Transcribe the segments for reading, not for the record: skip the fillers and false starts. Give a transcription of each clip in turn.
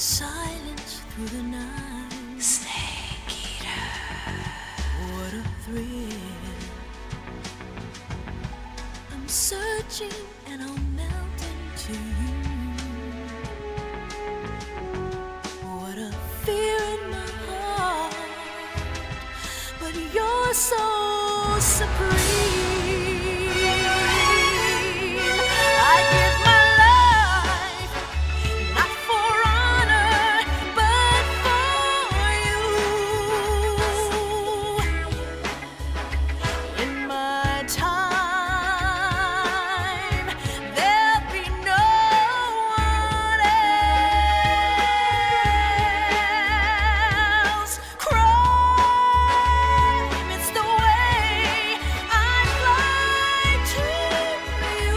silence through the night. Snake eater. What a thrill. I'm searching and I'll melt into you. What a fear in my heart, but you're so supreme. I give my life, not for honor, but for you. In my time, there'll be no one else. Crime, it's the way I fly to you.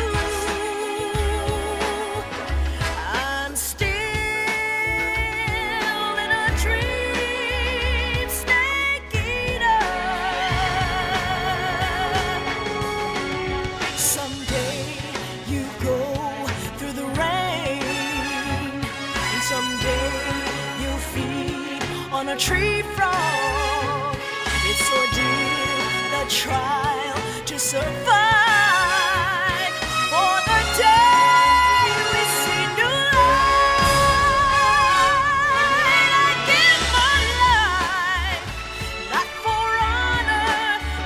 I'm still in a dream, snake eater. Someday you go through the rain, and someday you'll feed on a tree frog. It's ordeal, the trial to survive for the day we see new light. I give my life, not for honor,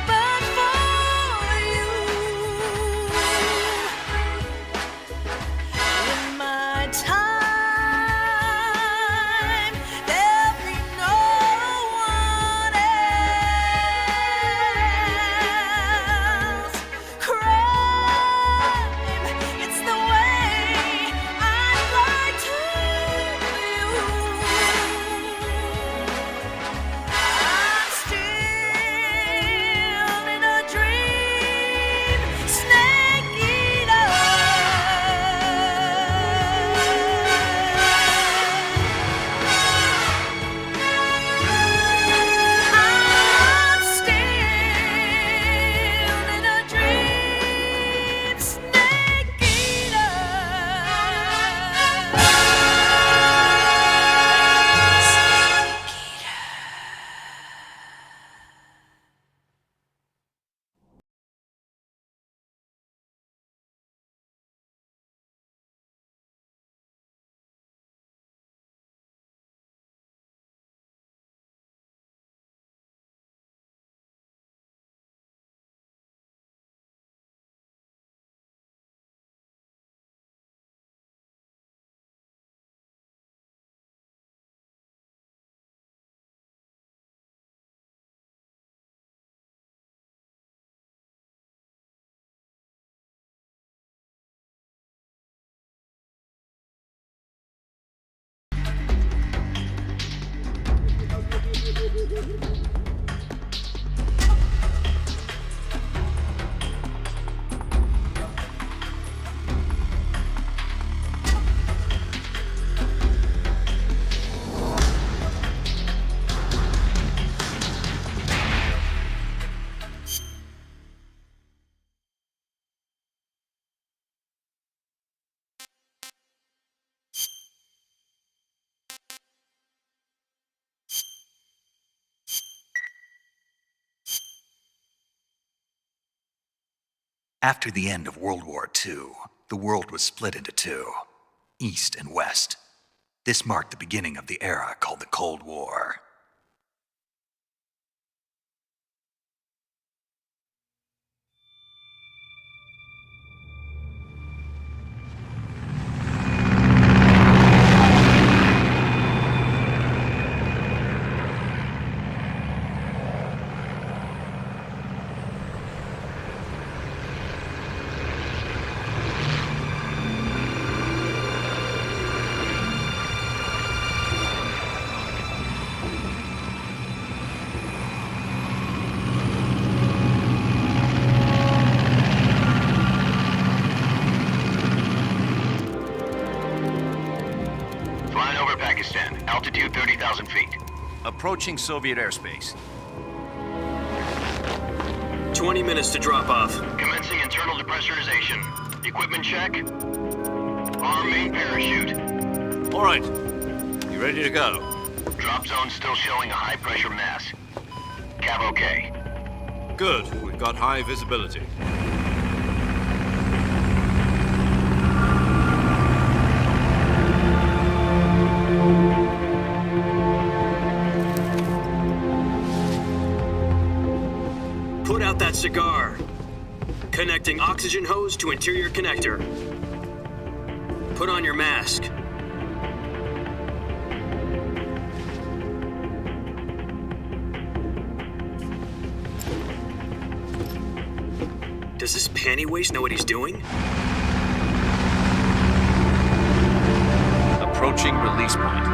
but for you. In my time, there'll be no one else. Crime, it's the way I fly to you. I'm still in a dream, snake eater. I'm still in a dream, snake eater. After the end of World War II, the world was split into two, East and West. This marked the beginning of the era called the Cold War. Flying over Pakistan, altitude 30,000 feet. Approaching Soviet airspace. 20 minutes to drop off. Commencing internal depressurization. Equipment check. Arm main parachute. All right. You ready to go. Drop zone still showing a high-pressure mass. Cav okay. Good. We've got high visibility. Put out that cigar. Connecting oxygen hose to interior connector. Put on your mask. Does this panty waste know what he's doing? Approaching release point.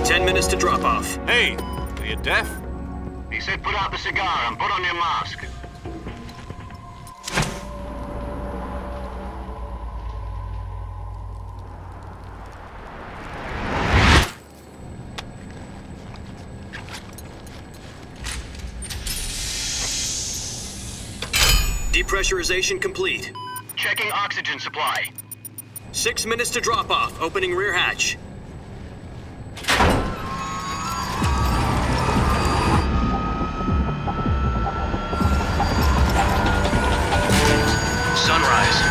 10 minutes to drop off. Hey, are you deaf? He said put out the cigar and put on your mask. Depressurization complete. Checking oxygen supply. 6 minutes to drop off. Opening rear hatch. Sunrise.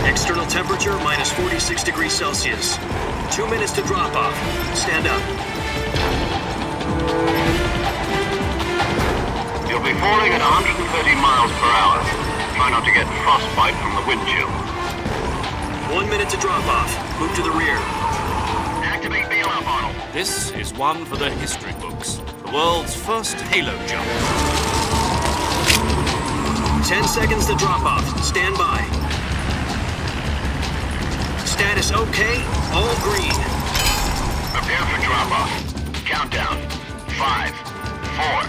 External temperature minus 46 degrees Celsius. 2 minutes to drop off. Stand up. You'll be falling at 130 miles per hour. Try not to get frostbite from the wind chill. 1 minute to drop off. Move to the rear. Activate bailout model. This is one for the history books. The world's first halo jump. 10 seconds to drop off. Stand by. Status okay. All green. Prepare for drop-off. Countdown. 5, 4,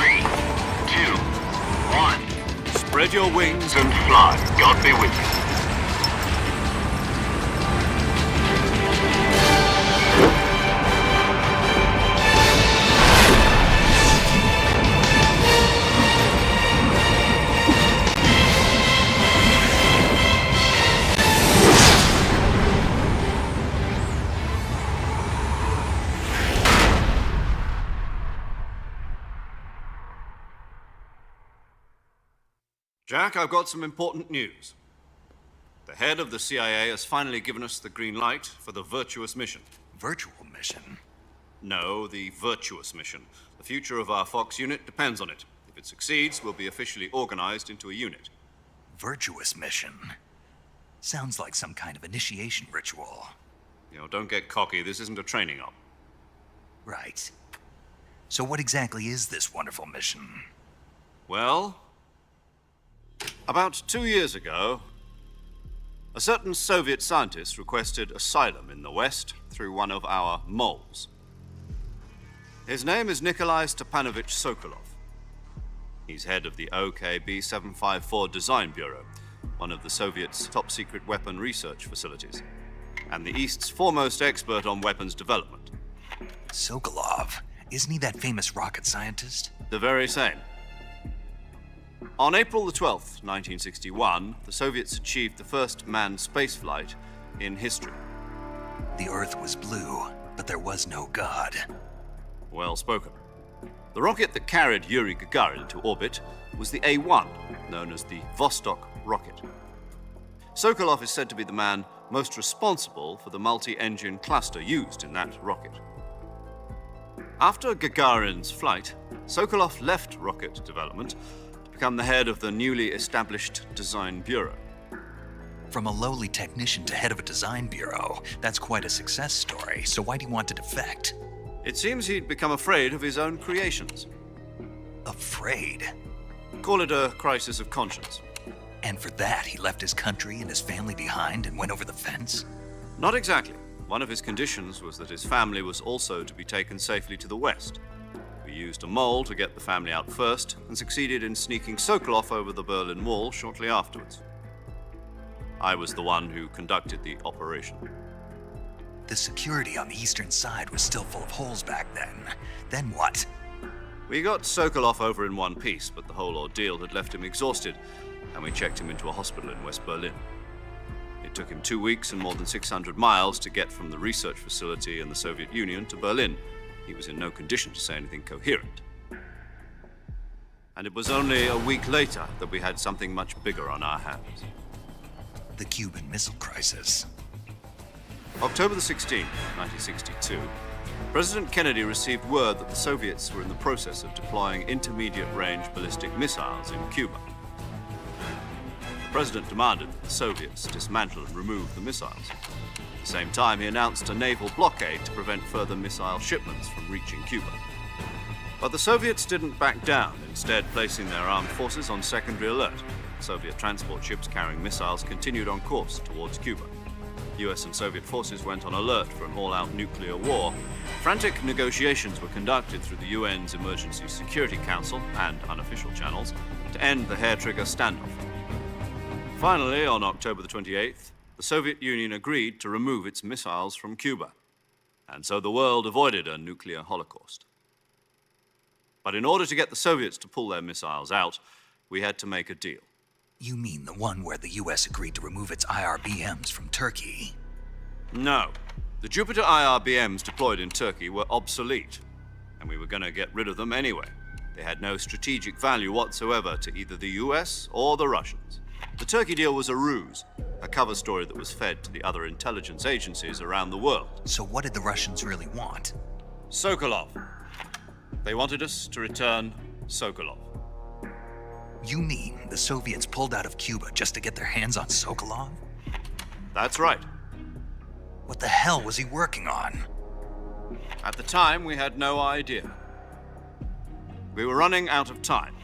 3, 2, 1. Spread your wings. And fly. God be with you. Jack, I've got some important news. The head of the CIA has finally given us the green light for the virtuous mission. Virtual mission? No, the virtuous mission. The future of our Fox unit depends on it. If it succeeds, we'll be officially organized into a unit. Virtuous mission? Sounds like some kind of initiation ritual. Don't get cocky. This isn't a training op. Right. So what exactly is this wonderful mission? Well, about 2 years ago, a certain Soviet scientist requested asylum in the West through one of our moles. His name is Nikolai Stepanovich Sokolov. He's head of the OKB 754 Design Bureau, one of the Soviets' top-secret weapon research facilities, and the East's foremost expert on weapons development. Sokolov? Isn't he that famous rocket scientist? The very same. On April the 12th, 1961, the Soviets achieved the first manned spaceflight in history. The Earth was blue, but there was no God. Well spoken. The rocket that carried Yuri Gagarin to orbit was the A-1, known as the Vostok rocket. Sokolov is said to be the man most responsible for the multi-engine cluster used in that rocket. After Gagarin's flight, Sokolov left rocket development to become the head of the newly established Design Bureau. From a lowly technician to head of a design bureau, that's quite a success story, so why'd he want to defect? It seems he'd become afraid of his own creations. Afraid? Call it a crisis of conscience. And for that, he left his country and his family behind and went over the fence? Not exactly. One of his conditions was that his family was also to be taken safely to the West. We used a mole to get the family out first and succeeded in sneaking Sokolov over the Berlin Wall shortly afterwards. I was the one who conducted the operation. The security on the eastern side was still full of holes back then. Then what? We got Sokolov over in one piece, but the whole ordeal had left him exhausted, and we checked him into a hospital in West Berlin. It took him 2 weeks and more than 600 miles to get from the research facility in the Soviet Union to Berlin. He was in no condition to say anything coherent. And it was only a week later that we had something much bigger on our hands. The Cuban Missile Crisis. October the 16th, 1962, President Kennedy received word that the Soviets were in the process of deploying intermediate-range ballistic missiles in Cuba. The president demanded that the Soviets dismantle and remove the missiles. At the same time, he announced a naval blockade to prevent further missile shipments from reaching Cuba. But the Soviets didn't back down, instead placing their armed forces on secondary alert. Soviet transport ships carrying missiles continued on course towards Cuba. US and Soviet forces went on alert for an all-out nuclear war. Frantic negotiations were conducted through the UN's Emergency Security Council and unofficial channels to end the hair-trigger standoff. Finally, on October the 28th, the Soviet Union agreed to remove its missiles from Cuba, and so the world avoided a nuclear holocaust. But in order to get the Soviets to pull their missiles out, we had to make a deal. You mean the one where the US agreed to remove its IRBMs from Turkey? No. The Jupiter IRBMs deployed in Turkey were obsolete, and we were going to get rid of them anyway. They had no strategic value whatsoever to either the US or the Russians. The Turkey deal was a ruse, a cover story that was fed to the other intelligence agencies around the world. So what did the Russians really want? Sokolov. They wanted us to return Sokolov. You mean the Soviets pulled out of Cuba just to get their hands on Sokolov? That's right. What the hell was he working on? At the time, we had no idea. We were running out of time.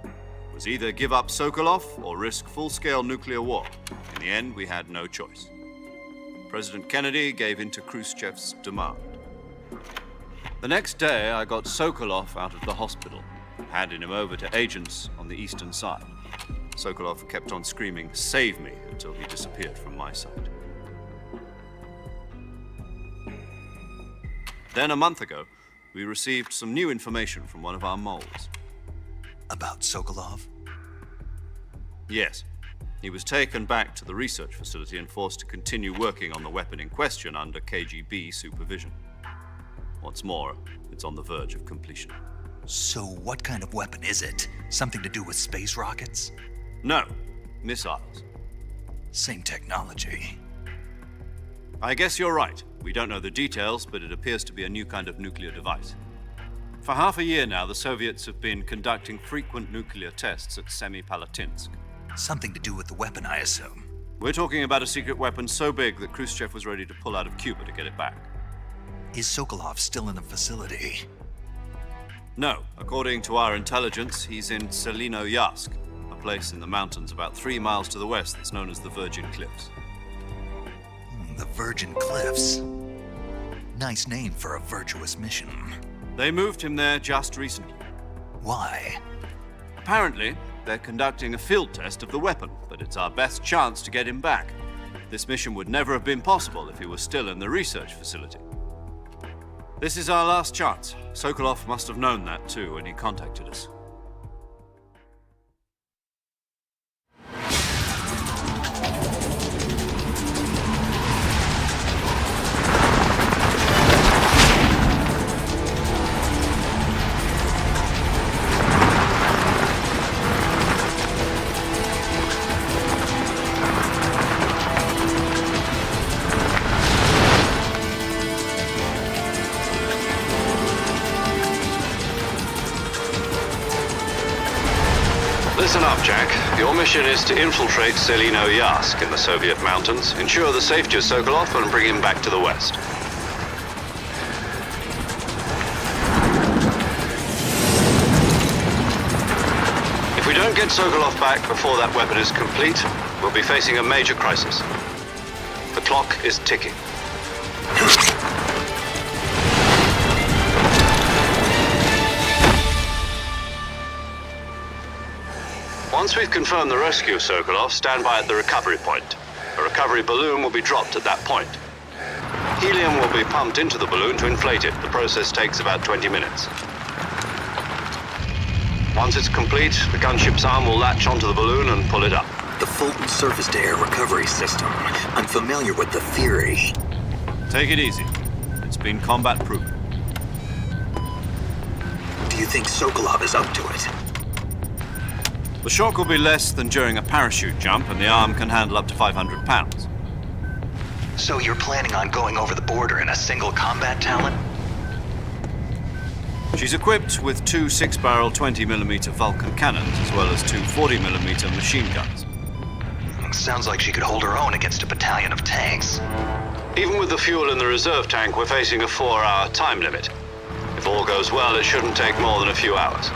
It was either give up Sokolov or risk full-scale nuclear war. In the end, we had no choice. President Kennedy gave in to Khrushchev's demand. The next day, I got Sokolov out of the hospital, handing him over to agents on the eastern side. Sokolov kept on screaming, "Save me," until he disappeared from my sight. Then a month ago, we received some new information from one of our moles. About Sokolov? Yes. He was taken back to the research facility and forced to continue working on the weapon in question under KGB supervision. What's more, it's on the verge of completion. So what kind of weapon is it? Something to do with space rockets? No, missiles. Same technology. I guess you're right. We don't know the details, but it appears to be a new kind of nuclear device. For half a year now, the Soviets have been conducting frequent nuclear tests at Semipalatinsk. Something to do with the weapon, I assume. We're talking about a secret weapon so big that Khrushchev was ready to pull out of Cuba to get it back. Is Sokolov still in the facility? No. According to our intelligence, he's in Selinoyarsk, a place in the mountains about 3 miles to the west that's known as the Virgin Cliffs. The Virgin Cliffs. Nice name for a virtuous mission. They moved him there just recently. Why? Apparently, they're conducting a field test of the weapon, but it's our best chance to get him back. This mission would never have been possible if he was still in the research facility. This is our last chance. Sokolov must have known that too when he contacted us. Listen up, Jack. Your mission is to infiltrate Selinoyarsk in the Soviet mountains, ensure the safety of Sokolov, and bring him back to the west. If we don't get Sokolov back before that weapon is complete, we'll be facing a major crisis. The clock is ticking. Once we've confirmed the rescue of Sokolov, stand by at the recovery point. A recovery balloon will be dropped at that point. Helium will be pumped into the balloon to inflate it. The process takes about 20 minutes. Once it's complete, the gunship's arm will latch onto the balloon and pull it up. The Fulton surface-to-air recovery system. I'm familiar with the theory. Take it easy. It's been combat-proven. Do you think Sokolov is up to it? The shock will be less than during a parachute jump, and the arm can handle up to 500 pounds. So you're planning on going over the border in a single combat Talon? She's equipped with two 6-barrel 20mm Vulcan cannons, as well as two 40mm machine guns. Sounds like she could hold her own against a battalion of tanks. Even with the fuel in the reserve tank, we're facing a 4-hour time limit. If all goes well, it shouldn't take more than a few hours.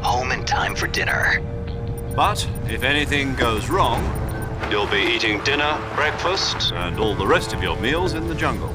Home in time for dinner. But if anything goes wrong, You'll be eating dinner, breakfast, and all the rest of your meals in the jungle.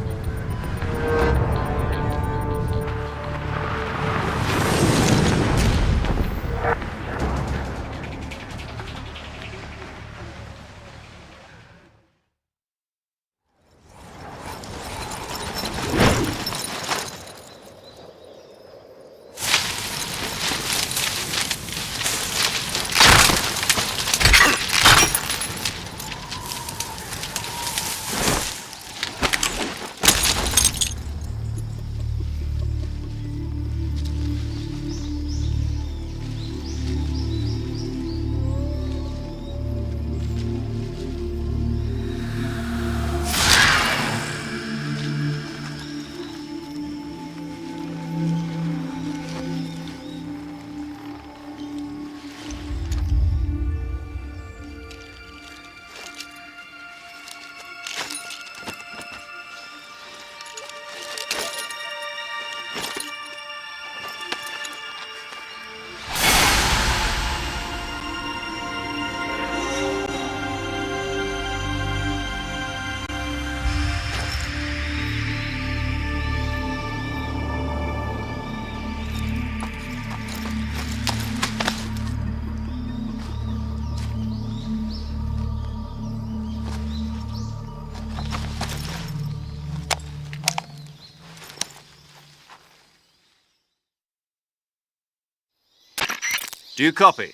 Do you copy?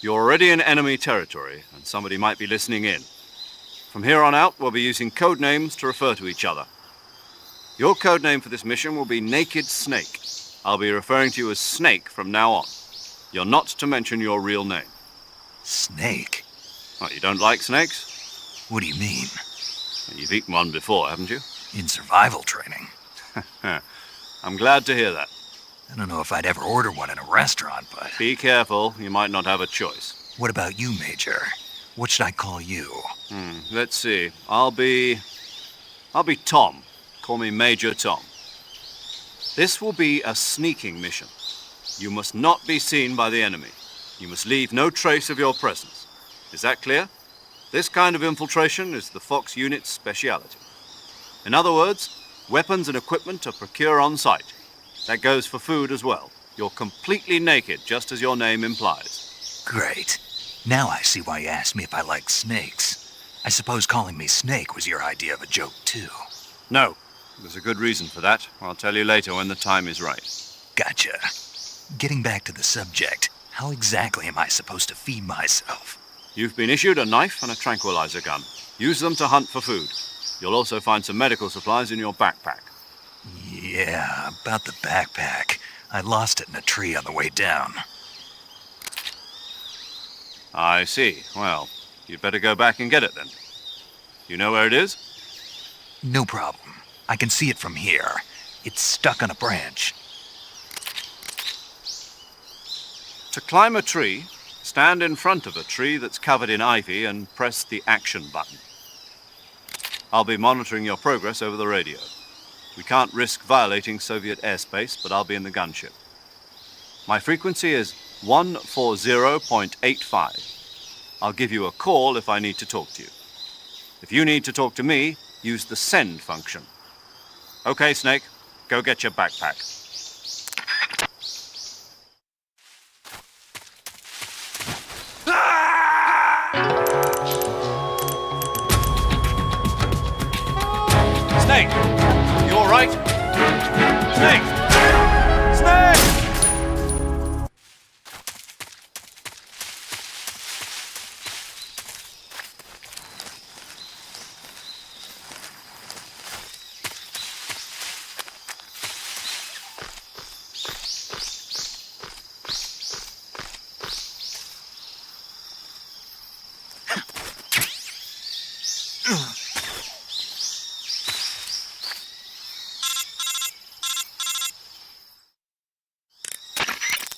You're already in enemy territory, and somebody might be listening in. From here on out, we'll be using code names to refer to each other. Your code name for this mission will be Naked Snake. I'll be referring to you as Snake from now on. You're not to mention your real name. Snake? Oh, you don't like snakes? What do you mean? You've eaten one before, haven't you? In survival training? I'm glad to hear that. I don't know if I'd ever order one in a restaurant, but... Be careful, you might not have a choice. What about you, Major? What should I call you? Let's see. I'll be Tom. Call me Major Tom. This will be a sneaking mission. You must not be seen by the enemy. You must leave no trace of your presence. Is that clear? This kind of infiltration is the Fox unit's speciality. In other words, weapons and equipment are procured on site. That goes for food as well. You're completely naked, just as your name implies. Great. Now I see why you asked me if I like snakes. I suppose calling me Snake was your idea of a joke, too. No, there's a good reason for that. I'll tell you later when the time is right. Gotcha. Getting back to the subject, how exactly am I supposed to feed myself? You've been issued a knife and a tranquilizer gun. Use them to hunt for food. You'll also find some medical supplies in your backpack. Yeah, about the backpack. I lost it in a tree on the way down. I see. Well, you'd better go back and get it then. You know where it is? No problem. I can see it from here. It's stuck on a branch. To climb a tree, stand in front of a tree that's covered in ivy and press the action button. I'll be monitoring your progress over the radio. We can't risk violating Soviet airspace, but I'll be in the gunship. My frequency is 140.85. I'll give you a call if I need to talk to you. If you need to talk to me, use the send function. Okay, Snake, go get your backpack. Snake! You all right? Snake! Snake!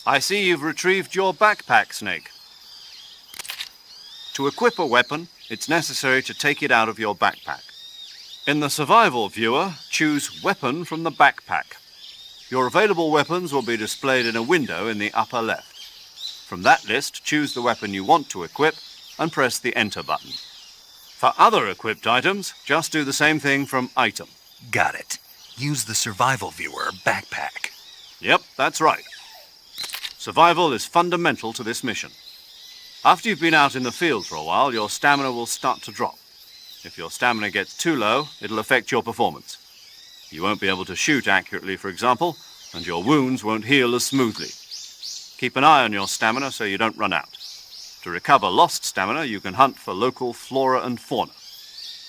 I see you've retrieved your backpack, Snake. To equip a weapon, it's necessary to take it out of your backpack. In the survival viewer, choose Weapon from the backpack. Your available weapons will be displayed in a window in the upper left. From that list, choose the weapon you want to equip and press the Enter button. For other equipped items, just do the same thing from Item. Got it. Use the survival viewer backpack. Yep, that's right. Survival is fundamental to this mission. After you've been out in the field for a while, your stamina will start to drop. If your stamina gets too low, it'll affect your performance. You won't be able to shoot accurately, for example, and your wounds won't heal as smoothly. Keep an eye on your stamina so you don't run out. To recover lost stamina, you can hunt for local flora and fauna.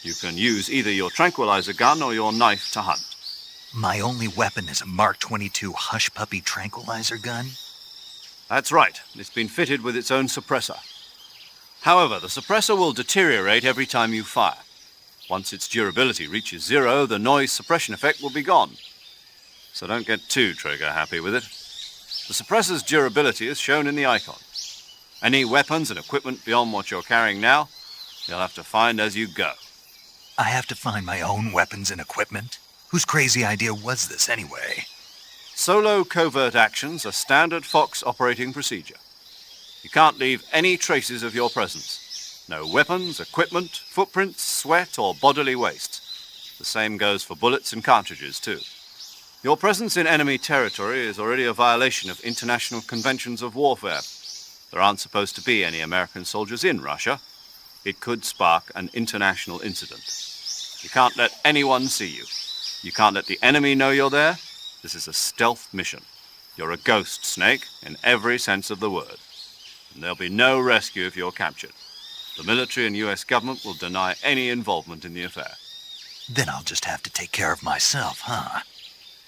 You can use either your tranquilizer gun or your knife to hunt. My only weapon is a Mark 22 Hush Puppy tranquilizer gun? That's right. It's been fitted with its own suppressor. However, the suppressor will deteriorate every time you fire. Once its durability reaches 0, the noise suppression effect will be gone. So don't get too trigger-happy with it. The suppressor's durability is shown in the icon. Any weapons and equipment beyond what you're carrying now, you'll have to find as you go. I have to find my own weapons and equipment? Whose crazy idea was this anyway? Solo covert actions are standard Fox operating procedure. You can't leave any traces of your presence. No weapons, equipment, footprints, sweat, or bodily waste. The same goes for bullets and cartridges, too. Your presence in enemy territory is already a violation of international conventions of warfare. There aren't supposed to be any American soldiers in Russia. It could spark an international incident. You can't let anyone see you. You can't let the enemy know you're there. This is a stealth mission. You're a ghost, Snake, in every sense of the word. And there'll be no rescue if you're captured. The military and US government will deny any involvement in the affair. Then I'll just have to take care of myself, huh?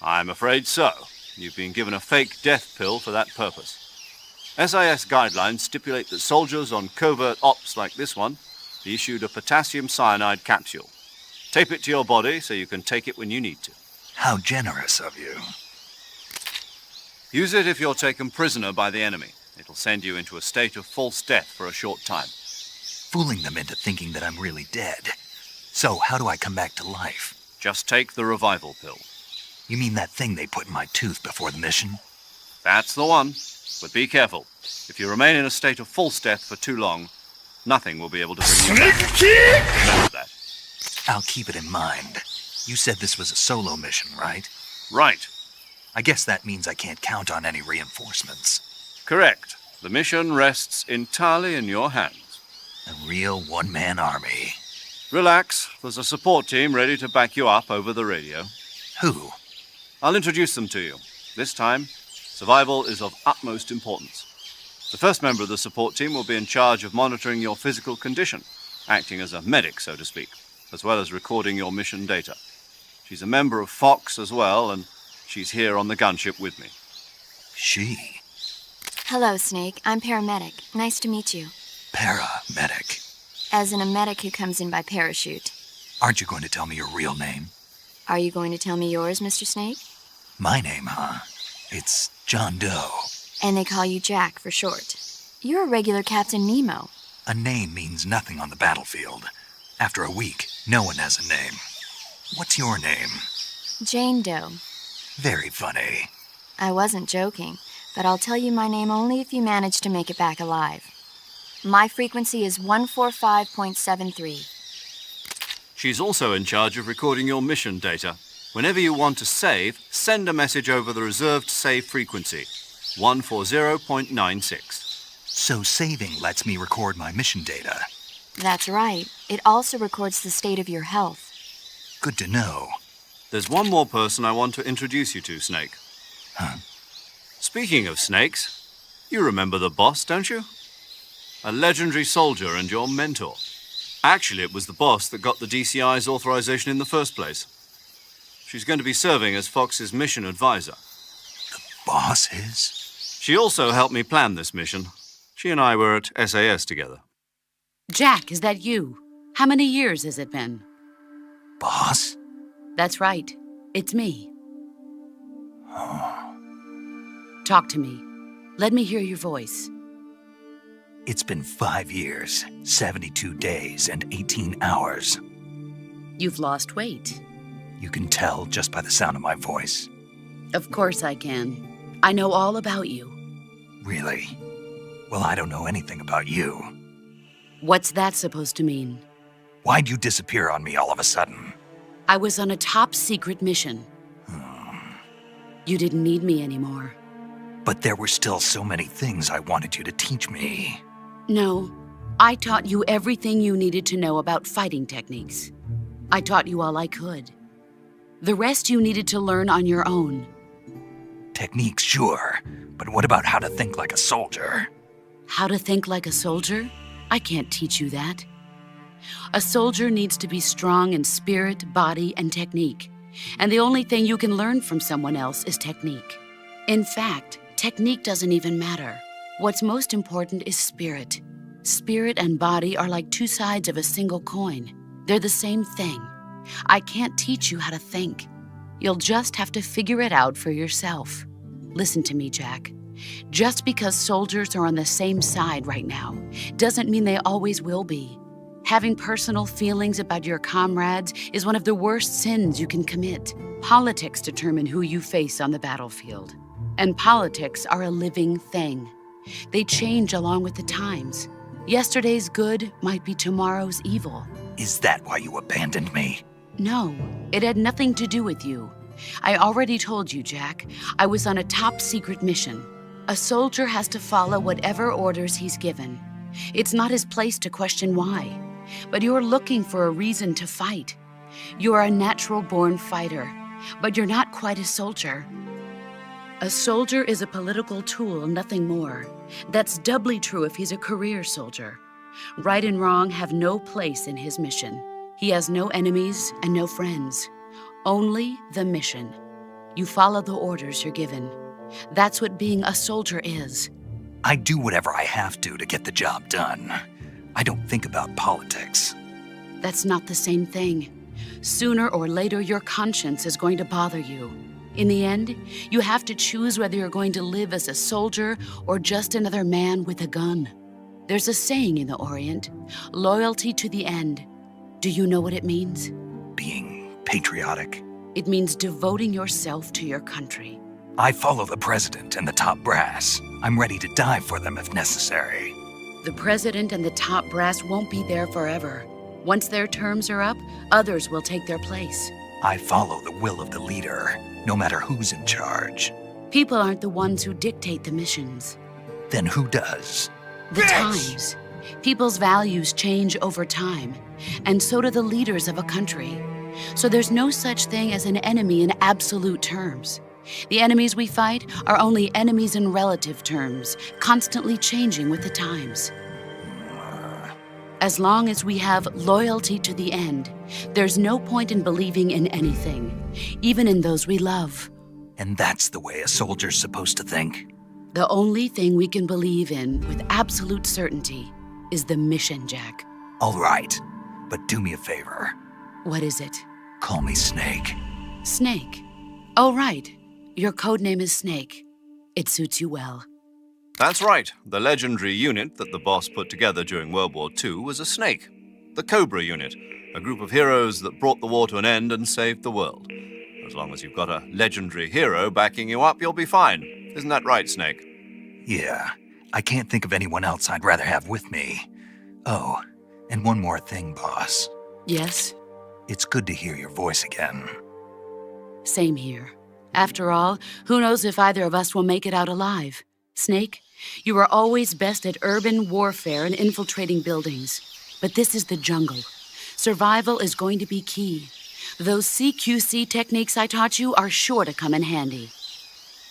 I'm afraid so. You've been given a fake death pill for that purpose. SIS guidelines stipulate that soldiers on covert ops like this one be issued a potassium cyanide capsule. Tape it to your body so you can take it when you need to. How generous of you. Use it if you're taken prisoner by the enemy. It'll send you into a state of false death for a short time. Fooling them into thinking that I'm really dead. So, how do I come back to life? Just take the revival pill. You mean that thing they put in my tooth before the mission? That's the one. But be careful. If you remain in a state of false death for too long, nothing will be able to bring you back. Remember that. I'll keep it in mind. You said this was a solo mission, right? Right. I guess that means I can't count on any reinforcements. Correct. The mission rests entirely in your hands. A real one-man army. Relax. There's a support team ready to back you up over the radio. Who? I'll introduce them to you. This time, survival is of utmost importance. The first member of the support team will be in charge of monitoring your physical condition, acting as a medic, so to speak, as well as recording your mission data. She's a member of Fox as well, and she's here on the gunship with me. She? Hello, Snake. I'm paramedic. Nice to meet you. Paramedic. As in a medic who comes in by parachute. Aren't you going to tell me your real name? Are you going to tell me yours, Mr. Snake? My name, huh? It's John Doe. And they call you Jack for short. You're a regular Captain Nemo. A name means nothing on the battlefield. After a week, no one has a name. What's your name? Jane Doe. Very funny. I wasn't joking, but I'll tell you my name only if you manage to make it back alive. My frequency is 145.73. She's also in charge of recording your mission data. Whenever you want to save, send a message over the reserved save frequency, 140.96. So saving lets me record my mission data. That's right. It also records the state of your health. Good to know. There's one more person I want to introduce you to, Snake. Huh? Speaking of snakes, you remember the boss, don't you? A legendary soldier and your mentor. Actually, it was the boss that got the DCI's authorization in the first place. She's going to be serving as Fox's mission advisor. The boss is? She also helped me plan this mission. She and I were at SAS together. Jack, is that you? How many years has it been? Boss? That's right. It's me. Oh. Talk to me. Let me hear your voice. It's been 5 years, 72 days, and 18 hours. You've lost weight. You can tell just by the sound of my voice. Of course I can. I know all about you. Really? Well, I don't know anything about you. What's that supposed to mean? Why'd you disappear on me all of a sudden? I was on a top-secret mission. You didn't need me anymore. But there were still so many things I wanted you to teach me. No, I taught you everything you needed to know about fighting techniques. I taught you all I could. The rest you needed to learn on your own. Techniques, sure. But what about how to think like a soldier? How to think like a soldier? I can't teach you that. A soldier needs to be strong in spirit, body, and technique. And the only thing you can learn from someone else is technique. In fact, technique doesn't even matter. What's most important is spirit. Spirit and body are like two sides of a single coin. They're the same thing. I can't teach you how to think. You'll just have to figure it out for yourself. Listen to me, Jack. Just because soldiers are on the same side right now doesn't mean they always will be. Having personal feelings about your comrades is one of the worst sins you can commit. Politics determine who you face on the battlefield. And politics are a living thing. They change along with the times. Yesterday's good might be tomorrow's evil. Is that why you abandoned me? No, it had nothing to do with you. I already told you, Jack. I was on a top-secret mission. A soldier has to follow whatever orders he's given. It's not his place to question why. But you're looking for a reason to fight. You're a natural-born fighter, but you're not quite a soldier. A soldier is a political tool, nothing more. That's doubly true if he's a career soldier. Right and wrong have no place in his mission. He has no enemies and no friends. Only the mission. You follow the orders you're given. That's what being a soldier is. I do whatever I have to get the job done. I don't think about politics. That's not the same thing. Sooner or later, your conscience is going to bother you. In the end, you have to choose whether you're going to live as a soldier or just another man with a gun. There's a saying in the Orient, loyalty to the end. Do you know what it means? Being patriotic. It means devoting yourself to your country. I follow the president and the top brass. I'm ready to die for them if necessary. The president and the top brass won't be there forever. Once their terms are up, others will take their place. I follow the will of the leader, no matter who's in charge. People aren't the ones who dictate the missions. Then who does? The times. People's values change over time, and so do the leaders of a country. So there's no such thing as an enemy in absolute terms. The enemies we fight are only enemies in relative terms, constantly changing with the times. As long as we have loyalty to the end, there's no point in believing in anything, even in those we love. And that's the way a soldier's supposed to think? The only thing we can believe in with absolute certainty is the mission, Jack. All right, but do me a favor. What is it? Call me Snake. Snake. Oh, right. Your code name is Snake. It suits you well. That's right. The legendary unit that the boss put together during World War II was a snake. The Cobra unit, a group of heroes that brought the war to an end and saved the world. As long as you've got a legendary hero backing you up, you'll be fine. Isn't that right, Snake? Yeah, I can't think of anyone else I'd rather have with me. Oh, and one more thing, boss. Yes? It's good to hear your voice again. Same here. After all, who knows if either of us will make it out alive? Snake, you are always best at urban warfare and infiltrating buildings. But this is the jungle. Survival is going to be key. Those CQC techniques I taught you are sure to come in handy.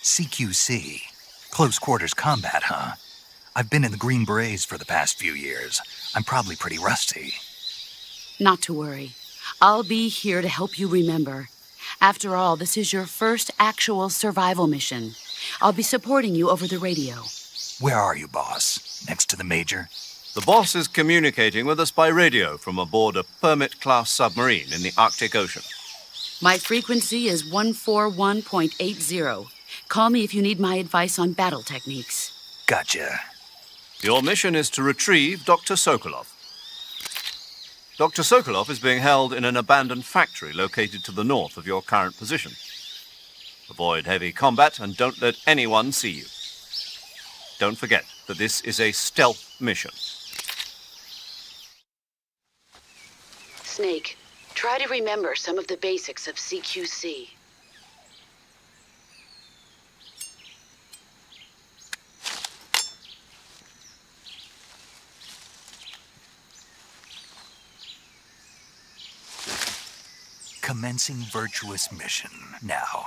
CQC? Close quarters combat, huh? I've been in the Green Berets for the past few years. I'm probably pretty rusty. Not to worry. I'll be here to help you remember. After all, this is your first actual survival mission. I'll be supporting you over the radio. Where are you, boss? Next to the Major? The boss is communicating with us by radio from aboard a Permit-class submarine in the Arctic Ocean. My frequency is 141.80. Call me if you need my advice on battle techniques. Gotcha. Your mission is to retrieve Dr. Sokolov. Dr. Sokolov is being held in an abandoned factory located to the north of your current position. Avoid heavy combat and don't let anyone see you. Don't forget that this is a stealth mission. Snake, try to remember some of the basics of CQC. Commencing virtuous mission now.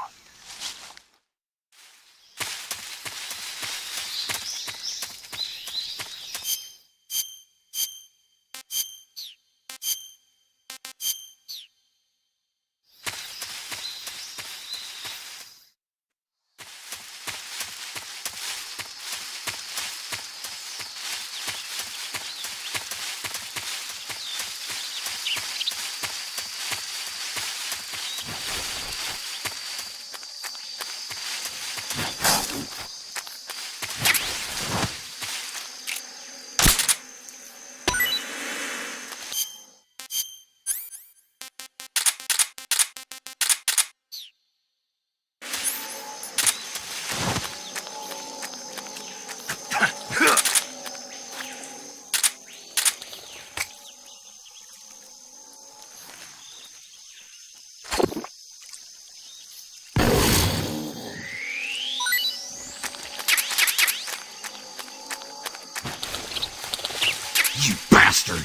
You bastard!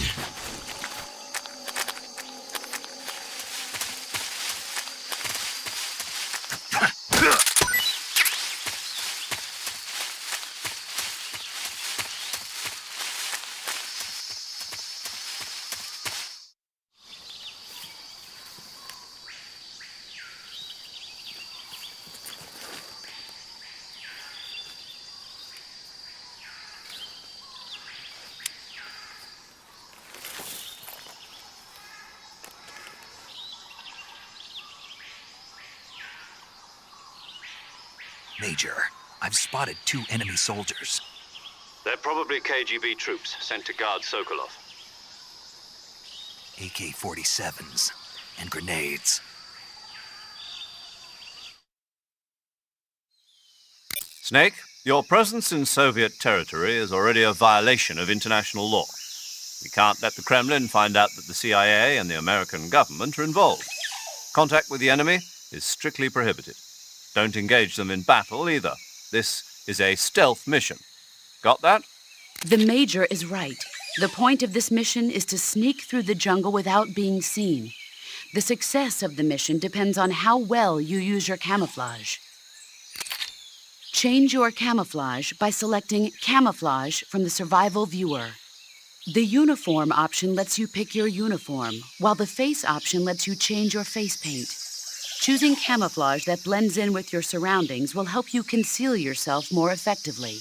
Major, I've spotted 2 enemy soldiers. They're probably KGB troops sent to guard Sokolov. AK-47s and grenades. Snake, your presence in Soviet territory is already a violation of international law. We can't let the Kremlin find out that the CIA and the American government are involved. Contact with the enemy is strictly prohibited. Don't engage them in battle either. This is a stealth mission. Got that? The Major is right. The point of this mission is to sneak through the jungle without being seen. The success of the mission depends on how well you use your camouflage. Change your camouflage by selecting Camouflage from the Survival Viewer. The Uniform option lets you pick your uniform, while the Face option lets you change your face paint. Choosing camouflage that blends in with your surroundings will help you conceal yourself more effectively.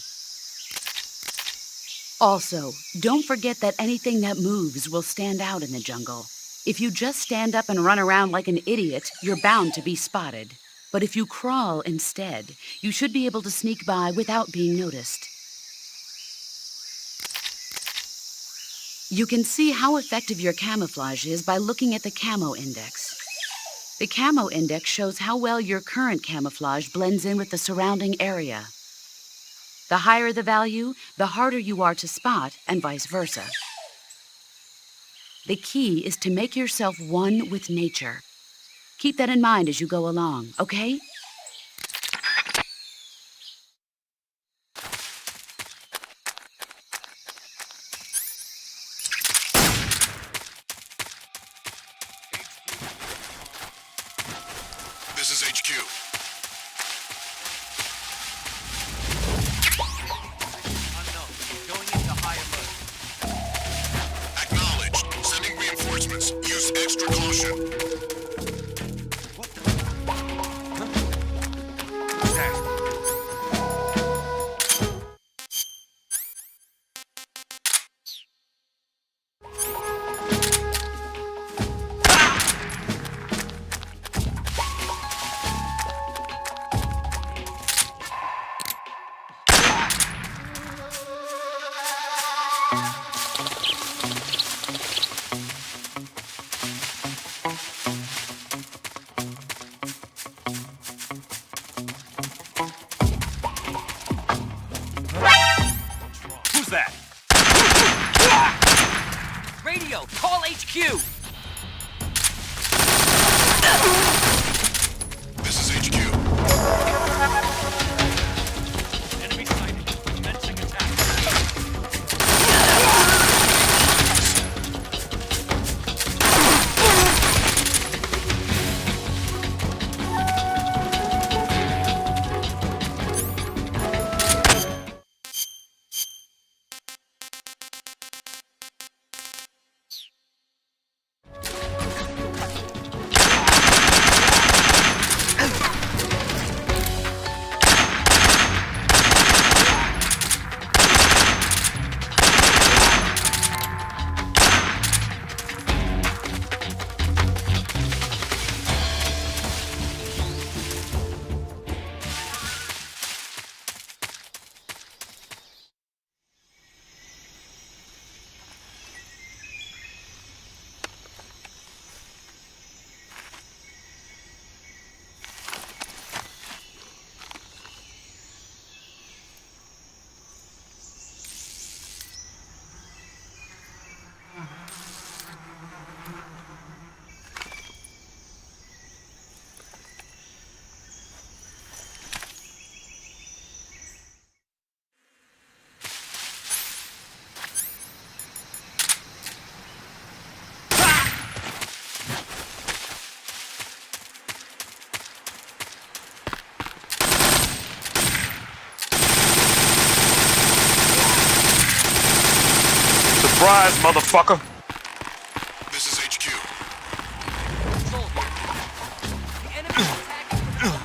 Also, don't forget that anything that moves will stand out in the jungle. If you just stand up and run around like an idiot, you're bound to be spotted. But if you crawl instead, you should be able to sneak by without being noticed. You can see how effective your camouflage is by looking at the camo index. The camo index shows how well your current camouflage blends in with the surrounding area. The higher the value, the harder you are to spot, and vice versa. The key is to make yourself one with nature. Keep that in mind as you go along, okay? This is HQ. Acknowledged. Sending reinforcements. Use extra caution. that? Radio, call HQ! This is HQ. Enemy sighted. Commencing attack. Surprise, motherfucker! This is HQ. Soldier. The enemy is attacking from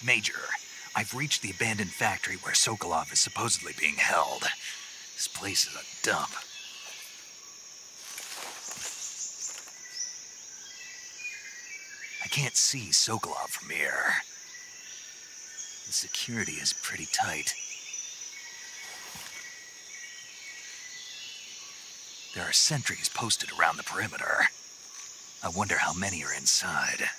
Major, I've reached the abandoned factory where Sokolov is supposedly being held. This place is a dump. I can't see Sokolov from here. The security is pretty tight. There are sentries posted around the perimeter. I wonder how many are inside.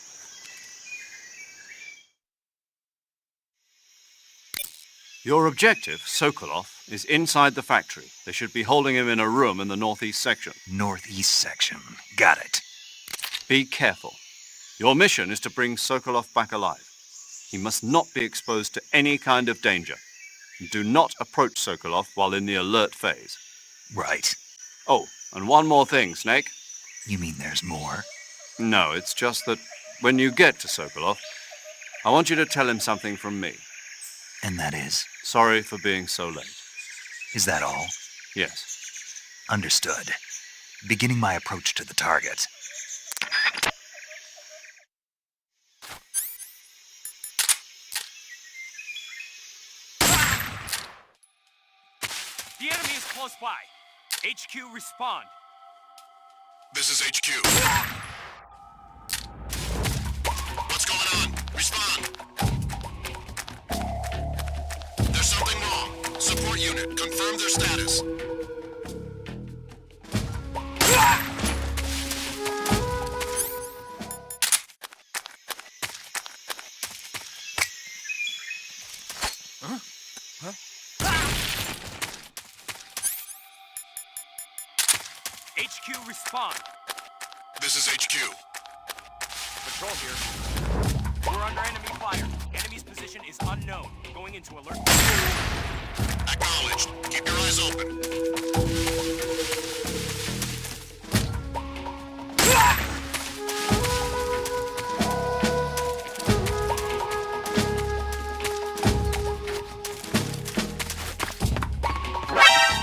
Your objective, Sokolov, is inside the factory. They should be holding him in a room in the northeast section. Northeast section. Got it. Be careful. Your mission is to bring Sokolov back alive. He must not be exposed to any kind of danger. Do not approach Sokolov while in the alert phase. Right. Oh, and one more thing, Snake. You mean there's more? No, it's just that when you get to Sokolov, I want you to tell him something from me. And that is? Sorry for being so late. Is that all? Yes. Understood. Beginning my approach to the target. The enemy is close by. HQ, respond. This is HQ. What's going on? Respond. There's something wrong. Support unit, confirm their status. HQ, respond. This is HQ. Patrol here. We're under enemy fire. Enemy's position is unknown. Going into alert. Acknowledged. Keep your eyes open.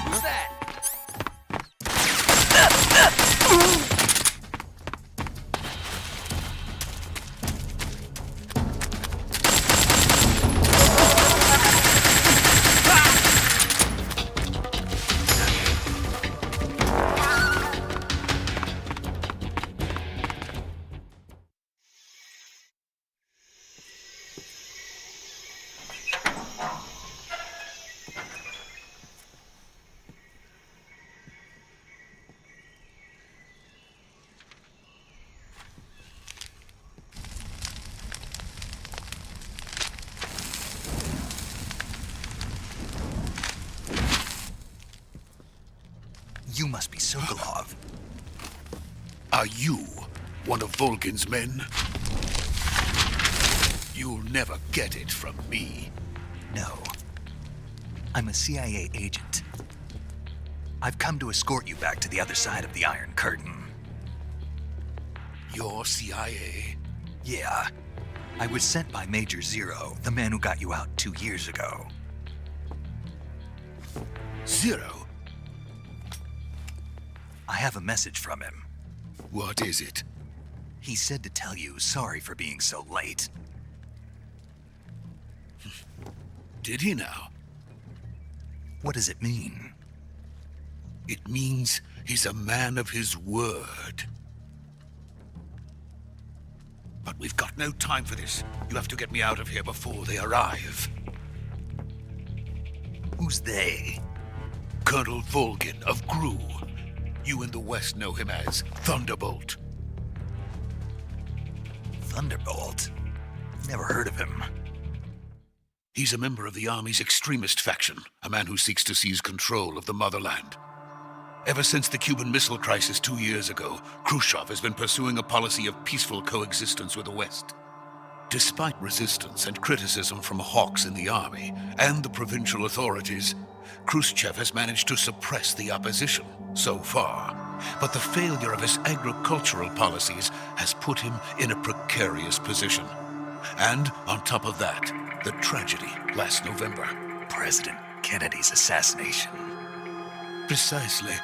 Who's that? You must be Sokolov. Are you one of Volgin's men? You'll never get it from me. No. I'm a CIA agent. I've come to escort you back to the other side of the Iron Curtain. You're CIA? Yeah. I was sent by Major Zero, the man who got you out 2 years ago. Zero? I have a message from him. What is it? He said to tell you sorry for being so late. Did he now? What does it mean? It means he's a man of his word. But we've got no time for this. You have to get me out of here before they arrive. Who's they? Colonel Volgin of GRU. You in the West know him as Thunderbolt. Thunderbolt? Never heard of him. He's a member of the Army's extremist faction, a man who seeks to seize control of the motherland. Ever since the Cuban Missile Crisis 2 years ago, Khrushchev has been pursuing a policy of peaceful coexistence with the West. Despite resistance and criticism from hawks in the army and the provincial authorities, Khrushchev has managed to suppress the opposition so far. But the failure of his agricultural policies has put him in a precarious position. And on top of that, the tragedy last November. President Kennedy's assassination. Precisely.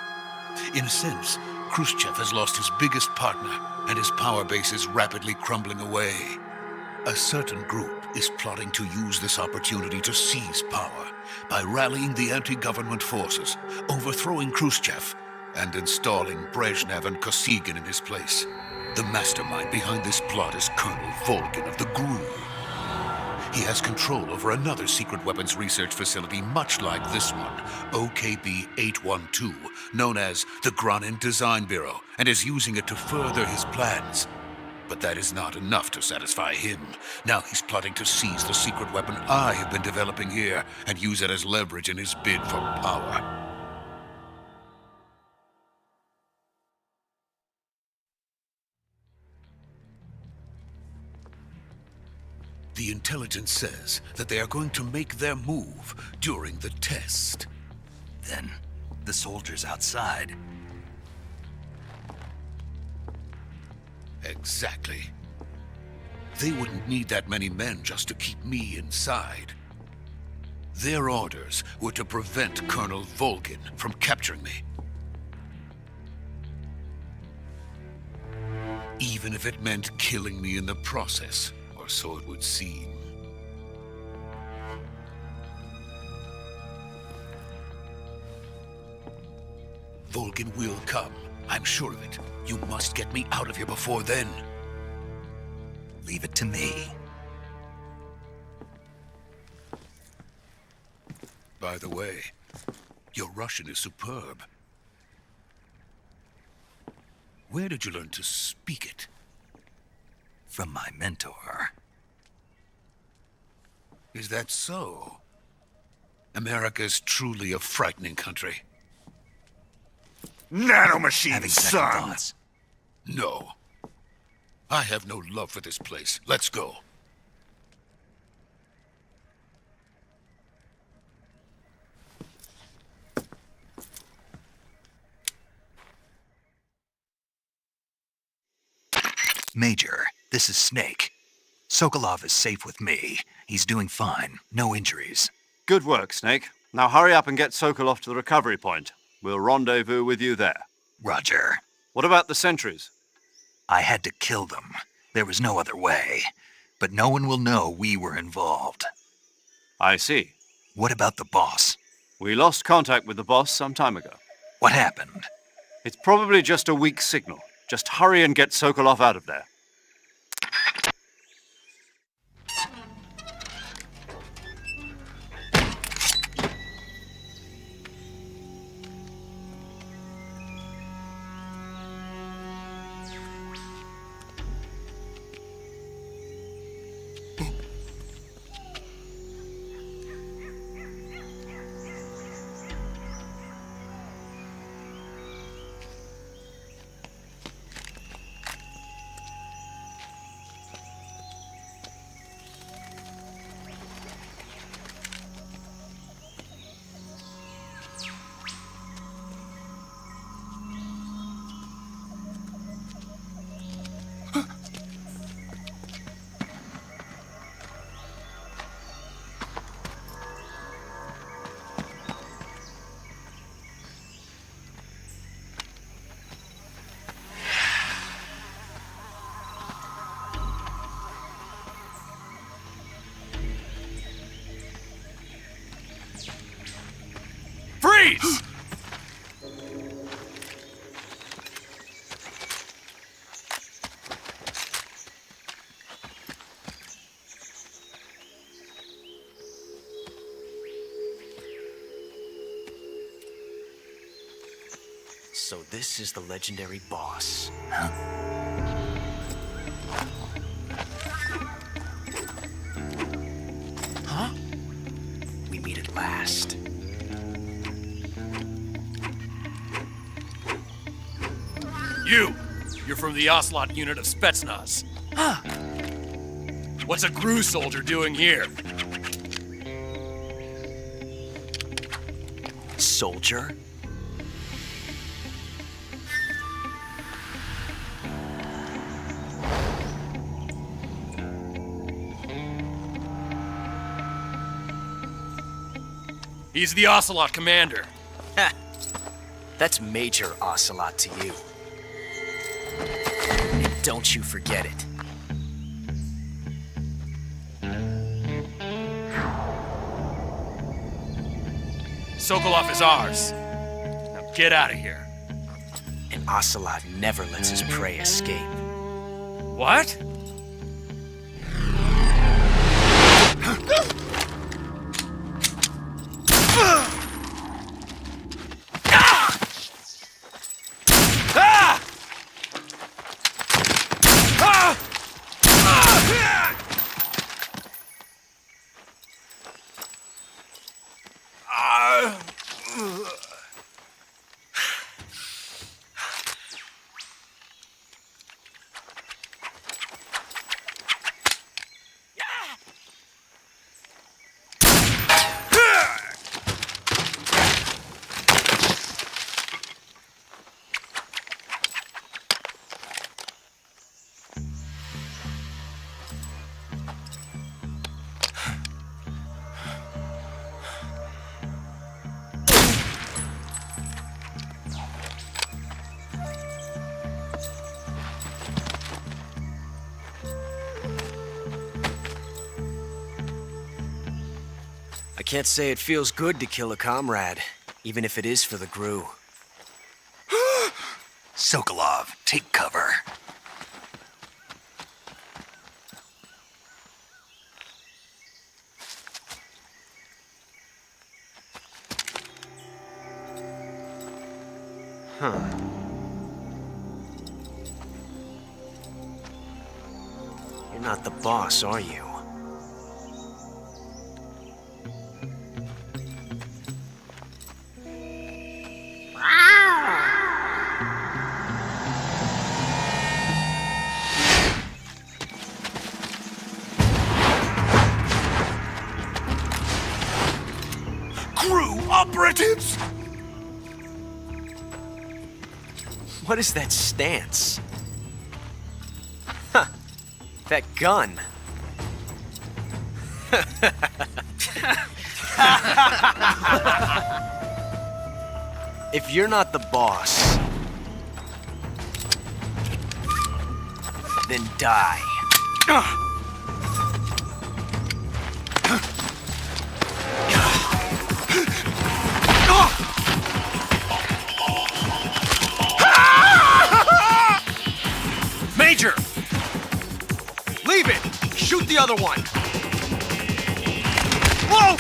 In a sense, Khrushchev has lost his biggest partner, and his power base is rapidly crumbling away. A certain group is plotting to use this opportunity to seize power by rallying the anti-government forces, overthrowing Khrushchev, and installing Brezhnev and Kosygin in his place. The mastermind behind this plot is Colonel Volgin of the GRU. He has control over another secret weapons research facility much like this one, OKB-812, known as the Granin Design Bureau, and is using it to further his plans. But that is not enough to satisfy him. Now he's plotting to seize the secret weapon I have been developing here and use it as leverage in his bid for power. The intelligence says that they are going to make their move during the test. Then, the soldiers outside. Exactly. They wouldn't need that many men just to keep me inside. Their orders were to prevent Colonel Volgin from capturing me. Even if it meant killing me in the process, or so it would seem. Volgin will come. I'm sure of it. You must get me out of here before then. Leave it to me. By the way, your Russian is superb. Where did you learn to speak it? From my mentor. Is that so? America is truly a frightening country. Nanomachine, Having second son! thoughts. No. I have no love for this place. Let's go. Major, this is Snake. Sokolov is safe with me. He's doing fine. No injuries. Good work, Snake. Now hurry up and get Sokolov to the recovery point. We'll rendezvous with you there. Roger. What about the sentries? I had to kill them. There was no other way. But no one will know we were involved. I see. What about the boss? We lost contact with the boss some time ago. What happened? It's probably just a weak signal. Just hurry and get Sokolov out of there. Freeze! So this is the legendary boss. Huh? We meet at last. You're from the Ocelot unit of Spetsnaz. Huh. What's a GRU soldier doing here? Soldier? He's the Ocelot commander. Ha! That's Major Ocelot to you. And don't you forget it. Sokolov is ours. Now get out of here. And Ocelot never lets his prey escape. What? I can't say it feels good to kill a comrade, even if it is for the GRU. Sokolov, take cover. Huh. You're not the boss, are you? operatives! What is that stance? Huh. That gun. If you're not the boss, then die. Major! Leave it! Shoot the other one! Whoa!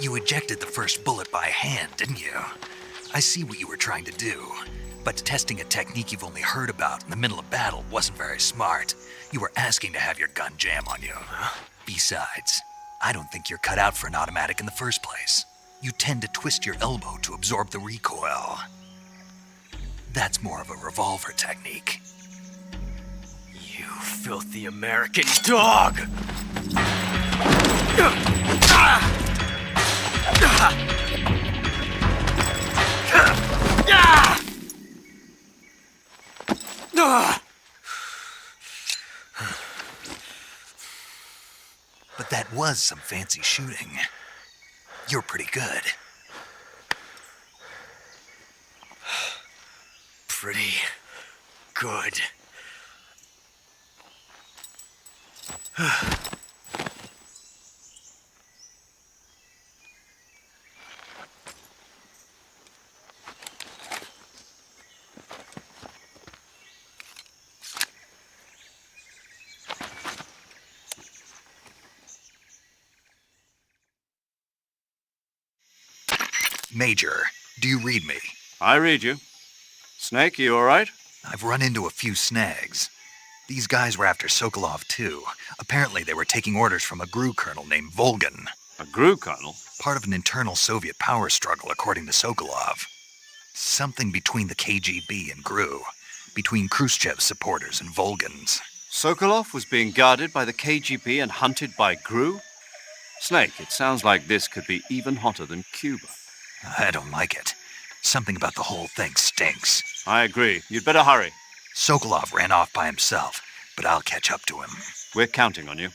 You ejected the first bullet by hand, didn't you? I see what you were trying to do, but testing a technique you've only heard about in the middle of battle wasn't very smart. You were asking to have your gun jam on you. Besides, I don't think you're cut out for an automatic in the first place. You tend to twist your elbow to absorb the recoil. That's more of a revolver technique. You filthy American dog! But that was some fancy shooting. You're pretty good. Pretty good. Major, do you read me? I read you. Snake, you all right? I've run into a few snags. These guys were after Sokolov, too. Apparently they were taking orders from a GRU colonel named Volgan. A GRU colonel? Part of an internal Soviet power struggle, according to Sokolov. Something between the KGB and GRU. Between Khrushchev's supporters and Volgan's. Sokolov was being guarded by the KGB and hunted by GRU? Snake, it sounds like this could be even hotter than Cuba. I don't like it. Something about the whole thing stinks. I agree. You'd better hurry. Sokolov ran off by himself, but I'll catch up to him. We're counting on you.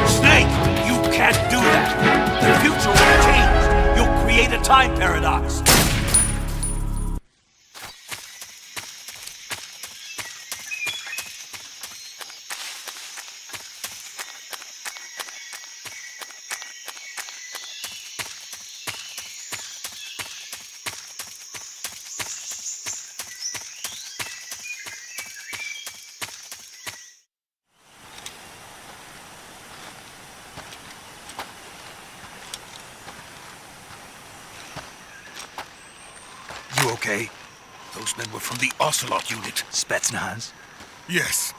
Snake, you can't do that. The future will change. You'll create a time paradox. You okay? Those men were from the Ocelot unit. Spetsnaz? Yes.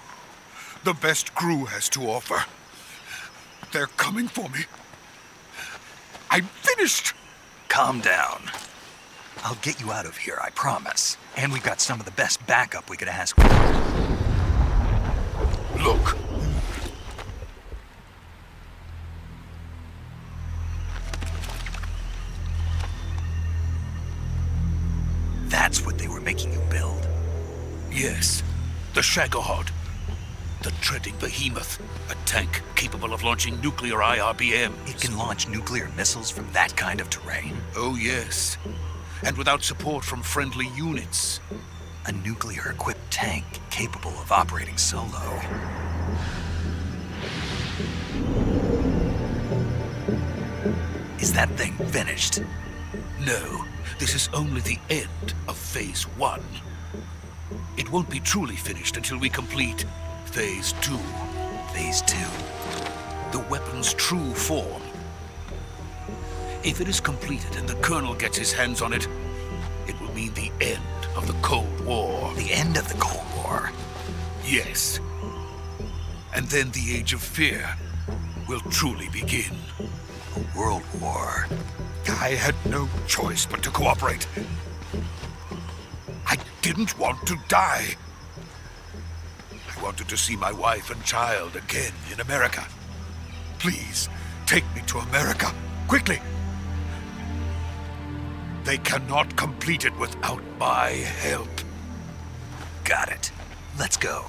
The best GRU has to offer. They're coming for me. I'm finished! Calm down. I'll get you out of here, I promise. And we've got some of the best backup we could ask for. Look. That's what they were making you build? Yes, the Shagohod. The treading behemoth. A tank capable of launching nuclear IRBMs. It can launch nuclear missiles from that kind of terrain? Oh, yes. And without support from friendly units. A nuclear-equipped tank capable of operating solo. Is that thing finished? No, this is only the end of Phase 1. It won't be truly finished until we complete Phase 2. Phase 2? The weapon's true form. If it is completed and the Colonel gets his hands on it, it will mean the end of the Cold War. The end of the Cold War? Yes. And then the Age of Fear will truly begin. A world war. I had no choice but to cooperate. I didn't want to die. I wanted to see my wife and child again in America. Please, take me to America, quickly. They cannot complete it without my help. Got it. Let's go.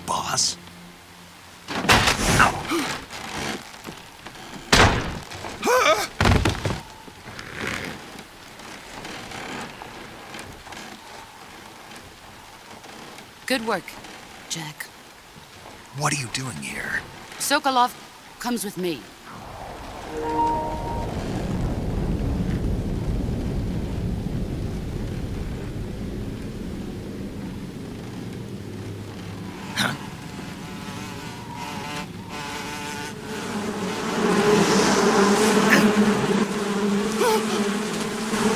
Boss? Good work, Jack. What are you doing here? Sokolov comes with me.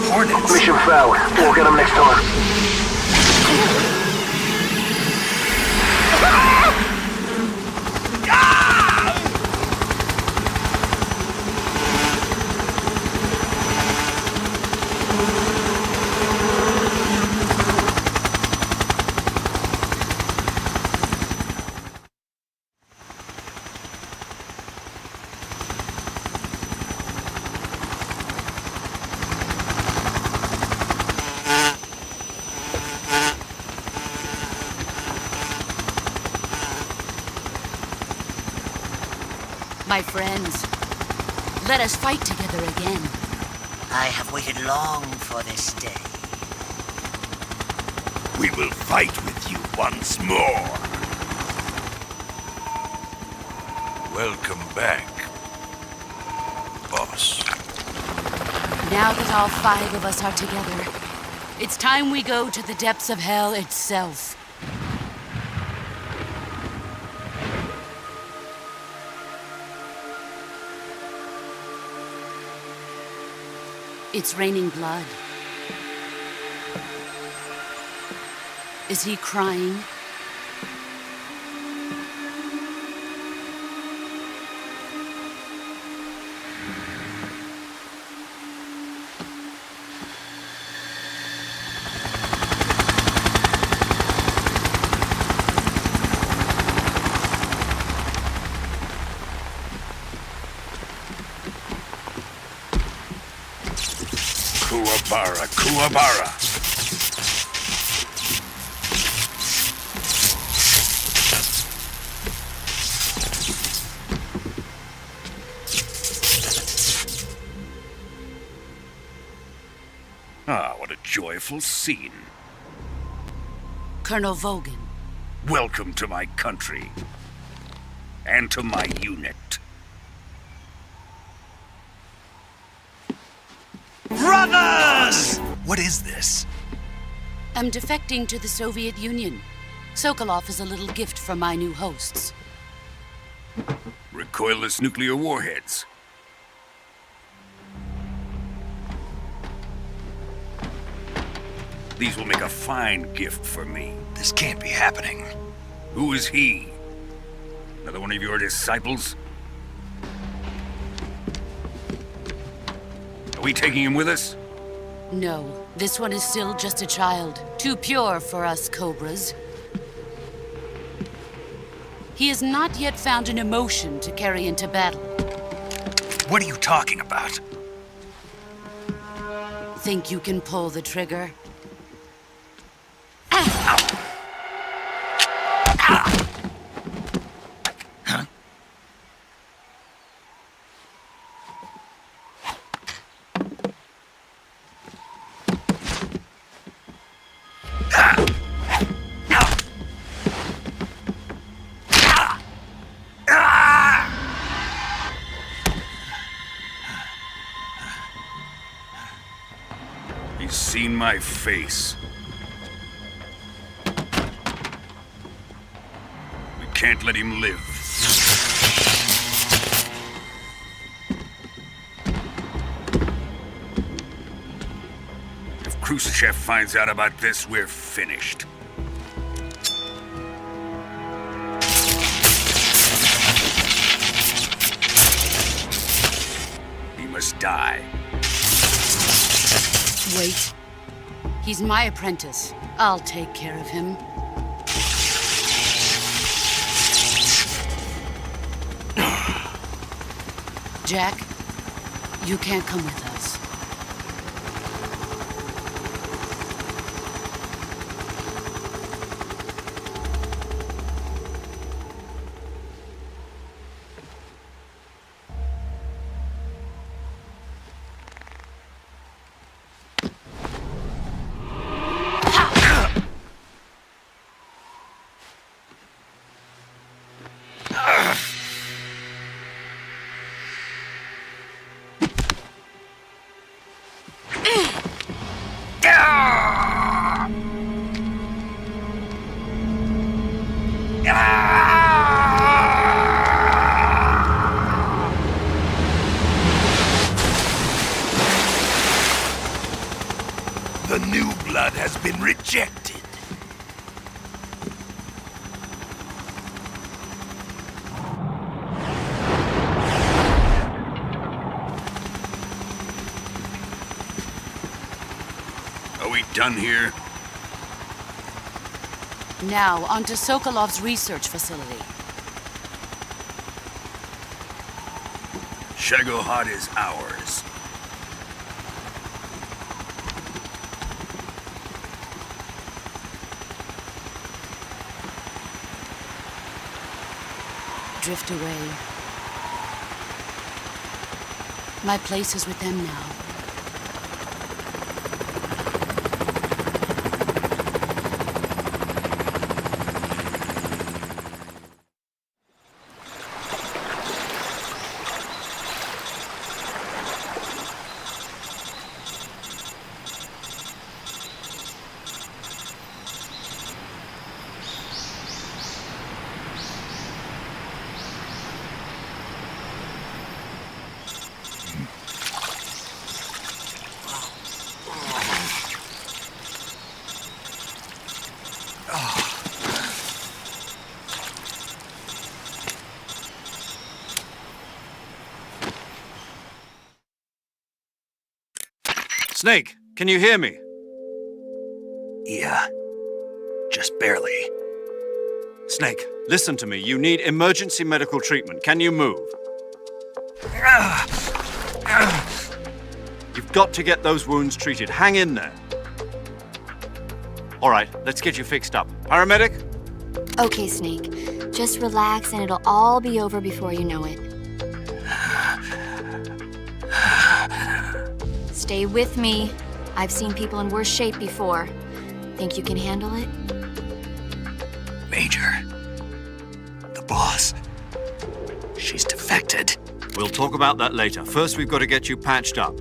Hornets? Mission failed. We'll get them next time. My friends, let us fight together again. I have waited long for this day. We will fight with you once more. Welcome back, boss. Now that all 5 of us are together, it's time we go to the depths of hell itself. It's raining blood. Is he crying? Kuwabara, Kuwabara. What a joyful scene. Colonel Vogan. Welcome to my country. And to my unit. Brothers! What is this? I'm defecting to the Soviet Union. Sokolov is a little gift from my new hosts. Recoilless nuclear warheads. These will make a fine gift for me. This can't be happening. Who is he? Another one of your disciples? Are we taking him with us? No, this one is still just a child. Too pure for us Cobras. He has not yet found an emotion to carry into battle. What are you talking about? Think you can pull the trigger? He's seen my face. We can't let him live. If Khrushchev finds out about this, we're finished. He must die. Wait. He's my apprentice. I'll take care of him. Jack, you can't come with us. The new blood has been rejected. Are we done here? Now, onto Sokolov's research facility. Shagohod is ours. Drift away. My place is with them now. Snake, can you hear me? Yeah. Just barely. Snake, listen to me. You need emergency medical treatment. Can you move? You've got to get those wounds treated. Hang in there. All right, let's get you fixed up. Paramedic? Okay, Snake. Just relax and it'll all be over before you know it. Stay with me. I've seen people in worse shape before. Think you can handle it? Major, the boss, she's defected. We'll talk about that later. First, we've got to get you patched up.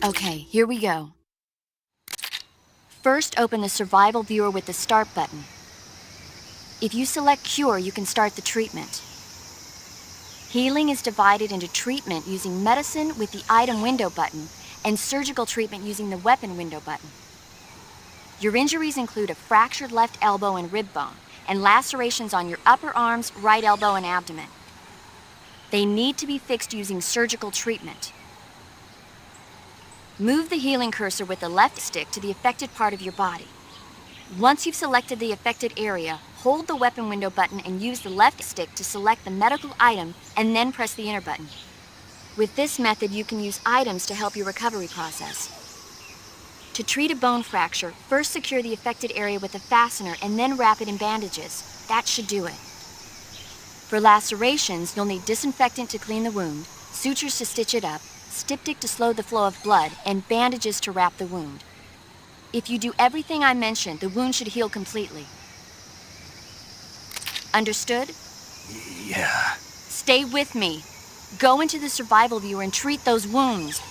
Okay, here we go. First, open the survival viewer with the start button. If you select cure, you can start the treatment. Healing is divided into treatment using medicine with the item window button and surgical treatment using the weapon window button. Your injuries include a fractured left elbow and rib bone, and lacerations on your upper arms, right elbow, and abdomen. They need to be fixed using surgical treatment. Move the healing cursor with the left stick to the affected part of your body. Once you've selected the affected area, hold the weapon window button and use the left stick to select the medical item and then press the enter button. With this method, you can use items to help your recovery process. To treat a bone fracture, first secure the affected area with a fastener and then wrap it in bandages. That should do it. For lacerations, you'll need disinfectant to clean the wound, sutures to stitch it up, styptic to slow the flow of blood, and bandages to wrap the wound. If you do everything I mentioned, the wound should heal completely. Understood? Yeah. Stay with me. Go into the survival viewer and treat those wounds.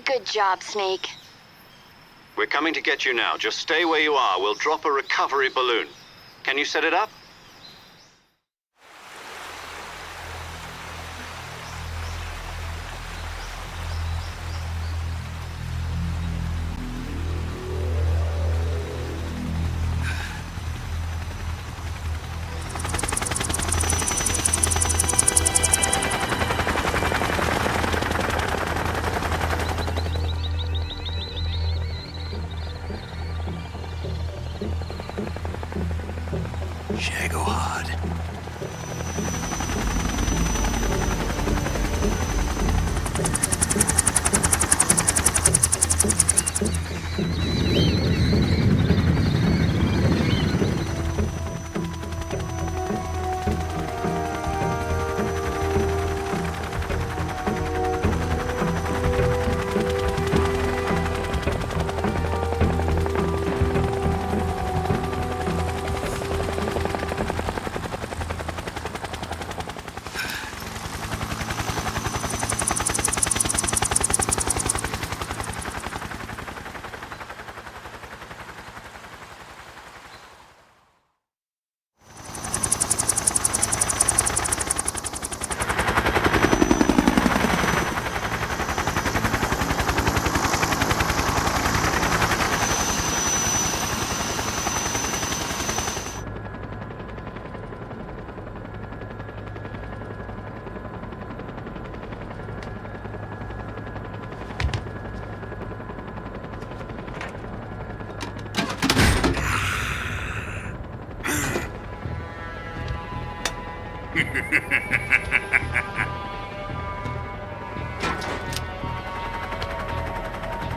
Good job, Snake. We're coming to get you now. Just stay where you are. We'll drop a recovery balloon. Can you set it up? Shagohod.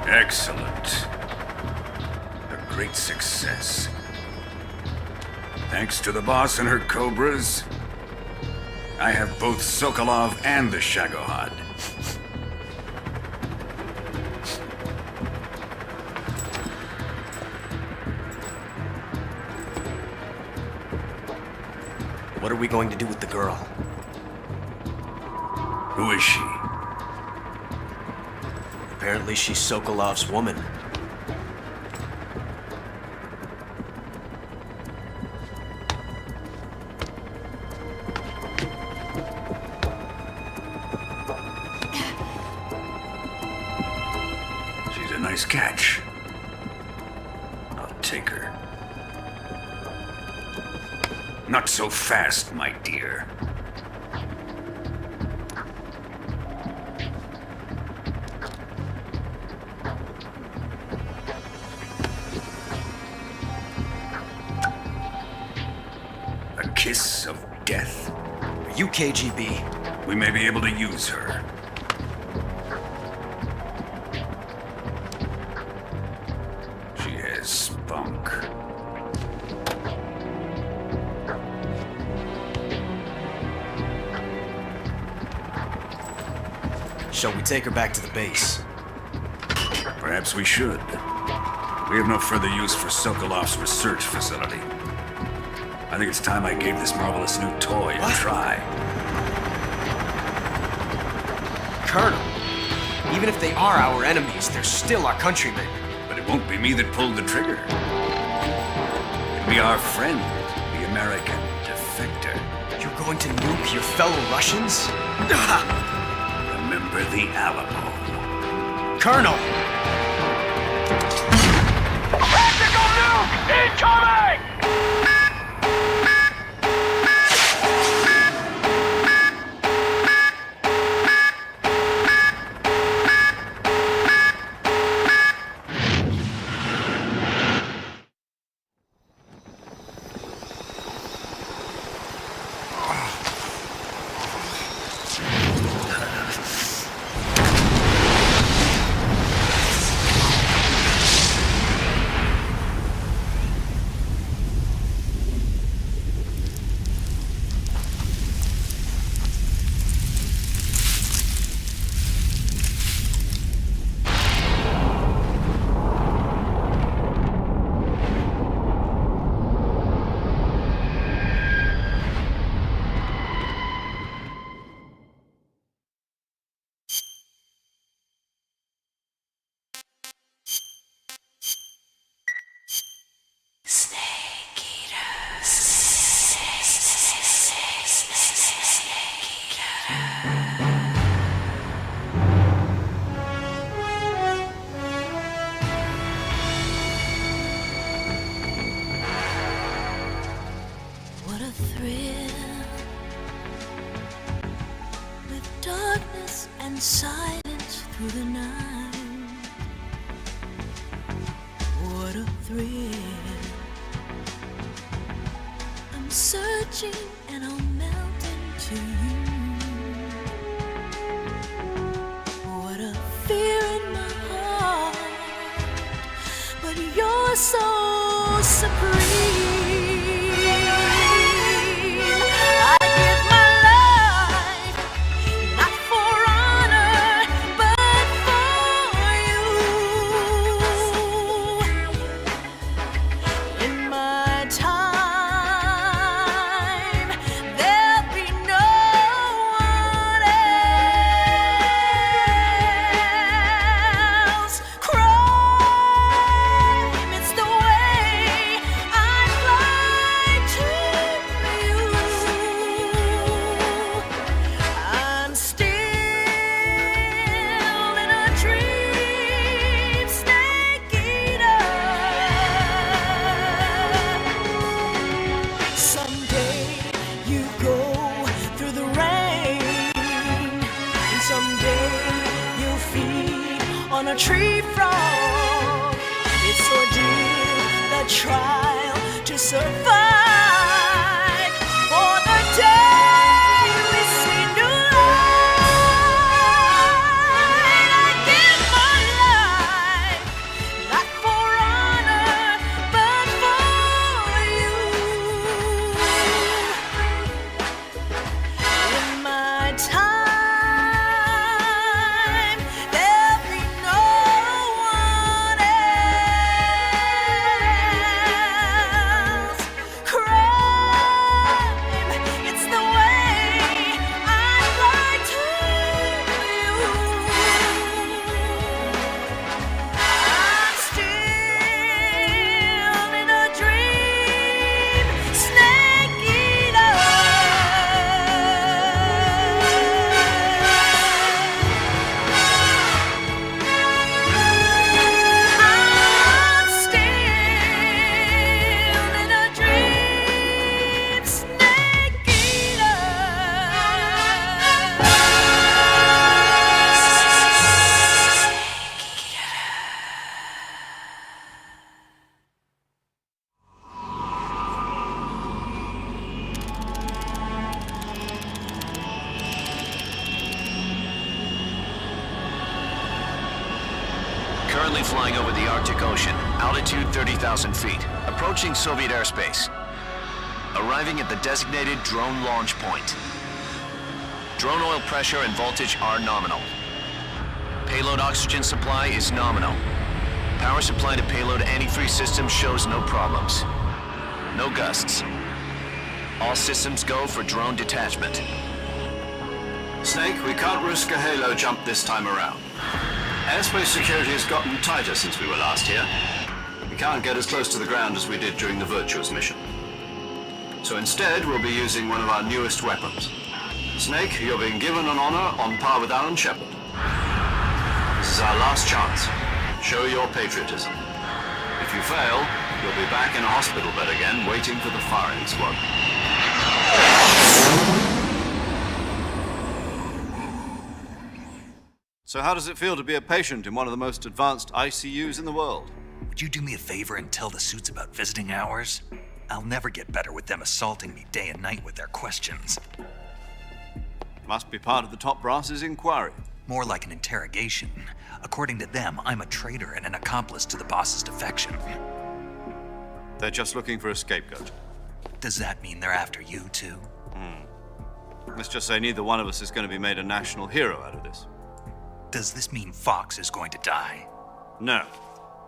Excellent. A great success. Thanks to the boss and her cobras, I have both Sokolov and the Shagohod. What are we going to do with the girl? Who is she? Apparently she's Sokolov's woman. She's a nice catch. I'll take her. Not so fast, my dear. A kiss of death. Are you KGB? We may be able to use her. She has spunk. Shall we take her back to the base? Perhaps we should. We have no further use for Sokolov's research facility. I think it's time I gave this marvelous new toy a try. Colonel, even if they are our enemies, they're still our countrymen. But it won't be me that pulled the trigger. It'll be our friend, the American defector. You're going to nuke your fellow Russians? Remember the Alamo. Colonel! Tactical nuke incoming! What a thrill, with darkness and silence through the night. What a thrill, I'm searching and I'll melt into you. What a fear in my heart, but you're so supreme. On a tree frog, it's ordeal, the trial to survive. For the day we see new light, I give my life, not for honor, but for you. Currently flying over the Arctic Ocean, altitude 30,000 feet, approaching Soviet airspace. Arriving at the designated drone launch point. Drone oil pressure and voltage are nominal. Payload oxygen supply is nominal. Power supply to payload antifreeze system shows no problems. No gusts. All systems go for drone detachment. Snake, we can't risk a halo jump this time around. Airspace security has gotten tighter since we were last here. We can't get as close to the ground as we did during the Virtuous mission. So instead, we'll be using one of our newest weapons. Snake, you're being given an honor on par with Alan Shepard. This is our last chance. Show your patriotism. If you fail, you'll be back in a hospital bed again, waiting for the firing squad. So how does it feel to be a patient in one of the most advanced ICUs in the world? Would you do me a favor and tell the suits about visiting hours? I'll never get better with them assaulting me day and night with their questions. Must be part of the top brass's inquiry. More like an interrogation. According to them, I'm a traitor and an accomplice to the boss's defection. They're just looking for a scapegoat. Does that mean they're after you, too? Let's just say neither one of us is going to be made a national hero out of this. Does this mean Fox is going to die? No.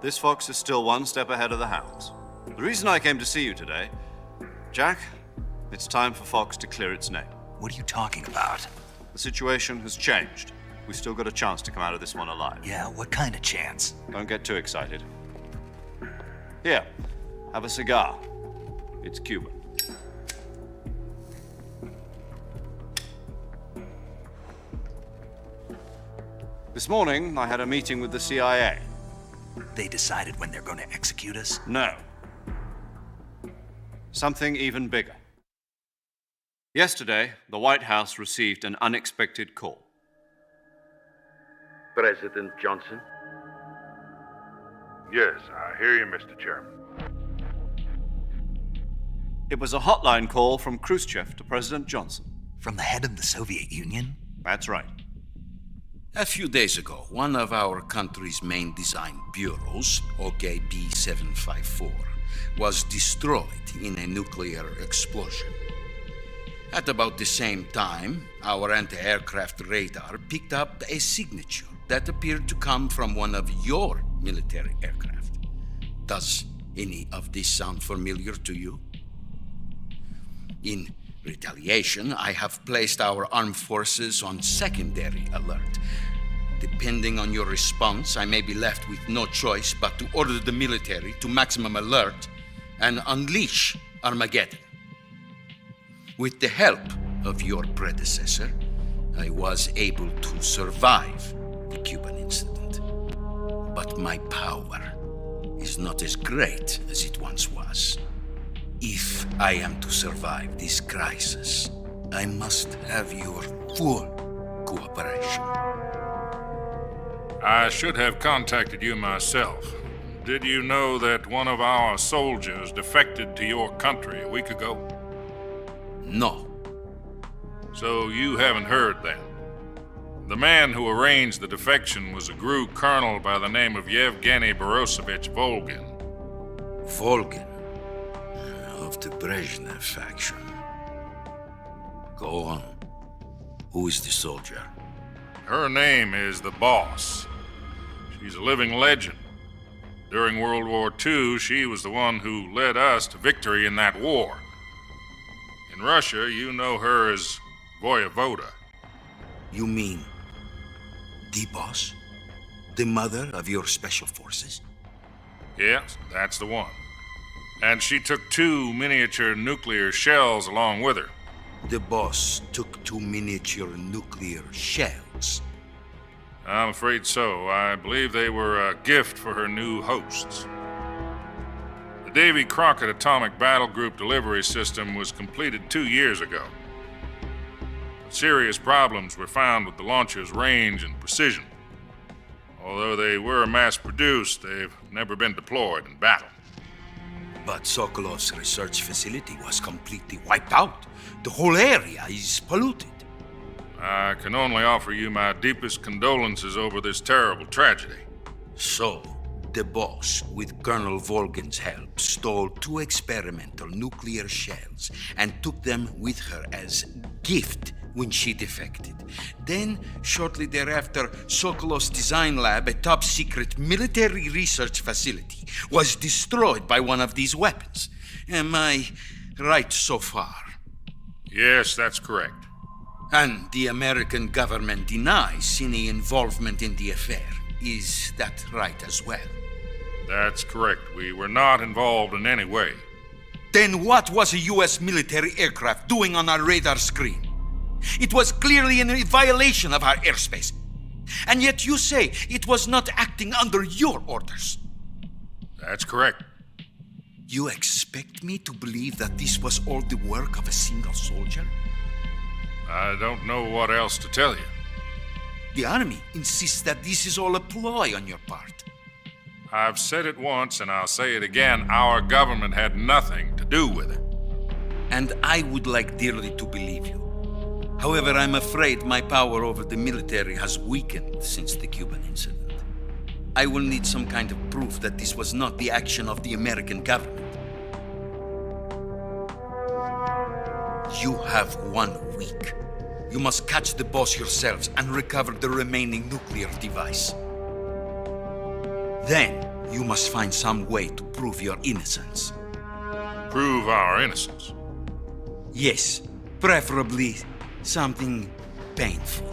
This fox is still one step ahead of the hounds. The reason I came to see you today, Jack, it's time for Fox to clear its name. What are you talking about? The situation has changed. We've still got a chance to come out of this one alive. Yeah, what kind of chance? Don't get too excited. Here, have a cigar. It's Cuban. This morning, I had a meeting with the CIA. They decided when they're going to execute us? No. Something even bigger. Yesterday, the White House received an unexpected call. President Johnson? Yes, I hear you, Mr. Chairman. It was a hotline call from Khrushchev to President Johnson. From the head of the Soviet Union? That's right. A few days ago, one of our country's main design bureaus, OKB 754, was destroyed in a nuclear explosion. At about the same time, our anti-aircraft radar picked up a signature that appeared to come from one of your military aircraft. Does any of this sound familiar to you? In retaliation, I have placed our armed forces on secondary alert. Depending on your response, I may be left with no choice but to order the military to maximum alert and unleash Armageddon. With the help of your predecessor, I was able to survive the Cuban incident. But my power is not as great as it once was. If I am to survive this crisis, I must have your full cooperation. I should have contacted you myself. Did you know that one of our soldiers defected to your country a week ago? No. So you haven't heard then. The man who arranged the defection was a GRU colonel by the name of Yevgeny Borosovich Volgin. Volgin? Of the Brezhnev faction. Go on. Who is the soldier? Her name is the Boss. She's a living legend. During World War II, she was the one who led us to victory in that war. In Russia, you know her as Voyevoda. You mean the Boss? The mother of your special forces? Yes, that's the one. And she took 2 miniature nuclear shells along with her. The Boss took 2 miniature nuclear shells? I'm afraid so. I believe they were a gift for her new hosts. The Davy Crockett Atomic Battle Group delivery system was completed 2 years ago. Serious problems were found with the launcher's range and precision. Although they were mass-produced, they've never been deployed in battle. But Sokolov's research facility was completely wiped out. The whole area is polluted. I can only offer you my deepest condolences over this terrible tragedy. So, the boss, with Colonel Volgin's help, stole 2 experimental nuclear shells and took them with her as gift when she defected. Then, shortly thereafter, Sokolov's design lab, a top-secret military research facility, was destroyed by one of these weapons. Am I right so far? Yes, that's correct. And the American government denies any involvement in the affair. Is that right as well? That's correct. We were not involved in any way. Then what was a U.S. military aircraft doing on our radar screen? It was clearly in violation of our airspace. And yet you say it was not acting under your orders. That's correct. You expect me to believe that this was all the work of a single soldier? I don't know what else to tell you. The army insists that this is all a ploy on your part. I've said it once and I'll say it again. Our government had nothing to do with it. And I would like dearly to believe you. However, I'm afraid my power over the military has weakened since the Cuban incident. I will need some kind of proof that this was not the action of the American government. You have 1 week. You must catch the boss yourselves and recover the remaining nuclear device. Then, you must find some way to prove your innocence. Prove our innocence? Yes, preferably something painful.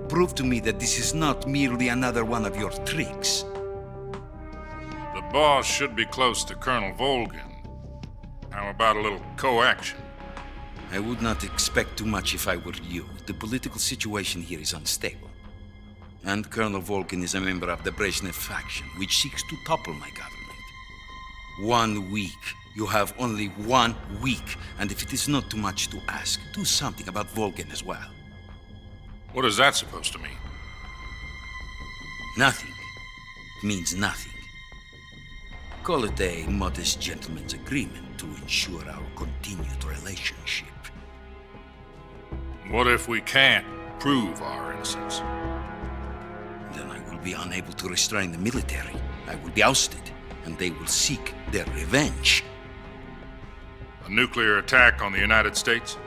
Prove to me that this is not merely another one of your tricks. The boss should be close to Colonel Volgin. How about a little co-action? I would not expect too much if I were you. The political situation here is unstable. And Colonel Volgin is a member of the Brezhnev faction, which seeks to topple my government. 1 week. You have only 1 week. And if it is not too much to ask, do something about Volgin as well. What is that supposed to mean? Nothing. It means nothing. Call it a modest gentleman's agreement to ensure our continued relationship. What if we can't prove our innocence? Then I will be unable to restrain the military. I will be ousted, and they will seek their revenge. A nuclear attack on the United States?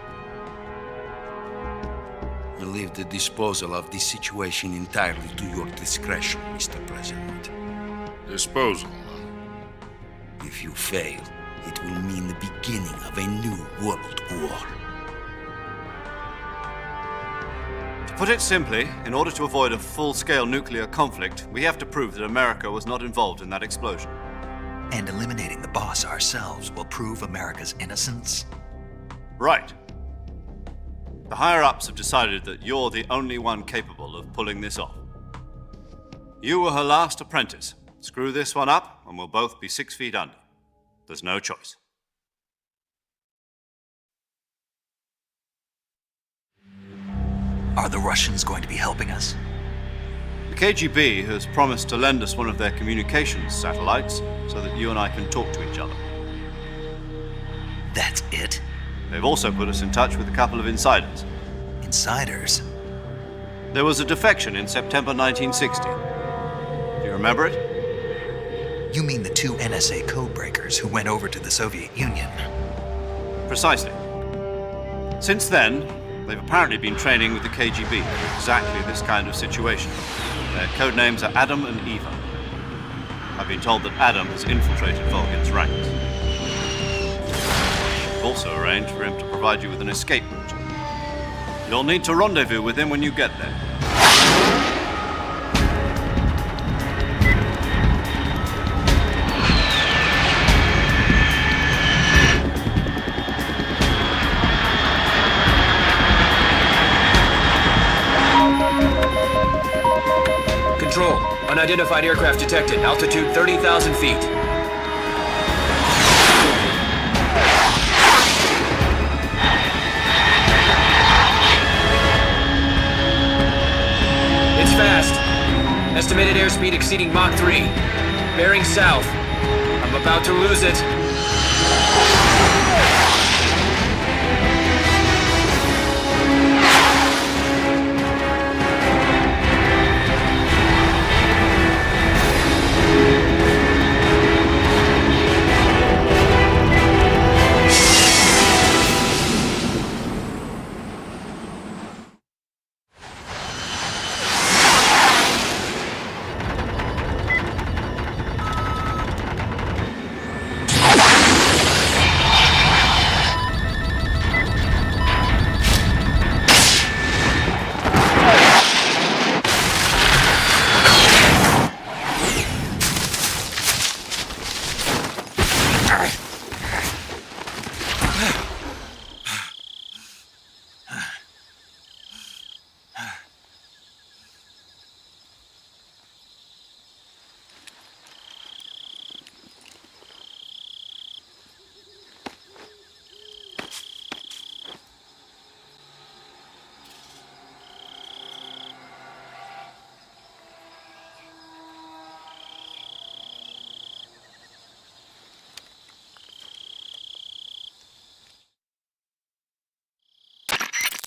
I leave the disposal of this situation entirely to your discretion, Mr. President. Disposal? If you fail, it will mean the beginning of a new world war. To put it simply, in order to avoid a full-scale nuclear conflict, we have to prove that America was not involved in that explosion. And eliminating the boss ourselves will prove America's innocence? Right. The higher-ups have decided that you're the only one capable of pulling this off. You were her last apprentice. Screw this one up, and we'll both be 6 feet under. There's no choice. Are the Russians going to be helping us? The KGB has promised to lend us one of their communications satellites so that you and I can talk to each other. That's it? They've also put us in touch with a couple of insiders. Insiders? There was a defection in September 1960. Do you remember it? You mean the 2 NSA codebreakers who went over to the Soviet Union? Precisely. Since then, they've apparently been training with the KGB for exactly this kind of situation. Their code names are Adam and Eva. I've been told that Adam has infiltrated Volgin's ranks. I've also arranged for him to provide you with an escape route. You'll need to rendezvous with him when you get there. Control. Unidentified aircraft detected. Altitude 30,000 feet. It's fast. Estimated airspeed exceeding Mach 3. Bearing south. I'm about to lose it.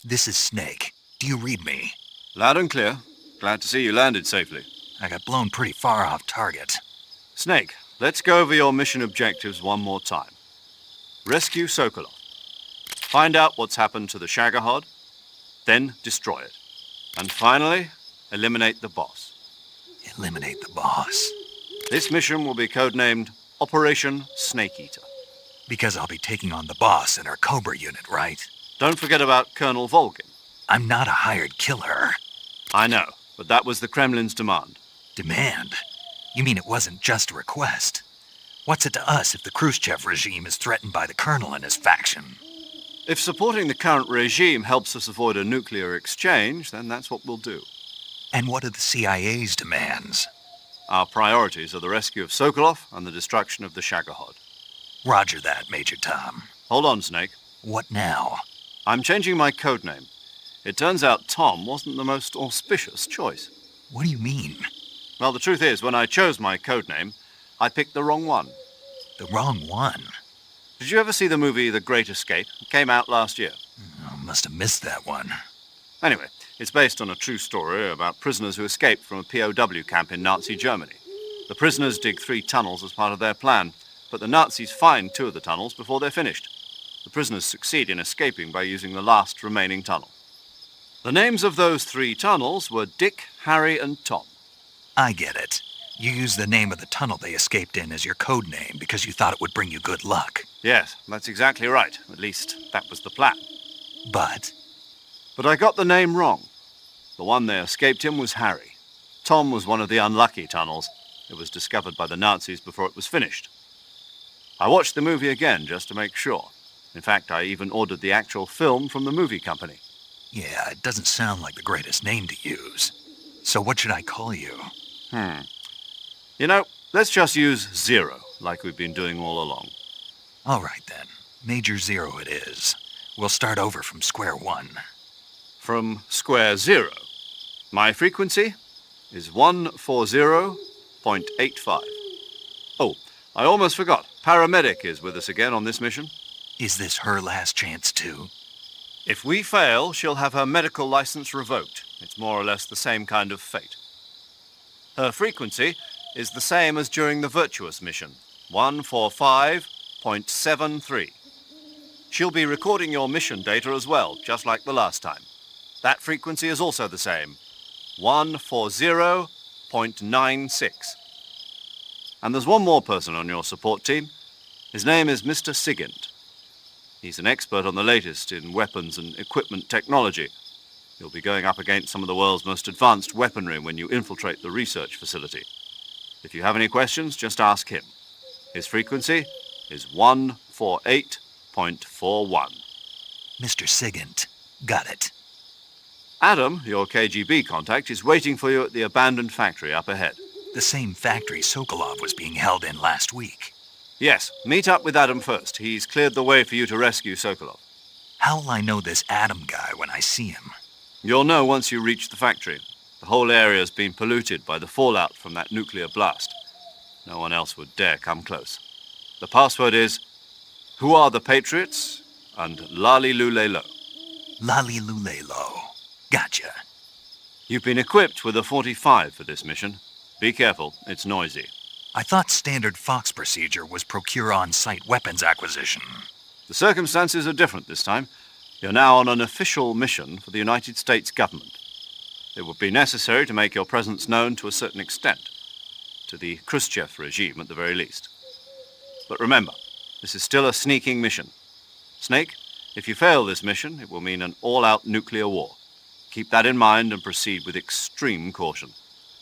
This is Snake. Do you read me? Loud and clear. Glad to see you landed safely. I got blown pretty far off target. Snake, let's go over your mission objectives one more time. Rescue Sokolov. Find out what's happened to the Shagohod, then destroy it. And finally, eliminate the boss. Eliminate the boss. This mission will be codenamed Operation Snake Eater. Because I'll be taking on the boss in our Cobra unit, right? Don't forget about Colonel Volgin. I'm not a hired killer. I know, but that was the Kremlin's demand. Demand? You mean it wasn't just a request? What's it to us if the Khrushchev regime is threatened by the Colonel and his faction? If supporting the current regime helps us avoid a nuclear exchange, then that's what we'll do. And what are the CIA's demands? Our priorities are the rescue of Sokolov and the destruction of the Shagohod. Roger that, Major Tom. Hold on, Snake. What now? I'm changing my codename. It turns out Tom wasn't the most auspicious choice. What do you mean? Well, the truth is, when I chose my codename, I picked the wrong one. The wrong one? Did you ever see the movie The Great Escape? It came out last year. Oh, must have missed that one. Anyway, it's based on a true story about prisoners who escaped from a POW camp in Nazi Germany. The prisoners dig 3 tunnels as part of their plan, but the Nazis find 2 of the tunnels before they're finished. The prisoners succeed in escaping by using the last remaining tunnel. The names of those 3 tunnels were Dick, Harry, and Tom. I get it. You used the name of the tunnel they escaped in as your code name because you thought it would bring you good luck. Yes, that's exactly right. At least, that was the plan. But I got the name wrong. The one they escaped in was Harry. Tom was one of the unlucky tunnels. It was discovered by the Nazis before it was finished. I watched the movie again just to make sure. In fact, I even ordered the actual film from the movie company. yeah, it doesn't sound like the greatest name to use. So what should I call you? You know, let's just use Zero, like we've been doing all along. All right, then. Major Zero it is. We'll start over from square one. From square 0. My frequency is 140.85. Oh, I almost forgot. Paramedic is with us again on this mission. Is this her last chance, too? If we fail, she'll have her medical license revoked. It's more or less the same kind of fate. Her frequency is the same as during the Virtuous mission, 145.73. She'll be recording your mission data as well, just like the last time. That frequency is also the same, 140.96. And there's one more person on your support team. His name is Mr. Sigint. He's an expert on the latest in weapons and equipment technology. You'll be going up against some of the world's most advanced weaponry when you infiltrate the research facility. If you have any questions, just ask him. His frequency is 148.41. Mr. Sigint. Got it. Adam, your KGB contact, is waiting for you at the abandoned factory up ahead. The same factory Sokolov was being held in last week. Yes, meet up with Adam first. He's cleared the way for you to rescue Sokolov. How will I know this Adam guy when I see him? You'll know once you reach the factory. The whole area's been polluted by the fallout from that nuclear blast. No one else would dare come close. The password is, "Who are the Patriots?" and Lali Lule Lo. Lali Lule Lo. Gotcha. You've been equipped with a 45 for this mission. Be careful, it's noisy. I thought standard Fox procedure was procure on-site weapons acquisition. The circumstances are different this time. You're now on an official mission for the United States government. It would be necessary to make your presence known to a certain extent, to the Khrushchev regime at the very least. But remember, this is still a sneaking mission. Snake, if you fail this mission, it will mean an all-out nuclear war. Keep that in mind and proceed with extreme caution.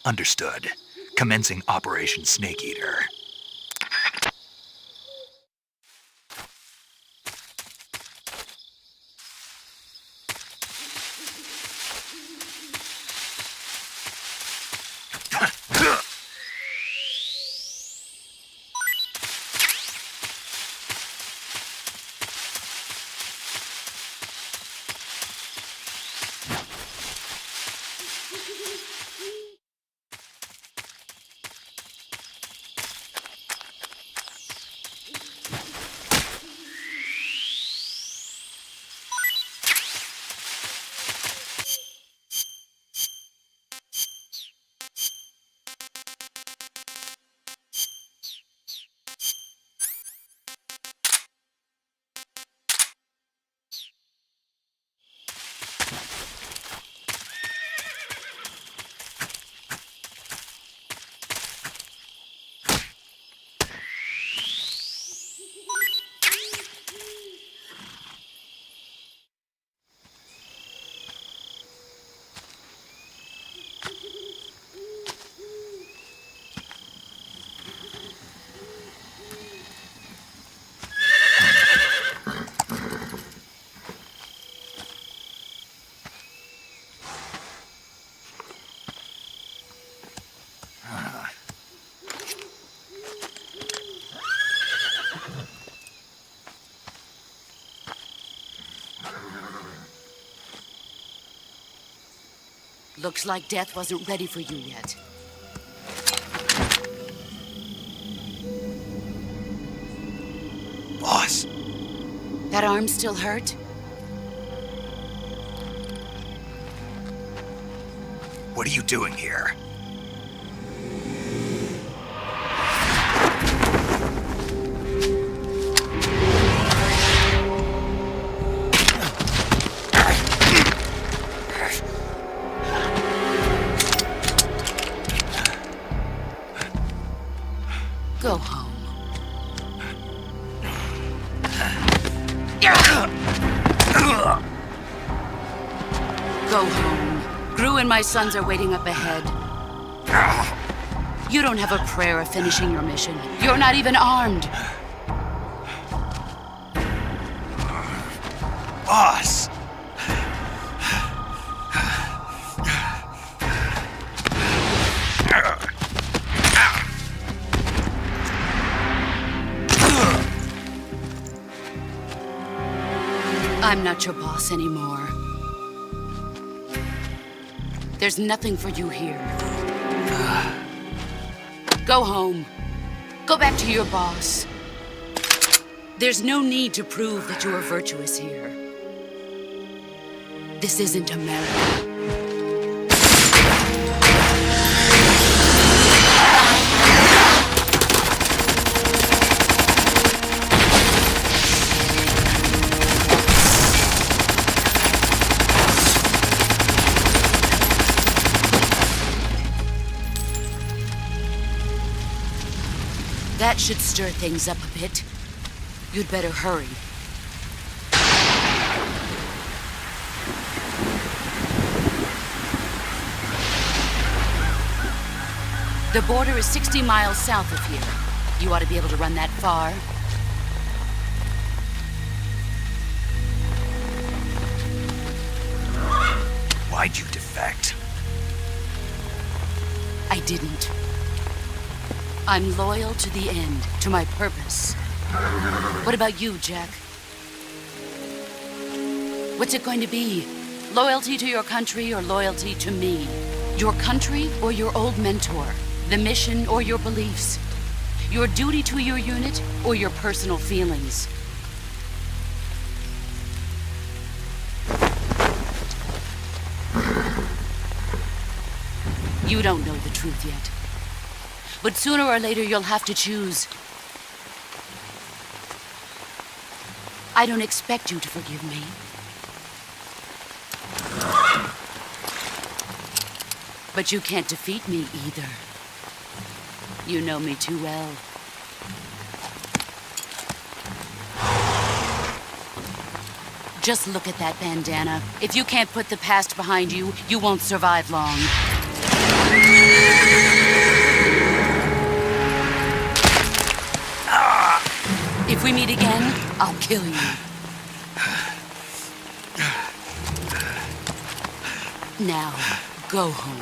Understood. Commencing Operation Snake Eater. Looks like death wasn't ready for you yet. Boss. That arm still hurt? What are you doing here? Go home. Go home. Gru and my sons are waiting up ahead. You don't have a prayer of finishing your mission. You're not even armed. Boss! I'm not your boss anymore. There's nothing for you here. Go home. Go back to your boss. There's no need to prove that you are virtuous here. This isn't America. That should stir things up a bit. You'd better hurry. The border is 60 miles south of here. You ought to be able to run that far. Why'd you defect? I didn't. I'm loyal to the end, to my purpose. What about you, Jack? What's it going to be? Loyalty to your country or loyalty to me? Your country or your old mentor? The mission or your beliefs? Your duty to your unit or your personal feelings? You don't know the truth yet. But sooner or later, you'll have to choose. I don't expect you to forgive me. But you can't defeat me either. You know me too well. Just look at that bandana. If you can't put the past behind you, you won't survive long. If we meet again, I'll kill you. Now, go home.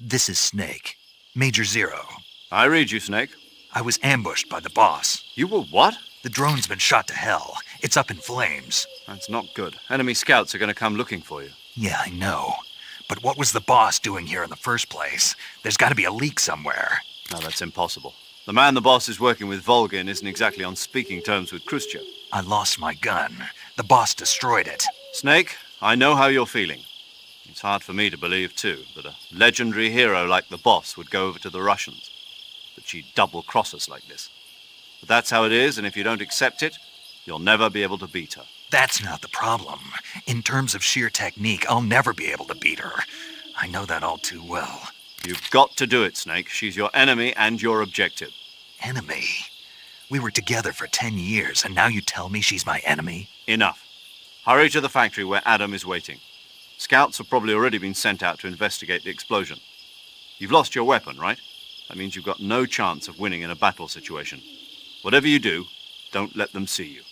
This is Snake. Major Zero. I read you, Snake. I was ambushed by the boss. You were what? The drone's been shot to hell. It's up in flames. That's not good. Enemy scouts are going to come looking for you. Yeah, I know. But what was the boss doing here in the first place? There's got to be a leak somewhere. No, that's impossible. The man the boss is working with, Volgin, isn't exactly on speaking terms with Khrushchev. I lost my gun. The boss destroyed it. Snake, I know how you're feeling. It's hard for me to believe, too, that a legendary hero like the boss would go over to the Russians. That she'd double-cross us like this. But that's how it is, and if you don't accept it, you'll never be able to beat her. That's not the problem. In terms of sheer technique, I'll never be able to beat her. I know that all too well. You've got to do it, Snake. She's your enemy and your objective. Enemy? We were together for 10 years, and now you tell me she's my enemy? Enough. Hurry to the factory where Adam is waiting. Scouts have probably already been sent out to investigate the explosion. You've lost your weapon, right? That means you've got no chance of winning in a battle situation. Whatever you do, don't let them see you.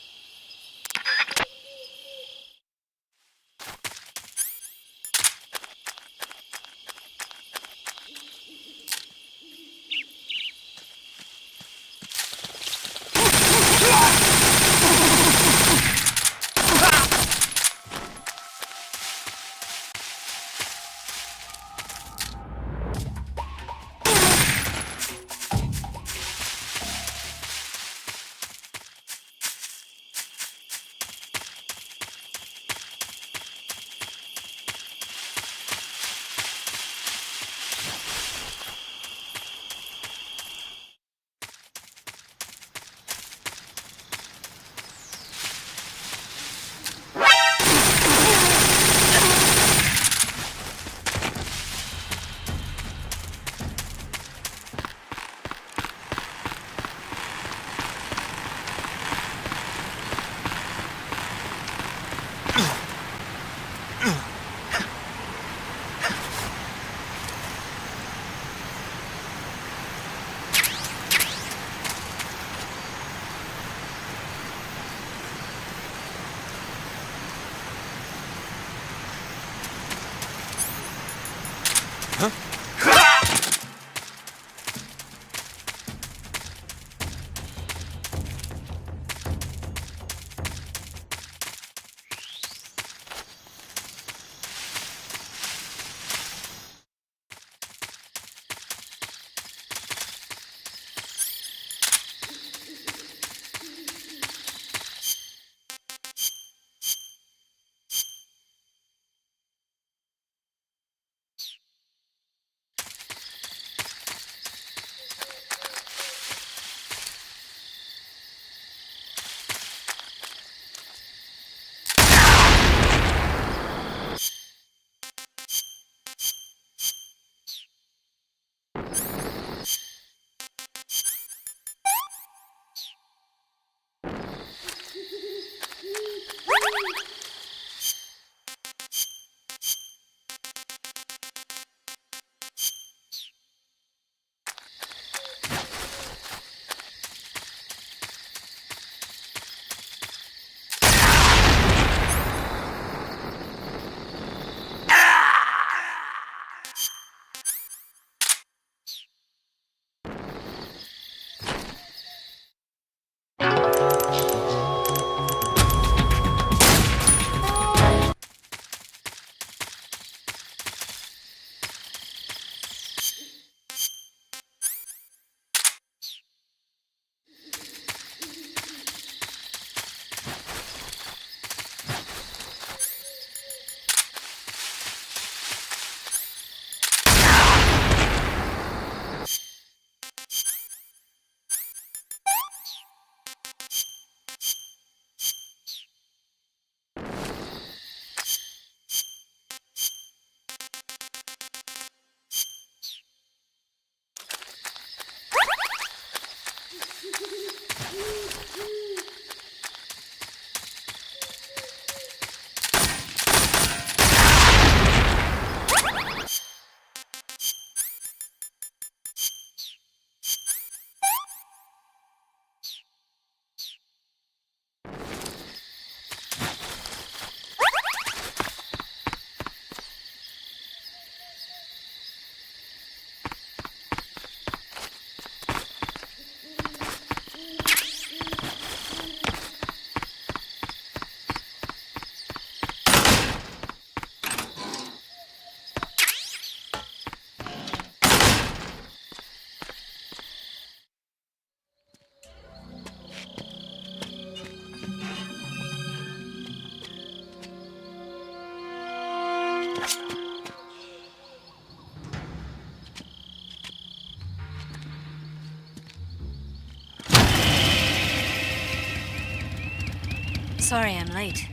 Sorry I'm late.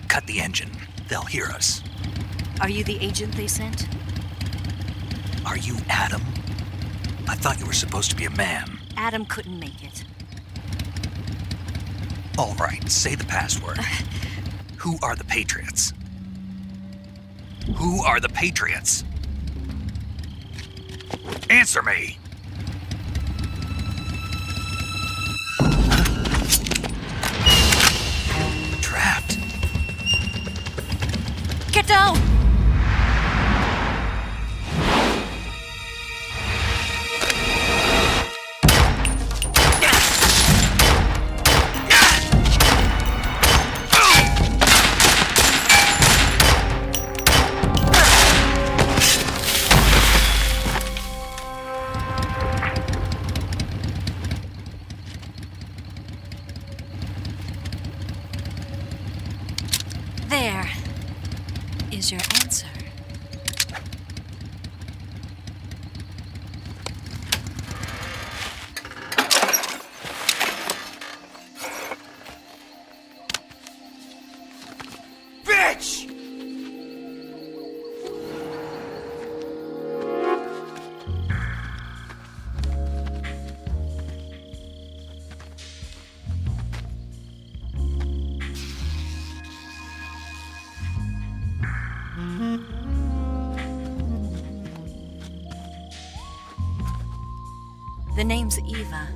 Cut the engine. They'll hear us. Are you the agent they sent? Are you Adam? I thought you were supposed to be a man. Adam couldn't make it. All right, say the password. Who are the Patriots? Who are the Patriots? Answer me! Trapped. Get down! There is your answer. Bitch! The name's Eva.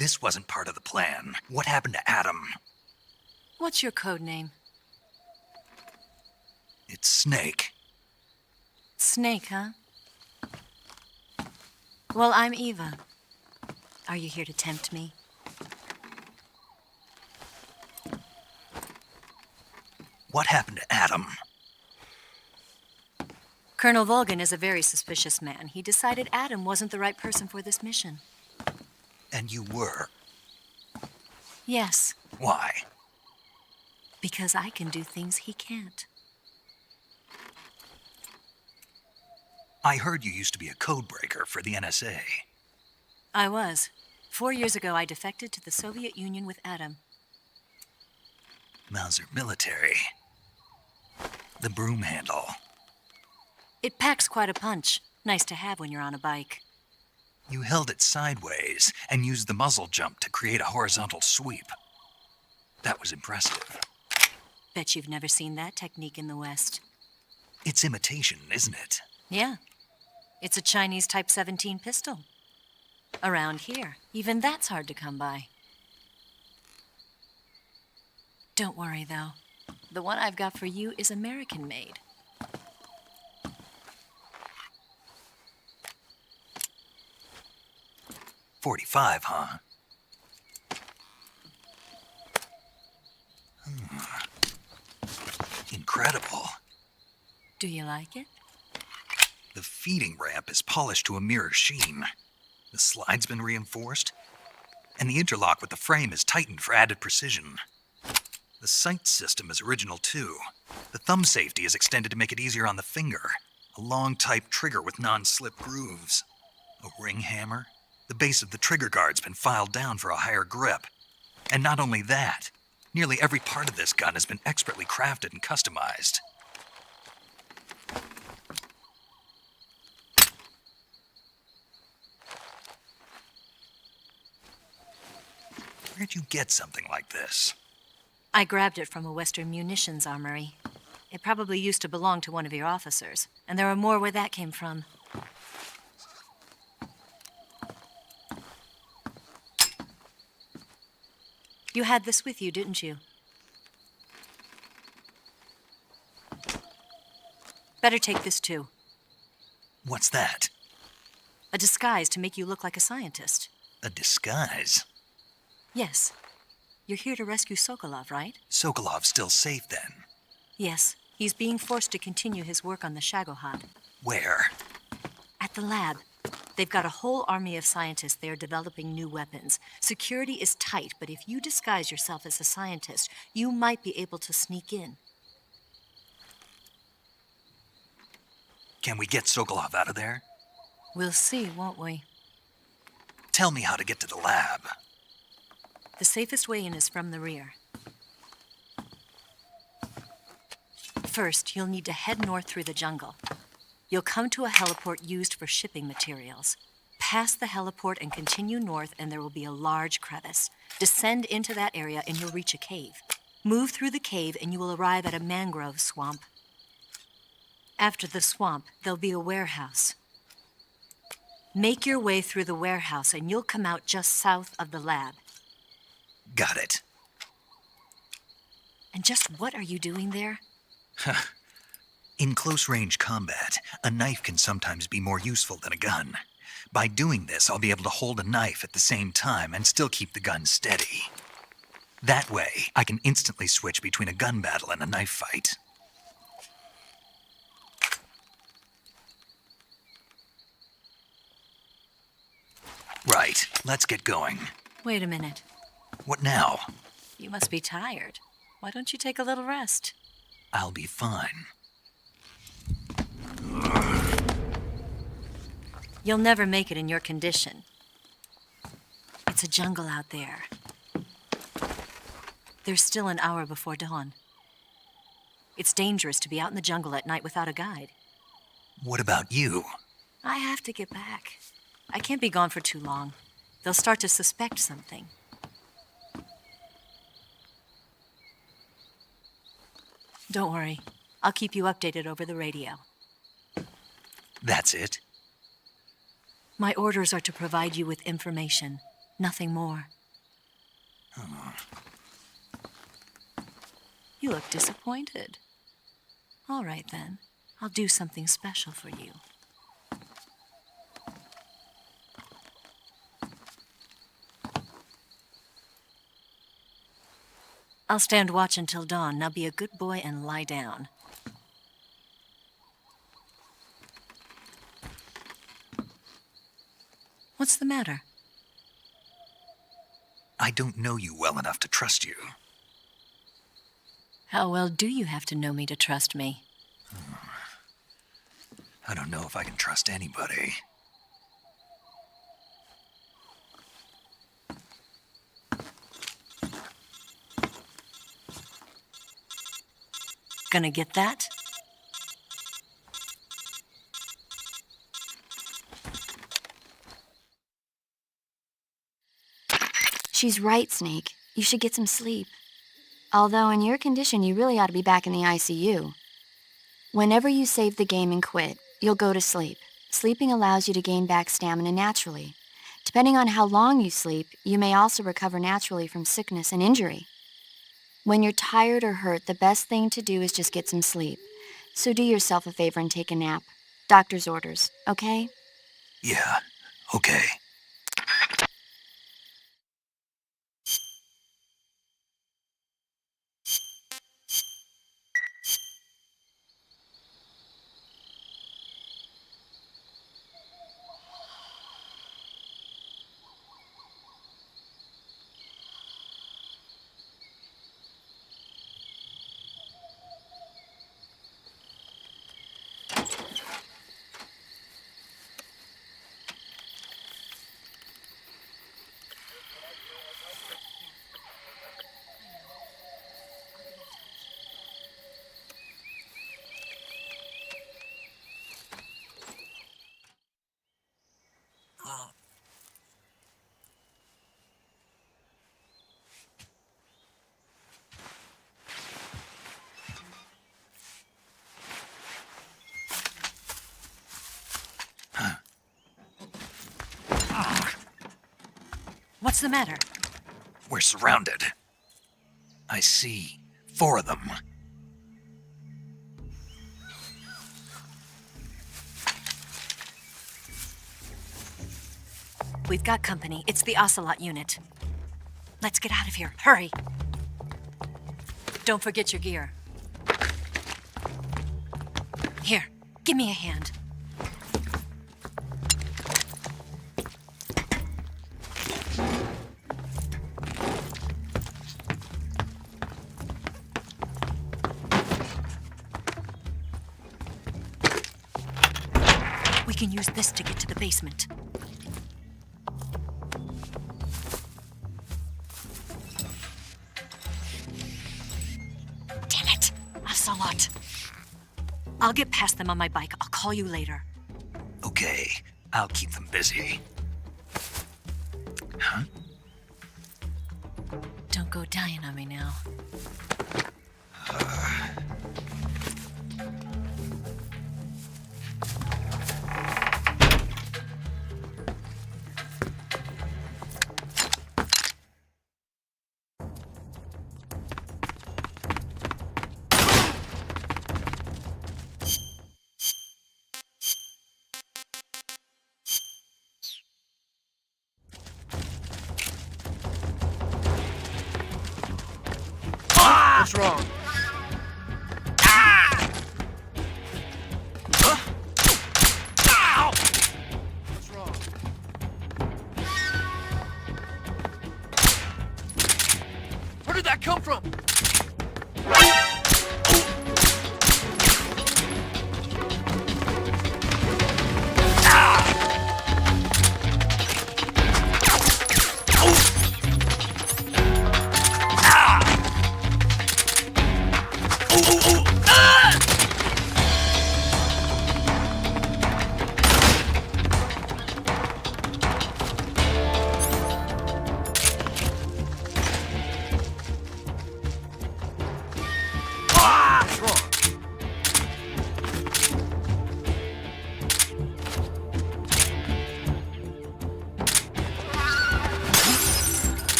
this wasn't part of the plan, what happened to Adam? What's your code name? It's Snake. Snake, huh? Well, I'm Eva. Are you here to tempt me? What happened to Adam? Colonel Volgan is a very suspicious man. He decided Adam wasn't the right person for this mission. And you were? Yes. Why? Because I can do things he can't. I heard you used to be a codebreaker for the NSA. I was. 4 years ago, I defected to the Soviet Union with Adam. Mauser military. The broom handle. It packs quite a punch. Nice to have when you're on a bike. You held it sideways and used the muzzle jump to create a horizontal sweep. That was impressive. Bet you've never seen that technique in the West. It's imitation, isn't it? Yeah. It's a Chinese Type 17 pistol. Around here, even that's hard to come by. Don't worry, though. The one I've got for you is American-made. .45, huh? Incredible. Do you like it? The feeding ramp is polished to a mirror sheen. The slide's been reinforced, and the interlock with the frame is tightened for added precision. The sight system is original too. The thumb safety is extended to make it easier on the finger. A long type trigger with non-slip grooves. A ring hammer. The base of the trigger guard's been filed down for a higher grip. And not only that, nearly every part of this gun has been expertly crafted and customized. Where'd you get something like this? I grabbed it from a Western munitions armory. It probably used to belong to one of your officers, and there are more where that came from. You had this with you, didn't you? Better take this too. What's that? A disguise to make you look like a scientist. A disguise? Yes. You're here to rescue Sokolov, right? Sokolov's still safe then? Yes. He's being forced to continue his work on the Shagohod. Where? At the lab. They've got a whole army of scientists there developing new weapons. Security is tight, but if you disguise yourself as a scientist, you might be able to sneak in. Can we get Sokolov out of there? We'll see, won't we? Tell me how to get to the lab. The safest way in is from the rear. First, you'll need to head north through the jungle. You'll come to a heliport used for shipping materials. Pass the heliport and continue north, and there will be a large crevice. Descend into that area, and you'll reach a cave. Move through the cave, and you will arrive at a mangrove swamp. After the swamp, there'll be a warehouse. Make your way through the warehouse, and you'll come out just south of the lab. Got it. And just what are you doing there? In close-range combat, a knife can sometimes be more useful than a gun. By doing this, I'll be able to hold a knife at the same time and still keep the gun steady. That way, I can instantly switch between a gun battle and a knife fight. Right, let's get going. Wait a minute. What now? You must be tired. Why don't you take a little rest? I'll be fine. You'll never make it in your condition. It's a jungle out there. There's still an hour before dawn. It's dangerous to be out in the jungle at night without a guide. What about you? I have to get back. I can't be gone for too long. They'll start to suspect something. Don't worry. I'll keep you updated over the radio. That's it? My orders are to provide you with information. Nothing more. You look disappointed. All right, then. I'll do something special for you. I'll stand watch until dawn. Now be a good boy and lie down. What's the matter? I don't know you well enough to trust you. How well do you have to know me to trust me? I don't know if I can trust anybody. Gonna get that? She's right, Snake. You should get some sleep. Although in your condition, you really ought to be back in the ICU. Whenever you save the game and quit, you'll go to sleep. Sleeping allows you to gain back stamina naturally. Depending on how long you sleep, you may also recover naturally from sickness and injury. When you're tired or hurt, the best thing to do is just get some sleep. So do yourself a favor and take a nap. Doctor's orders, okay? Yeah, okay. What's the matter? We're surrounded. I see 4 of them. We've got company. It's the Ocelot unit. Let's get out of here. Hurry! Don't forget your gear. Here, give me a hand. We can use this to get to the basement. Damn it! Ocelot! I'll get past them on my bike. I'll call you later. Okay, I'll keep them busy. Huh? Don't go dying on me now. What's wrong? What's wrong? Where did that come from?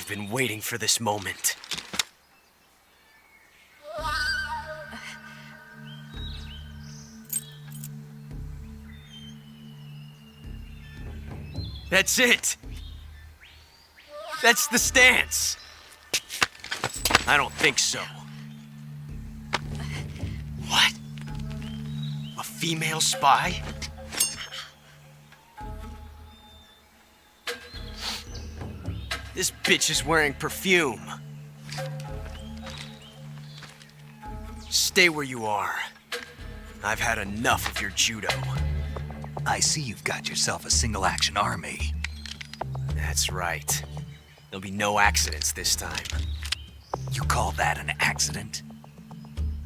I've been waiting for this moment. That's it! That's the stance! I don't think so. What? A female spy? This bitch is wearing perfume. Stay where you are. I've had enough of your judo. I see you've got yourself a single-action army. That's right. There'll be no accidents this time. You call that an accident?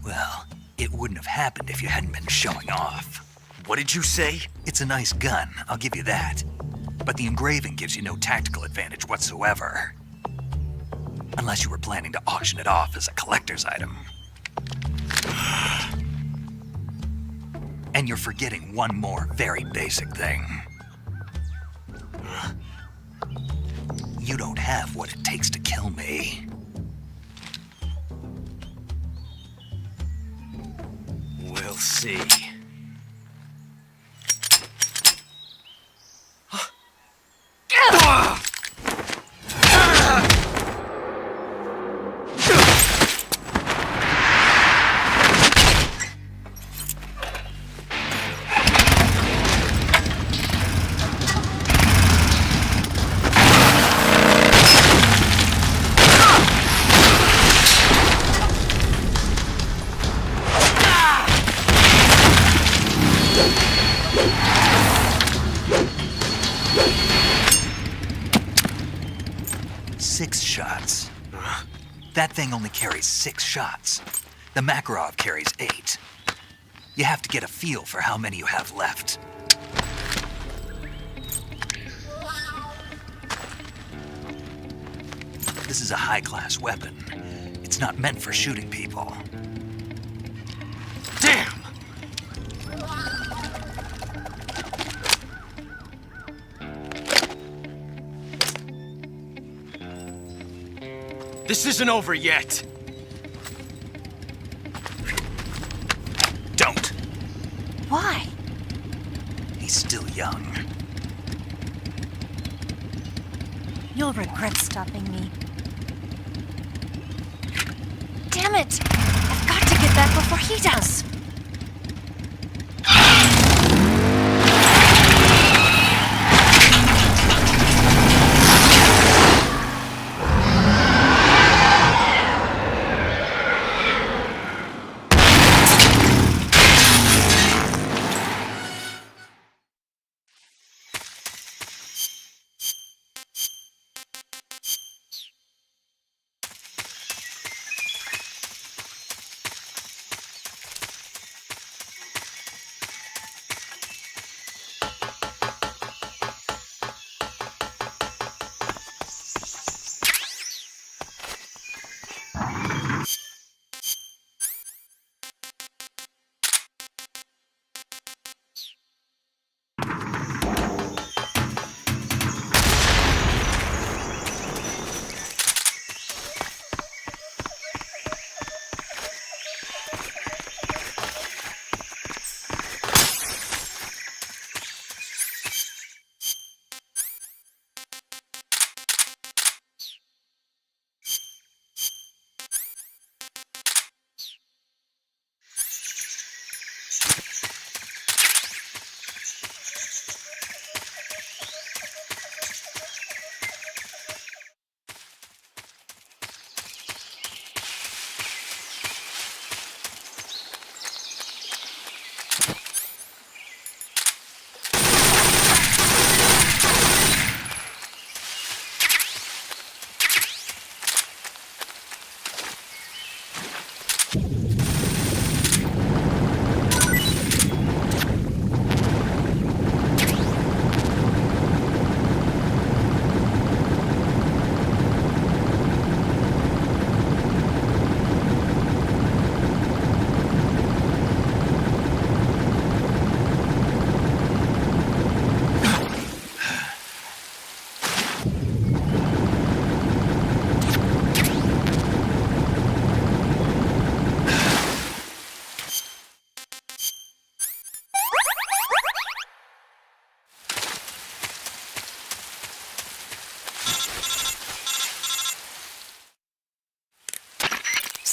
Well, it wouldn't have happened if you hadn't been showing off. What did you say? It's a nice gun, I'll give you that. But the engraving gives you no tactical advantage whatsoever. Unless you were planning to auction it off as a collector's item. And you're forgetting one more very basic thing. You don't have what it takes to kill me. We'll see. That thing only carries 6 shots. The Makarov carries 8. You have to get a feel for how many you have left. This is a high-class weapon. It's not meant for shooting people. Damn! This isn't over yet. Don't. Why? He's still young. You'll regret stopping me. Damn it! I've got to get back before he does.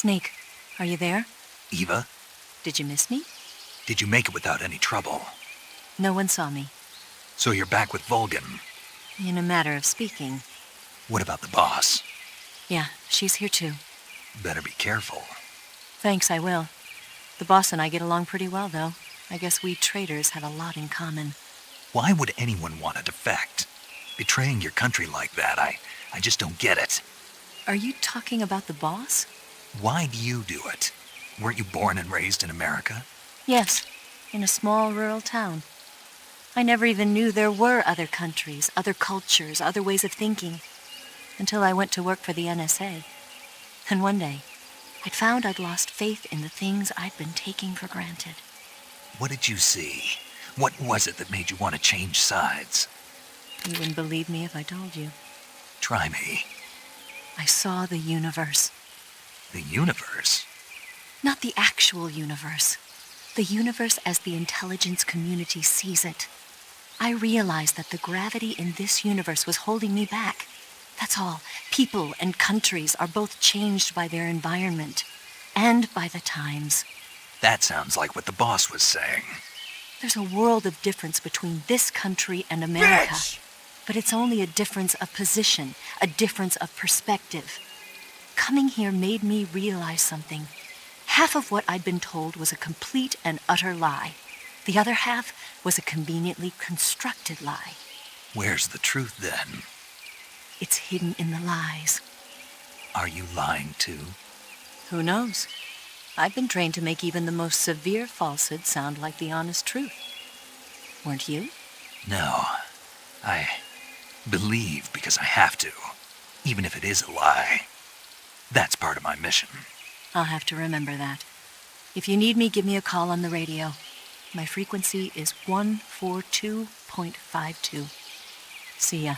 Snake, are you there? Eva, Did you miss me? did you make it without any trouble? No one saw me. So you're back with Vulcan. In a matter of speaking. What about the boss? Yeah, she's here too. Better be careful. Thanks, I will. The boss and I get along pretty well, though. I guess we traitors have a lot in common. Why would anyone want to defect? Betraying your country like that, I just don't get it. Are you talking about the boss? Why do you do it? Weren't you born and raised in America? Yes, in a small rural town. I never even knew there were other countries, other cultures, other ways of thinking, until I went to work for the NSA. And one day, I'd found I'd lost faith in the things I'd been taking for granted. What did you see? What was it that made you want to change sides? You wouldn't believe me if I told you. Try me. I saw the universe. The universe? Not the actual universe. The universe as the intelligence community sees it. I realized that the gravity in this universe was holding me back. That's all. People and countries are both changed by their environment and by the times. That sounds like what the boss was saying. There's a world of difference between this country and America. Bitch! But it's only a difference of position, a difference of perspective. Coming here made me realize something. Half of what I'd been told was a complete and utter lie. The other half was a conveniently constructed lie. Where's the truth then? It's hidden in the lies. Are you lying too? Who knows? I've been trained to make even the most severe falsehood sound like the honest truth. Weren't you? No. I believe because I have to, even if it is a lie. That's part of my mission. I'll have to remember that. If you need me, give me a call on the radio. My frequency is 142.52. See ya.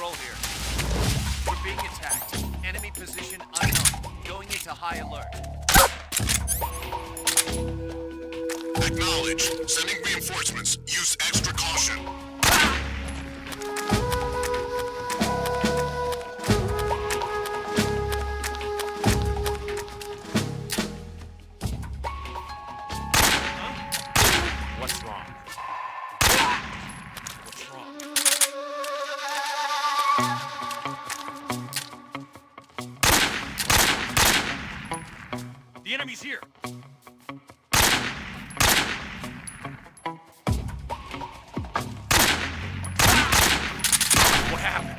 Patrol here. We're being attacked. Enemy position unknown. Going into high alert. Acknowledged. Sending reinforcements. Use extra caution. What's wrong? What's wrong? The enemy's here. What happened?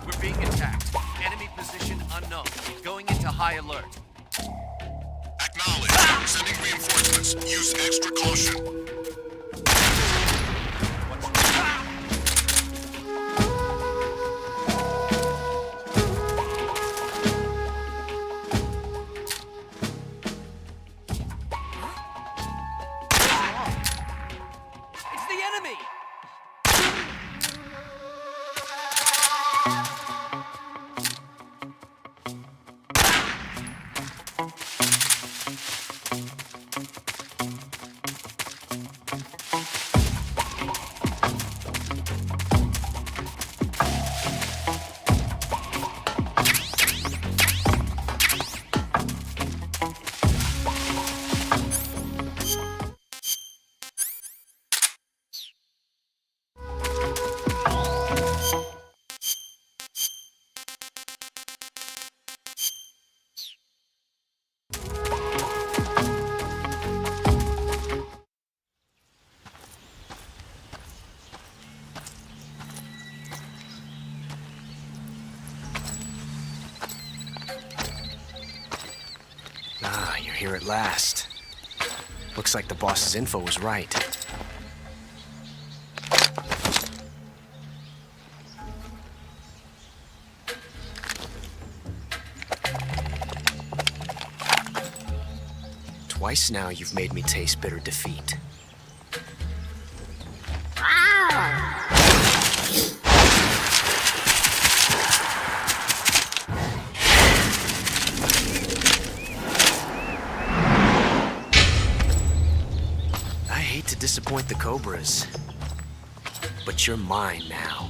We're being attacked. Enemy position unknown. Going into high alert. Acknowledged. Sending reinforcements. Use extra caution. It's the enemy! Ah, you're here at last. Looks like the boss's info was right. Twice now you've made me taste bitter defeat. I hate to disappoint the Cobras, but you're mine now.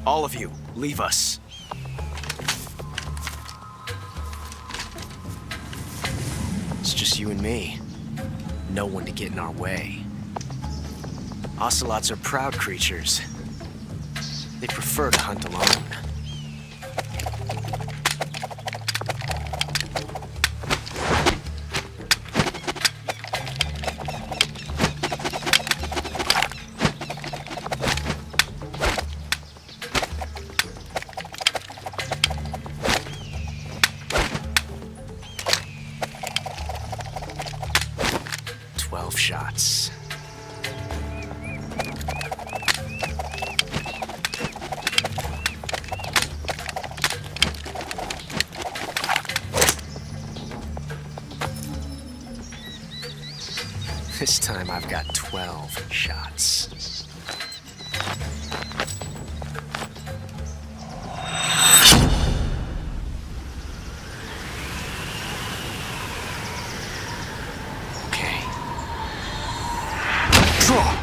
All of you, leave us. It's just you and me. No one to get in our way. Ocelots are proud creatures. They prefer to hunt alone. Shots. This time I've got 12 shots. Okay. Draw!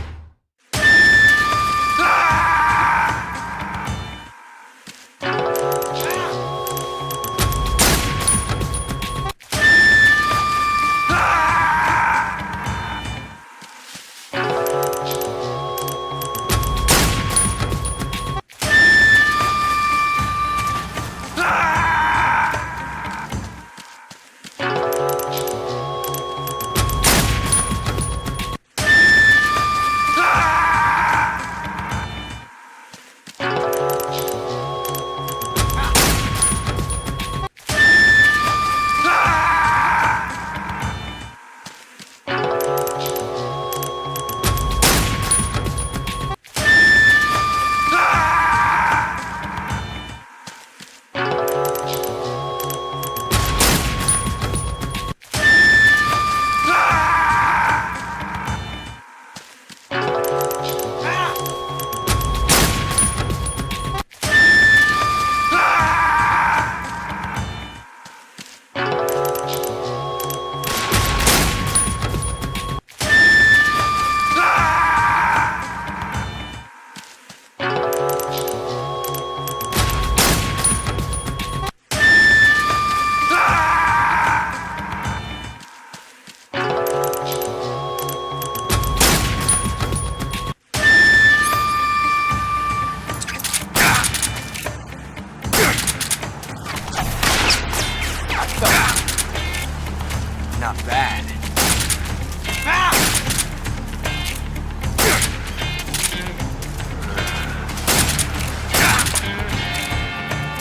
Not bad.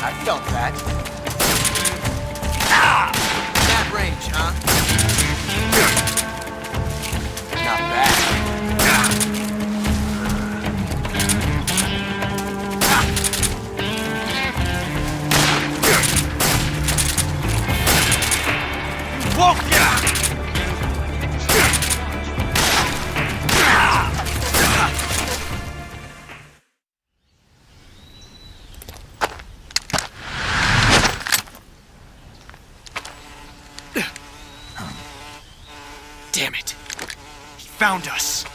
I felt that. That range, huh? Not bad. Won't get out! Damn it. He found us.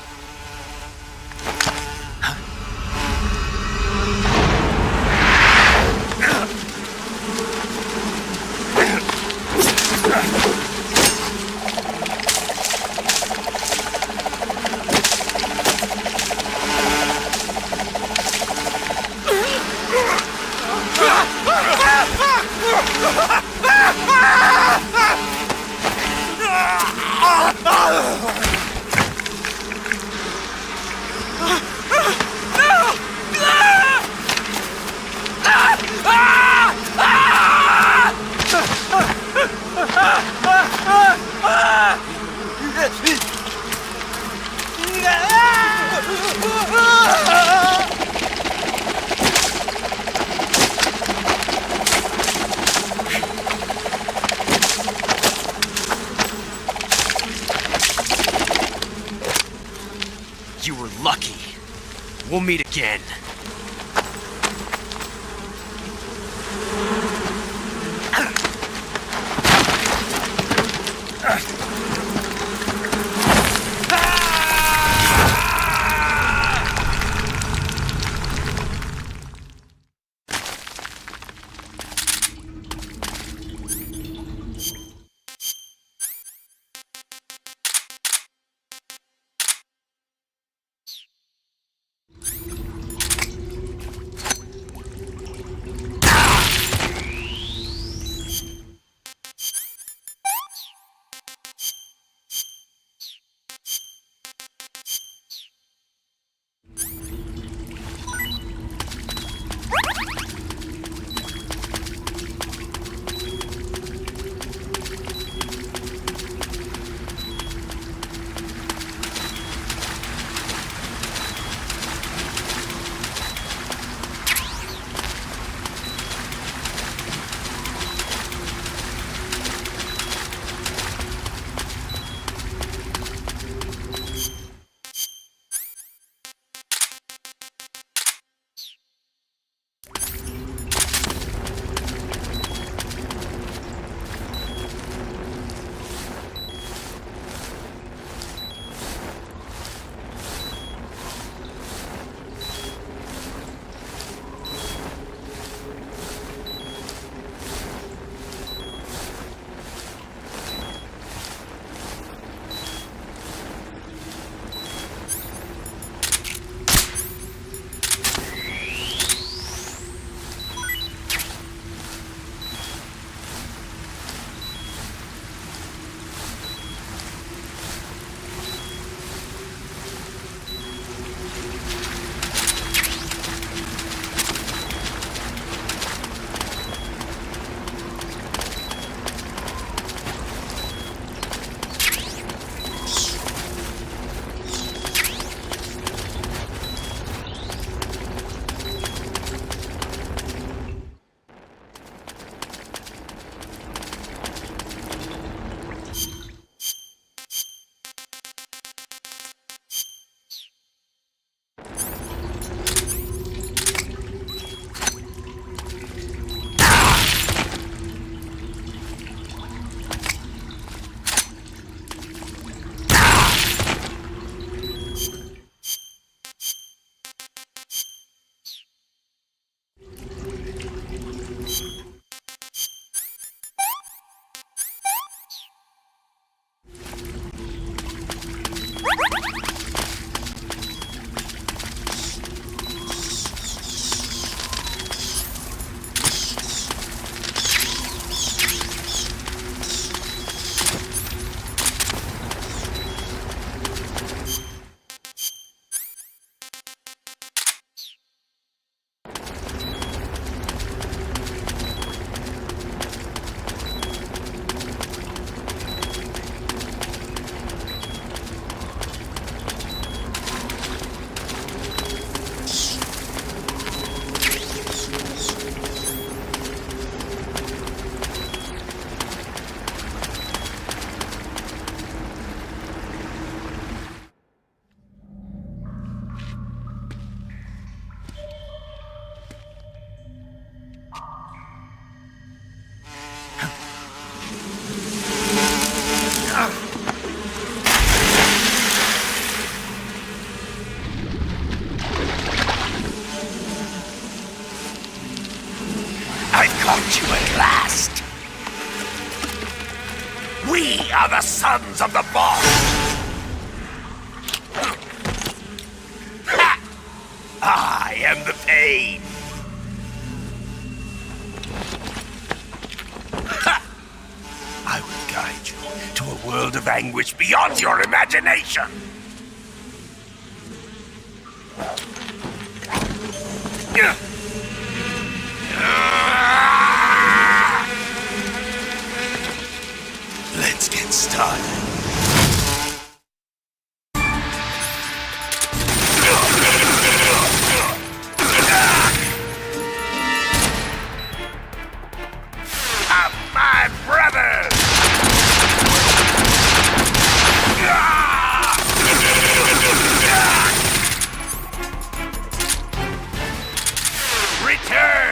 You were lucky. We'll meet again. found you at last. We are the sons of the boss. Ha! I am the pain. Ha! I will guide you to a world of anguish beyond your imagination. Let's get started. Of my brothers! Return!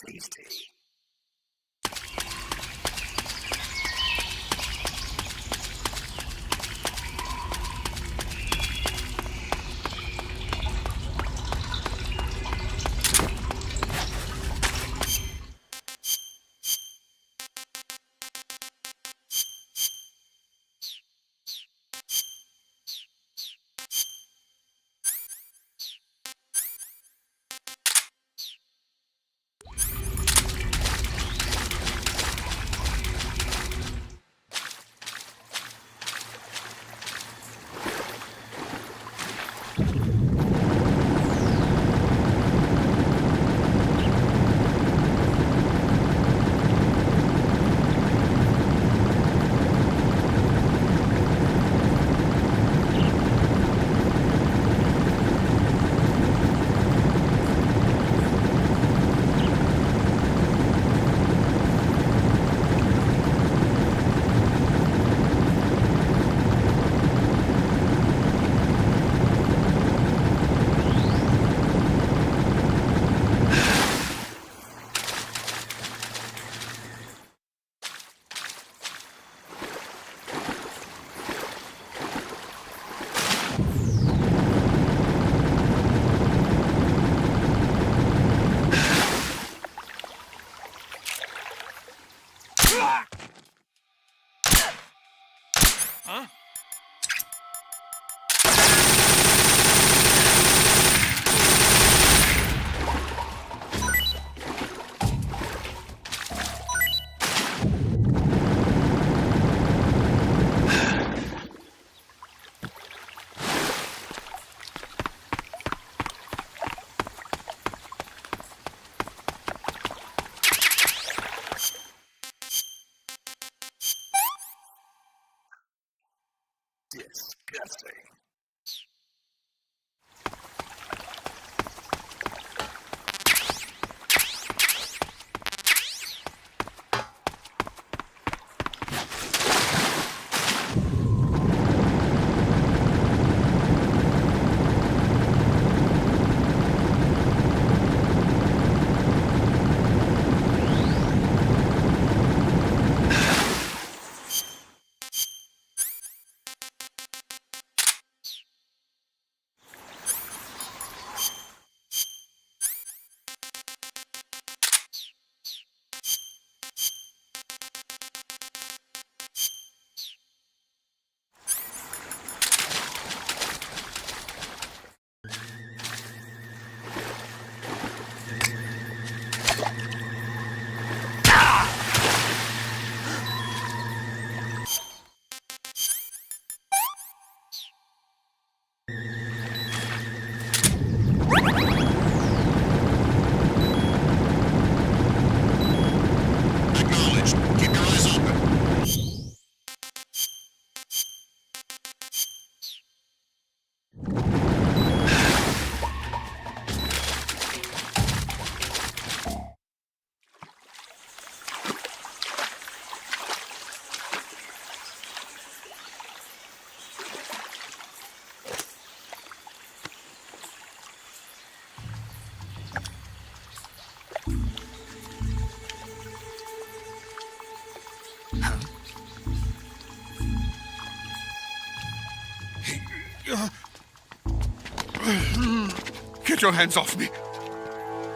tasty. Huh? Disgusting. Acknowledged. Keep your eyes open. Get your hands off me.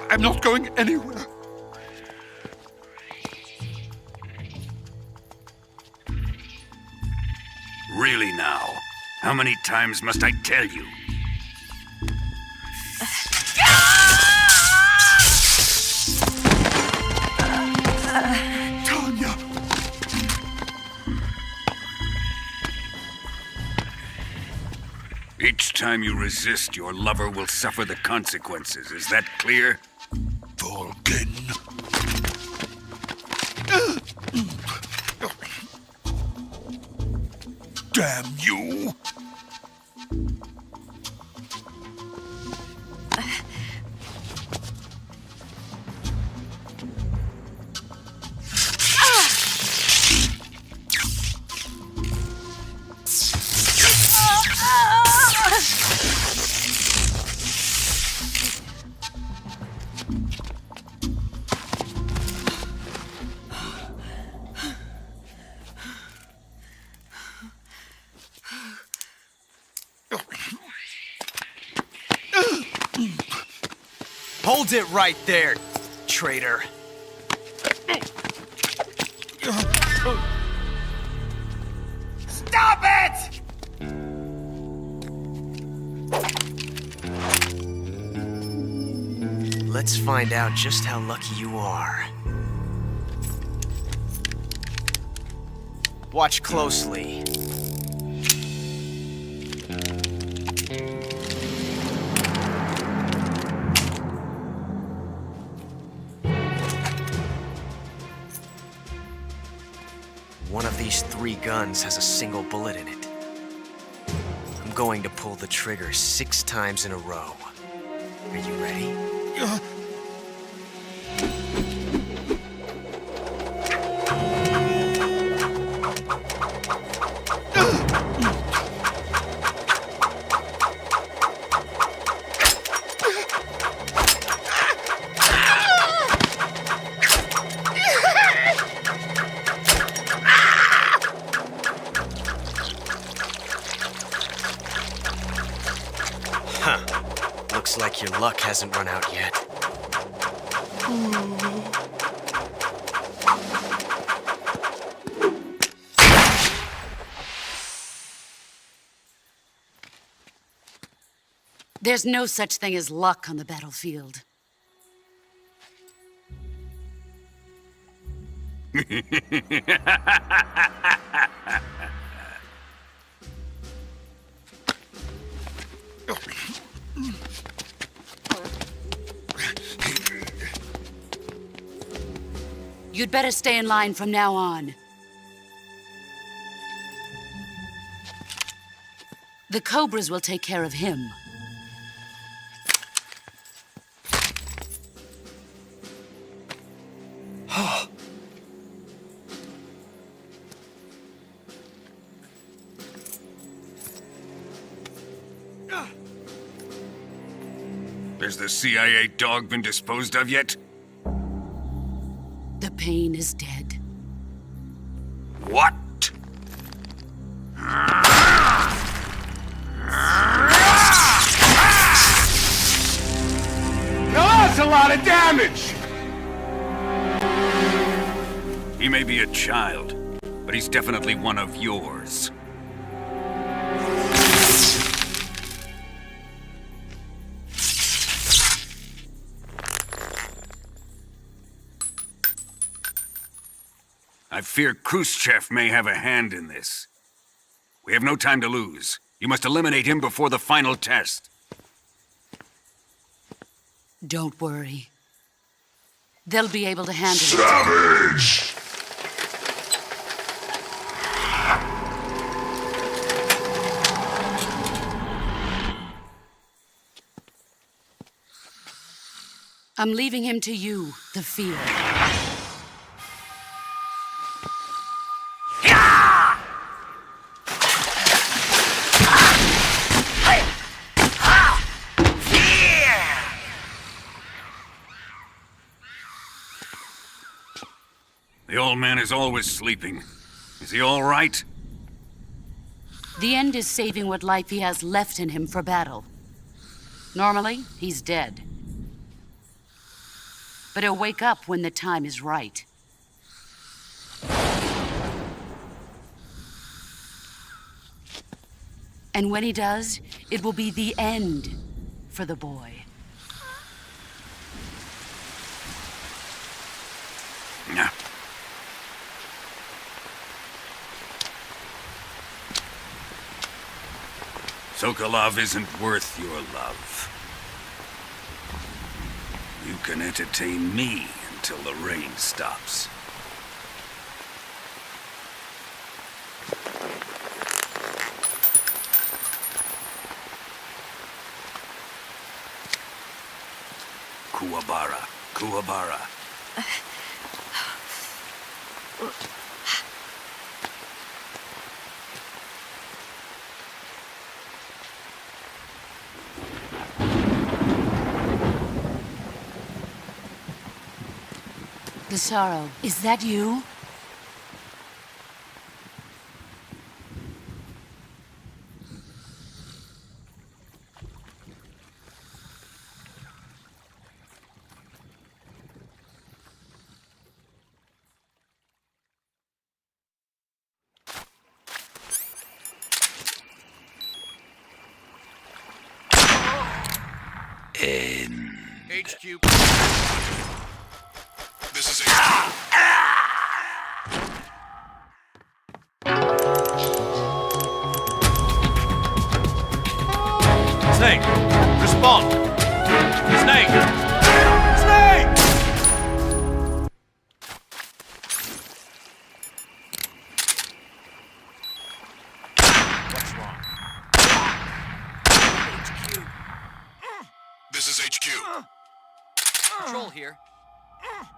I'm not going anywhere. Really now? How many times must I tell you? Tanya! Each time you resist, your lover will suffer the consequences. Is that clear? Vulcan. Damn you! Hold it right there, traitor. Stop it! Let's find out just how lucky you are. Watch closely. One of these 3 guns has a single bullet in it. I'm going to pull the trigger 6 times in a row. Are you ready? Looks like your luck hasn't run out yet. There's no such thing as luck on the battlefield. You'd better stay in line from now on. The Cobras will take care of him. Has the CIA dog been disposed of yet? The pain is dead. What? That's a lot of damage! He may be a child, but he's definitely one of yours. I fear Khrushchev may have a hand in this. We have no time to lose. You must eliminate him before the final test. Don't worry. They'll be able to handle it. Savage! I'm leaving him to you, the field. The old man is always sleeping. Is he all right? The end is saving what life he has left in him for battle. Normally, he's dead. But he'll wake up when the time is right. And when he does, it will be the end for the boy. Yeah. Sokolov isn't worth your love. You can entertain me until the rain stops. Kuwabara, Kuwabara. The sorrow, is that you? HQ. This is HQ. Snake, respond. Snake! Snake! What's wrong? HQ. This is HQ. Control here.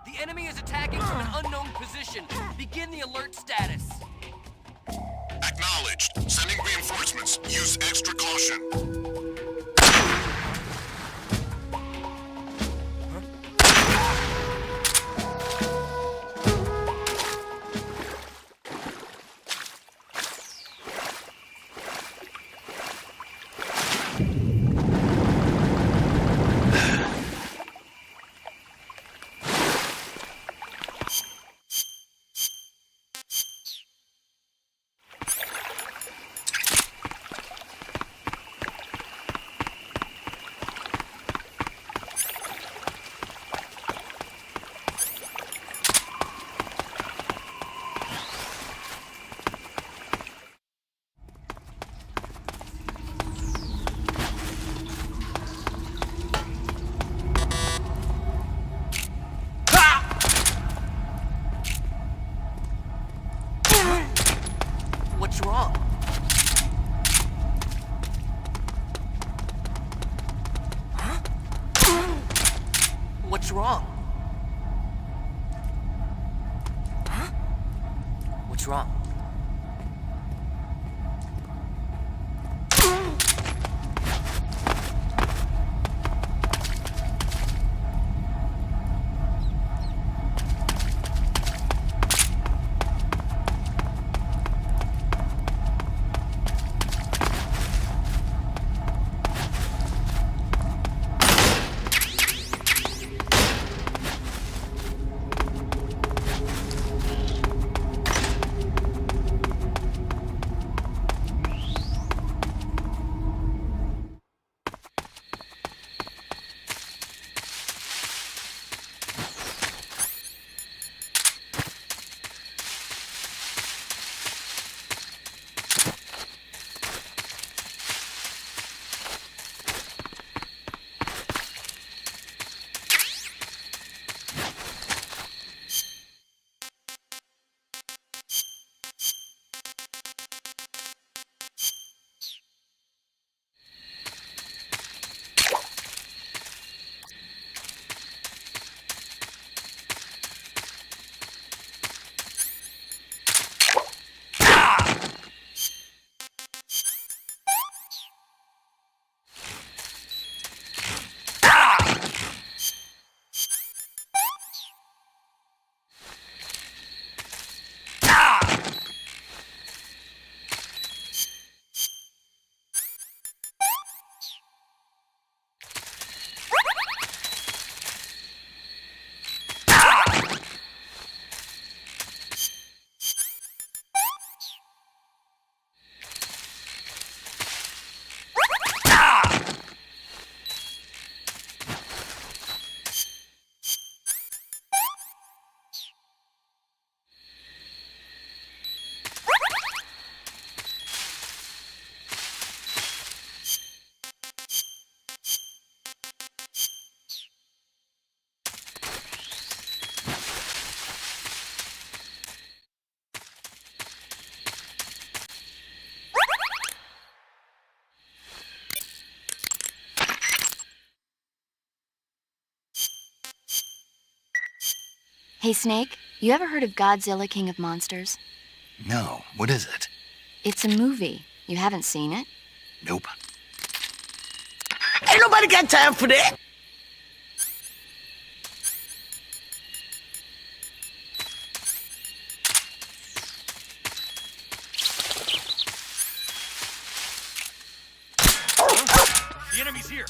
The enemy is attacking from an unknown position. Begin the alert status. Acknowledged. Sending reinforcements. Use extra caution. What's wrong? What's wrong? What's wrong? Hey, Snake, you ever heard of Godzilla, King of Monsters? No, what is it? It's a movie. You haven't seen it? Nope. Ain't nobody got time for that. The enemy's here.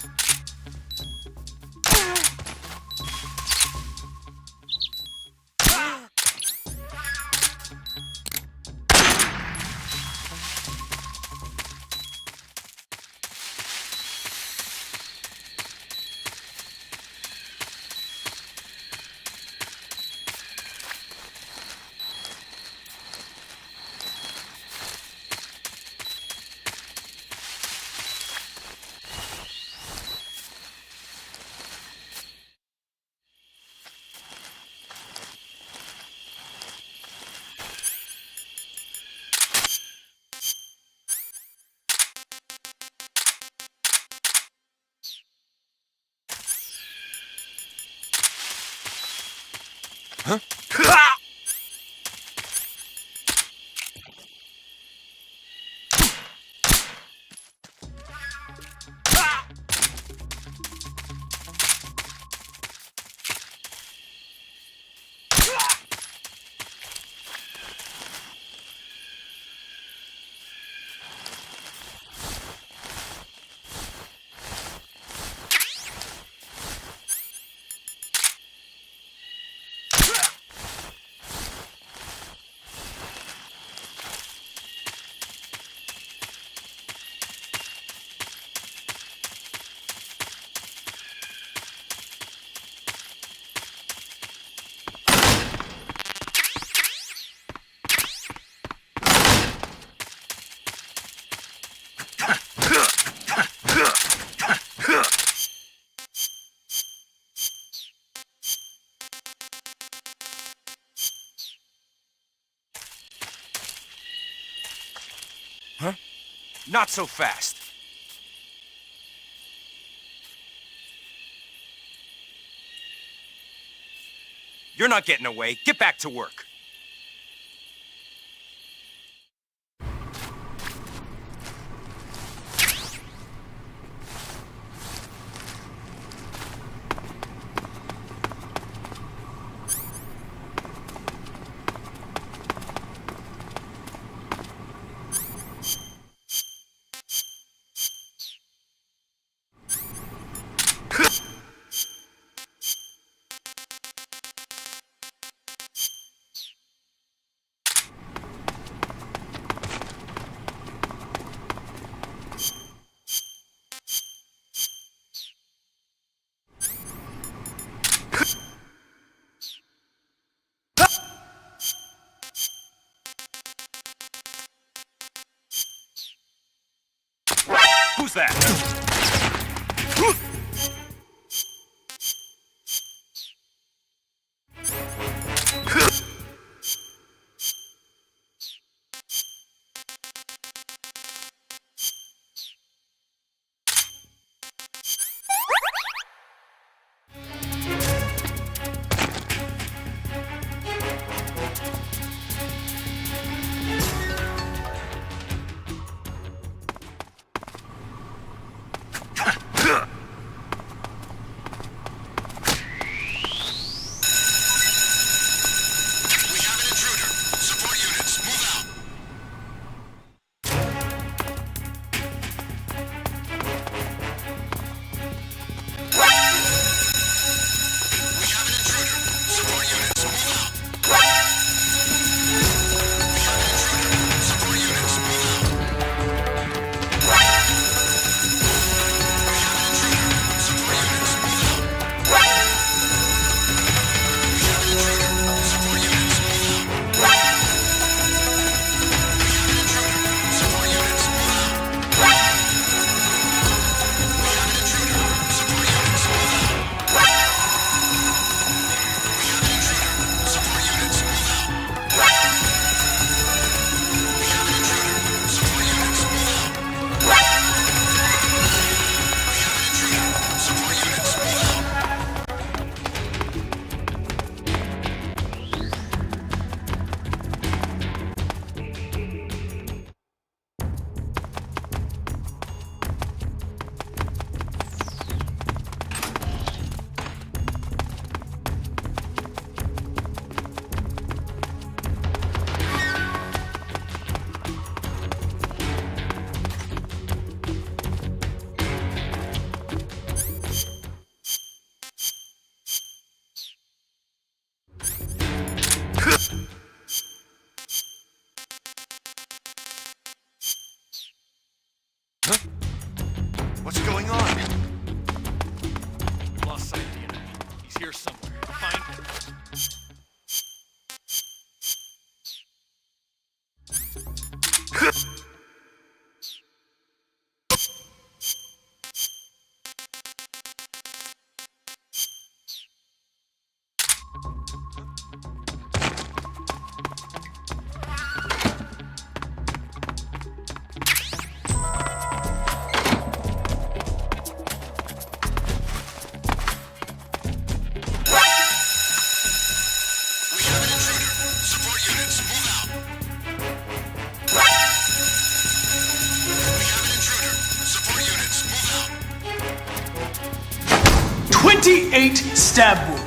Huh? Huh? Not so fast. You're not getting away. Get back to work. Who's that? Huh? What's going on? We've lost sight of the enemy. He's here somewhere. Find him. 28 stab wounds.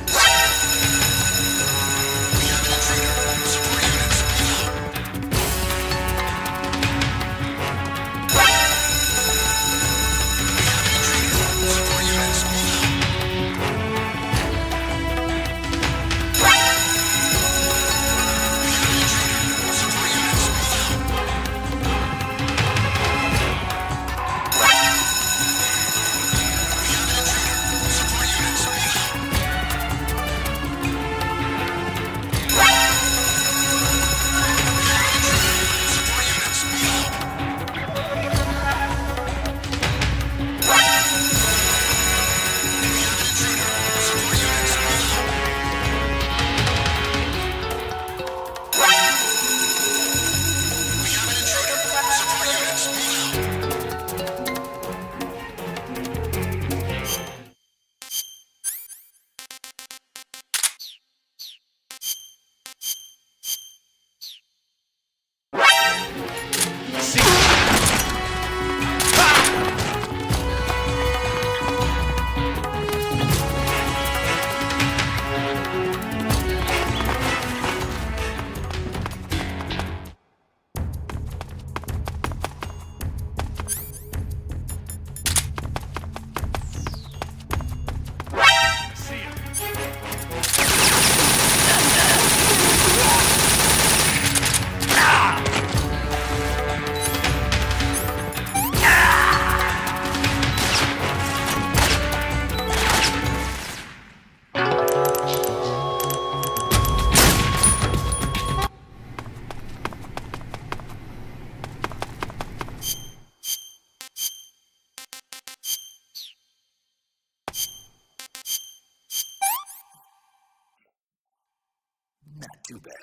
Not too bad.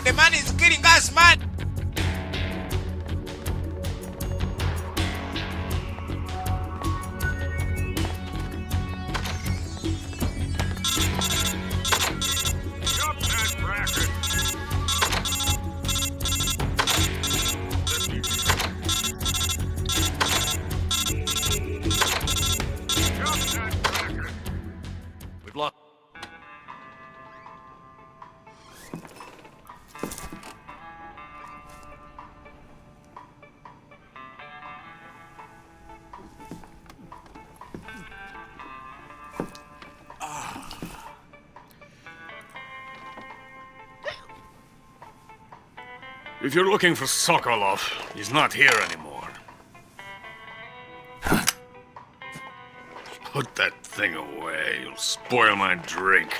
The man is killing us, man! We've lost. If you're looking for Sokolov, he's not here anymore. Put that thing away. You'll spoil my drink.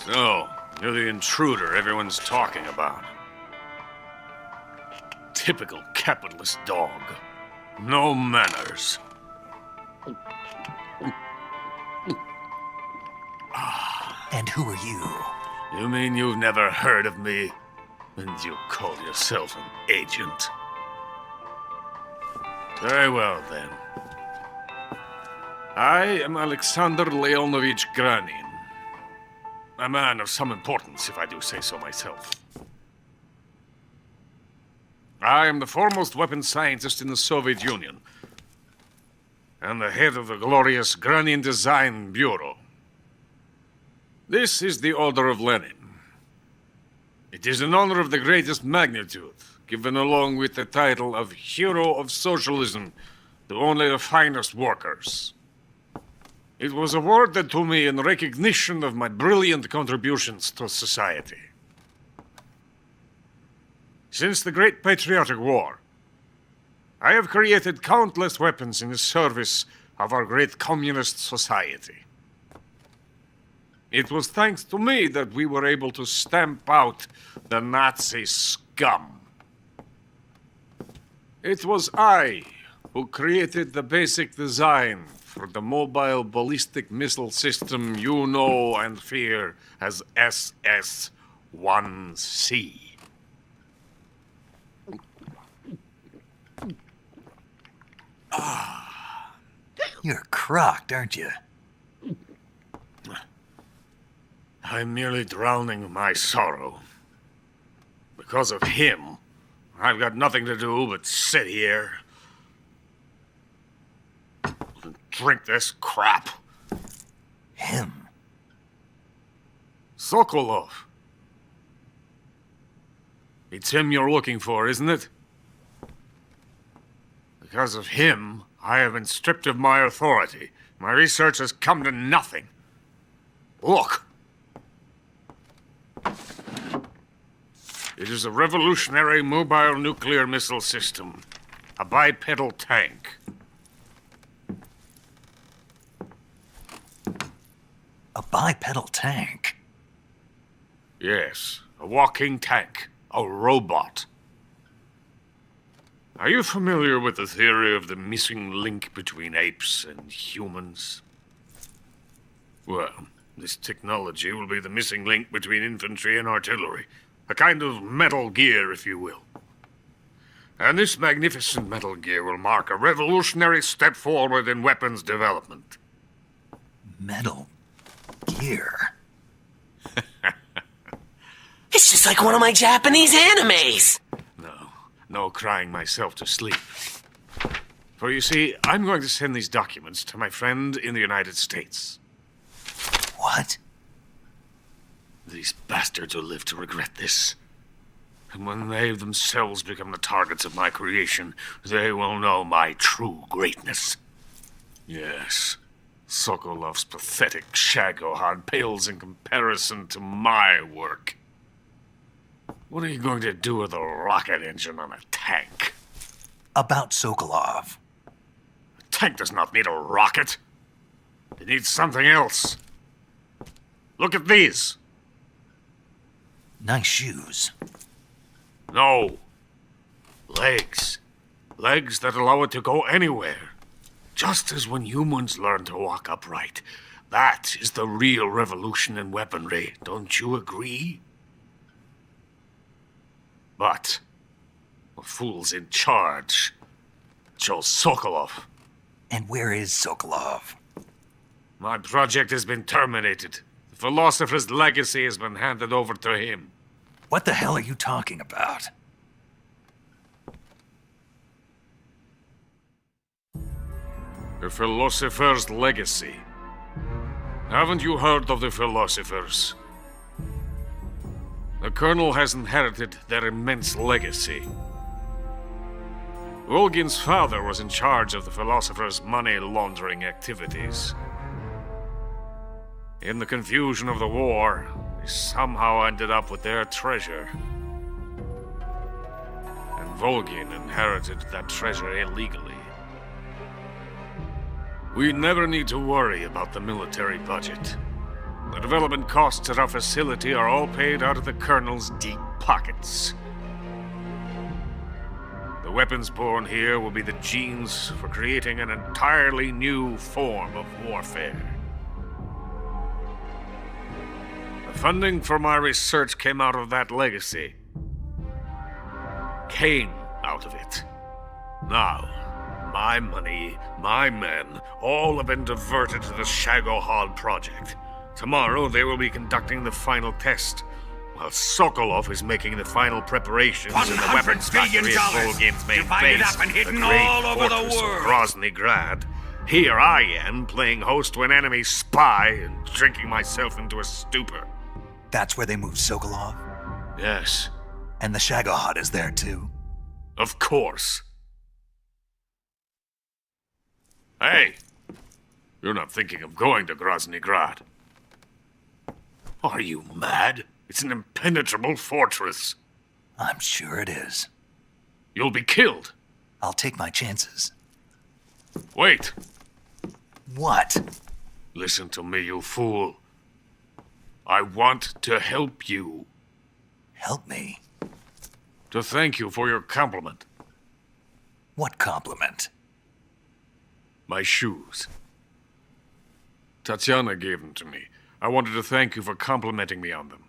So, you're the intruder everyone's talking about. Typical capitalist dog. No manners. And who are you? You mean you've never heard of me? And you call yourself an agent? Very well, then. I am Alexander Leonovich Granin. A man of some importance, if I do say so myself. I am the foremost weapons scientist in the Soviet Union, and the head of the glorious Granin Design Bureau. This is the Order of Lenin. It is an honor of the greatest magnitude, given along with the title of Hero of Socialism to only the finest workers. It was awarded to me in recognition of my brilliant contributions to society. Since the Great Patriotic War, I have created countless weapons in the service of our great communist society. It was thanks to me that we were able to stamp out the Nazi scum. It was I who created the basic design for the mobile ballistic missile system you know and fear as SS-1C. You're crocked, aren't you? I'm merely drowning my sorrow. Because of him, I've got nothing to do but sit here and drink this crap. Him? Sokolov. It's him you're looking for, isn't it? Because of him, I have been stripped of my authority. My research has come to nothing. Look. It is a revolutionary mobile nuclear missile system. A bipedal tank. A bipedal tank? Yes, a walking tank. A robot. Are you familiar with the theory of the missing link between apes and humans? Well, this technology will be the missing link between infantry and artillery. A kind of Metal Gear, if you will. And this magnificent Metal Gear will mark a revolutionary step forward in weapons development. Metal Gear? It's just like one of my Japanese animes! No crying myself to sleep. For you see, I'm going to send these documents to my friend in the United States. What? These bastards will live to regret this. And when they themselves become the targets of my creation, they will know my true greatness. Yes, Sokolov's pathetic Shagohod pales in comparison to my work. What are you going to do with a rocket engine on a tank? About Sokolov. A tank does not need a rocket. It needs something else. Look at these. Nice shoes. No. Legs. Legs that allow it to go anywhere. Just as when humans learn to walk upright. That is the real revolution in weaponry. Don't you agree? But the fool's in charge. Joe Sokolov. And where is Sokolov? My project has been terminated. The philosopher's legacy has been handed over to him. What the hell are you talking about? The philosopher's legacy. Haven't you heard of the philosophers? The Colonel has inherited their immense legacy. Volgin's father was in charge of the philosophers' money laundering activities. In the confusion of the war, they somehow ended up with their treasure. And Volgin inherited that treasure illegally. We never need to worry about the military budget. The development costs at our facility are all paid out of the Colonel's deep pockets. The weapons born here will be the genes for creating an entirely new form of warfare. The funding for my research came out of that legacy. Came out of it. Now, my money, my men, all have been diverted to the Shagohod project. Tomorrow, they will be conducting the final test, while Sokolov is making the final preparations in the weapons factory at Volgin's main base, and hidden the great all over the fortress of world. Grozny Grad. Here I am, playing host to an enemy spy and drinking myself into a stupor. That's where they moved Sokolov? Yes. And the Shagohod is there too? Of course. Hey! You're not thinking of going to Grozny Grad. Are you mad? It's an impenetrable fortress. I'm sure it is. You'll be killed. I'll take my chances. Wait. What? Listen to me, you fool. I want to help you. Help me? To thank you for your compliment. What compliment? My shoes. Tatiana gave them to me. I wanted to thank you for complimenting me on them.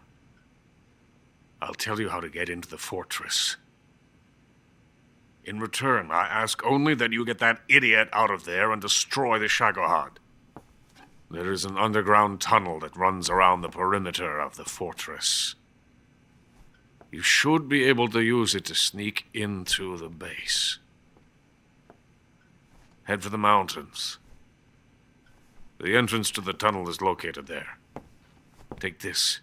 I'll tell you how to get into the fortress. In return, I ask only that you get that idiot out of there and destroy the Shagohod. There is an underground tunnel that runs around the perimeter of the fortress. You should be able to use it to sneak into the base. Head for the mountains. The entrance to the tunnel is located there. Take this.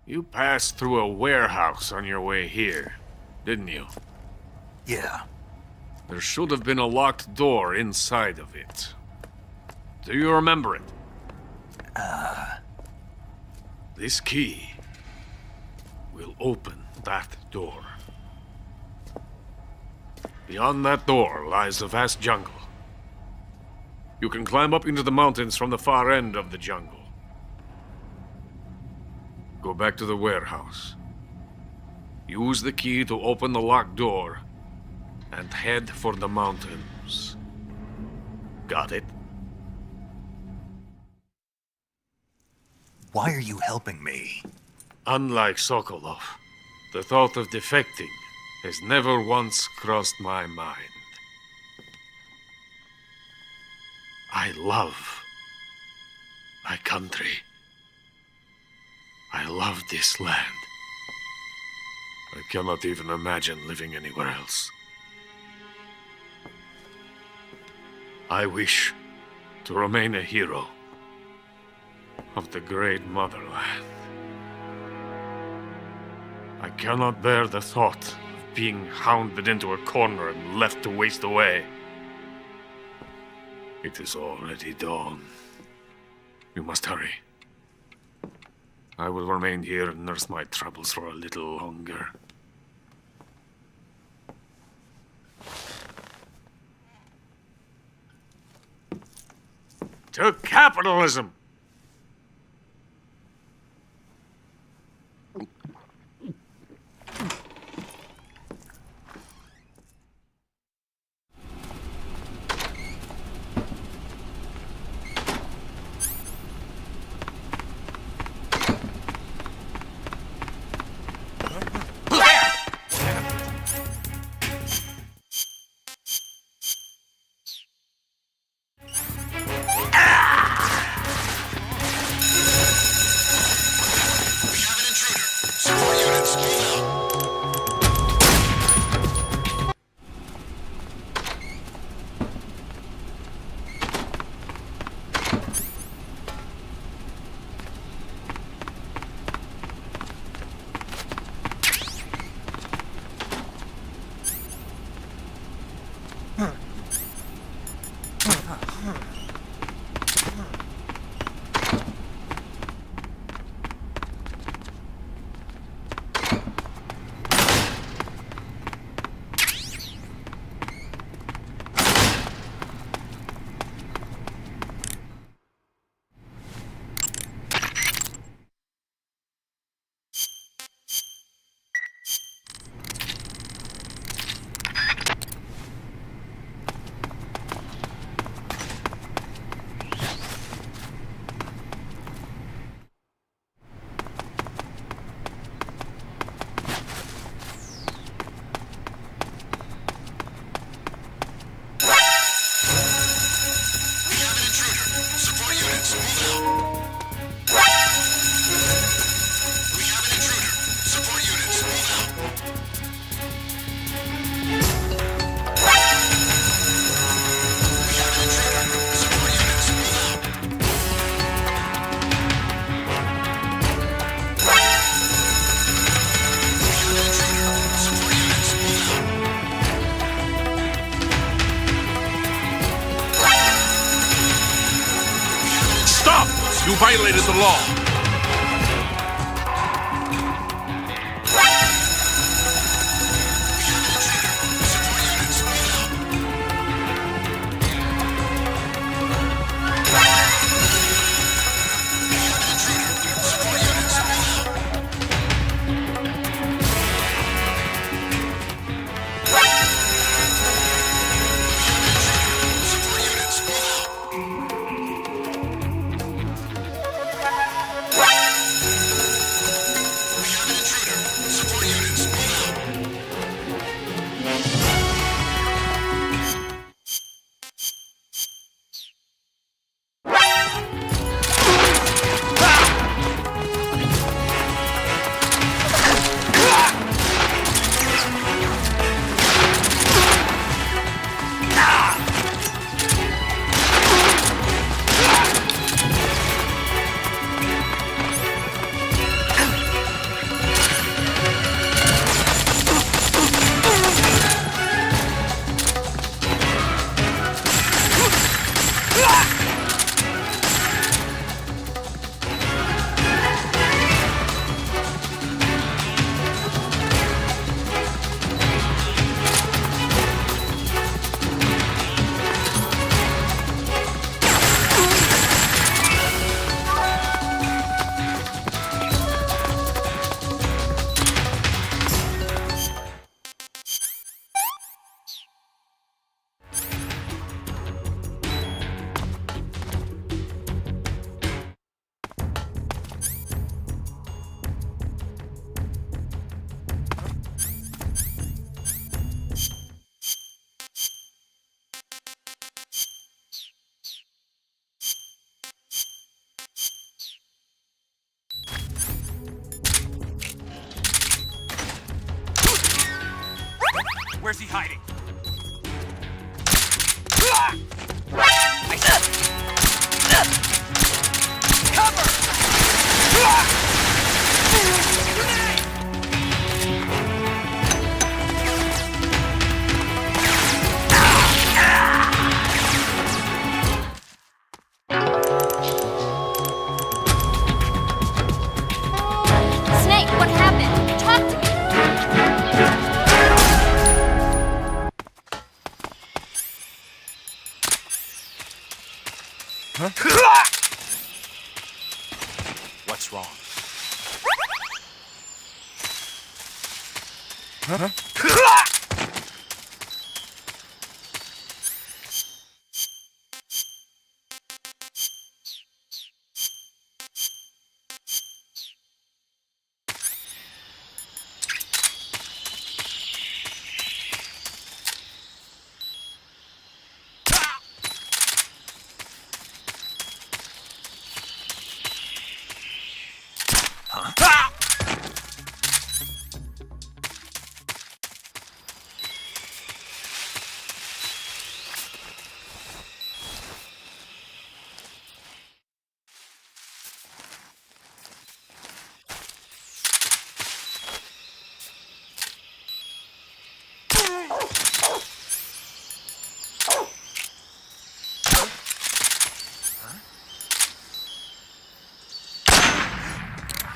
You passed through a warehouse on your way here, didn't you? Yeah. There should have been a locked door inside of it. Do you remember it? This key will open that door. Beyond that door lies a vast jungle. You can climb up into the mountains from the far end of the jungle. Go back to the warehouse. Use the key to open the locked door and head for the mountains. Got it? Why are you helping me? Unlike Sokolov, the thought of defecting has never once crossed my mind. I love my country. I love this land. I cannot even imagine living anywhere else. I wish to remain a hero of the great motherland. I cannot bear the thought of being hounded into a corner and left to waste away. It is already dawn. You must hurry. I will remain here and nurse my troubles for a little longer. To capitalism! violated the law. Where's he hiding? Snake, what happened? Talk to me. What's wrong?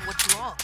What's wrong?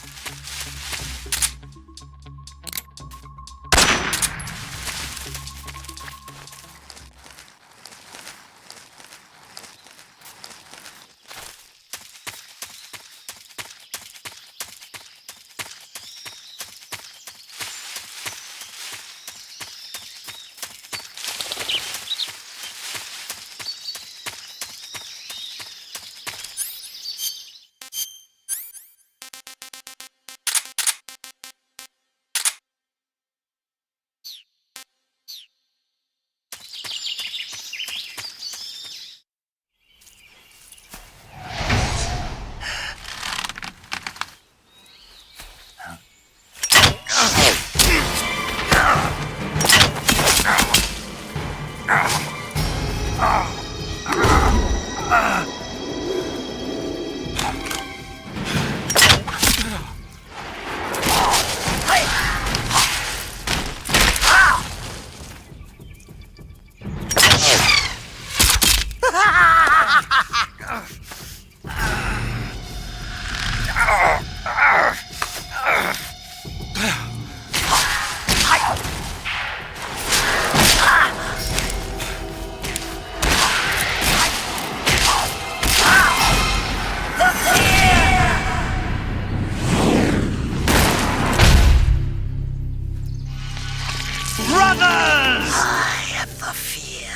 Brothers! I am the fear.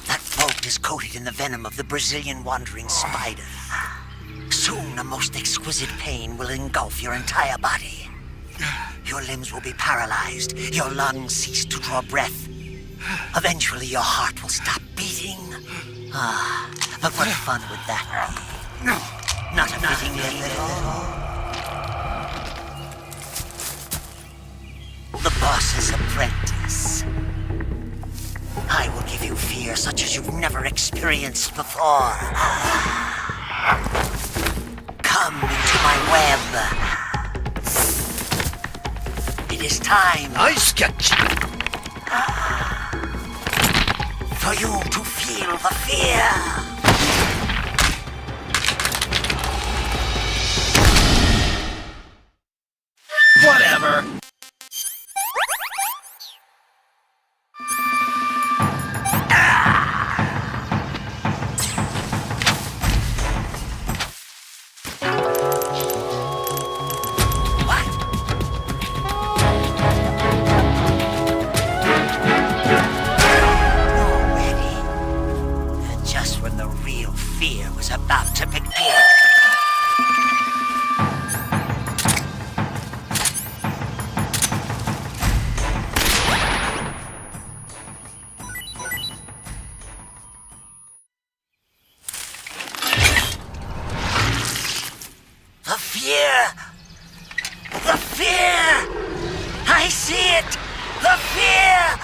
That boat is coated in the venom of the Brazilian wandering spider. Soon a most exquisite pain will engulf your entire body. Your limbs will be paralyzed, your lungs cease to draw breath. Eventually your heart will stop beating. Ah, but what fun would that be? Not a fitting name at all. The boss's apprentice. I will give you fear such as you've never experienced before. Come into my web. It is time. I sketch. For you to feel the fear. Whatever. About to begin. The fear! The fear! I see it! The fear!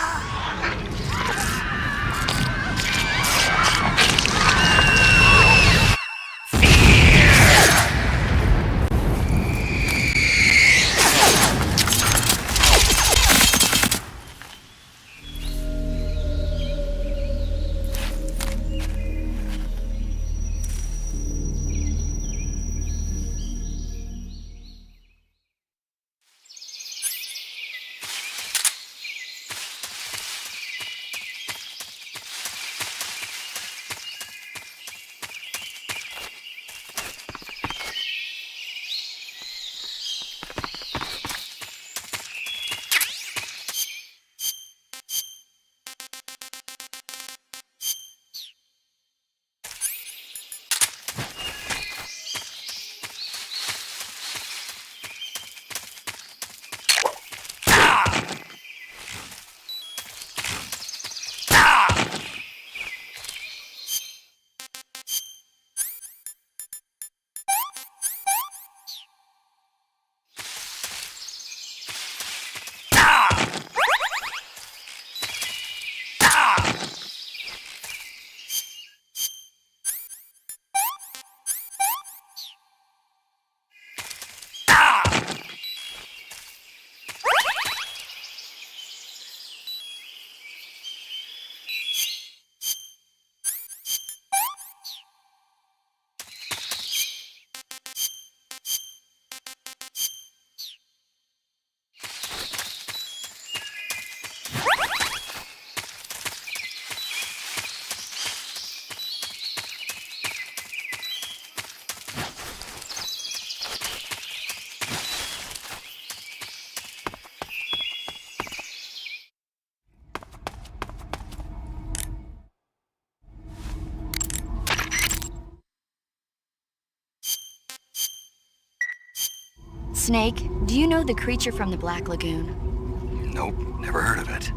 Snake, do you know the creature from the Black Lagoon? Nope, never heard of it.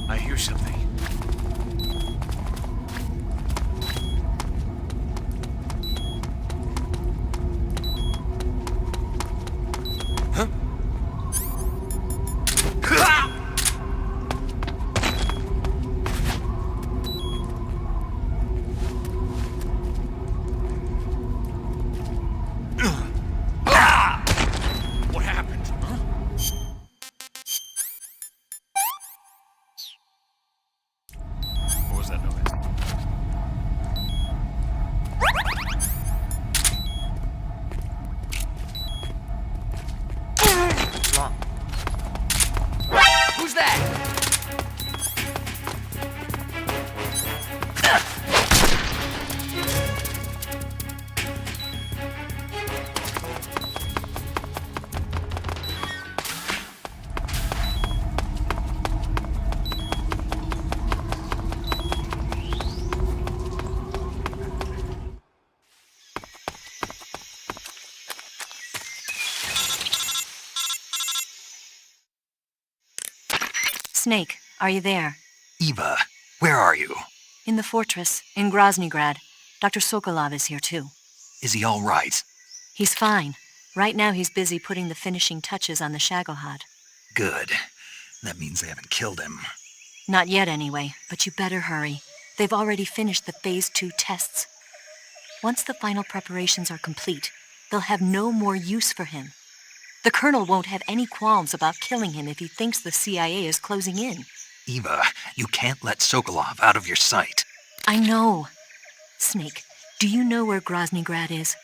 I hear something. Snake, are you there? Eva, where are you? In the fortress, in Groznygrad. Dr. Sokolov is here too. Is he all right? He's fine. Right now he's busy putting the finishing touches on the Shagohod. Good. That means they haven't killed him. Not yet anyway, but you better hurry. They've already finished the Phase 2 tests. Once the final preparations are complete, they'll have no more use for him. The Colonel won't have any qualms about killing him if he thinks the CIA is closing in. Eva, you can't let Sokolov out of your sight. I know. Snake, do you know where Groznygrad is?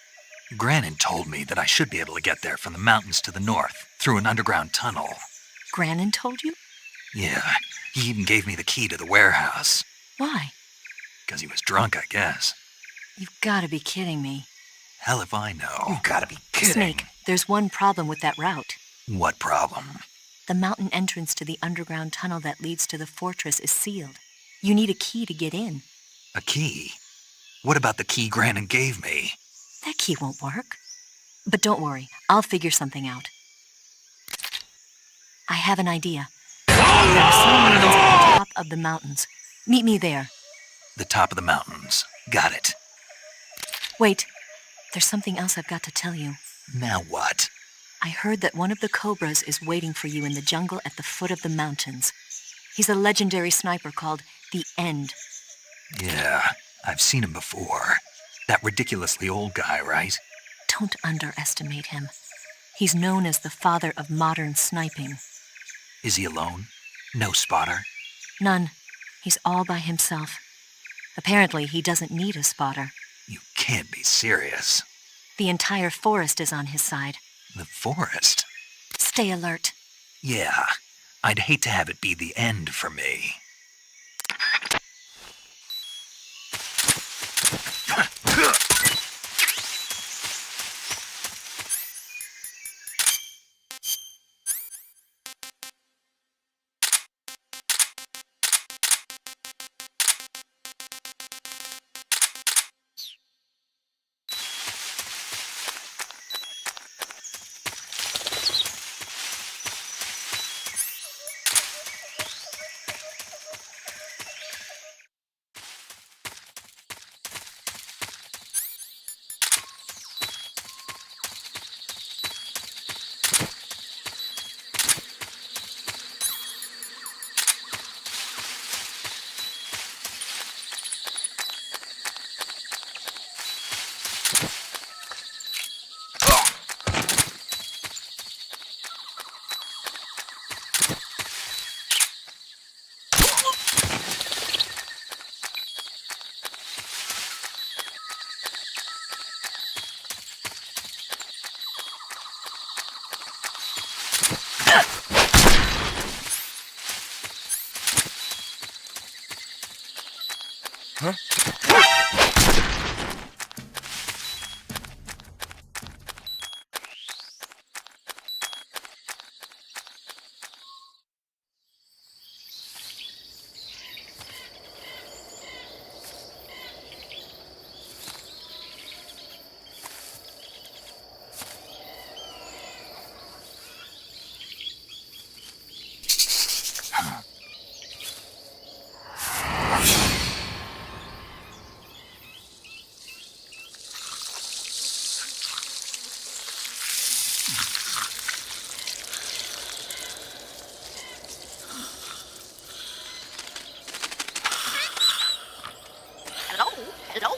Granin told me that I should be able to get there from the mountains to the north, through an underground tunnel. Granin told you? Yeah, he even gave me the key to the warehouse. Why? Because he was drunk, I guess. You've got to be kidding me. Hell if I know. You gotta be kidding. Snake, there's one problem with that route. What problem? The mountain entrance to the underground tunnel that leads to the fortress is sealed. You need a key to get in. A key? What about the key Granin gave me? That key won't work. But don't worry, I'll figure something out. I have an idea. There's someone at the top of the mountains. Meet me there. The top of the mountains. Got it. Wait, there's something else I've got to tell you. Now what? I heard that one of the Cobras is waiting for you in the jungle at the foot of the mountains. He's a legendary sniper called the End. Yeah, I've seen him before. That ridiculously old guy, right? Don't underestimate him. He's known as the father of modern sniping. Is he alone? No spotter? None. He's all by himself. Apparently, he doesn't need a spotter. You can't be serious. The entire forest is on his side. The forest? Stay alert. Yeah, I'd hate to have it be the end for me. Huh? Hello?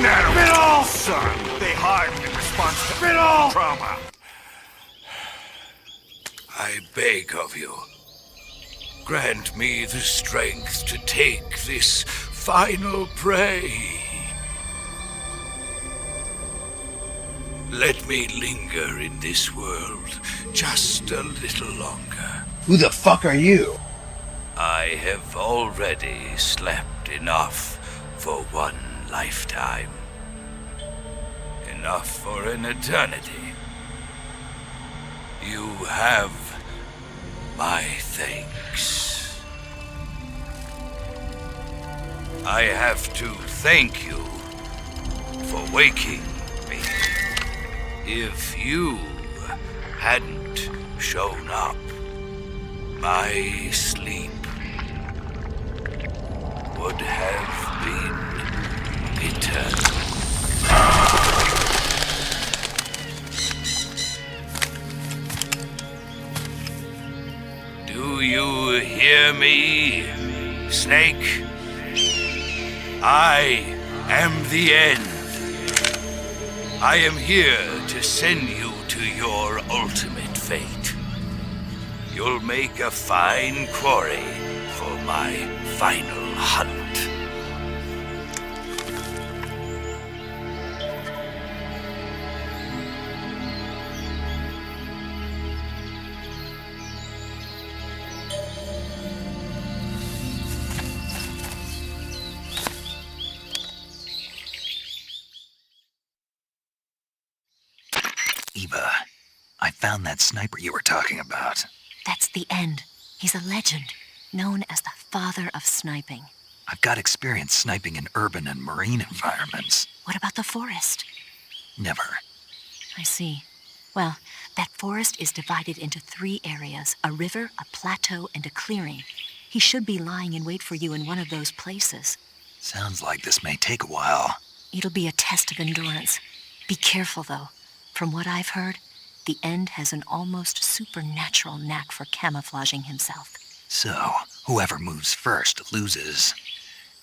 Nano son! They harden in response to trauma. I beg of you, grant me the strength to take this final prey. Let me linger in this world just a little longer. Who the fuck are you? I have already slept enough for one lifetime. Enough for an eternity. You have my thanks. I have to thank you for waking me. If you hadn't shown up, my sleep would have been eternal. Do you hear me, Snake? I am the end. I am here to send you to your ultimate fate. You'll make a fine quarry for my final hunt. Eva, I found that sniper you were talking about. That's the end. He's a legend, known as the father of sniping. I've got experience sniping in urban and marine environments. What about the forest? Never. I see. Well, that forest is divided into 3 areas, a river, a plateau, and a clearing. He should be lying in wait for you in one of those places. Sounds like this may take a while. It'll be a test of endurance. Be careful, though. From what I've heard, the End has an almost supernatural knack for camouflaging himself. So, whoever moves first loses.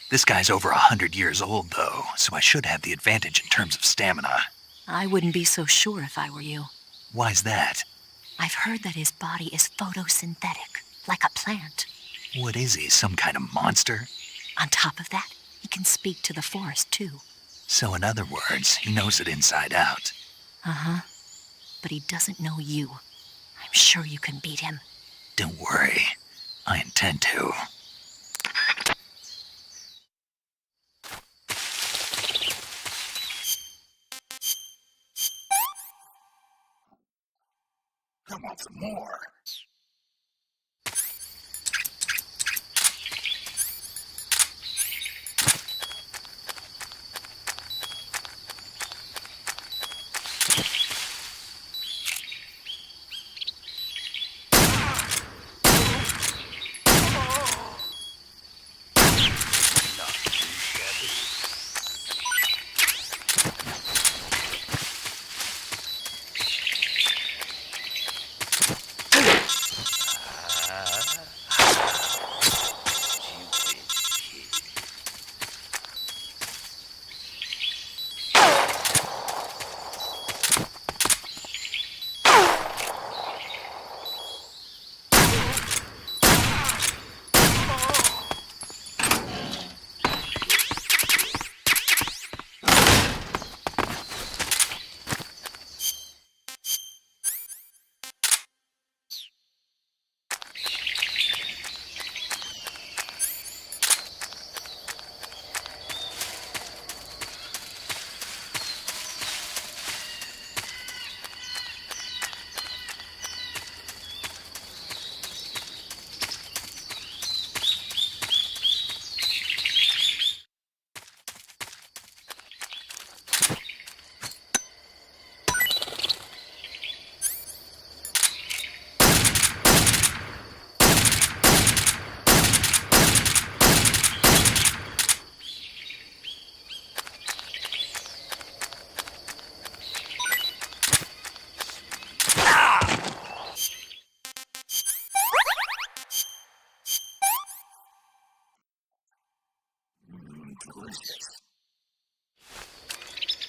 This guy's over 100 years old, though, so I should have the advantage in terms of stamina. I wouldn't be so sure if I were you. Why's that? I've heard that his body is photosynthetic, like a plant. What is he, some kind of monster? On top of that, he can speak to the forest, too. So in other words, he knows it inside out. Uh-huh. But he doesn't know you. I'm sure you can beat him. Don't worry. I intend to. I want some more.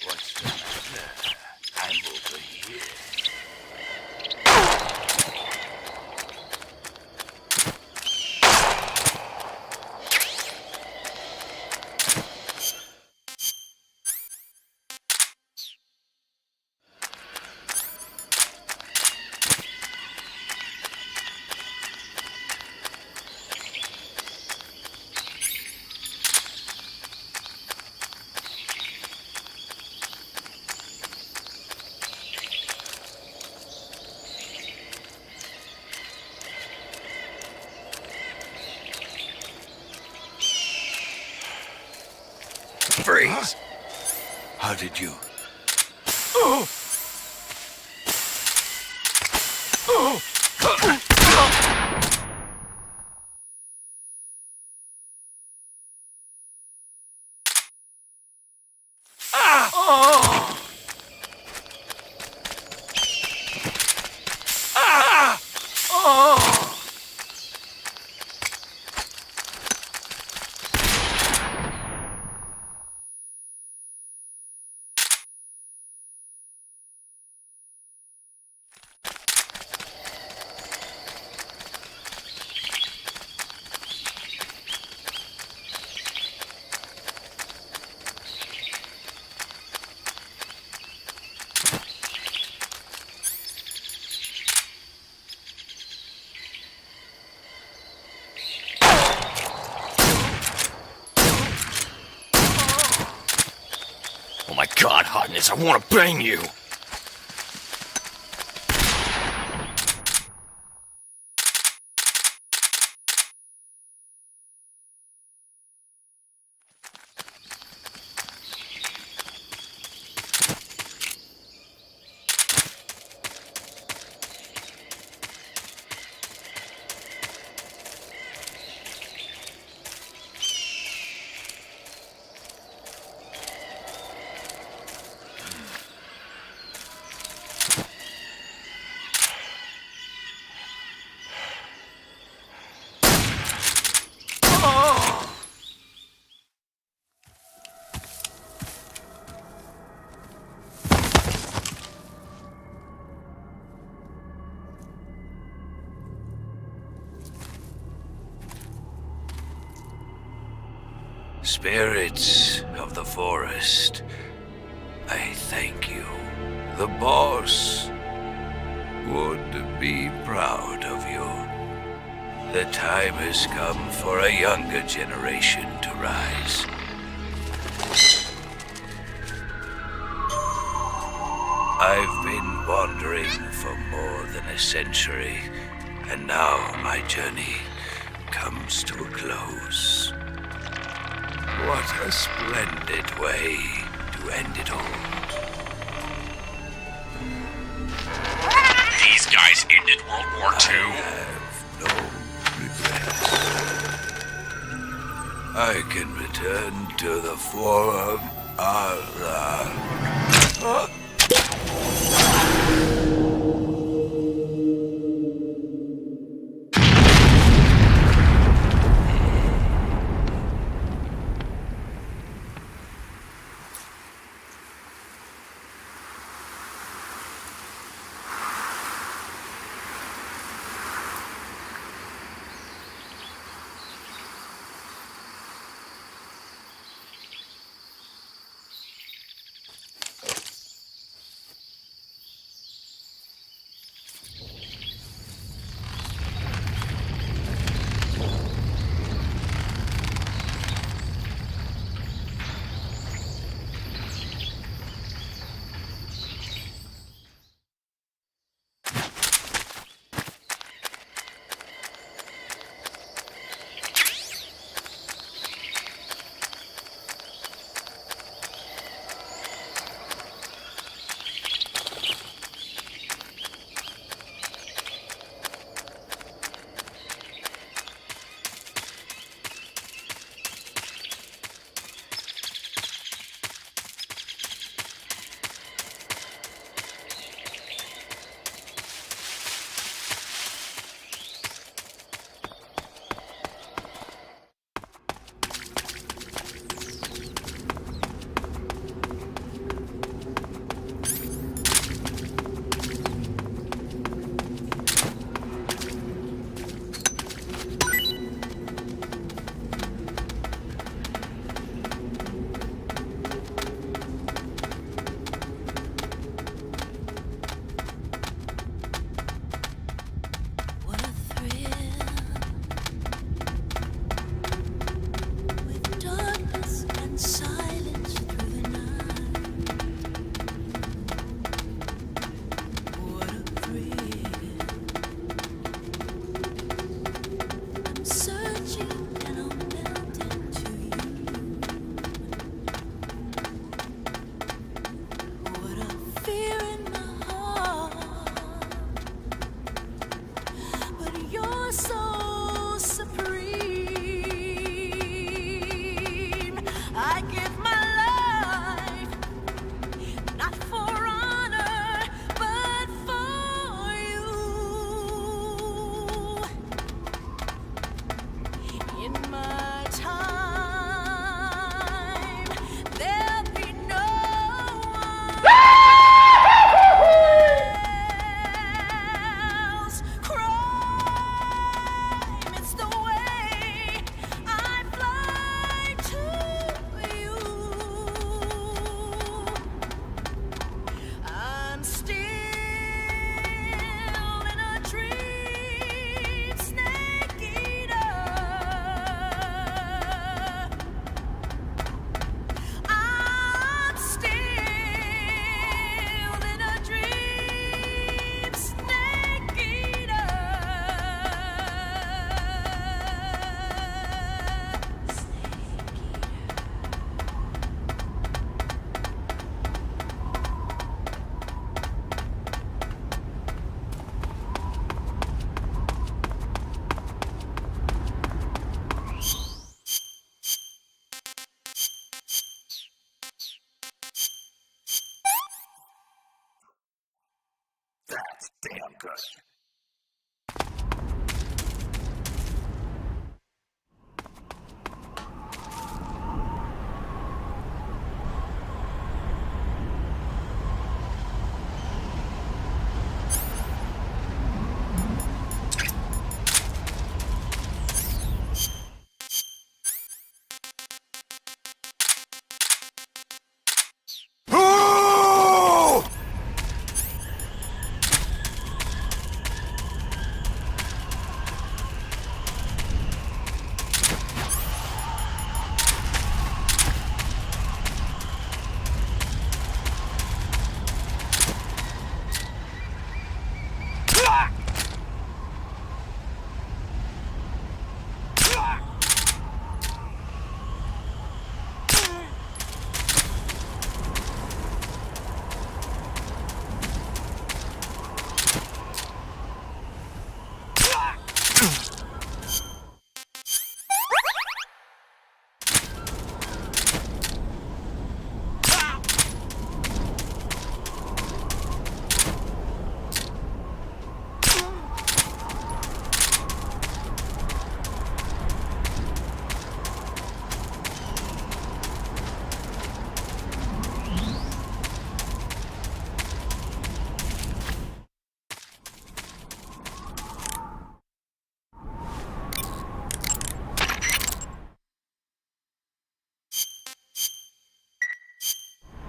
What's the matter? I'm over here. Freeze! How did you... Oh my god, Hotness, I want to bang you! Spirits of the forest, I thank you. The boss would be proud of you. The time has come for a younger generation to rise. I've been wandering for more than a century, and now my journey comes to a close. What a splendid way to end it all. These guys ended World War II. I can return to the Forum Allah. Damn, Gus.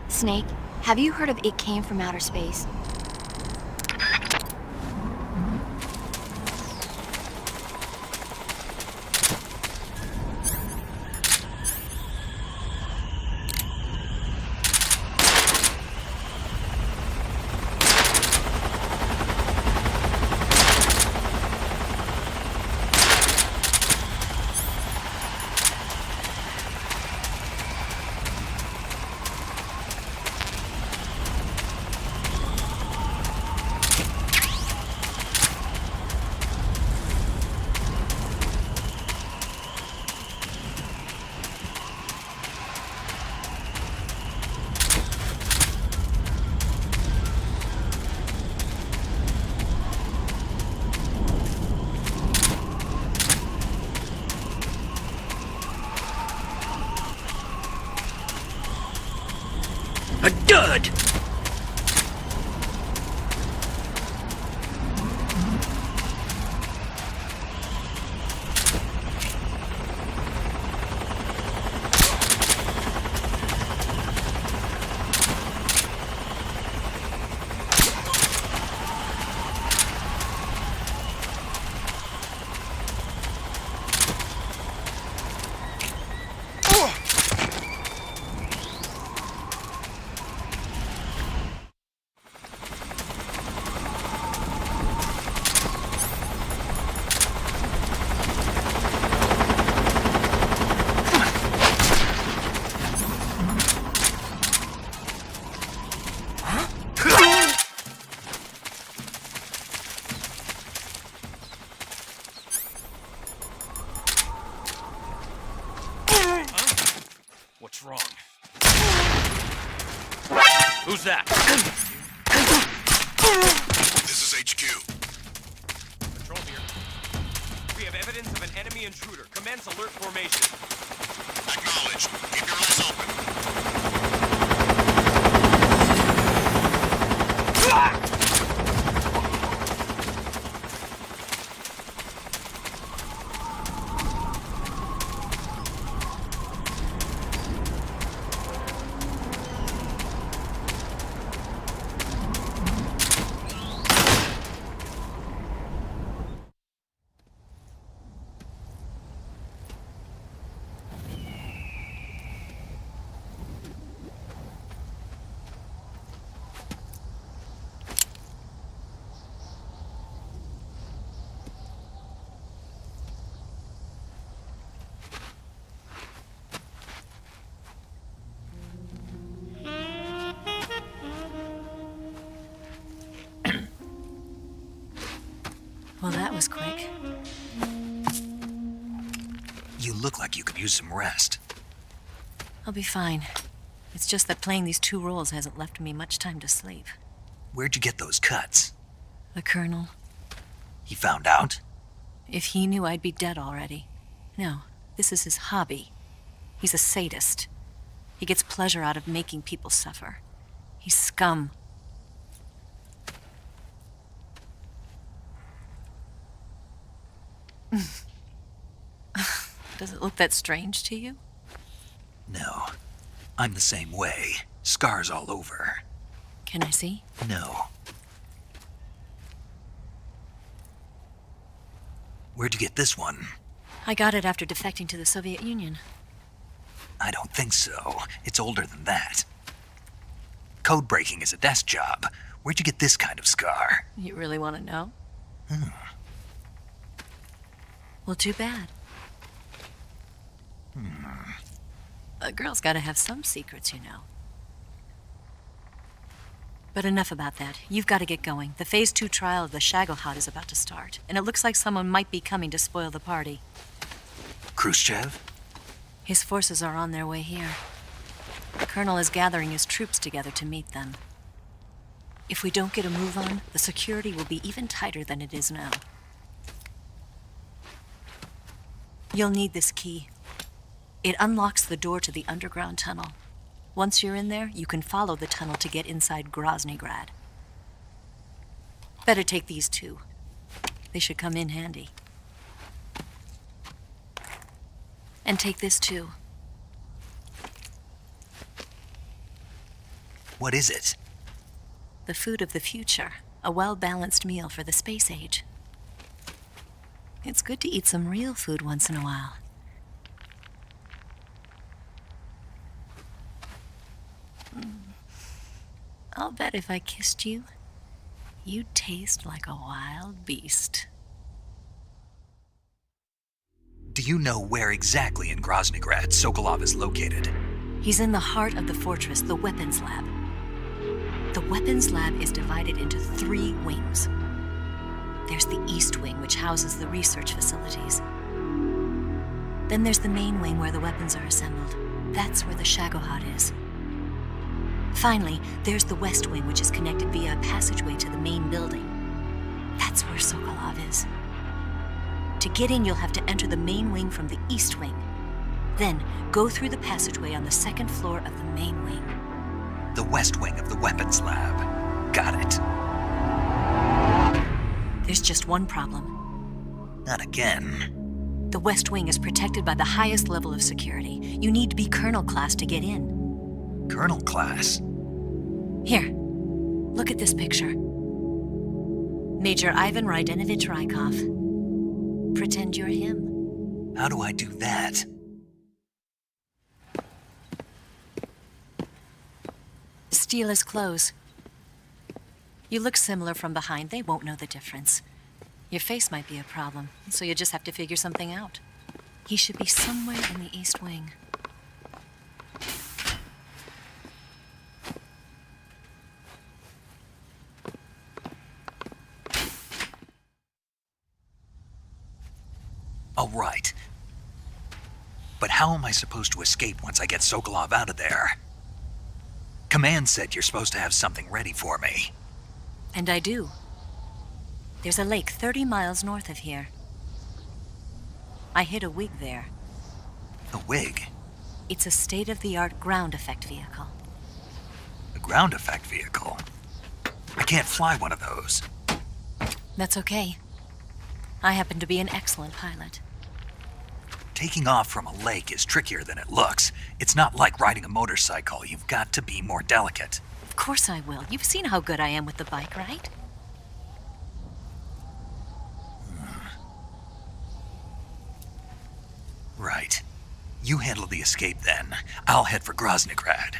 Snake, have you heard of It Came from Outer Space? A dud! What's wrong? Who's that? This is HQ. Patrol here. We have evidence of an enemy intruder. Commence alert formation. Acknowledged. Keep your eyes open. Well, that was quick. You look like you could use some rest. I'll be fine. It's just that playing these two roles hasn't left me much time to sleep. Where'd you get those cuts? The Colonel. He found out? If he knew, I'd be dead already. No, this is his hobby. He's a sadist. He gets pleasure out of making people suffer. He's scum. Does it look that strange to you? No. I'm the same way. Scars all over. Can I see? No. Where'd you get this one? I got it after defecting to the Soviet Union. I don't think so. It's older than that. Code breaking is a desk job. Where'd you get this kind of scar? You really want to know? Well, too bad. A girl's got to have some secrets, you know. But enough about that. You've got to get going. The Phase 2 trial of the Shagohod is about to start, and it looks like someone might be coming to spoil the party. Khrushchev? His forces are on their way here. The Colonel is gathering his troops together to meet them. If we don't get a move on, the security will be even tighter than it is now. You'll need this key. It unlocks the door to the underground tunnel. Once you're in there, you can follow the tunnel to get inside Groznygrad. Better take these two. They should come in handy. And take this too. What is it? The food of the future. A well-balanced meal for the space age. It's good to eat some real food once in a while. I'll bet if I kissed you, you'd taste like a wild beast. Do you know where exactly in Groznygrad Sokolov is located? He's in the heart of the fortress, the weapons lab. The weapons lab is divided into 3 wings. There's the East Wing, which houses the research facilities. Then there's the main wing where the weapons are assembled. That's where the Shagohod is. Finally, there's the West Wing, which is connected via a passageway to the main building. That's where Sokolov is. To get in, you'll have to enter the main wing from the East Wing. Then, go through the passageway on the 2nd floor of the main wing. The West Wing of the weapons lab. Got it. There's just one problem. Not again. The West Wing is protected by the highest level of security. You need to be Colonel class to get in. Colonel class? Here, look at this picture. Major Ivan Rydenovich Rykov. Pretend you're him. How do I do that? Steal his clothes. You look similar from behind. They won't know the difference. Your face might be a problem, so you just have to figure something out. He should be somewhere in the East Wing. All right. But how am I supposed to escape once I get Sokolov out of there? Command said you're supposed to have something ready for me. And I do. There's a lake 30 miles north of here. I hid a wig there. A wig? It's a state-of-the-art ground effect vehicle. A ground effect vehicle? I can't fly one of those. That's okay. I happen to be an excellent pilot. Taking off from a lake is trickier than it looks. It's not like riding a motorcycle. You've got to be more delicate. Of course I will. You've seen how good I am with the bike, right? Right. You handle the escape then. I'll head for Groznygrad.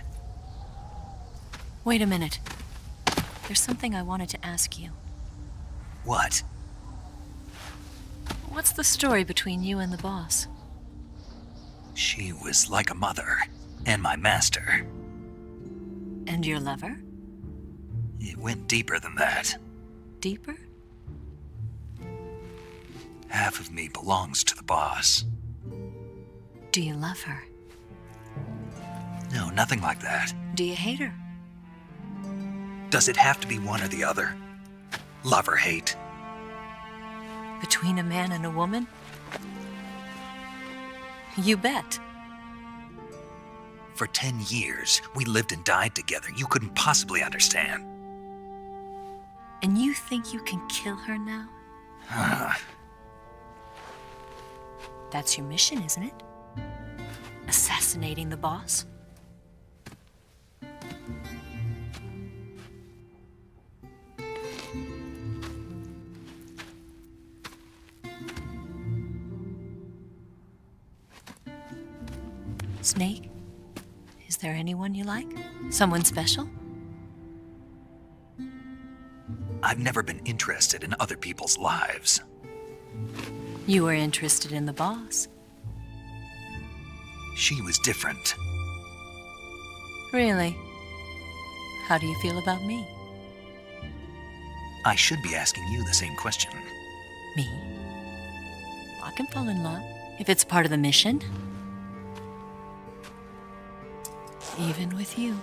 Wait a minute. There's something I wanted to ask you. What? What's the story between you and the boss? She was like a mother, and my master. And your lover? It went deeper than that. Deeper? Half of me belongs to the boss. Do you love her? No, nothing like that. Do you hate her? Does it have to be one or the other? Love or hate? Between a man and a woman? You bet. For 10 years, we lived and died together. You couldn't possibly understand. And you think you can kill her now? That's your mission, isn't it? Assassinating the boss? Snake? Is there anyone you like? Someone special? I've never been interested in other people's lives. You were interested in the boss. She was different. Really? How do you feel about me? I should be asking you the same question. Me? I can fall in love if it's part of the mission. Even with you.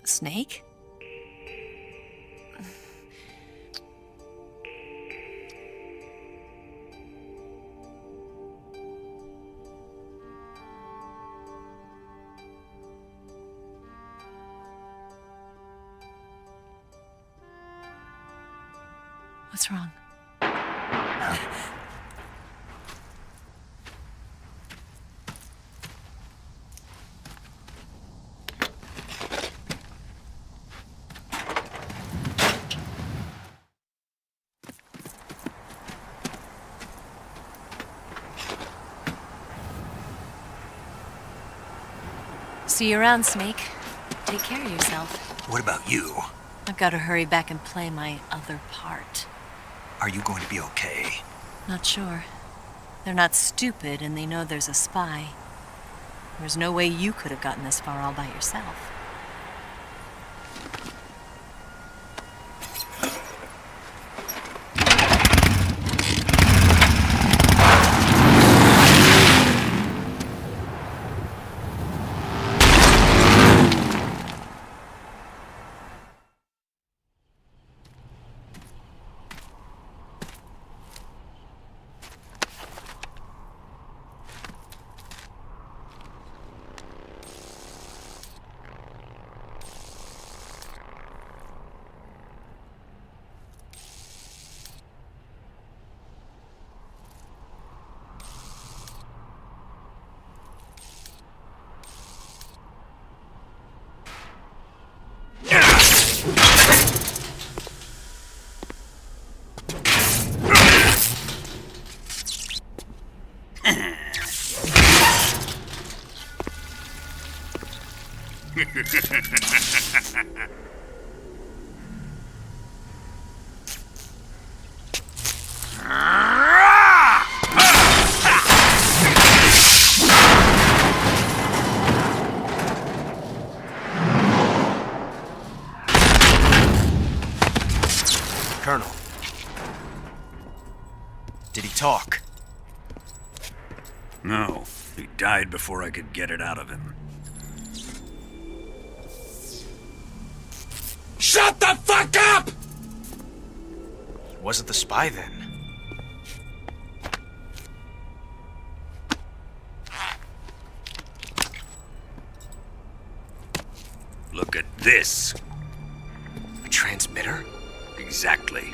Snake? What's wrong? See you around, Snake. Take care of yourself. What about you? I've got to hurry back and play my other part. Are you going to be okay? Not sure. They're not stupid, and they know there's a spy. There's no way you could have gotten this far all by yourself. Colonel. Did he talk? No, he died before I could get it out of him. Shut the fuck up! He wasn't the spy then. Look at this. A transmitter? Exactly.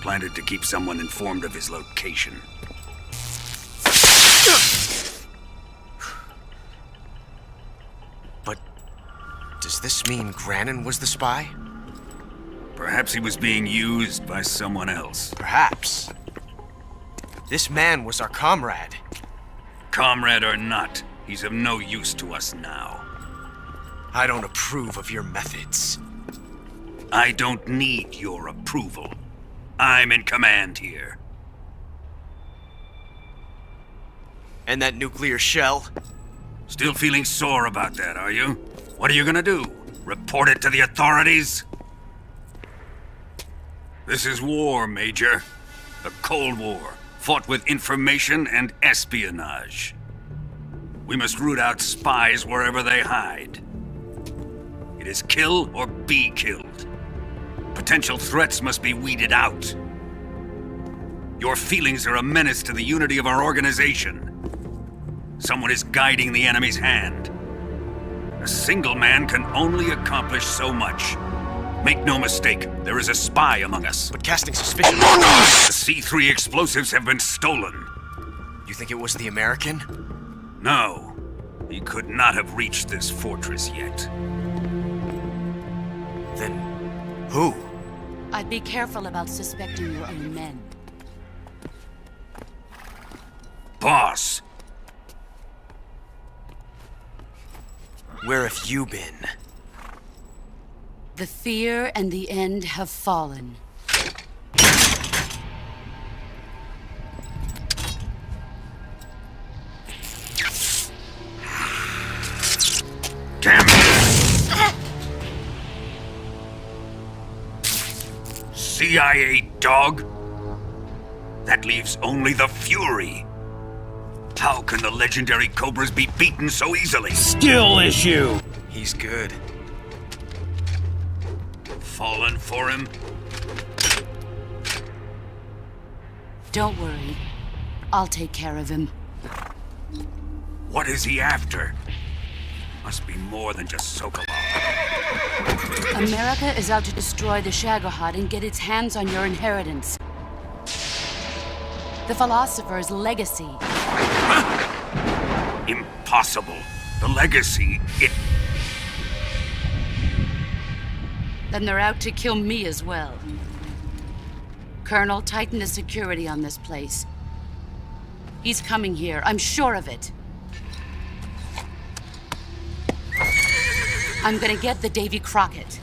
Planted to keep someone informed of his location. But does this mean Grannon was the spy? Perhaps he was being used by someone else. Perhaps. This man was our comrade. Comrade or not, he's of no use to us now. I don't approve of your methods. I don't need your approval. I'm in command here. And that nuclear shell? Still feeling sore about that, are you? What are you gonna do? Report it to the authorities? This is war, Major. The Cold War, fought with information and espionage. We must root out spies wherever they hide. It is kill or be killed. Potential threats must be weeded out. Your feelings are a menace to the unity of our organization. Someone is guiding the enemy's hand. A single man can only accomplish so much. Make no mistake, there is a spy among us. But casting suspicion... Among us! The C3 explosives have been stolen. You think it was the American? No. He could not have reached this fortress yet. Then... who? I'd be careful about suspecting your own men. Boss! Where have you been? The fear and the end have fallen. Damn it! CIA dog? That leaves only the Fury. How can the legendary Cobras be beaten so easily? Skill issue! He's good. Fallen for him? Don't worry. I'll take care of him. What is he after? Must be more than just Sokolov. America is out to destroy the Shagohod and get its hands on your inheritance. The philosopher's legacy. Huh? Impossible. The legacy, it... Then they're out to kill me as well. Colonel, tighten the security on this place. He's coming here, I'm sure of it. I'm gonna get the Davy Crockett.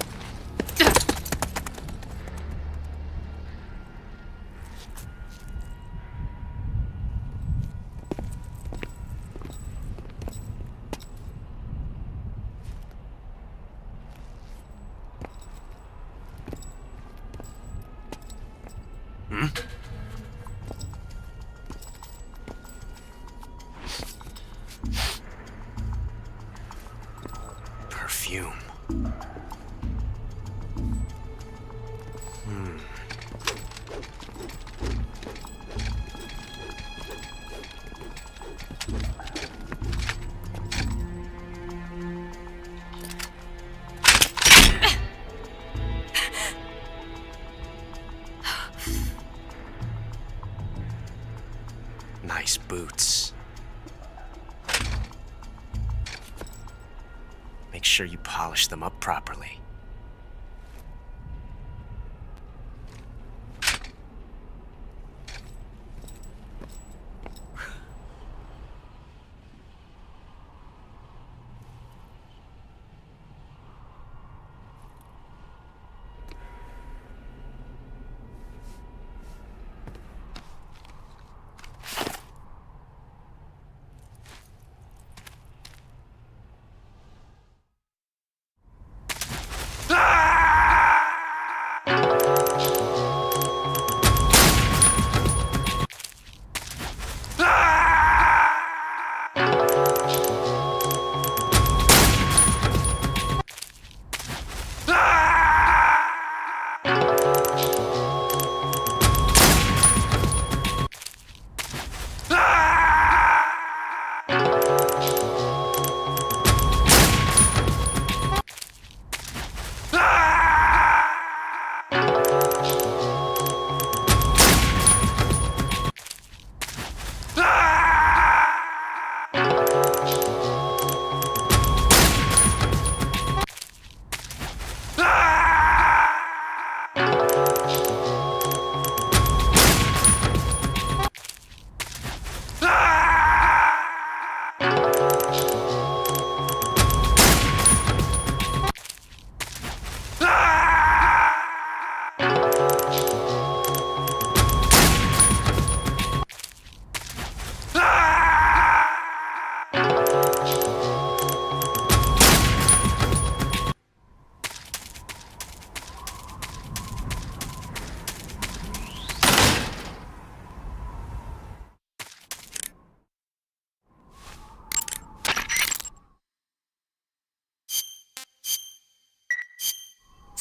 Perfume. Nice boots. Make sure you polish them up properly.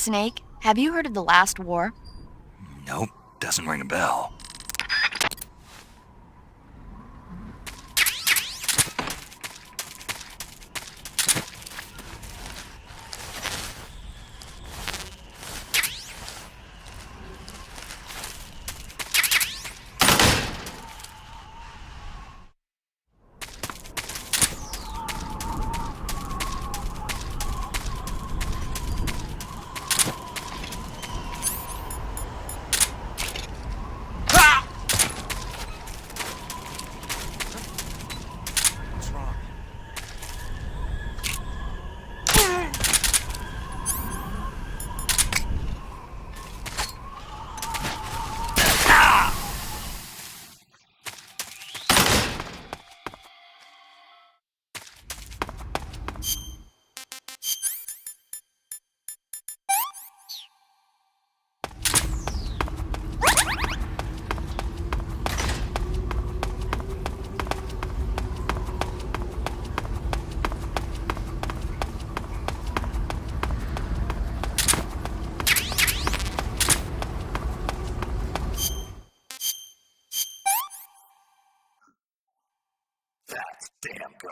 Snake, have you heard of the last war? Nope, doesn't ring a bell. That's damn good.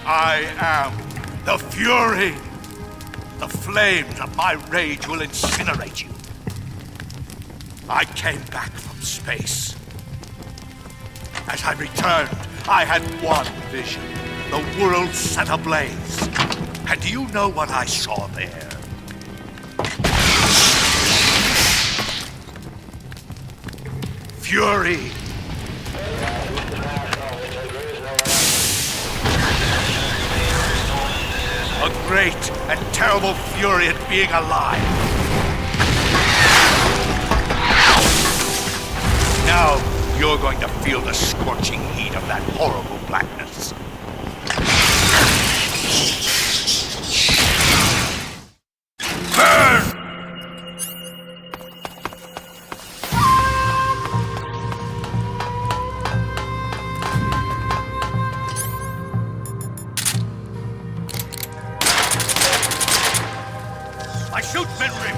I am the Fury. The flames of my rage will incinerate you. I came back from space. As I returned, I had one vision. The world set ablaze. And do you know what I saw there? Fury. A great and terrible fury at being alive. Now you're going to feel the scorching heat of that horrible blackness. Burn! My suit's been ripped!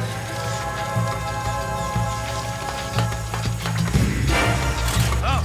Oh.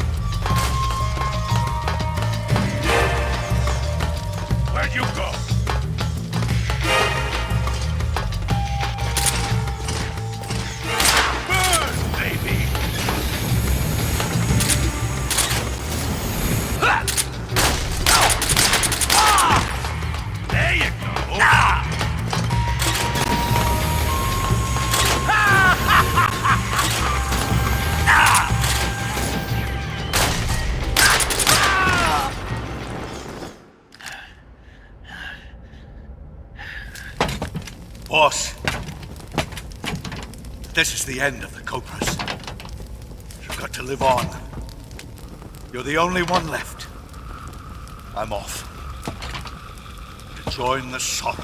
This is the end of the Cobras. You've got to live on. You're the only one left. I'm off. To join the sorrow.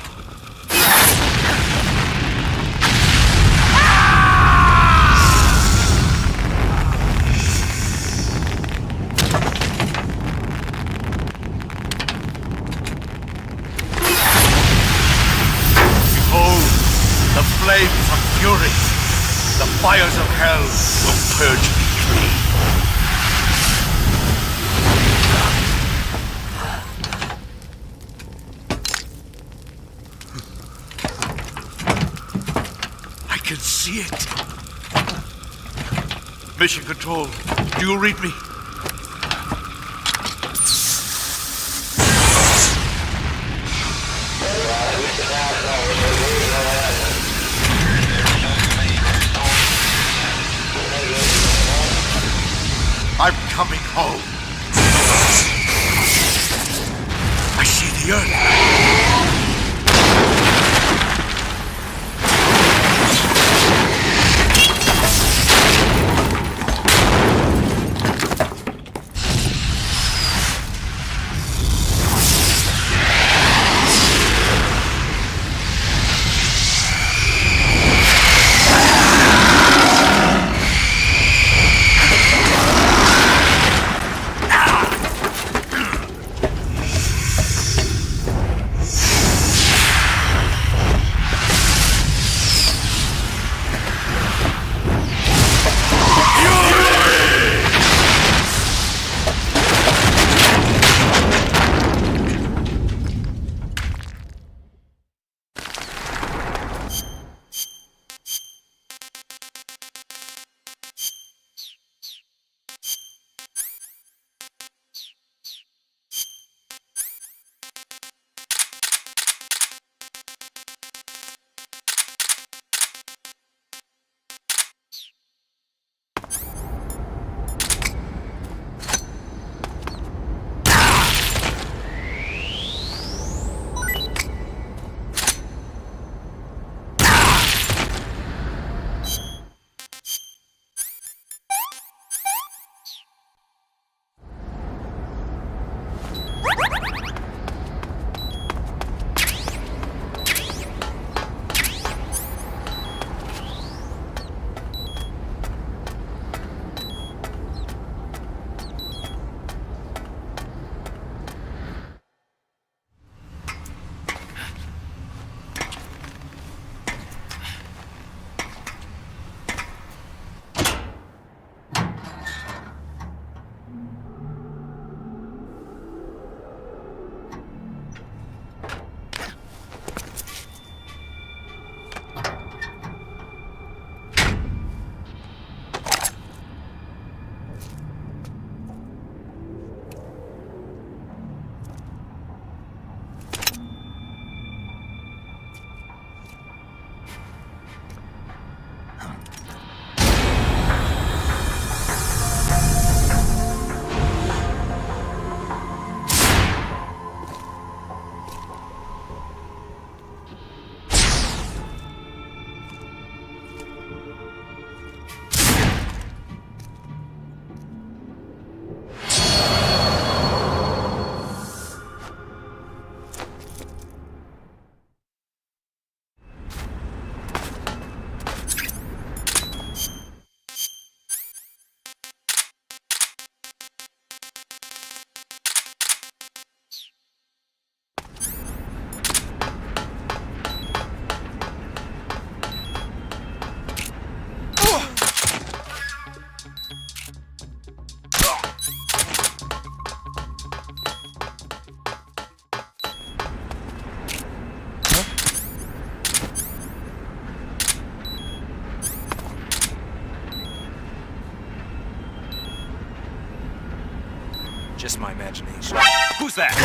Behold, the flames of fury. The fires of hell will purge me clean. I can see it. Mission Control, do you read me? I'm coming home. I see the earth. Just my imagination. Who's that?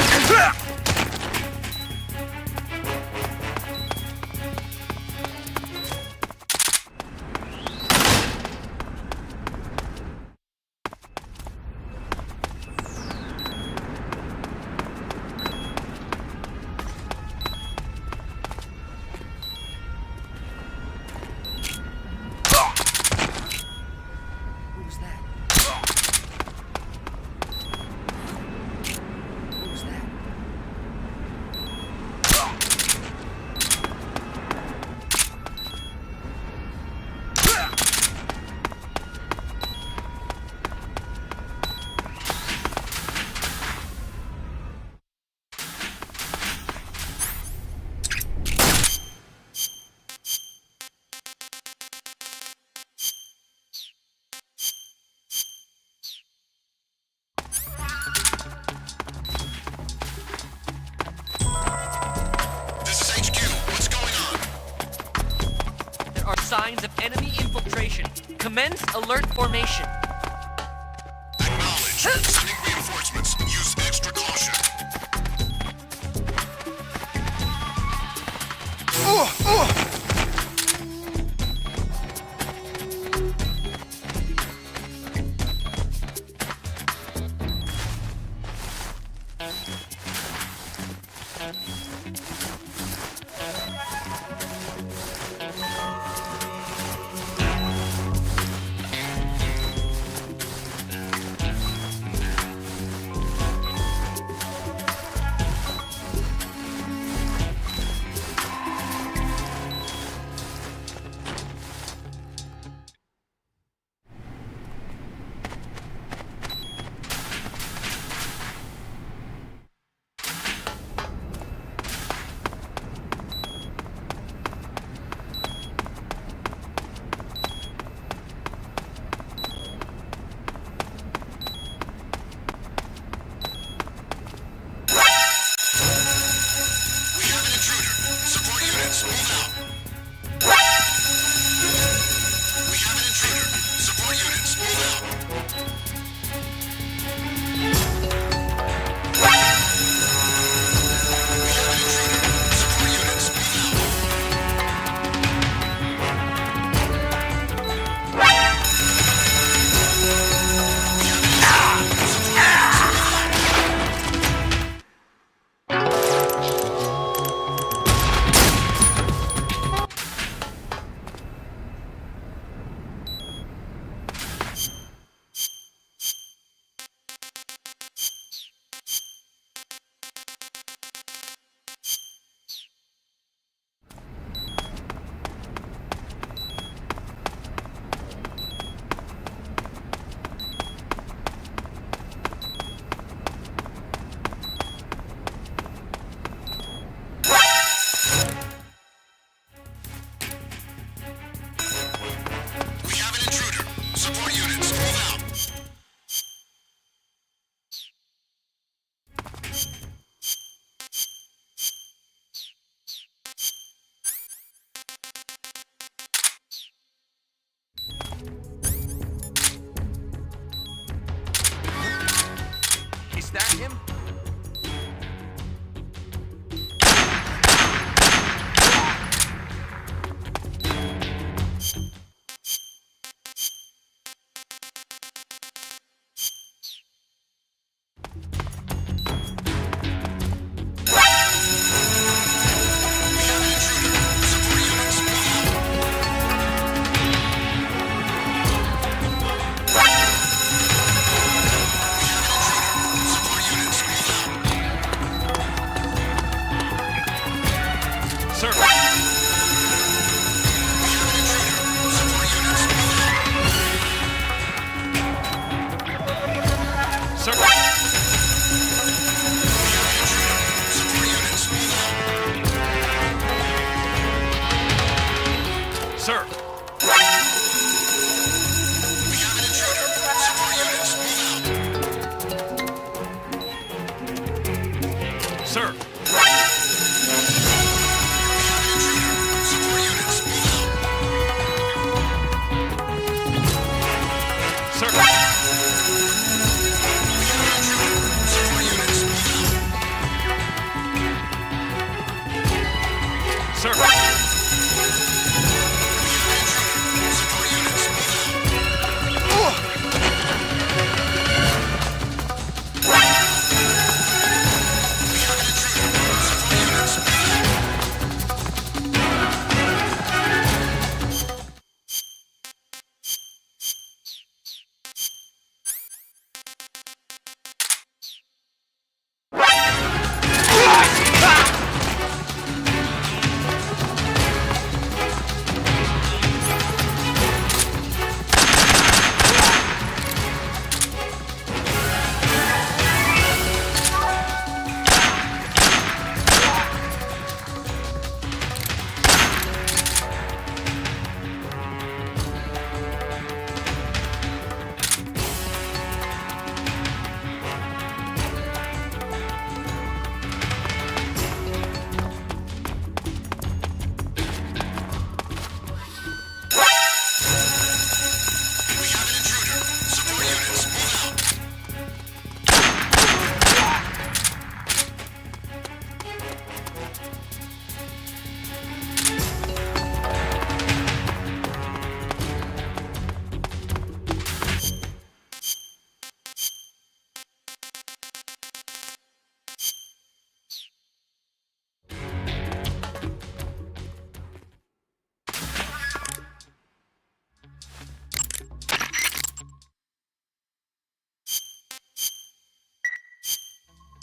Who's that? Who's that? Signs of enemy infiltration. Commence alert formation. Acknowledge. Sending reinforcements. Use extra caution.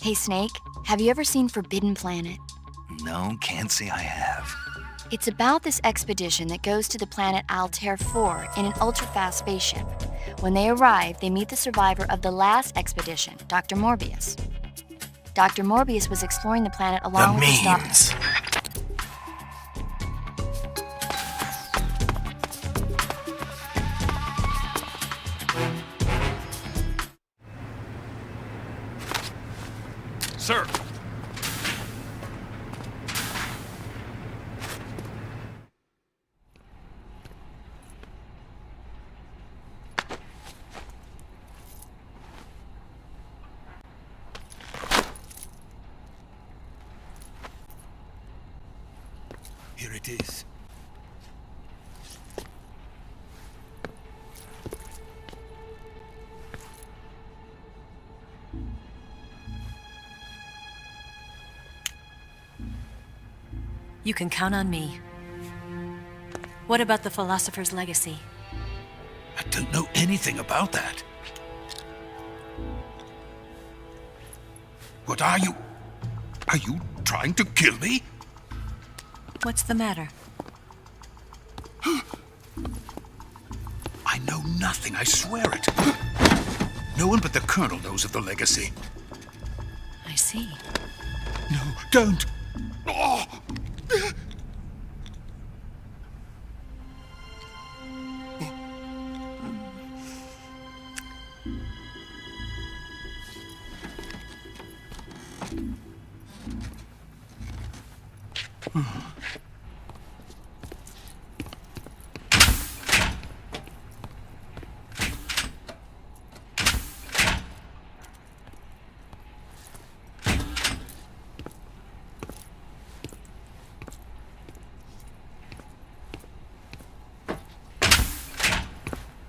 Hey, Snake, have you ever seen Forbidden Planet? No, can't say I have. It's about this expedition that goes to the planet Altair 4 in an ultra-fast spaceship. When they arrive, they meet the survivor of the last expedition, Dr. Morbius. Dr. Morbius was exploring the planet along with his memes. Sir! Here it is. You can count on me. What about the philosopher's legacy? I don't know anything about that. What are you? Are you trying to kill me? What's the matter? I know nothing, I swear it. No one but the Colonel knows of the legacy. I see. No, don't! Oh.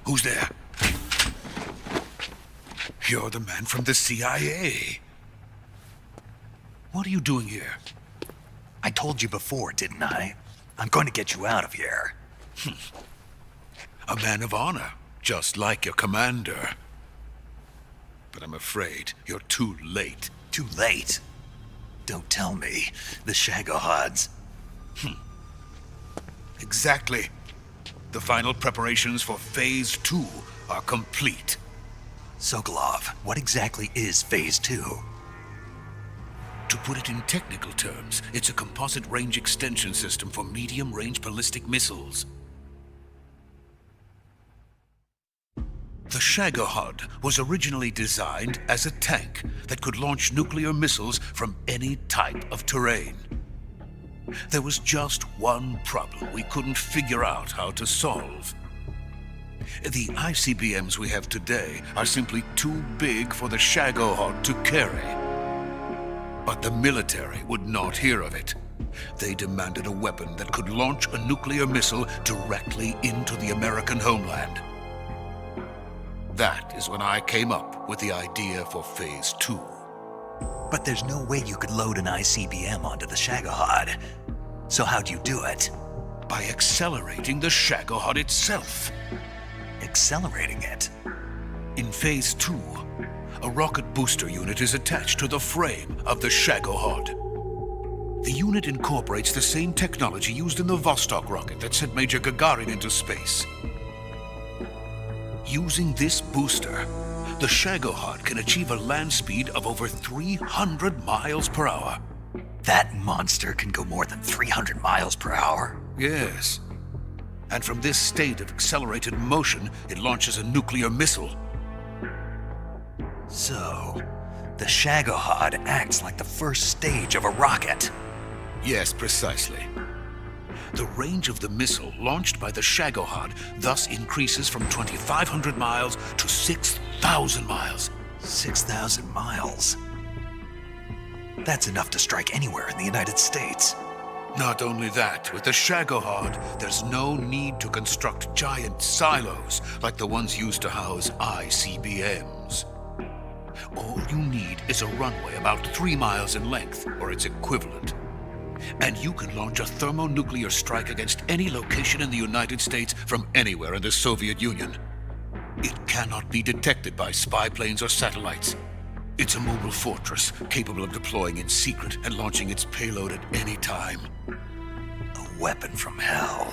Who's there? You're the man from the CIA. What are you doing here? I told you before, didn't I? I'm going to get you out of here. A man of honor, just like your commander. But I'm afraid you're too late. Too late? Don't tell me. The Shagohods. Exactly. The final preparations for Phase 2 are complete. Sokolov, what exactly is Phase 2? To put it in technical terms, it's a composite range extension system for medium-range ballistic missiles. The Shagohod was originally designed as a tank that could launch nuclear missiles from any type of terrain. There was just one problem we couldn't figure out how to solve. The ICBMs we have today are simply too big for the Shagohod to carry. But the military would not hear of it. They demanded a weapon that could launch a nuclear missile directly into the American homeland. That is when I came up with the idea for Phase 2. But there's no way you could load an ICBM onto the Shagohod. So how'd you do it? By accelerating the Shagohod itself. Accelerating it? In Phase 2, a rocket booster unit is attached to the frame of the Shagohod. The unit incorporates the same technology used in the Vostok rocket that sent Major Gagarin into space. Using this booster, the Shagohod can achieve a land speed of over 300 miles per hour. That monster can go more than 300 miles per hour? Yes. And from this state of accelerated motion, it launches a nuclear missile. So, the Shagohod acts like the first stage of a rocket. Yes, precisely. The range of the missile launched by the Shagohod thus increases from 2,500 miles to 6,000 miles. 6,000 miles? That's enough to strike anywhere in the United States. Not only that, with the Shagohod, there's no need to construct giant silos like the ones used to house ICBMs. All you need is a runway about 3 miles in length, or its equivalent. And you can launch a thermonuclear strike against any location in the United States from anywhere in the Soviet Union. It cannot be detected by spy planes or satellites. It's a mobile fortress, capable of deploying in secret and launching its payload at any time. A weapon from hell.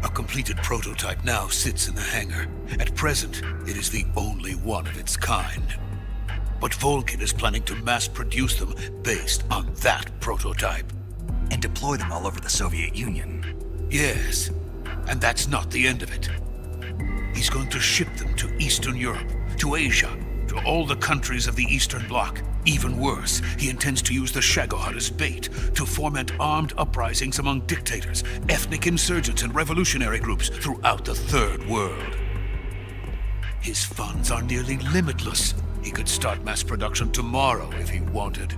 A completed prototype now sits in the hangar. At present, it is the only one of its kind. But Vulcan is planning to mass-produce them based on that prototype. And deploy them all over the Soviet Union. Yes, and that's not the end of it. He's going to ship them to Eastern Europe, to Asia, to all the countries of the Eastern Bloc. Even worse, he intends to use the Shagohod as bait to foment armed uprisings among dictators, ethnic insurgents, and revolutionary groups throughout the Third World. His funds are nearly limitless. He could start mass production tomorrow if he wanted.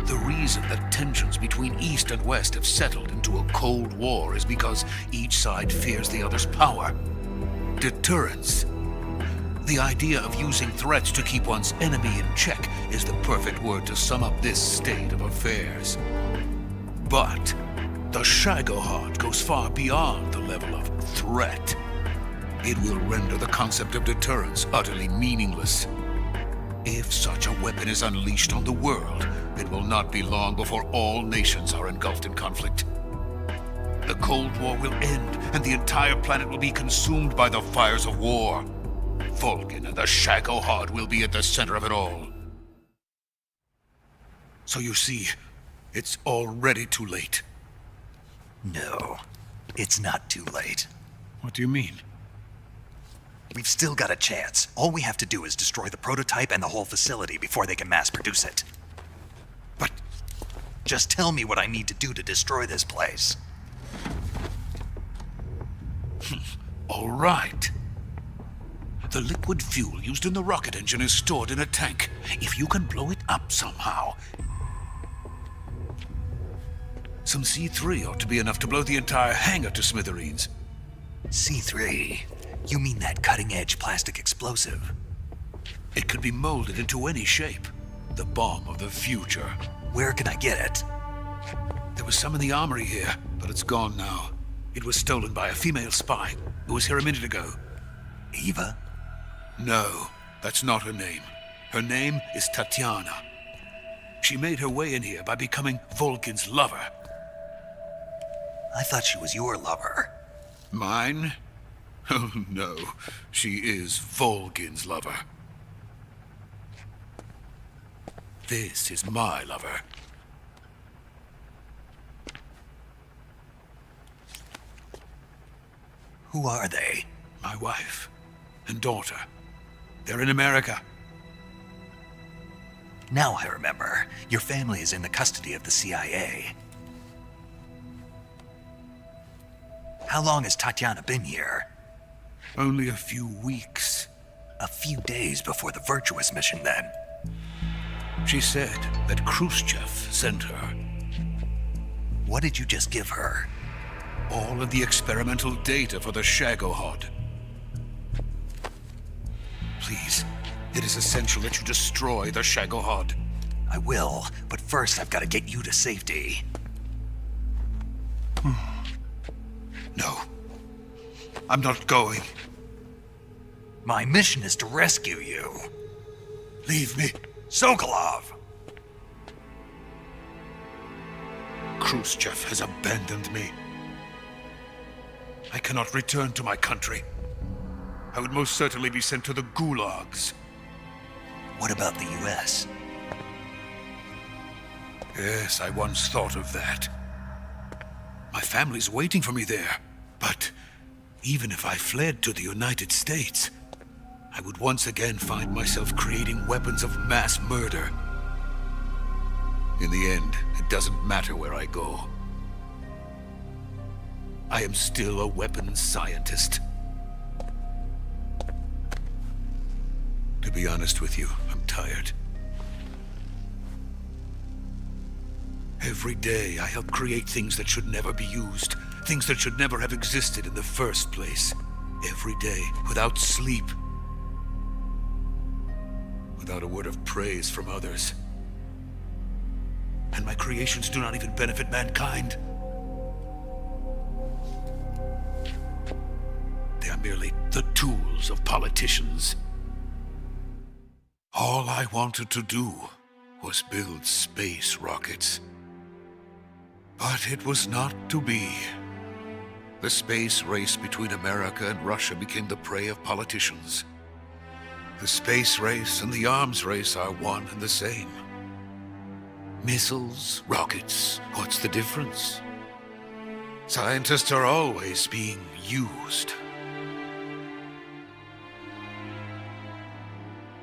The reason that tensions between East and West have settled into a Cold War is because each side fears the other's power. Deterrence. The idea of using threats to keep one's enemy in check is the perfect word to sum up this state of affairs. But the Shagohod goes far beyond the level of threat. It will render the concept of deterrence utterly meaningless. If such a weapon is unleashed on the world, it will not be long before all nations are engulfed in conflict. The Cold War will end, and the entire planet will be consumed by the fires of war. Vulcan and the Shagohod will be at the center of it all. So you see, it's already too late. No, it's not too late. What do you mean? We've still got a chance. All we have to do is destroy the prototype and the whole facility before they can mass produce it. But just tell me what I need to do to destroy this place. All right. The liquid fuel used in the rocket engine is stored in a tank. If you can blow it up somehow... Some C3 ought to be enough to blow the entire hangar to smithereens. C3? You mean that cutting-edge plastic explosive? It could be molded into any shape. The bomb of the future. Where can I get it? There was some in the armory here, but it's gone now. It was stolen by a female spy who was here a minute ago. Eva? No, that's not her name. Her name is Tatiana. She made her way in here by becoming Vulcan's lover. I thought she was your lover. Mine? Oh, no. She is Vulcan's lover. This is my lover. Who are they? My wife and daughter. They're in America. Now I remember. Your family is in the custody of the CIA. How long has Tatiana been here? Only a few weeks. A few days before the Virtuous mission, then. She said that Khrushchev sent her. What did you just give her? All of the experimental data for the Shagohod. Please, it is essential that you destroy the Shagohod. I will, but first I've got to get you to safety. No. I'm not going. My mission is to rescue you. Leave me. Sokolov! Khrushchev has abandoned me. I cannot return to my country. I would most certainly be sent to the gulags. What about the US? Yes, I once thought of that. My family's waiting for me there. But even if I fled to the United States, I would once again find myself creating weapons of mass murder. In the end, it doesn't matter where I go. I am still a weapons scientist. To be honest with you, I'm tired. Every day, I help create things that should never be used, things that should never have existed in the first place. Every day, without sleep, without a word of praise from others. And my creations do not even benefit mankind. They are merely the tools of politicians. All I wanted to do was build space rockets. But it was not to be. The space race between America and Russia became the prey of politicians. The space race and the arms race are one and the same. Missiles, rockets, what's the difference? Scientists are always being used.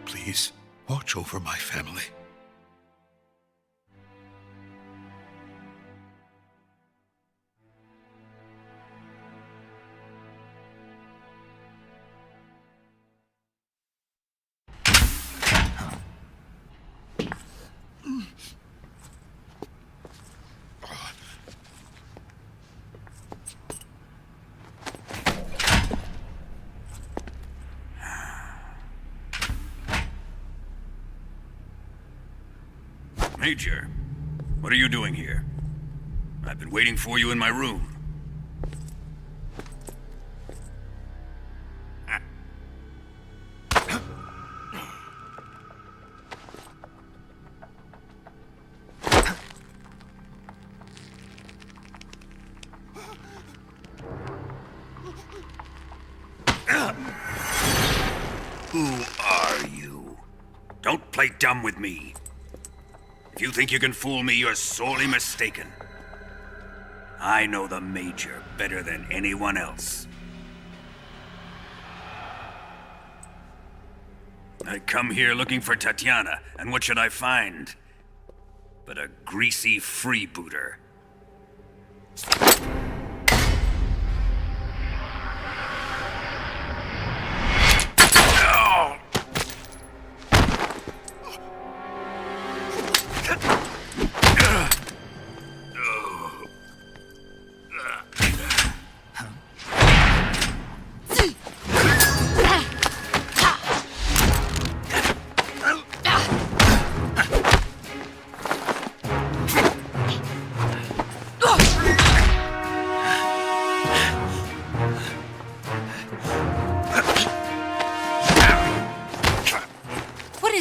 Please, watch over my family. Major, what are you doing here? I've been waiting for you in my room. Who are you? Don't play dumb with me. If you think you can fool me, you're sorely mistaken. I know the Major better than anyone else. I come here looking for Tatiana, and what should I find? But a greasy freebooter.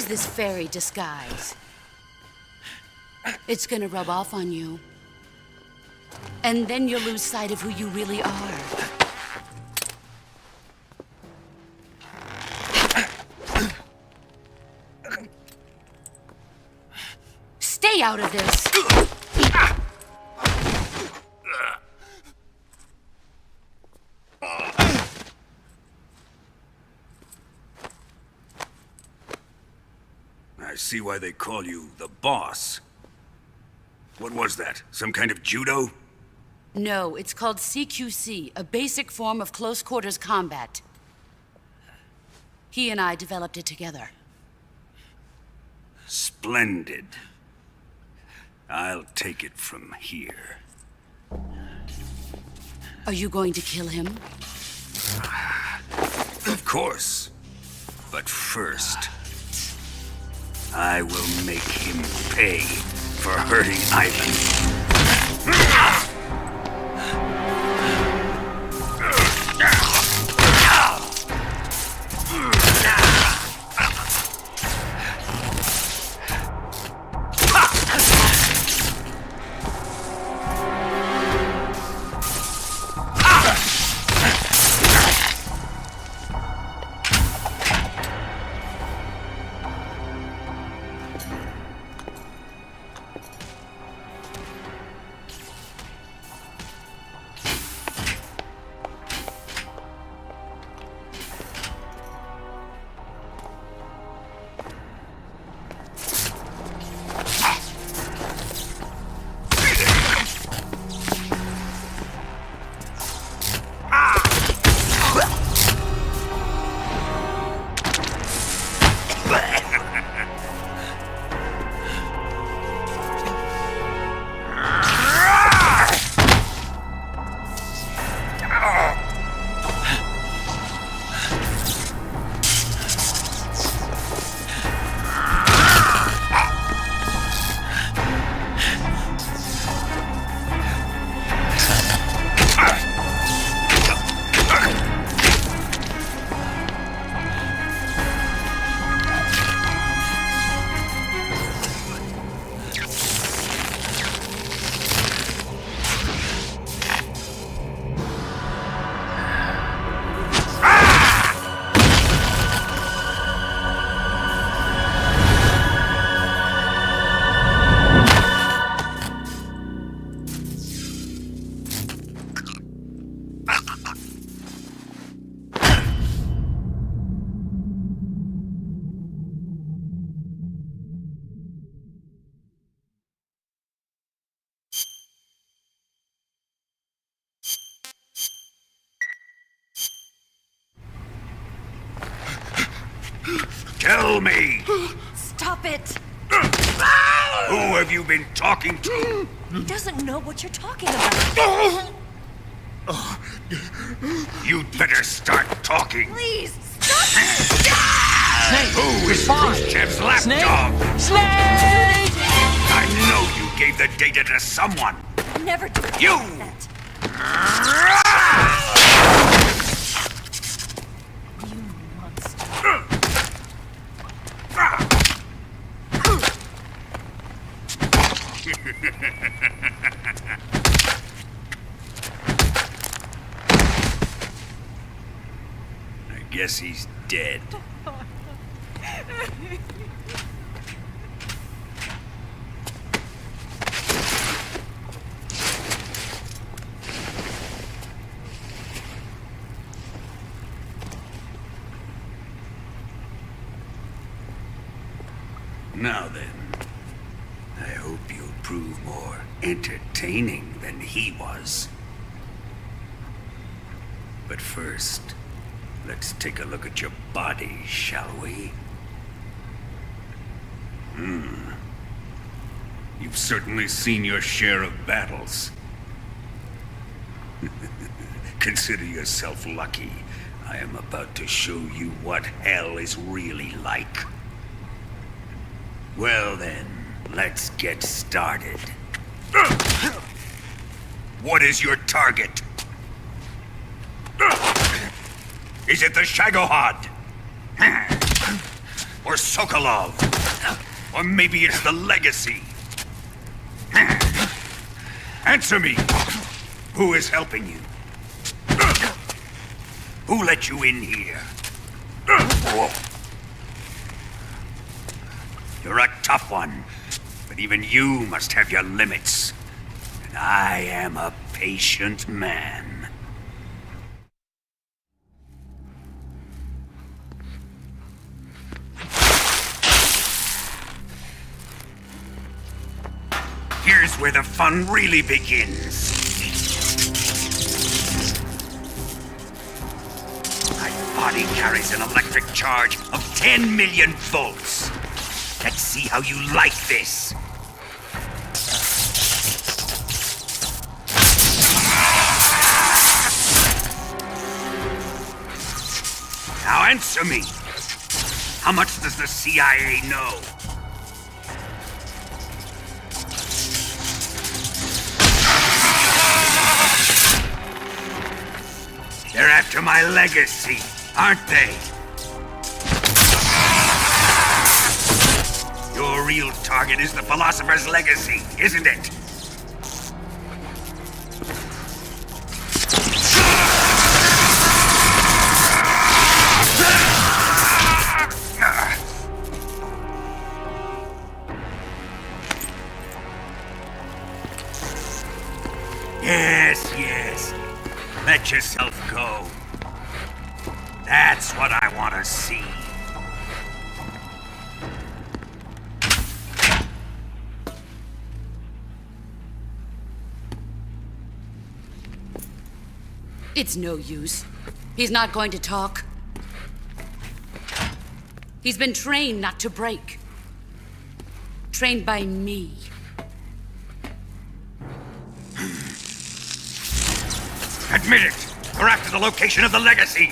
This fairy disguise. It's gonna rub off on you. And then you'll lose sight of who you really are. Stay out of this! I see why they call you the boss. What was that? Some kind of judo? No, it's called CQC, a basic form of close quarters combat. He and I developed it together. Splendid. I'll take it from here. Are you going to kill him? Of course. But first, I will make him pay for hurting Ivan. Tell me! Stop it! Who have you been talking to? He doesn't know what you're talking about. You'd better start talking. Please, stop! Who is Khrushchev's lapdog? Snake! I know you gave the data to someone. Never do You! I guess he's dead. Now then, I hope you'll prove more entertaining than he was. But first, let's take a look at your body, shall we? You've certainly seen your share of battles. Consider yourself lucky. I am about to show you what hell is really like. Well then, let's get started. What is your target? Is it the Shagohod? Or Sokolov? Or maybe it's the Legacy? Answer me! Who is helping you? Who let you in here? You're a tough one, but even you must have your limits. And I am a patient man. Here's where the fun really begins. My body carries an electric charge of 10 million volts. Let's see how you like this. Now answer me. How much does the CIA know? They're after my legacy, aren't they? Your real target is the Philosopher's Legacy, isn't it? Yes. Let yourself go. That's what I want to see. It's no use. He's not going to talk. He's been trained not to break. Trained by me. Admit it! We're after the location of the Legacy!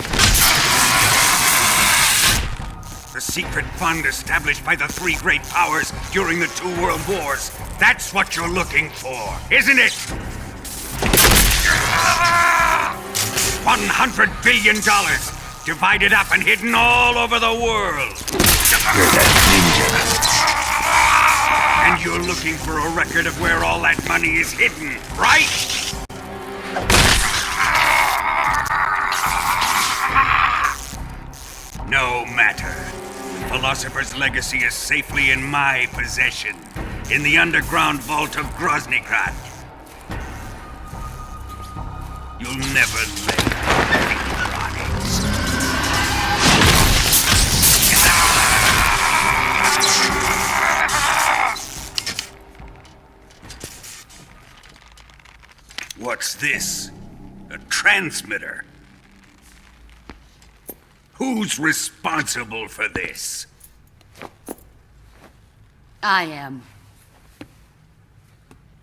The secret fund established by the three great powers during the 2 world wars. That's what you're looking for, isn't it? $100 billion, divided up and hidden all over the world. You're that ninja. And you're looking for a record of where all that money is hidden, right? No matter. Philosopher's Legacy is safely in my possession, in the underground vault of Groznygrad. You'll never live on it. What's this? A transmitter? Who Who's responsible for this? I am.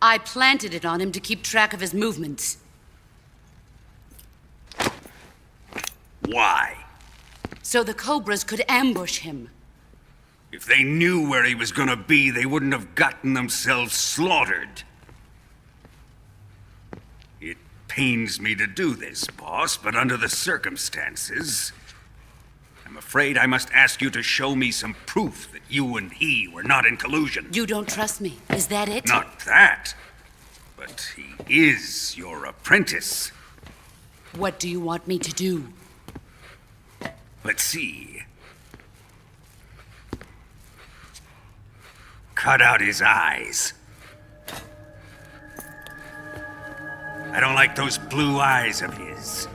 I planted it on him to keep track of his movements. Why? So the Cobras could ambush him. If they knew where he was gonna be, they wouldn't have gotten themselves slaughtered. It pains me to do this, boss, but under the circumstances, I'm afraid I must ask you to show me some proof that you and he were not in collusion. You don't trust me, is that it? Not that, but he is your apprentice. What do you want me to do? Let's see. Cut out his eyes. I don't like those blue eyes of his.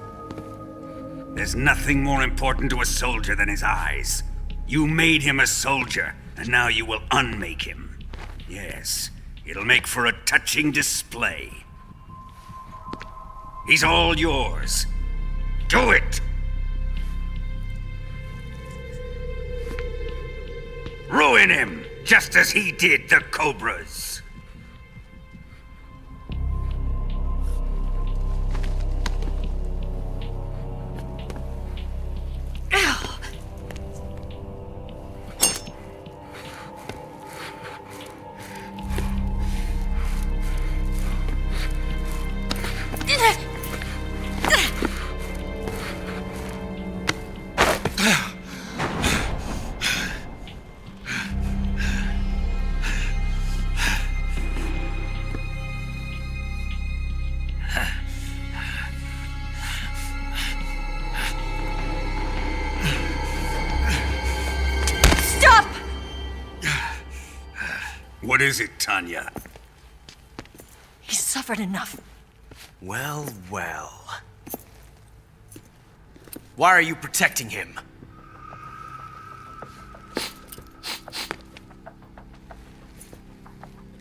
There's nothing more important to a soldier than his eyes. You made him a soldier, and now you will unmake him. Yes, it'll make for a touching display. He's all yours. Do it! Ruin him, just as he did the Cobras. What is it, Tanya? He's suffered enough. Well, well. Why are you protecting him?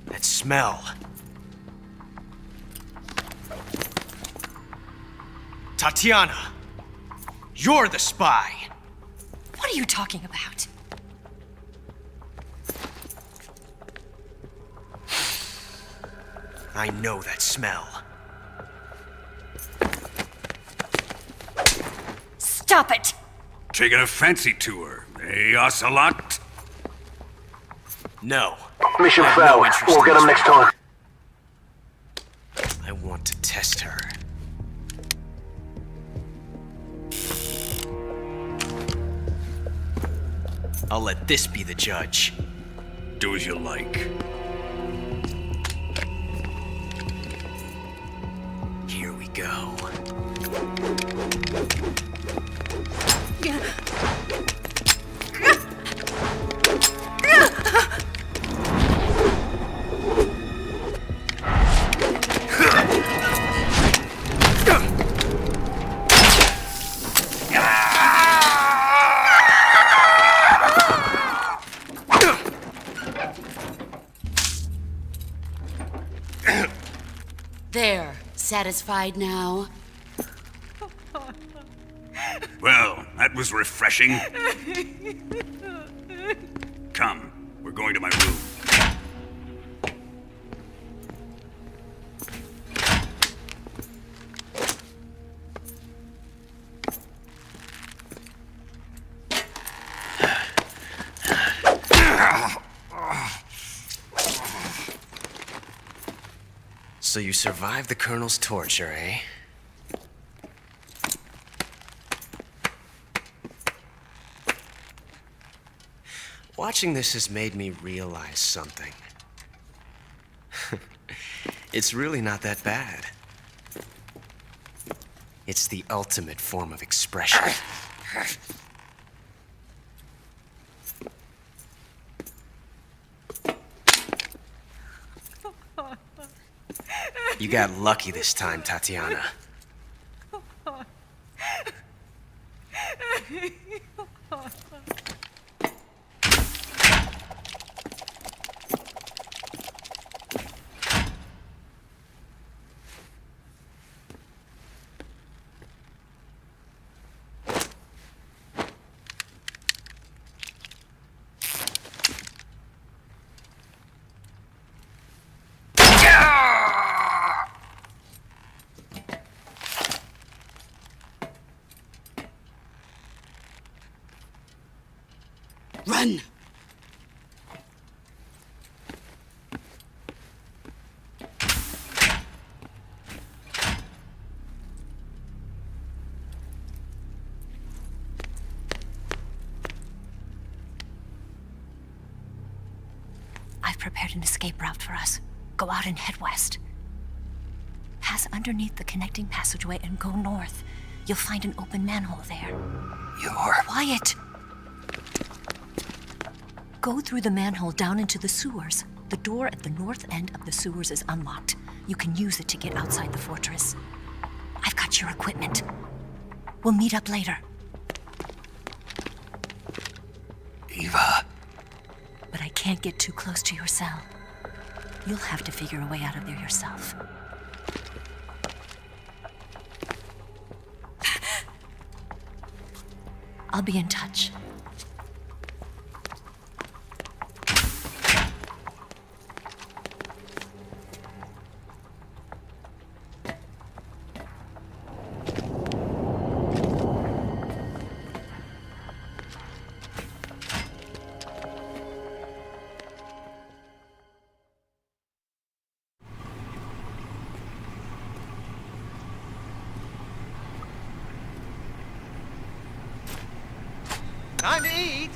That smell. Tatiana, you're the spy. What are you talking about? I know that smell. Stop it! Taking a fancy to her, eh, Ocelot? No. Mission I have failed. no interest We'll in get this him next war. time. I want to test her. I'll let this be the judge. Do as you like. Here we go. There, satisfied now? Well, that was refreshing. Come, we're going to my room. So you survived the Colonel's torture, eh? Watching this has made me realize something. It's really not that bad. It's the ultimate form of expression. You got lucky this time, Tatiana. Run! I've prepared an escape route for us. Go out and head west. Pass underneath the connecting passageway and go north. You'll find an open manhole there. You're... Quiet! Go through the manhole down into the sewers. The door at the north end of the sewers is unlocked. You can use it to get outside the fortress. I've got your equipment. We'll meet up later. Eva. But I can't get too close to your cell. You'll have to figure a way out of there yourself. I'll be in touch. Time to eat.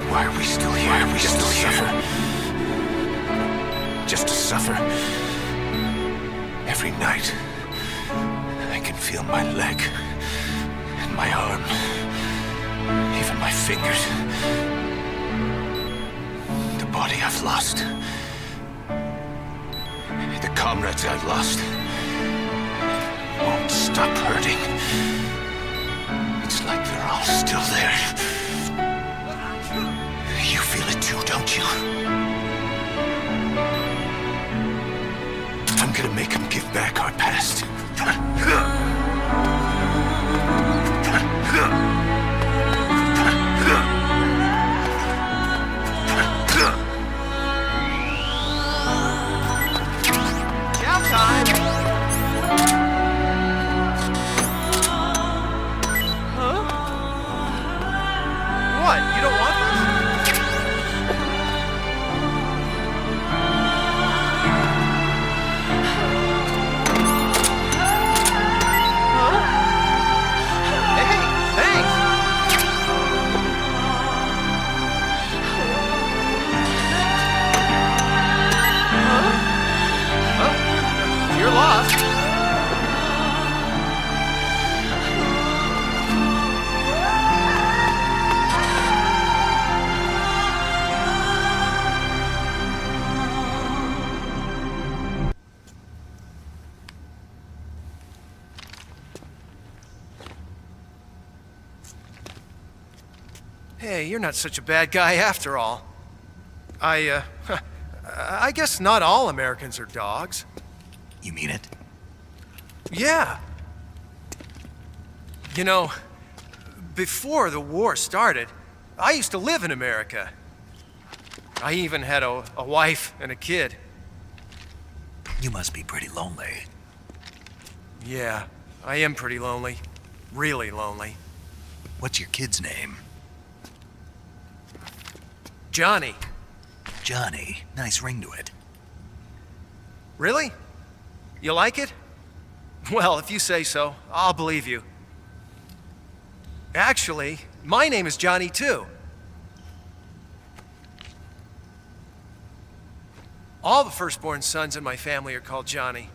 Why are we still here? Why are we still here? Just to suffer. Every night, I can feel my leg and my arm, even my fingers. The body I've lost. The comrades I've lost won't stop hurting. It's like they're all still there. You feel it too, don't you? I'm gonna make them give back our past. Downtime. Huh? What? You don't want this? You're lost. Hey, you're not such a bad guy after all. I guess not all Americans are dogs. You mean it? Yeah. You know, before the war started, I used to live in America. I even had a wife and a kid. You must be pretty lonely. Yeah, I am pretty lonely. Really lonely. What's your kid's name? Johnny. Johnny. Nice ring to it. Really? You like it? Well, if you say so, I'll believe you. Actually, my name is Johnny too. All the firstborn sons in my family are called Johnny.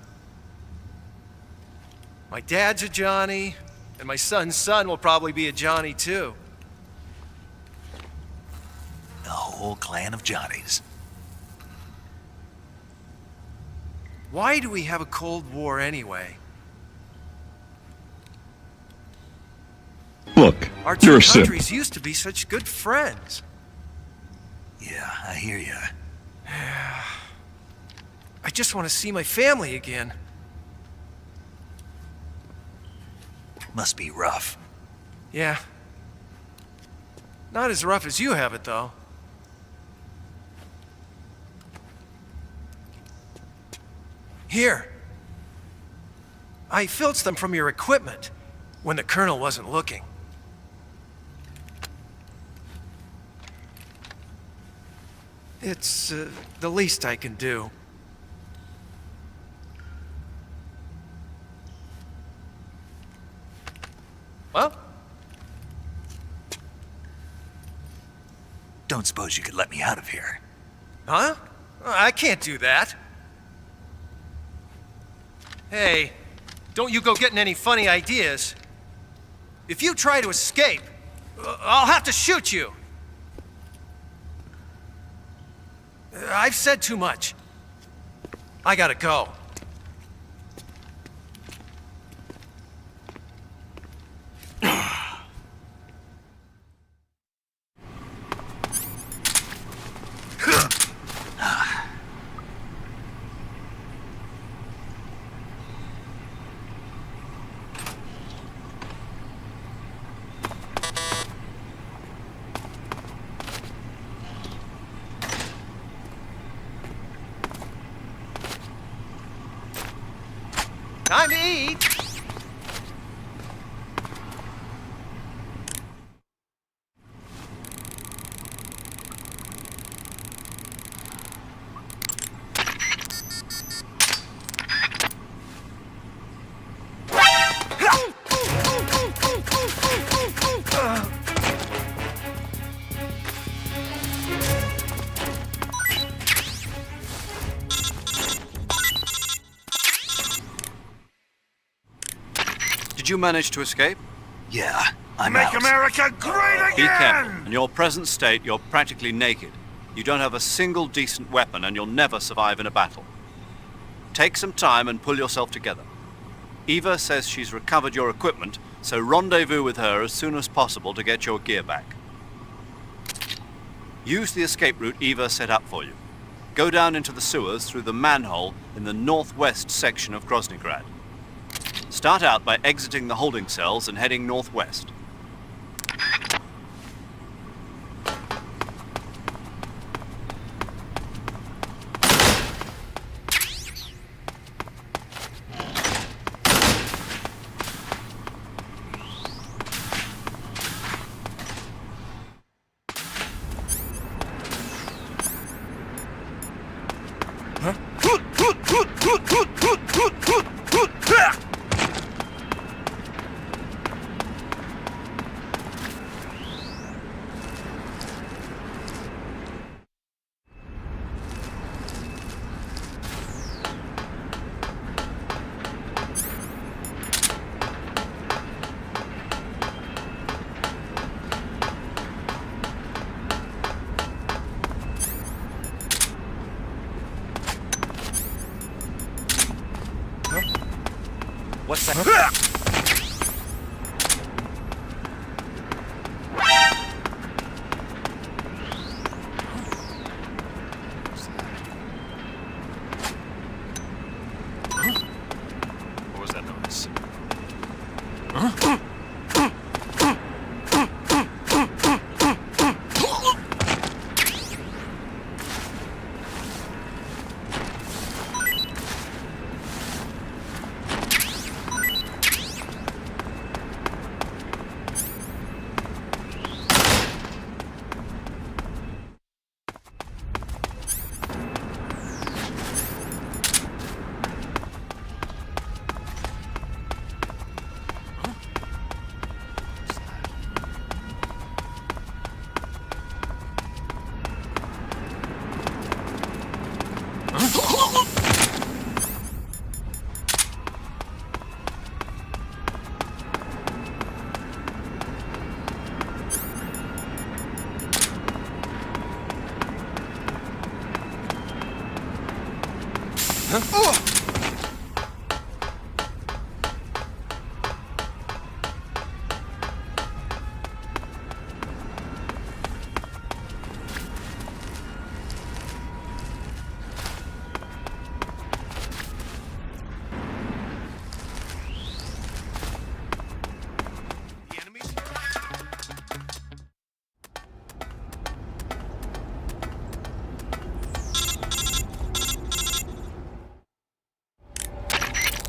My dad's a Johnny, and my son's son will probably be a Johnny too. The whole clan of Johnnies. Why do we have a Cold War anyway? Look, Our two you're sick. countries used to be such good friends. Yeah, I hear you. I just want to see my family again. Must be rough. Yeah. Not as rough as you have it, though. Here. I filched them from your equipment when the Colonel wasn't looking. It's the least I can do. Well? Don't suppose you could let me out of here? Huh? I can't do that. Hey, don't you go getting any funny ideas. If you try to escape, I'll have to shoot you. I've said too much. I gotta go. Time to eat! Did you manage to escape? Yeah, I'm Make out. America great Be again! careful. In your present state, you're practically naked. You don't have a single decent weapon, and you'll never survive in a battle. Take some time and pull yourself together. Eva says she's recovered your equipment, so rendezvous with her as soon as possible to get your gear back. Use the escape route Eva set up for you. Go down into the sewers through the manhole in the northwest section of Groznygrad. Start out by exiting the holding cells and heading northwest. What's that? What was that noise?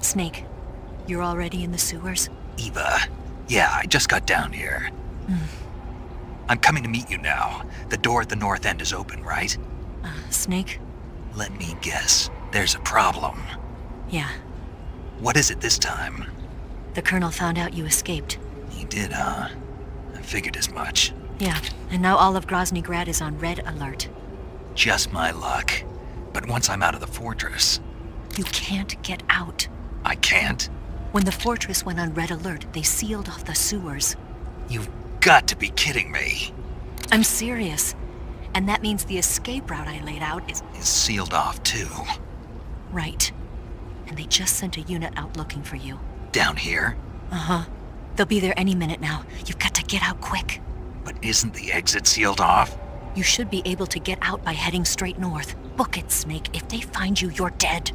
Snake, you're already in the sewers? Eva, yeah, I just got down here. I'm coming to meet you now. The door at the north end is open, right? Snake? Let me guess. There's a problem. Yeah. What is it this time? The Colonel found out you escaped. He did, huh? I figured as much. Yeah, and now all of Grozny Grad is on red alert. Just my luck. But once I'm out of the fortress... You can't get out. I can't? When the fortress went on red alert, they sealed off the sewers. You've got to be kidding me. I'm serious. And that means the escape route I laid out is sealed off, too. Right. And they just sent a unit out looking for you. Down here? Uh-huh. They'll be there any minute now. You've got to get out quick. But isn't the exit sealed off? You should be able to get out by heading straight north. Book it, Snake. If they find you, you're dead.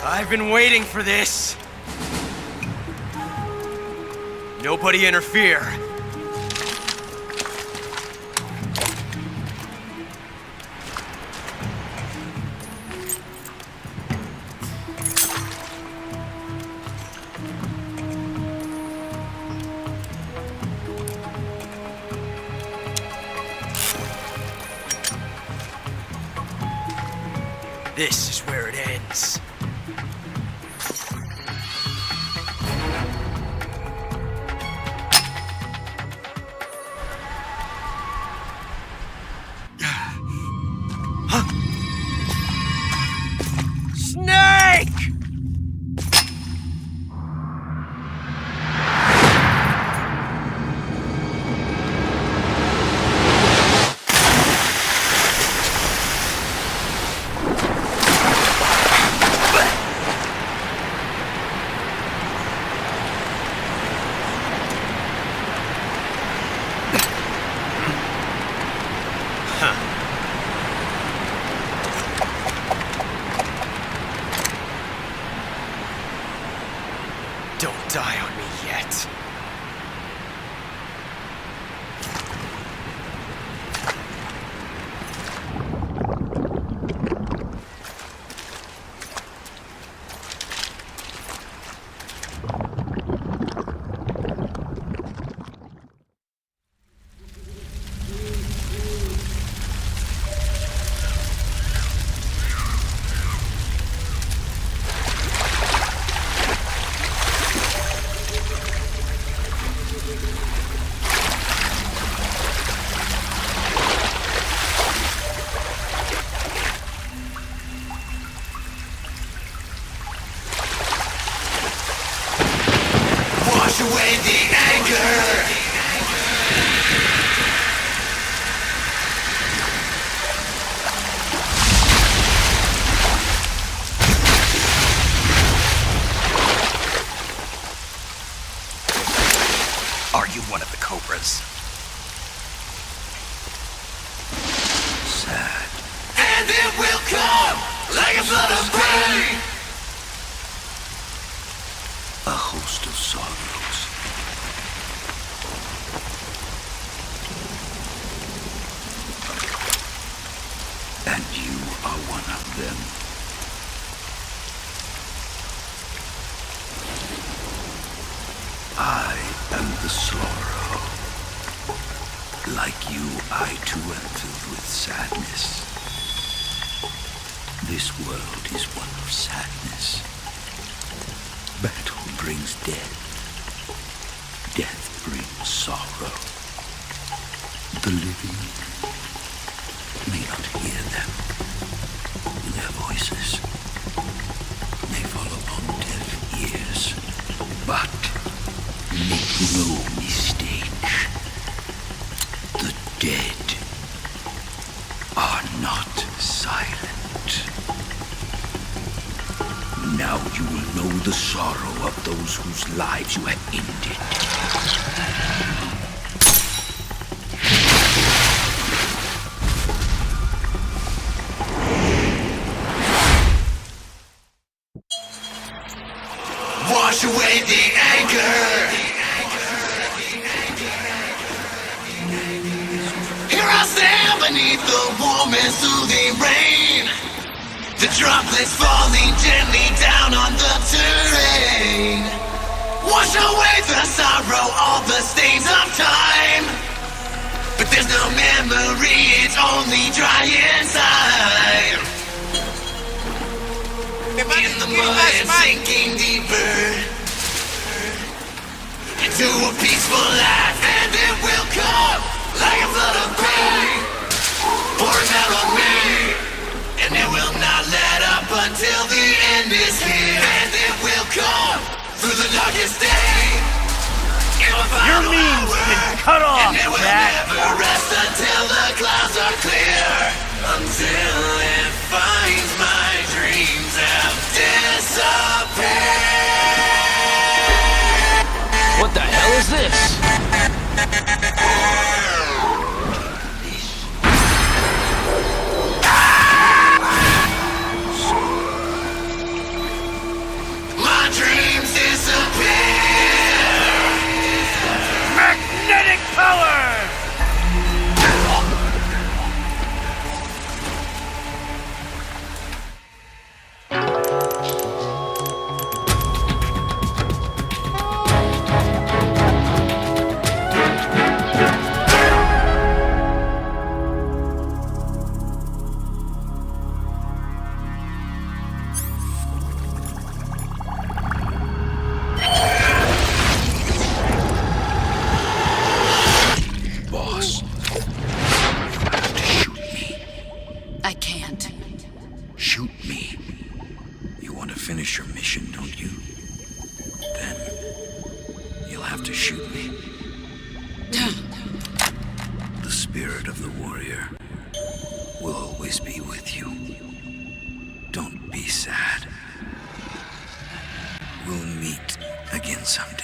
I've been waiting for this. Nobody interfere. This is where it ends. Snake! flood of pain. A host of sorrows. And you are one of them. I am the sorrow. Like you, I too am filled with sadness. This world is one of sadness. Battle brings death. Death brings sorrow. The living may not hear them. Their voices may fall upon deaf ears. But make no mistake, the dead are not silent. Now you will know the sorrow of those whose lives you have ended. Wash away the anger. Here I stand beneath the warm and soothing rain. The droplets falling gently down on the terrain. Wash away the sorrow, all the stains of time. But there's no memory, it's only dry inside. In the mud and sinking deeper into a peaceful life, and it will come like a flood of pain, pouring out on me, and it will not let up until the end is here, and it will come through the darkest day. Your means been cut off, and it will never rest until the clouds are clear, until it finds my dreams have disappeared. What the hell is this? My dreams disappear. Magnetic power! Shoot me. You want to finish your mission, don't you? Then you'll have to shoot me. The spirit of the warrior will always be with you. Don't be sad. We'll meet again someday.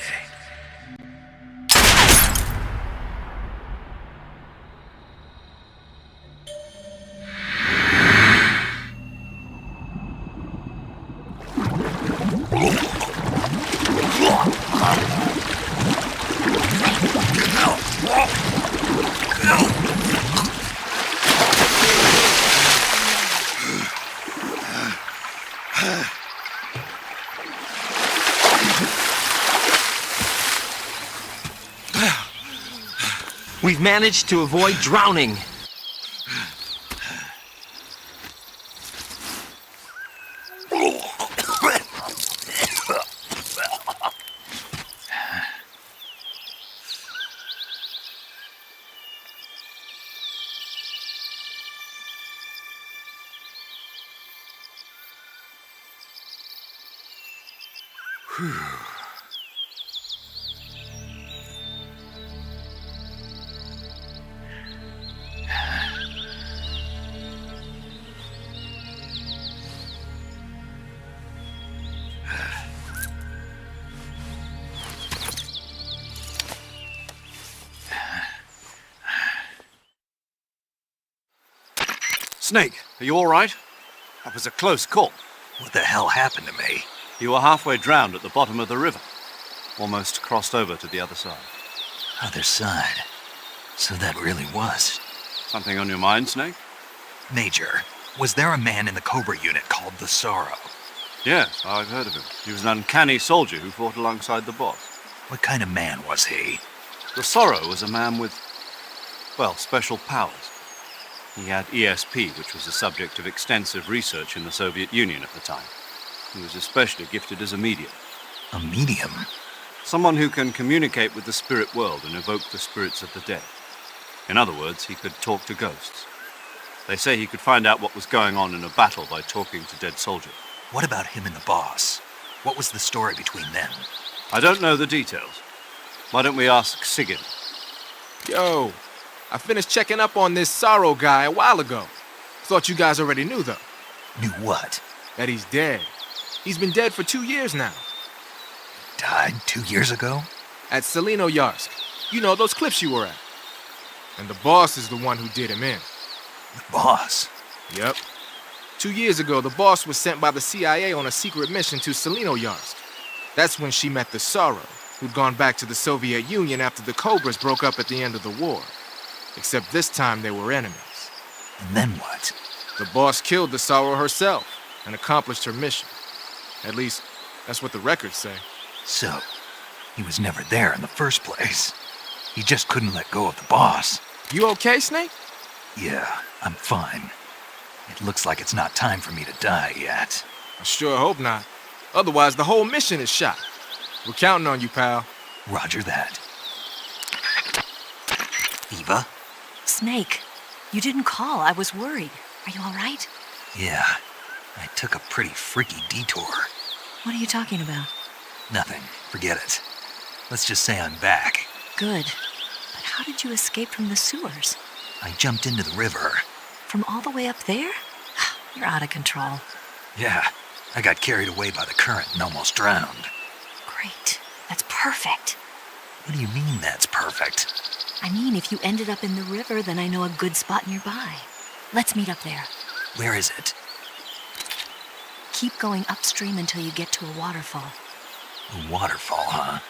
We've managed to avoid drowning. Snake, are you all right? That was a close call. What the hell happened to me? You were halfway drowned at the bottom of the river. Almost crossed over to the other side. Other side? So that really was. Something on your mind, Snake? Major, was there a man in the Cobra unit called the Sorrow? Yes, I've heard of him. He was an uncanny soldier who fought alongside the boss. What kind of man was he? The Sorrow was a man with, well, special powers. He had ESP, which was the subject of extensive research in the Soviet Union at the time. He was especially gifted as a medium. A medium? Someone who can communicate with the spirit world and evoke the spirits of the dead. In other words, he could talk to ghosts. They say he could find out what was going on in a battle by talking to dead soldiers. What about him and the boss? What was the story between them? I don't know the details. Why don't we ask Sigyn? Yo, I finished checking up on this Sorrow guy a while ago. Thought you guys already knew, though. Knew what? That he's dead. He's been dead for 2 years now. Died 2 years ago? At Selino-Yarsk. You know, those cliffs you were at. And the boss is the one who did him in. The boss? Yep. 2 years ago, the boss was sent by the CIA on a secret mission to Selino-Yarsk. That's when she met the Sorrow, who'd gone back to the Soviet Union after the Cobras broke up at the end of the war. Except this time they were enemies. And then what? The boss killed the Sorrow herself and accomplished her mission. At least, that's what the records say. So, he was never there in the first place. He just couldn't let go of the boss. You okay, Snake? Yeah, I'm fine. It looks like it's not time for me to die yet. I sure hope not. Otherwise, the whole mission is shot. We're counting on you, pal. Roger that. Eva? Snake, you didn't call. I was worried. Are you all right? Yeah, I took a pretty freaky detour. What are you talking about? Nothing. Forget it. Let's just say I'm back. Good. But how did you escape from the sewers? I jumped into the river. From all the way up there? You're out of control. Yeah, I got carried away by the current and almost drowned. Great. That's perfect. What do you mean that's perfect? I mean, if you ended up in the river, then I know a good spot nearby. Let's meet up there. Where is it? Keep going upstream until you get to a waterfall. A waterfall, huh?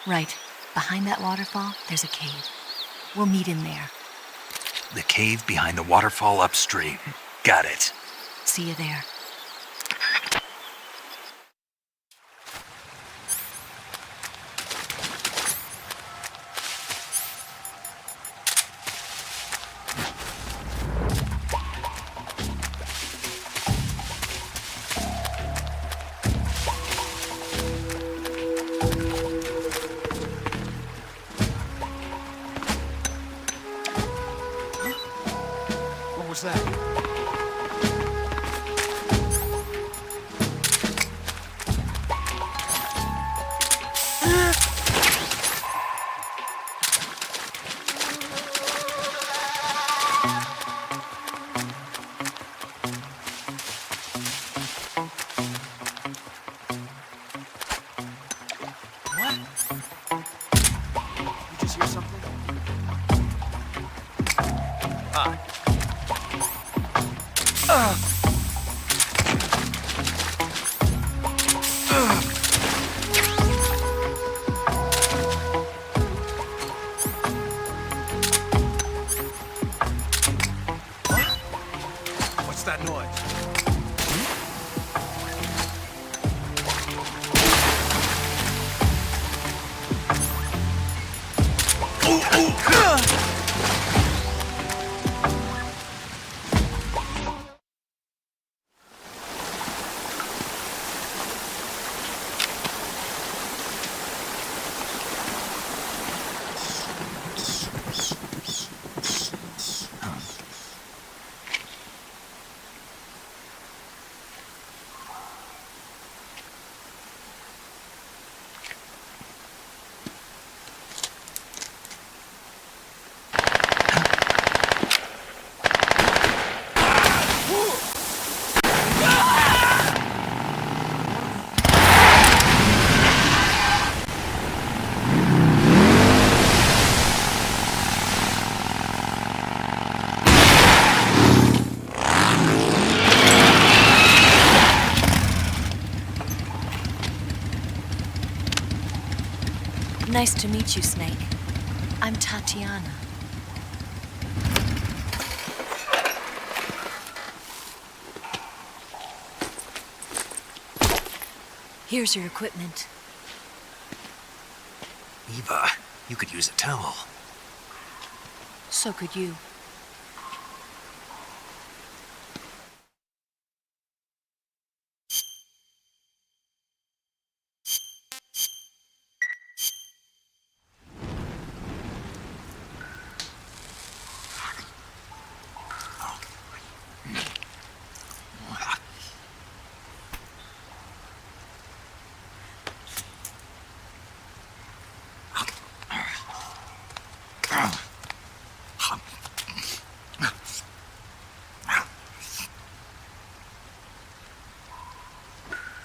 Right. Behind that waterfall, there's a cave. We'll meet in there. The cave behind the waterfall upstream. Got it. See you there. What was that? What's that noise? Nice to meet you, Snake. I'm Tatiana. Here's your equipment. Eva, you could use a towel. So could you.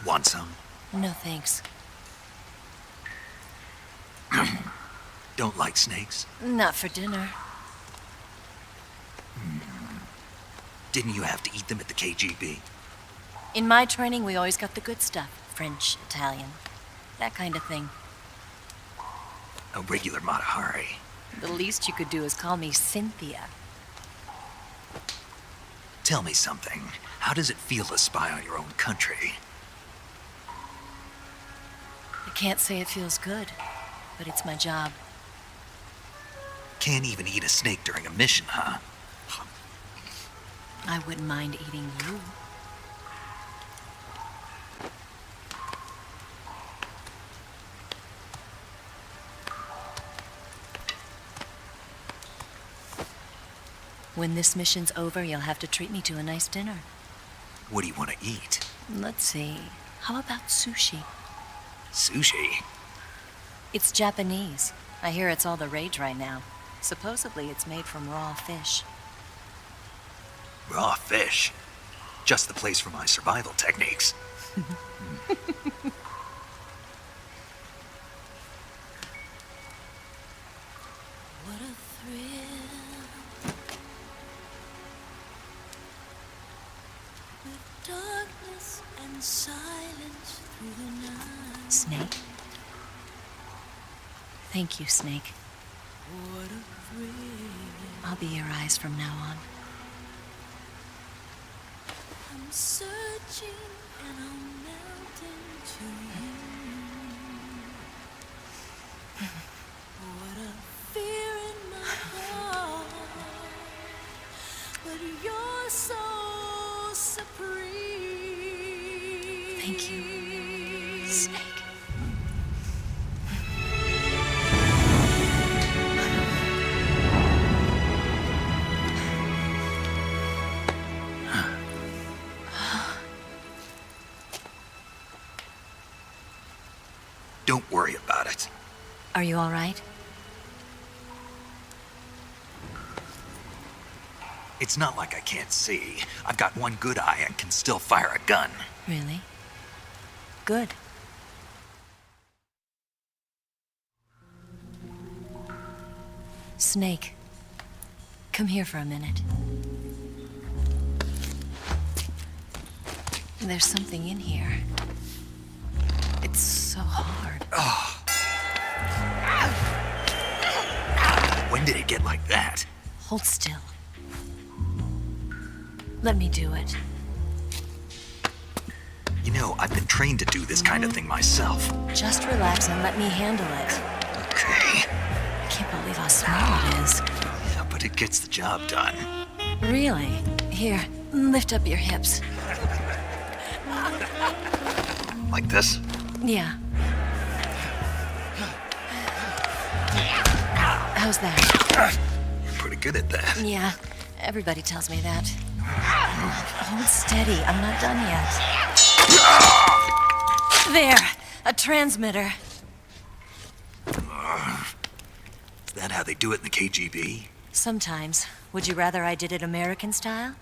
Want some? No thanks. Don't like snakes? Not for dinner. Didn't you have to eat them at the KGB? In my training, we always got the good stuff. French, Italian, that kind of thing. A regular Matahari. The least you could do is call me Cynthia. Tell me something. How does it feel to spy on your own country? I can't say it feels good, but it's my job. Can't even eat a snake during a mission, huh? I wouldn't mind eating you. When this mission's over, you'll have to treat me to a nice dinner. What do you want to eat? Let's see. How about sushi? Sushi? It's Japanese. I hear it's all the rage right now. Supposedly it's made from raw fish. Raw fish? Just the place for my survival techniques. What a thrill. With darkness and silence through the night. Snake? Thank you, Snake. What a thrill. I'll be your eyes from now on. I'm searching and I'm melting to you. What a fear in my heart, but you're so supreme. Thank you, Snake. Don't worry about it. Are you all right? It's not like I can't see. I've got one good eye and can still fire a gun. Really? Good. Snake, come here for a minute. There's something in here. It's so hard. Oh. When did it get like that? Hold still. Let me do it. You know, I've been trained to do this kind of thing myself. Just relax and let me handle it. Okay. I can't believe how small it is. Yeah, but it gets the job done. Really? Here, lift up your hips. Like this? Yeah. How's that? Pretty good at that. Yeah, everybody tells me that. Hold steady, I'm not done yet. There, a transmitter. Is that how they do it in the KGB? Sometimes. Would you rather I did it American style?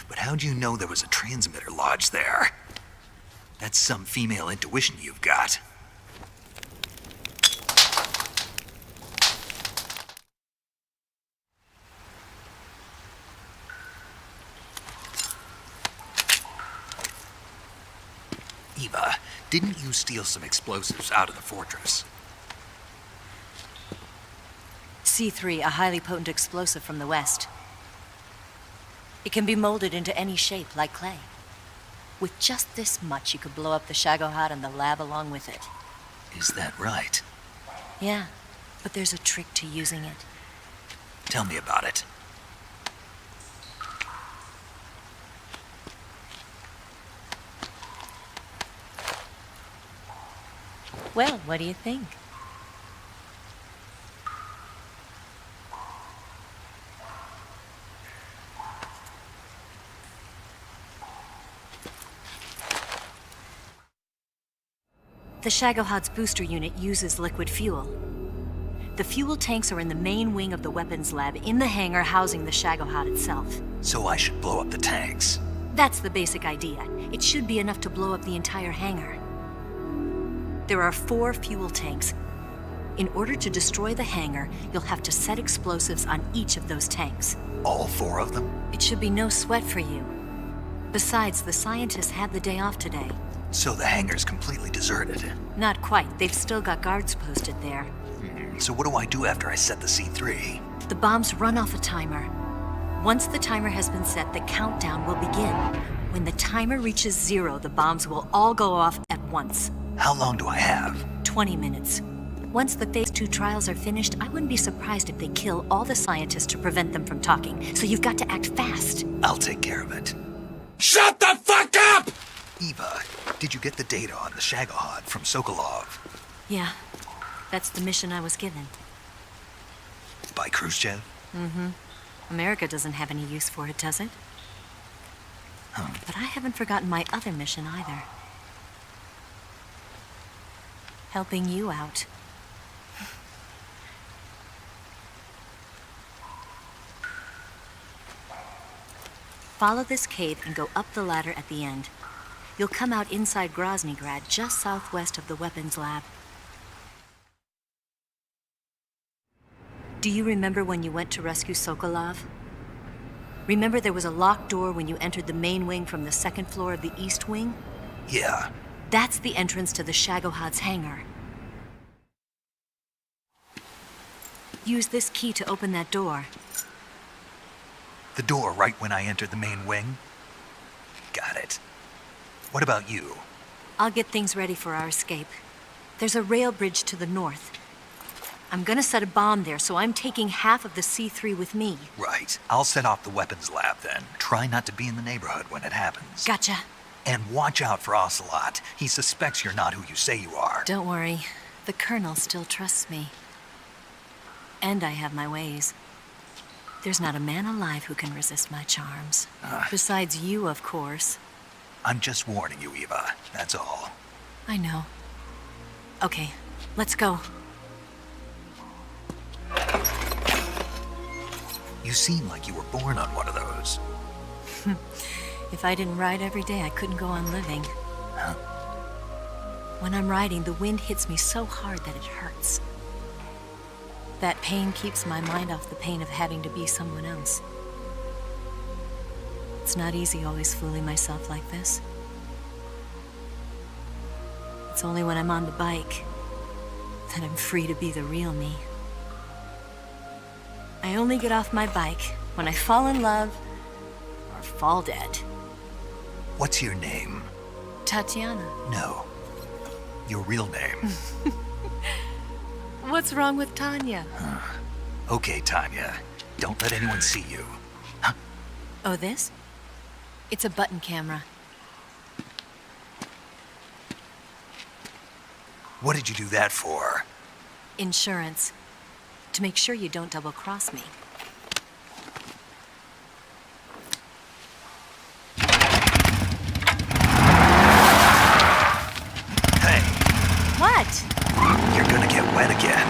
But how'd you know there was a transmitter lodged there? That's some female intuition you've got. Eva, Didn't you steal some explosives out of the fortress? C3, a highly potent explosive from the west. It can be molded into any shape, like clay. With just this much, you could blow up the Shagohod and the lab along with it. Is that right? Yeah, but there's a trick to using it. Tell me about it. Well, what do you think? The Shagohod's booster unit uses liquid fuel. The fuel tanks are in the main wing of the weapons lab in the hangar housing the Shagohod itself. So I should blow up the tanks. That's the basic idea. It should be enough to blow up the entire hangar. There are 4 fuel tanks. In order to destroy the hangar, you'll have to set explosives on each of those tanks. All 4 of them? It should be no sweat for you. Besides, the scientists had the day off today. So the hangar's completely deserted. Not quite. They've still got guards posted there. So what do I do after I set the C3? The bombs run off a timer. Once the timer has been set, the countdown will begin. When the timer reaches 0, the bombs will all go off at once. How long do I have? 20 minutes. Once the Phase 2 trials are finished, I wouldn't be surprised if they kill all the scientists to prevent them from talking. So you've got to act fast. I'll take care of it. Shut the fuck up! Eva, did you get the data on the Shagohod from Sokolov? Yeah, that's the mission I was given. By Khrushchev? Mm-hmm. America doesn't have any use for it, does it? But I haven't forgotten my other mission either. Helping you out. Follow this cave and go up the ladder at the end. You'll come out inside Groznygrad, just southwest of the weapons lab. Do you remember when you went to rescue Sokolov? Remember there was a locked door when you entered the main wing from the 2nd floor of the east wing? Yeah. That's the entrance to the Shagohod's hangar. Use this key to open that door. The door right when I entered the main wing? Got it. What about you? I'll get things ready for our escape. There's a rail bridge to the north. I'm gonna set a bomb there, so I'm taking half of the C3 with me. Right. I'll set off the weapons lab then. Try not to be in the neighborhood when it happens. Gotcha. And watch out for Ocelot. He suspects you're not who you say you are. Don't worry. The Colonel still trusts me. And I have my ways. There's not a man alive who can resist my charms. Besides you, of course. I'm just warning you, Eva. That's all. I know. Okay, let's go. You seem like you were born on one of those. If I didn't ride every day, I couldn't go on living. Huh? When I'm riding, the wind hits me so hard that it hurts. That pain keeps my mind off the pain of having to be someone else. It's not easy always fooling myself like this. It's only when I'm on the bike that I'm free to be the real me. I only get off my bike when I fall in love or fall dead. What's your name? Tatiana. No. Your real name. What's wrong with Tanya? Okay, Tanya. Don't let anyone see you. Huh? Oh, this? It's a button camera. What did you do that for? Insurance. To make sure you don't double-cross me. Hey. What? You're gonna get wet again.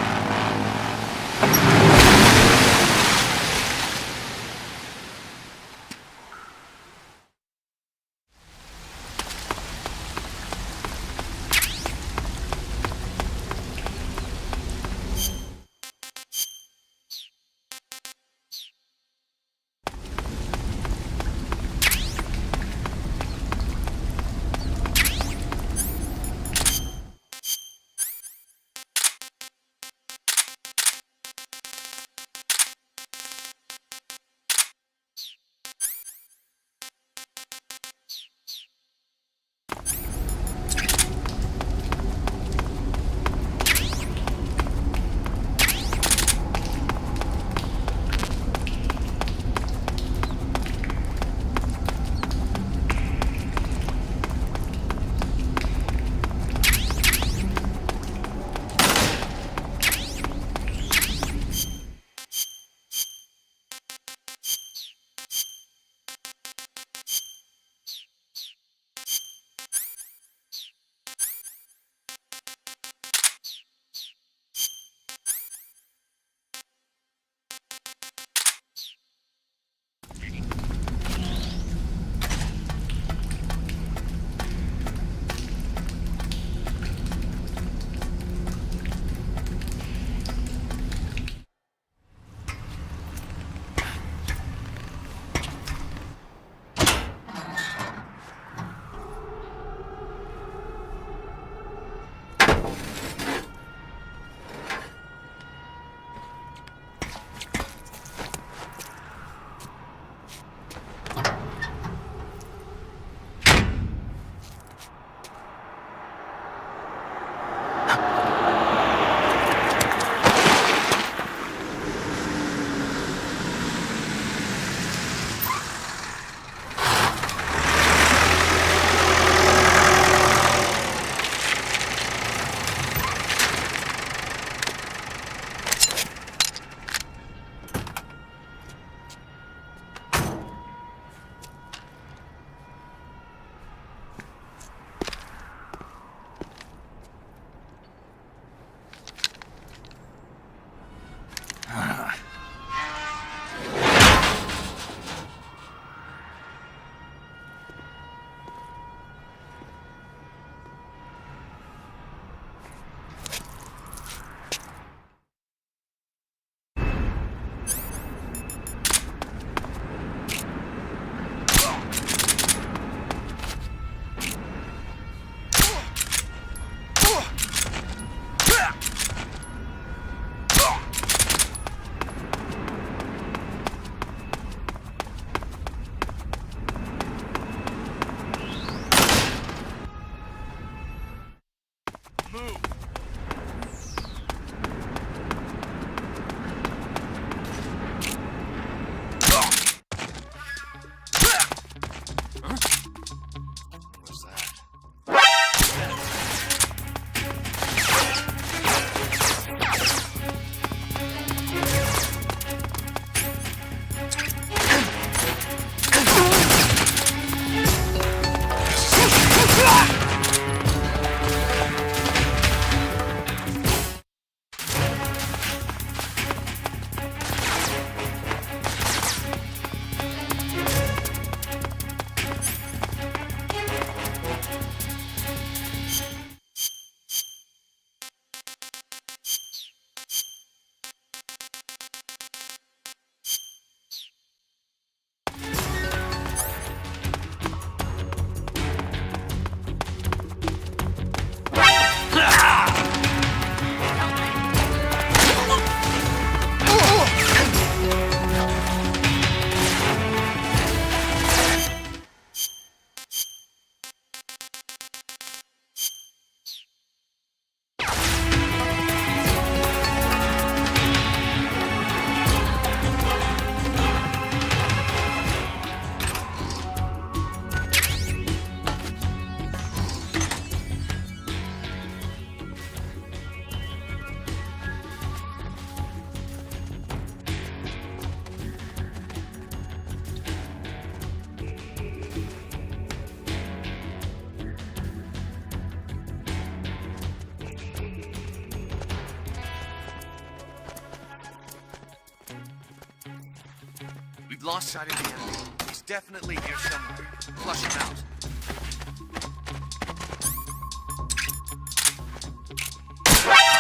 We've lost sight of the enemy. He's definitely here somewhere. Flush him out.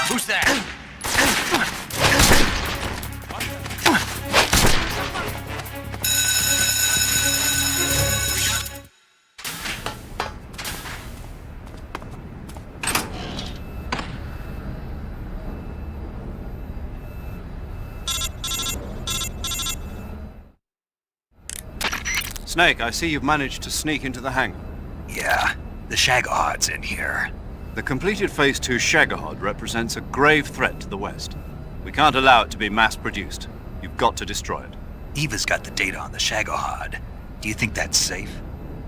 Who's that? Snake, I see you've managed to sneak into the hangar. Yeah, the Shagahod's in here. The completed Phase 2 Shagahod represents a grave threat to the West. We can't allow it to be mass-produced. You've got to destroy it. Eva's got the data on the Shagahod. Do you think that's safe?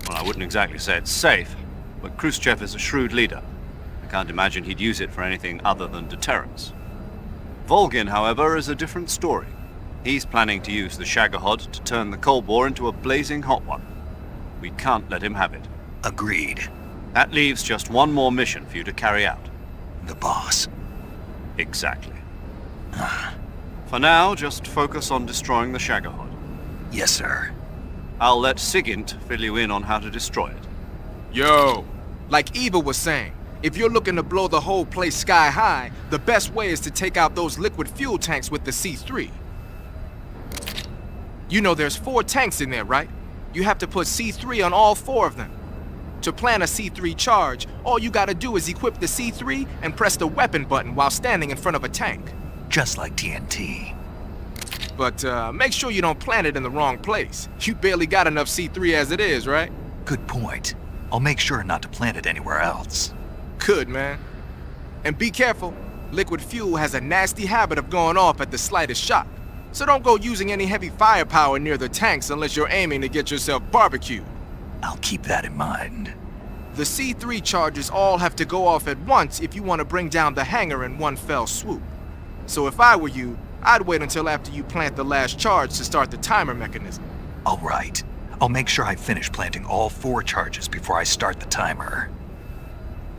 Well, I wouldn't exactly say it's safe, but Khrushchev is a shrewd leader. I can't imagine he'd use it for anything other than deterrence. Volgin, however, is a different story. He's planning to use the Shagahod to turn the Cold War into a blazing hot one. We can't let him have it. Agreed. That leaves just one more mission for you to carry out. The boss. Exactly. For now, just focus on destroying the Shagahod. Yes, sir. I'll let Sigint fill you in on how to destroy it. Yo, like Eva was saying, if you're looking to blow the whole place sky high, the best way is to take out those liquid fuel tanks with the C3. You know there's 4 tanks in there, right? You have to put C3 on all 4 of them. To plan a C3 charge, all you gotta do is equip the C3 and press the weapon button while standing in front of a tank. Just like TNT. But make sure you don't plant it in the wrong place. You barely got enough C3 as it is, right? Good point. I'll make sure not to plant it anywhere else. Good, man. And be careful. Liquid fuel has a nasty habit of going off at the slightest shock. So don't go using any heavy firepower near the tanks unless you're aiming to get yourself barbecued. I'll keep that in mind. The C3 charges all have to go off at once if you want to bring down the hangar in one fell swoop. So if I were you, I'd wait until after you plant the last charge to start the timer mechanism. All right. I'll make sure I finish planting all 4 charges before I start the timer.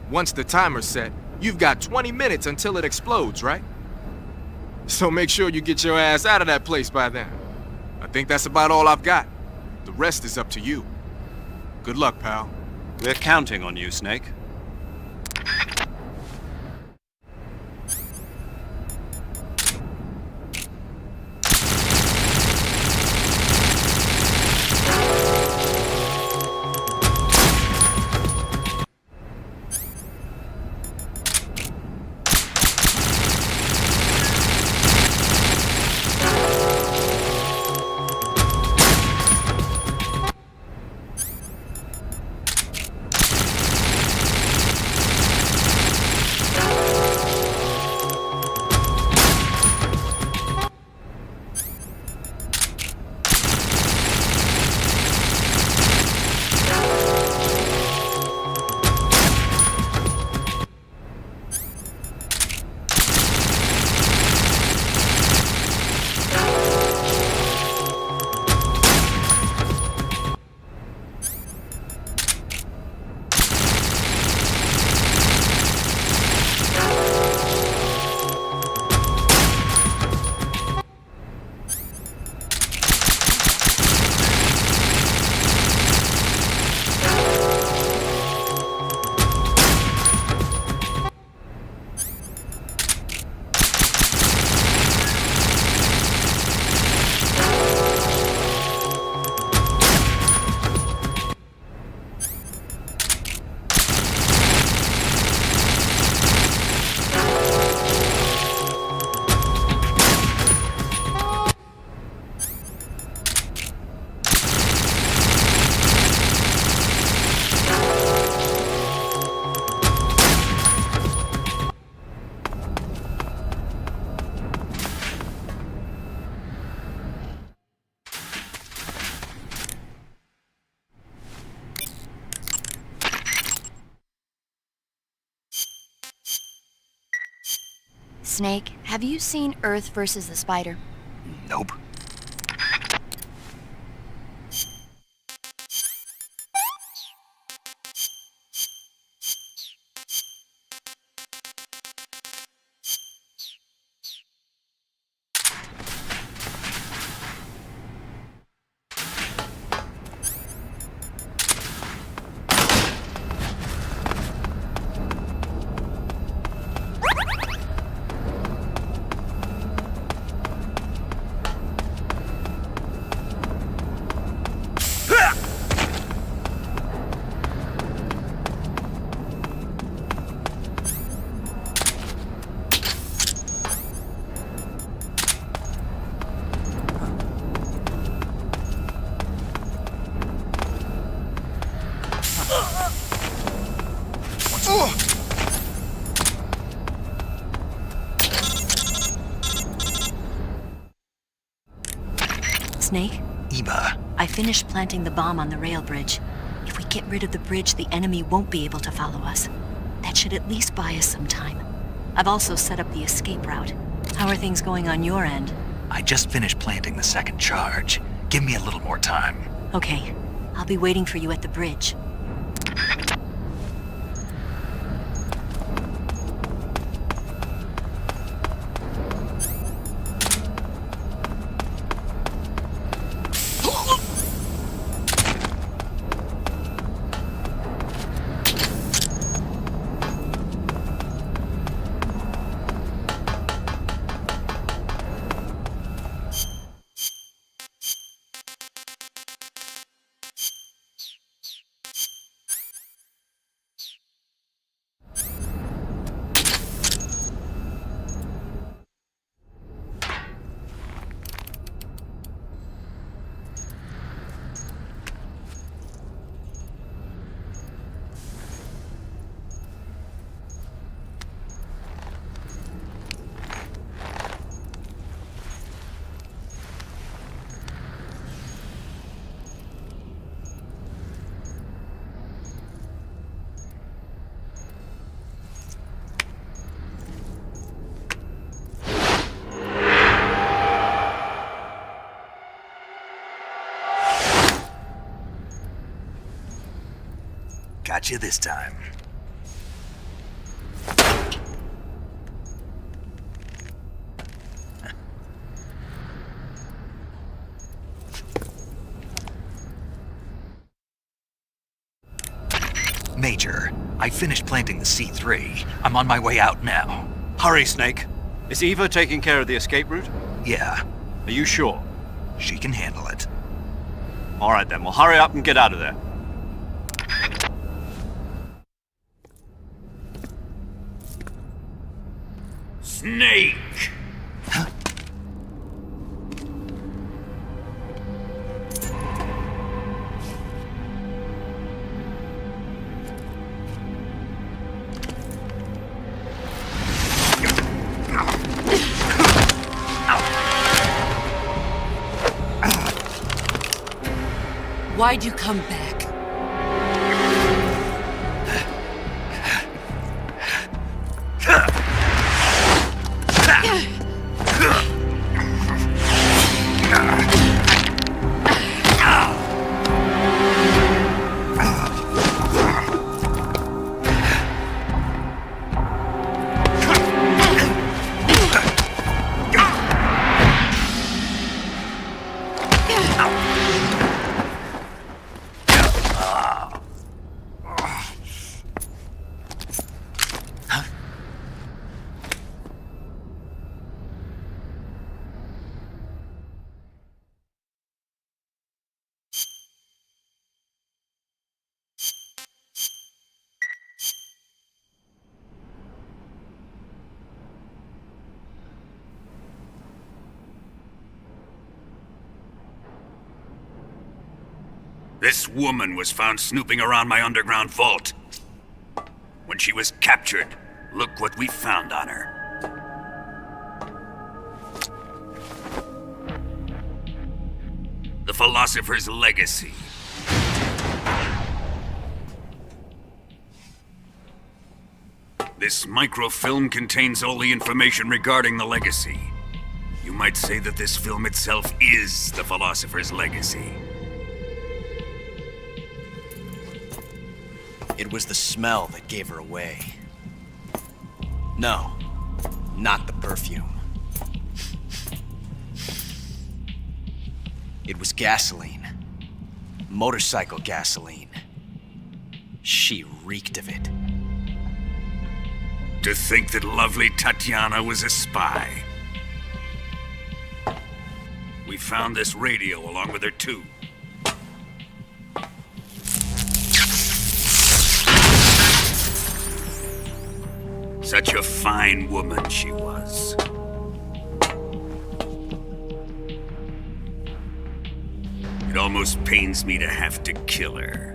Once the timer's set, you've got 20 minutes until it explodes, right? So make sure you get your ass out of that place by then. I think that's about all I've got. The rest is up to you. Good luck, pal. We're counting on you, Snake. Snake, have you seen Earth versus the Spider? Nope. Snake? Eva. I finished planting the bomb on the rail bridge. If we get rid of the bridge, the enemy won't be able to follow us. That should at least buy us some time. I've also set up the escape route. How are things going on your end? I just finished planting the second charge. Give me a little more time. Okay. I'll be waiting for you at the bridge. Got you this time. Major, I finished planting the C3. I'm on my way out now. Hurry, Snake. Is Eva taking care of the escape route? Yeah. Are you sure? She can handle it. All right then, well hurry up and get out of there. Snake! Why'd you come back? This woman was found snooping around my underground vault. When she was captured, look what we found on her. The Philosopher's Legacy. This microfilm contains all the information regarding the Legacy. You might say that this film itself is the Philosopher's Legacy. It was the smell that gave her away. No, not the perfume. It was gasoline. Motorcycle gasoline. She reeked of it. To think that lovely Tatiana was a spy. We found this radio along with her too. Such a fine woman she was. It almost pains me to have to kill her.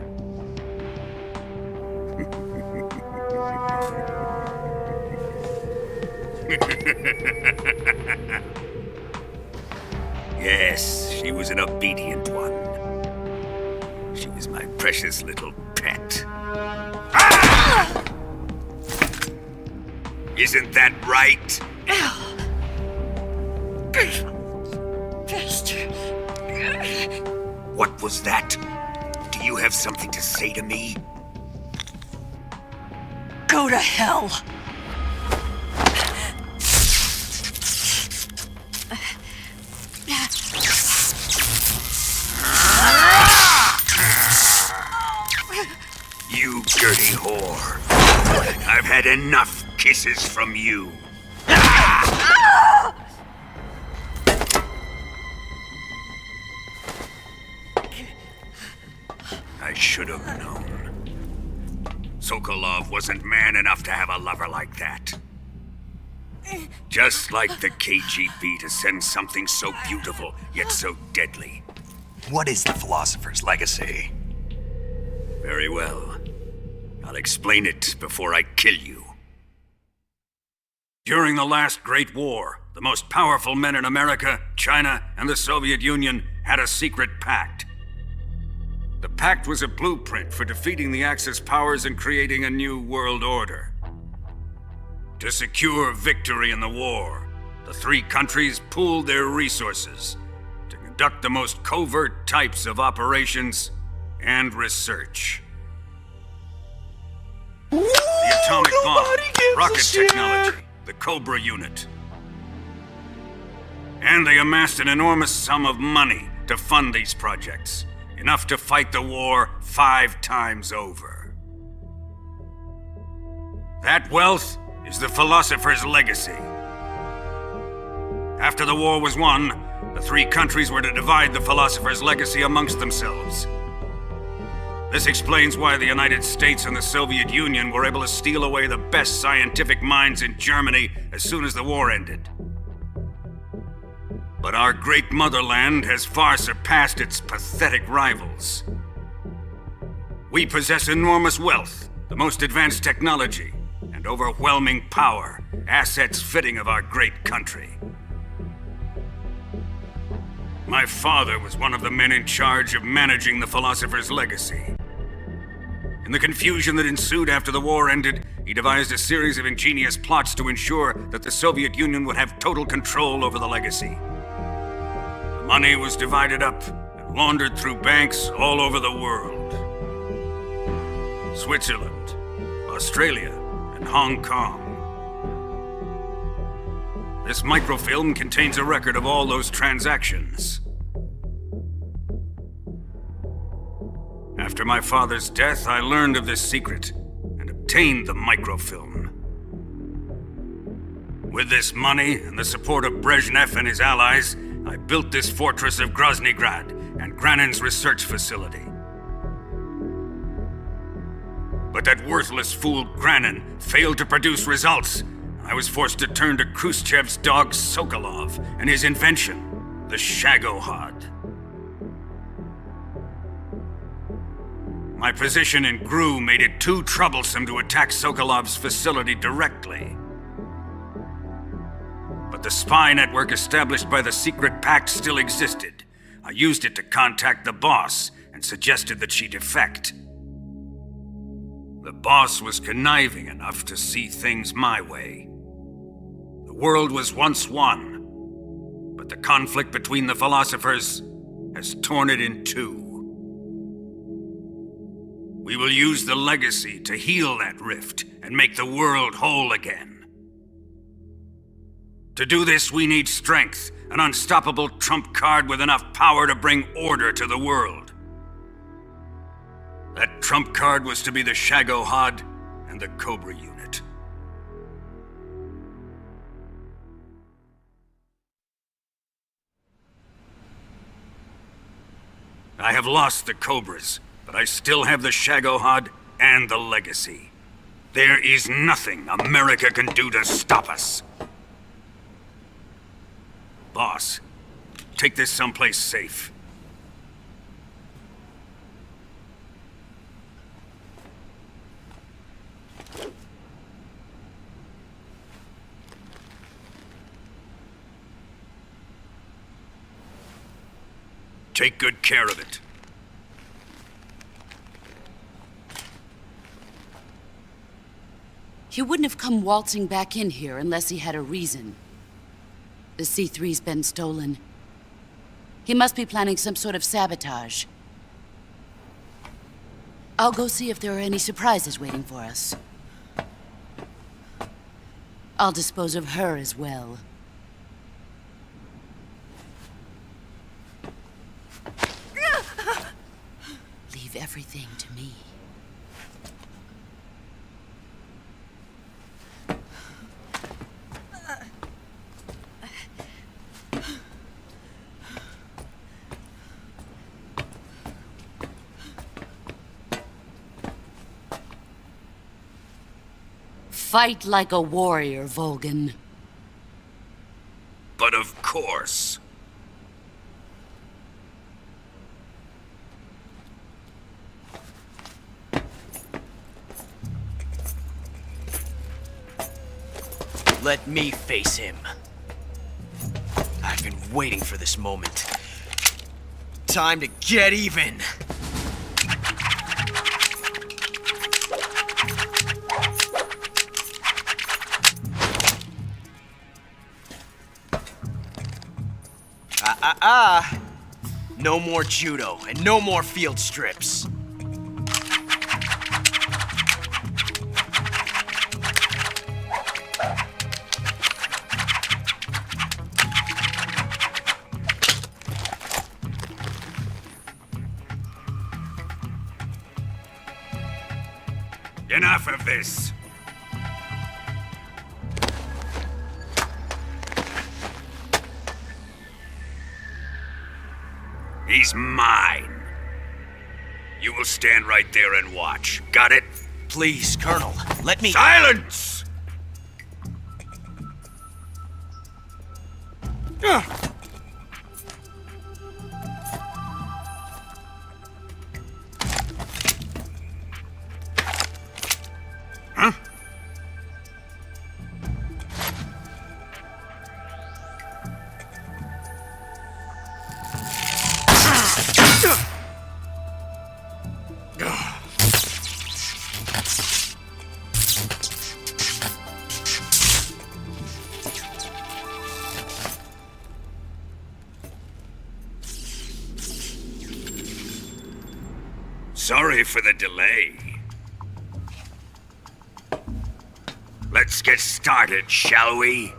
Yes, she was an obedient one. She was my precious little pet. Ah! Isn't that right? Bastard. What was that? Do you have something to say to me? Go to hell. You dirty whore. I've had enough kisses from you. I should have known. Sokolov wasn't man enough to have a lover like that. Just like the KGB to send something so beautiful, yet so deadly. What is the Philosopher's Legacy? Very well. I'll explain it before I kill you. During the last Great War, the most powerful men in America, China, and the Soviet Union had a secret pact. The pact was a blueprint for defeating the Axis powers and creating a new world order. To secure victory in the war, the three countries pooled their resources to conduct the most covert types of operations and research. The atomic bomb, rocket technology, the Cobra unit. And they amassed an enormous sum of money to fund these projects, enough to fight the war 5 times over. That wealth is the Philosopher's Legacy. After the war was won, the three countries were to divide the Philosopher's Legacy amongst themselves. This explains why the United States and the Soviet Union were able to steal away the best scientific minds in Germany as soon as the war ended. But our great motherland has far surpassed its pathetic rivals. We possess enormous wealth, the most advanced technology, and overwhelming power, assets fitting of our great country. My father was one of the men in charge of managing the Philosopher's Legacy. In the confusion that ensued after the war ended, he devised a series of ingenious plots to ensure that the Soviet Union would have total control over the legacy. The money was divided up and laundered through banks all over the world. Switzerland, Australia, and Hong Kong. This microfilm contains a record of all those transactions. After my father's death, I learned of this secret and obtained the microfilm. With this money and the support of Brezhnev and his allies, I built this fortress of Groznygrad and Granin's research facility. But that worthless fool Granin failed to produce results. I was forced to turn to Khrushchev's dog Sokolov and his invention, the Shagohod. My position in GRU made it too troublesome to attack Sokolov's facility directly. But the spy network established by the secret pact still existed. I used it to contact the boss and suggested that she defect. The boss was conniving enough to see things my way. The world was once one, but the conflict between the philosophers has torn it in two. We will use the legacy to heal that rift and make the world whole again. To do this, we need strength, an unstoppable trump card with enough power to bring order to the world. That trump card was to be the Shagohod and the Cobra unit. I have lost the Cobras, but I still have the Shagohod and the legacy. There is nothing America can do to stop us. Boss, take this someplace safe. Take good care of it. He wouldn't have come waltzing back in here unless he had a reason. The C3's been stolen. He must be planning some sort of sabotage. I'll go see if there are any surprises waiting for us. I'll dispose of her as well. Leave everything to me. Fight like a warrior, Volgan. But of course. Let me face him. I've been waiting for this moment. Time to get even! No more judo, and no more field strips. Enough of this. He's mine. You will stand right there and watch. Got it? Please, Colonel, let me— Silence! Huh? Sorry for the delay. Let's get started, shall we?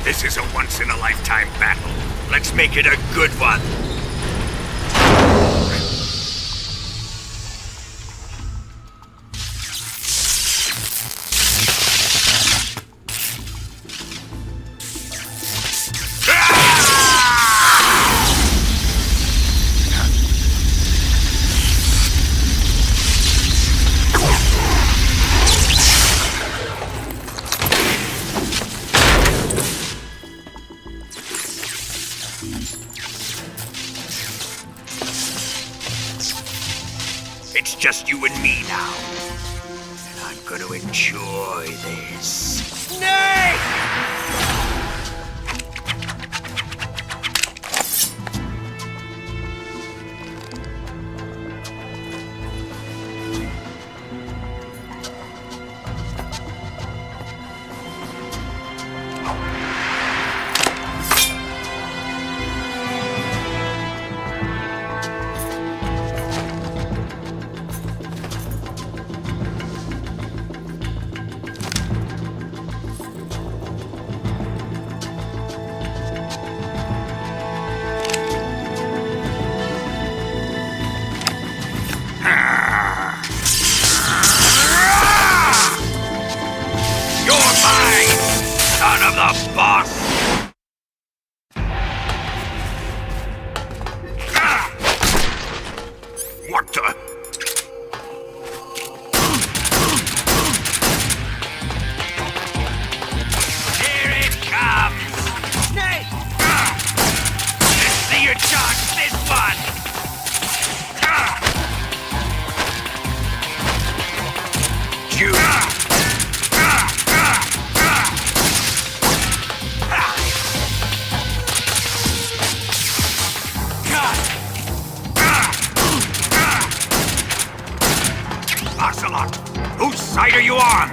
This is a once-in-a-lifetime battle. Let's make it a good one. It's just you and me now. And I'm gonna enjoy this. Snake! Son of the boss! What the? Here it comes! Snake! side are you on?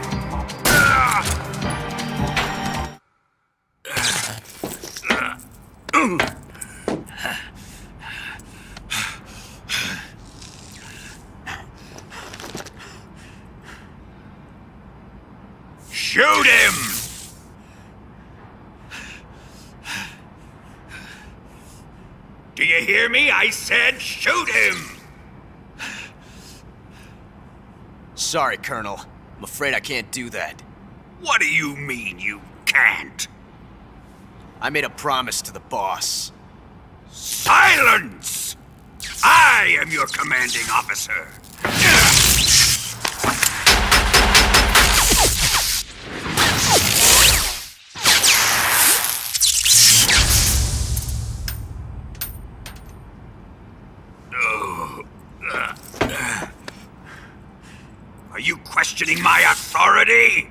Shoot him! Do you hear me? I said shoot him! Sorry, Colonel. I'm afraid I can't do that. What do you mean you can't? I made a promise to the boss. Silence! I am your commanding officer. Are you questioning my authority?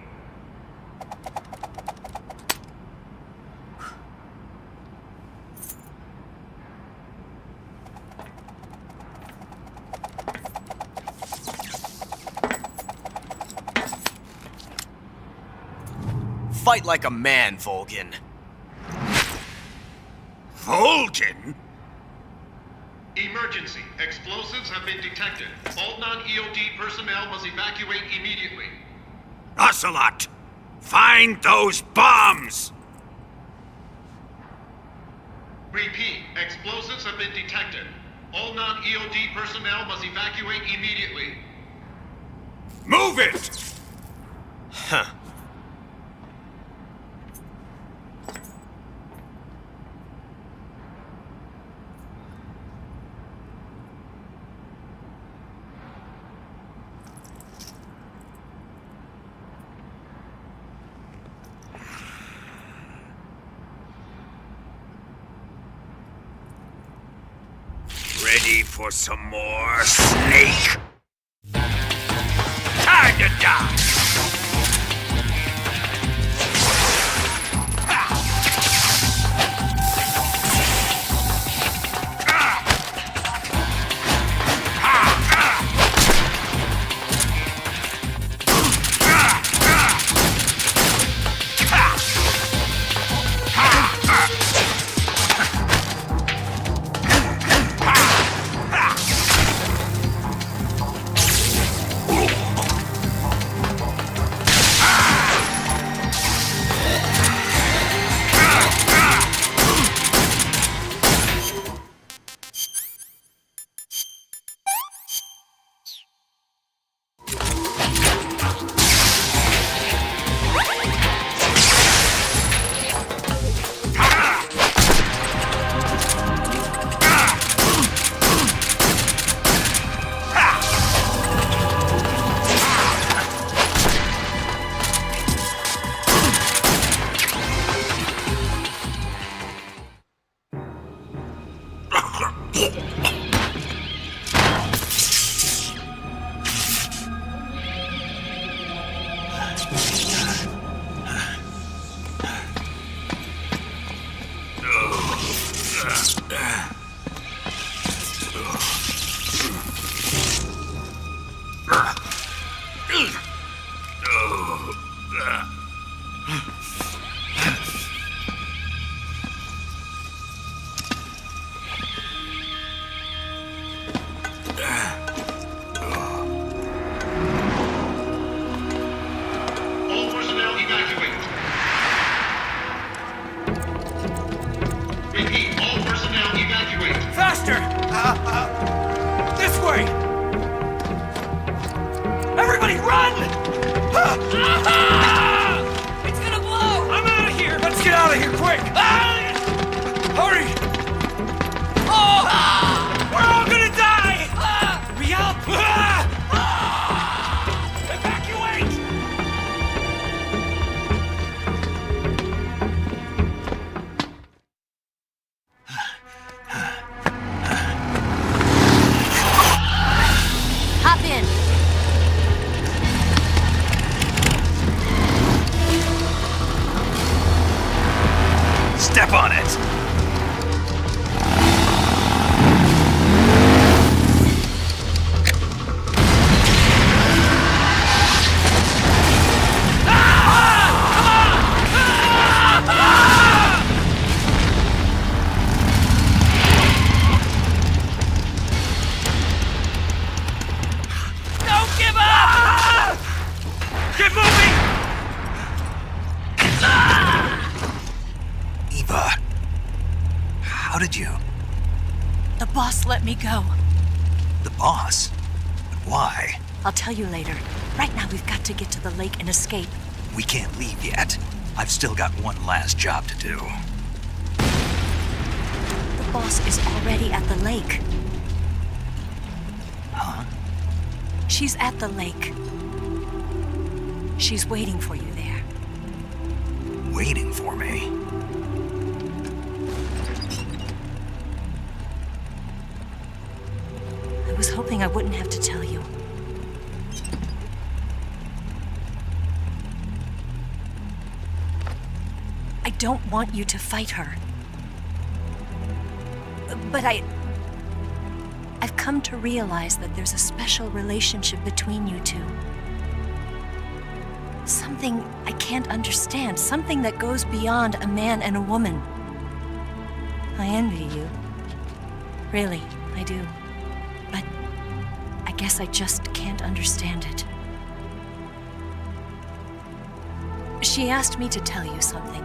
Fight like a man, Volgin. Volgin? Emergency. Explosives have been detected. All non-EOD personnel must evacuate immediately. Ocelot! Find those bombs! Repeat. Explosives have been detected. All non-EOD personnel must evacuate immediately. Move it! Huh. Ready for some more, Snake? Time to die! All personnel evacuate. Repeat. All personnel evacuate. Faster! This way! Everybody run! It's gonna blow! I'm out of here! Let's get out of here quick! Hurry! We're all gonna die! Hurry up! Evacuate! Hop in. Step on it! How did you? The boss let me go. The boss? But why? I'll tell you later. Right now, we've got to get to the lake and escape. We can't leave yet. I've still got one last job to do. The boss is already at the lake. Huh? She's at the lake. She's waiting for you there. Waiting for me? I was hoping I wouldn't have to tell you. I don't want you to fight her. But I've come to realize that there's a special relationship between you two. Something I can't understand, something that goes beyond a man and a woman. I envy you. Really, I do. But I guess I just can't understand it. She asked me to tell you something.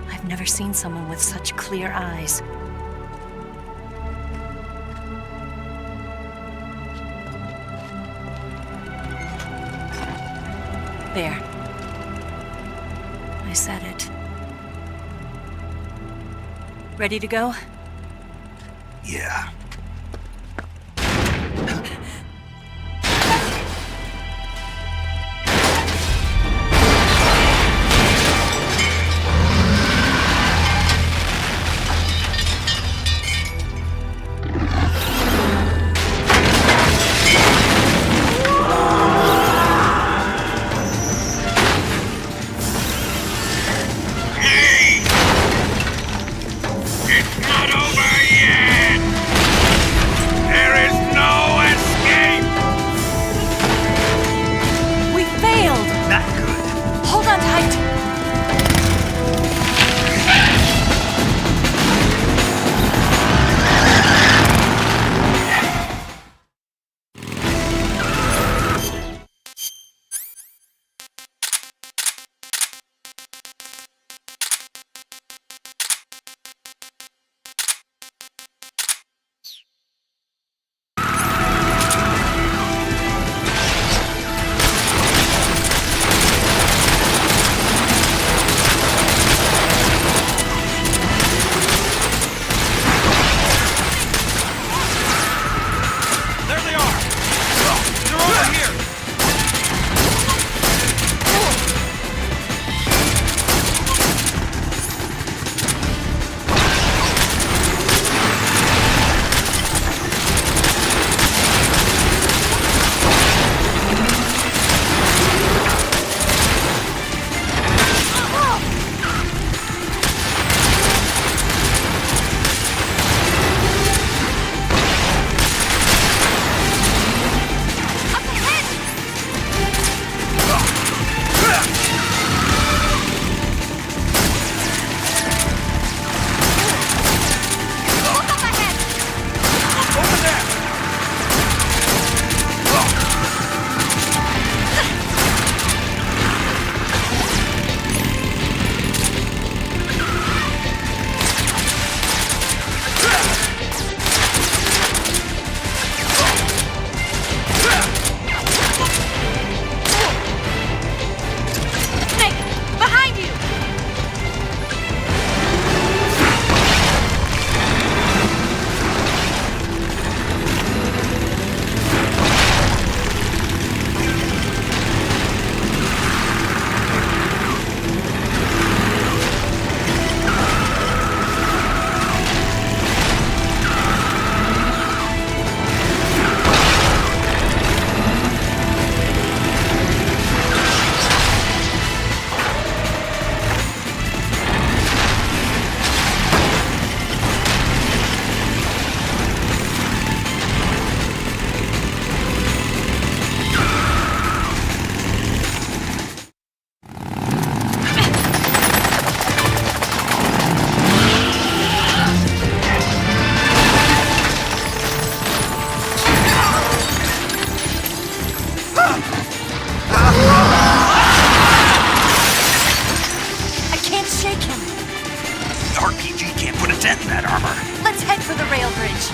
I've never seen someone with such clear eyes. There. I said it. Ready to go? Yeah. It's not over yet! There is no escape! dent in that armor. Let's head for the rail bridge.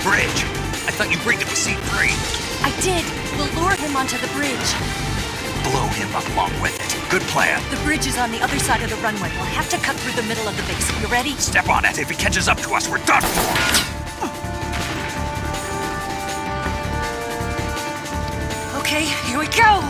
Bridge? I thought you rigged it with C3. I did. We'll lure him onto the bridge. Blow him up along with it. Good plan. The bridge is on the other side of the runway. We'll have to cut through the middle of the base. You ready? Step on it. If he catches up to us, we're done for. Okay, here we go!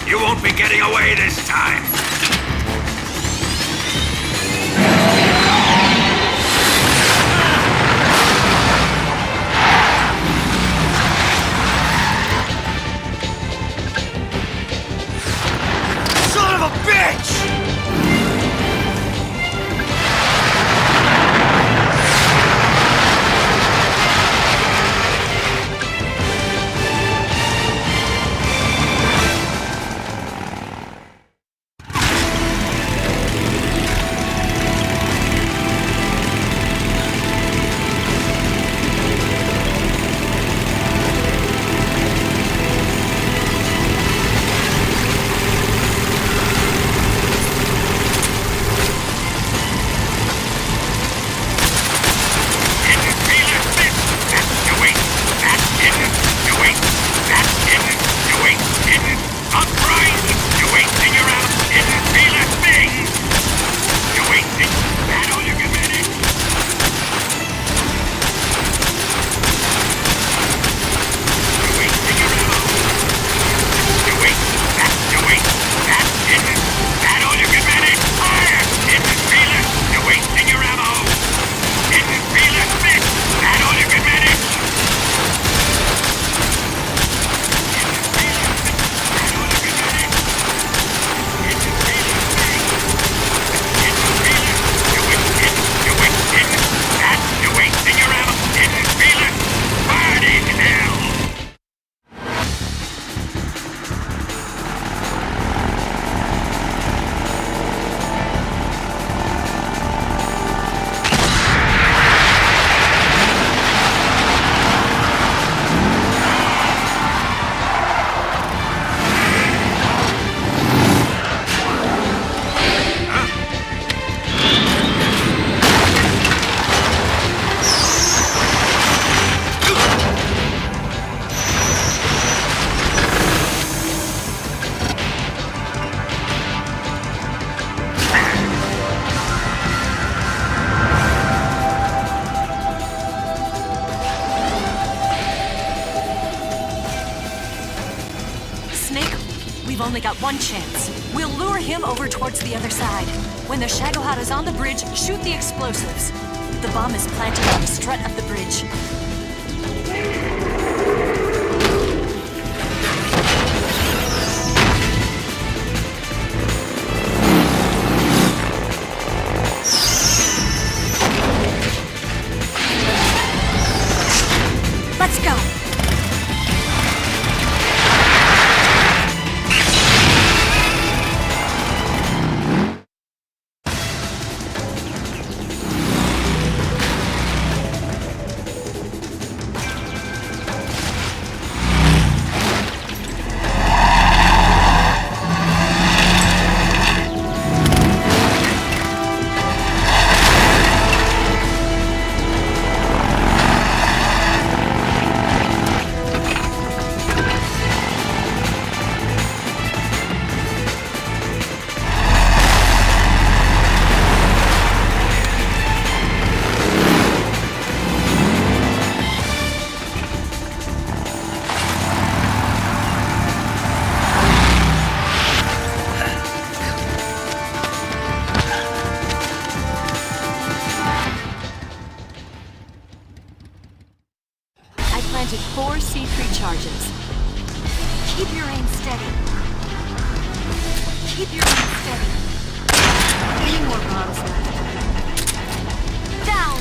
You won't be getting away this time! Son of a bitch! We've only got one chance. We'll lure him over towards the other side. When the Shagohata's on the bridge, shoot the explosives. The bomb is planted on the strut of the bridge. Let's go! Planted 4 C3 charges. Keep your aim steady. Keep your aim steady. 3 more bombs left. Down!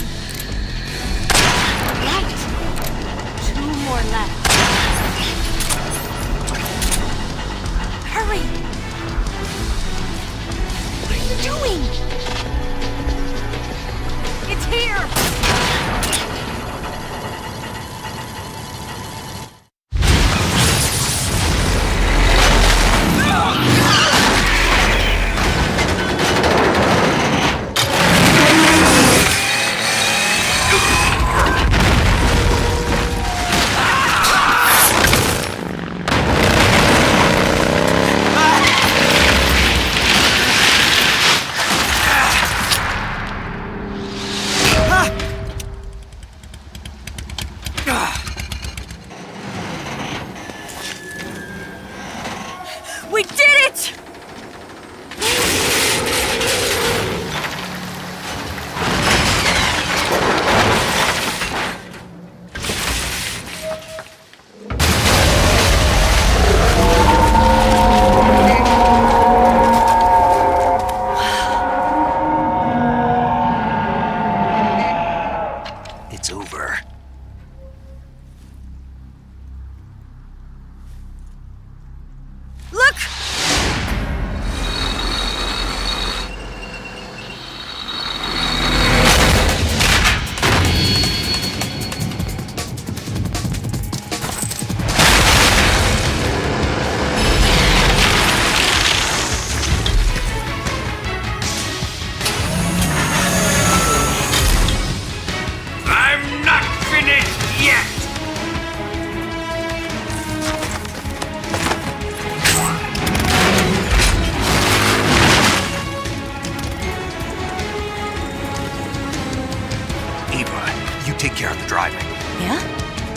take care of the driving. Yeah?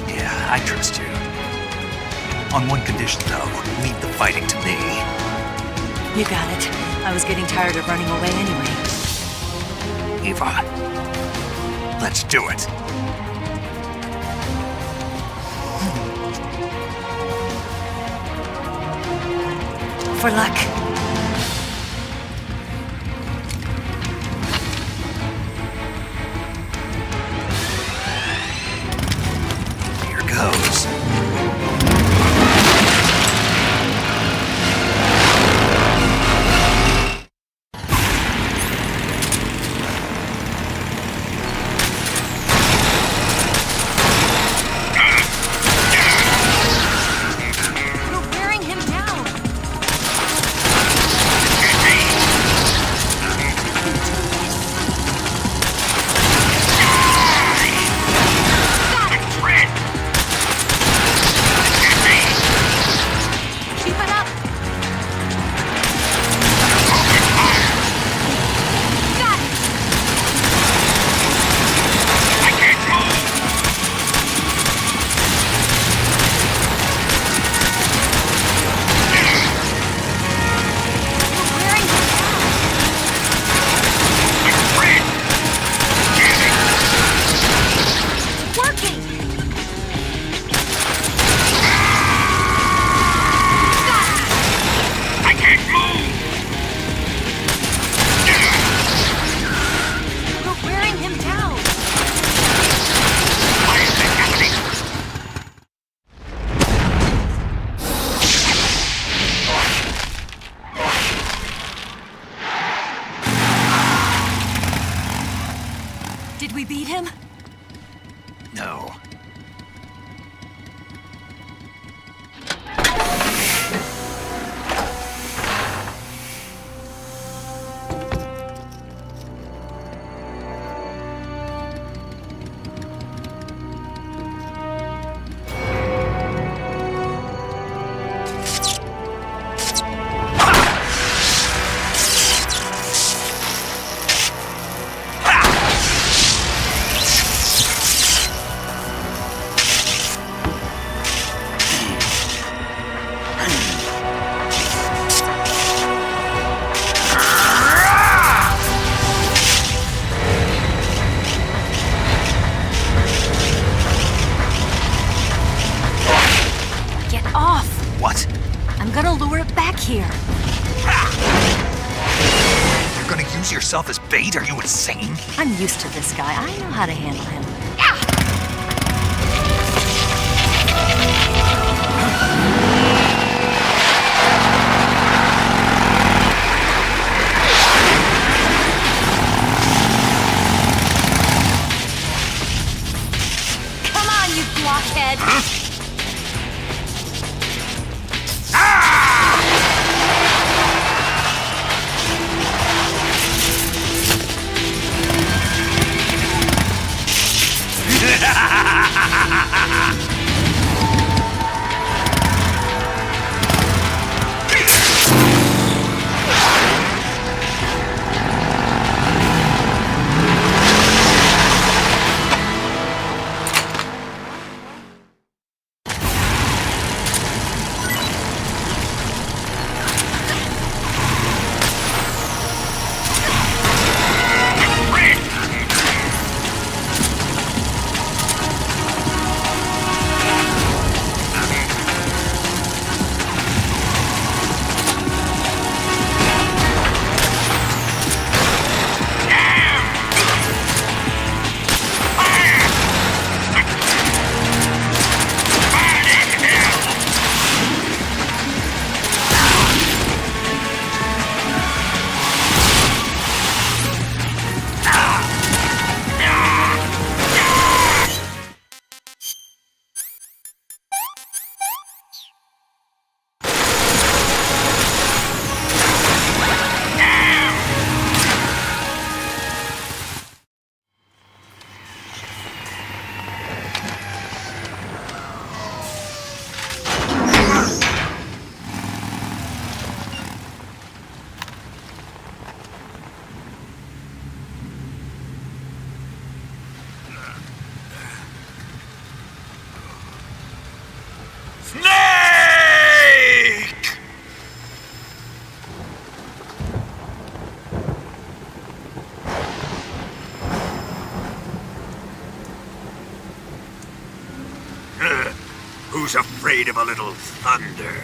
Yeah, I trust you. On one condition, though. Leave the fighting to me. You got it. I was getting tired of running away anyway. Eva, let's do it. For luck. Here goes. You're wearing him down. Keep it up. Got it. I can't move! You're wearing him down. It's working. I can't move! You're wearing him down. Why is this happening? Did we beat him? No. Get off. What? I'm gonna lure it back here. You're gonna use yourself as bait? Are you insane? I'm used to this guy. I know how to handle him. Come on, you blockhead! Who's afraid of a little thunder?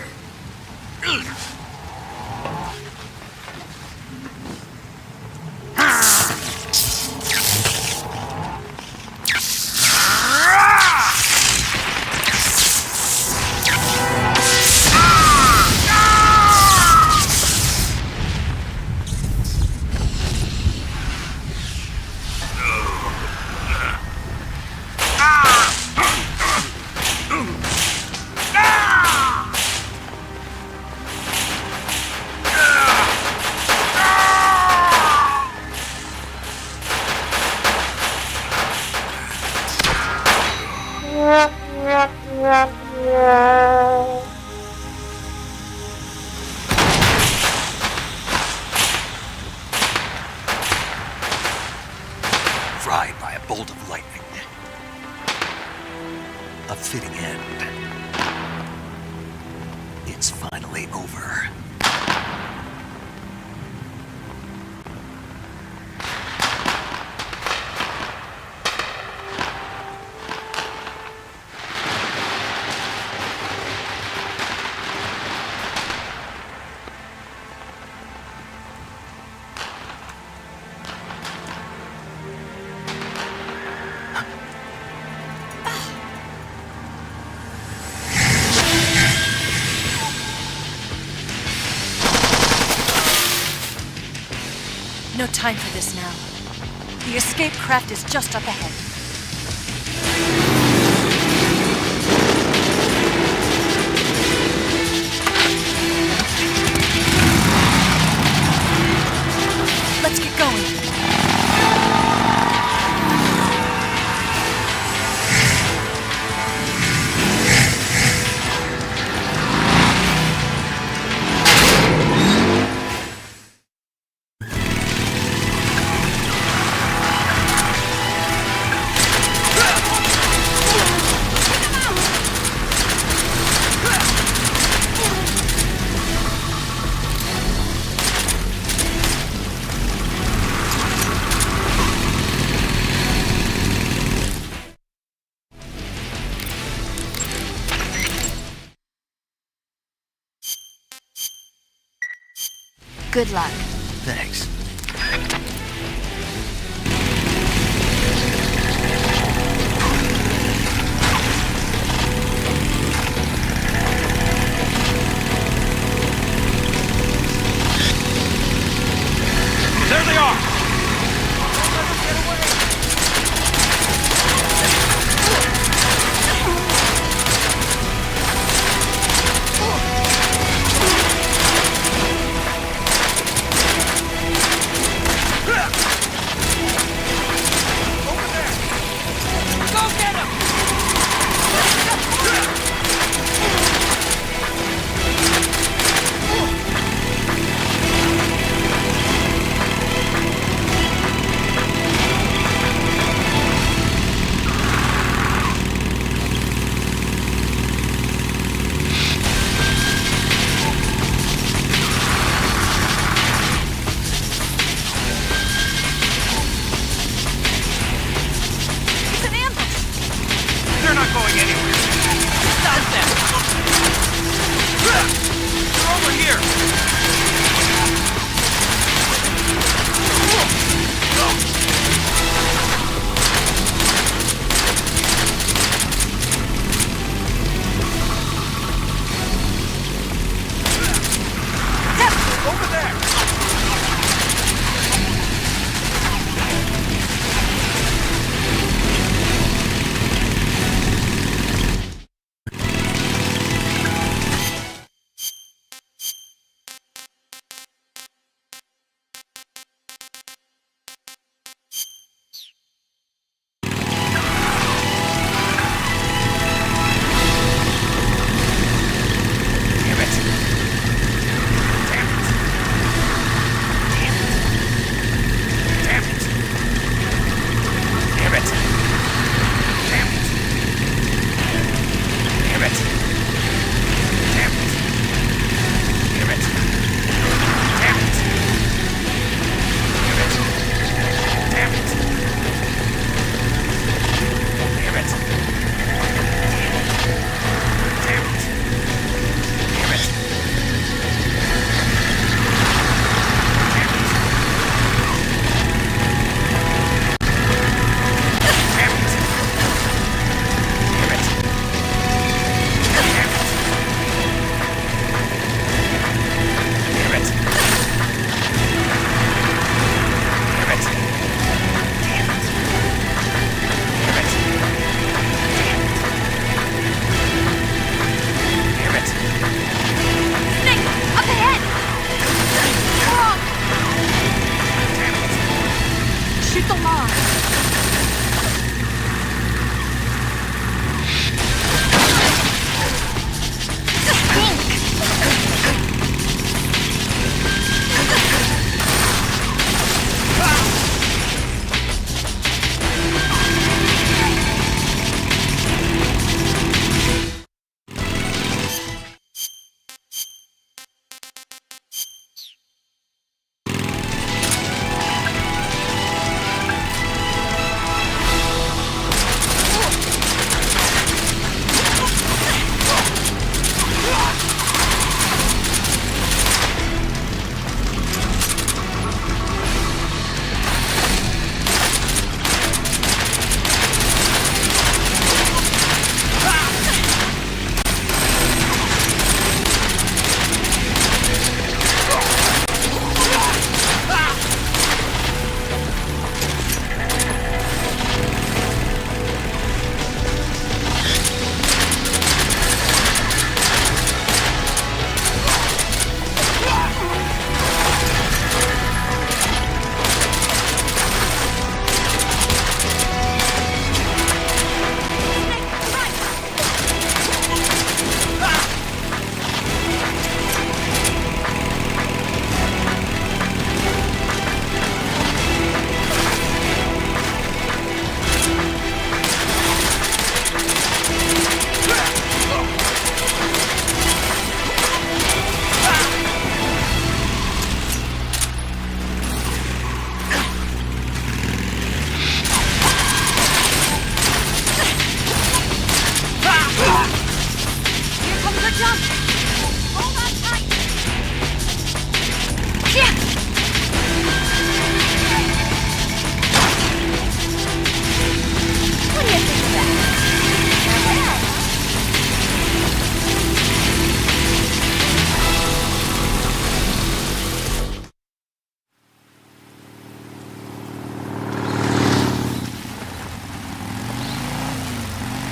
Fried by a bolt of lightning. A fitting end. It's finally over. No time for this now. The escape craft is just up ahead. Let's get going. Good luck. Thanks. There they are!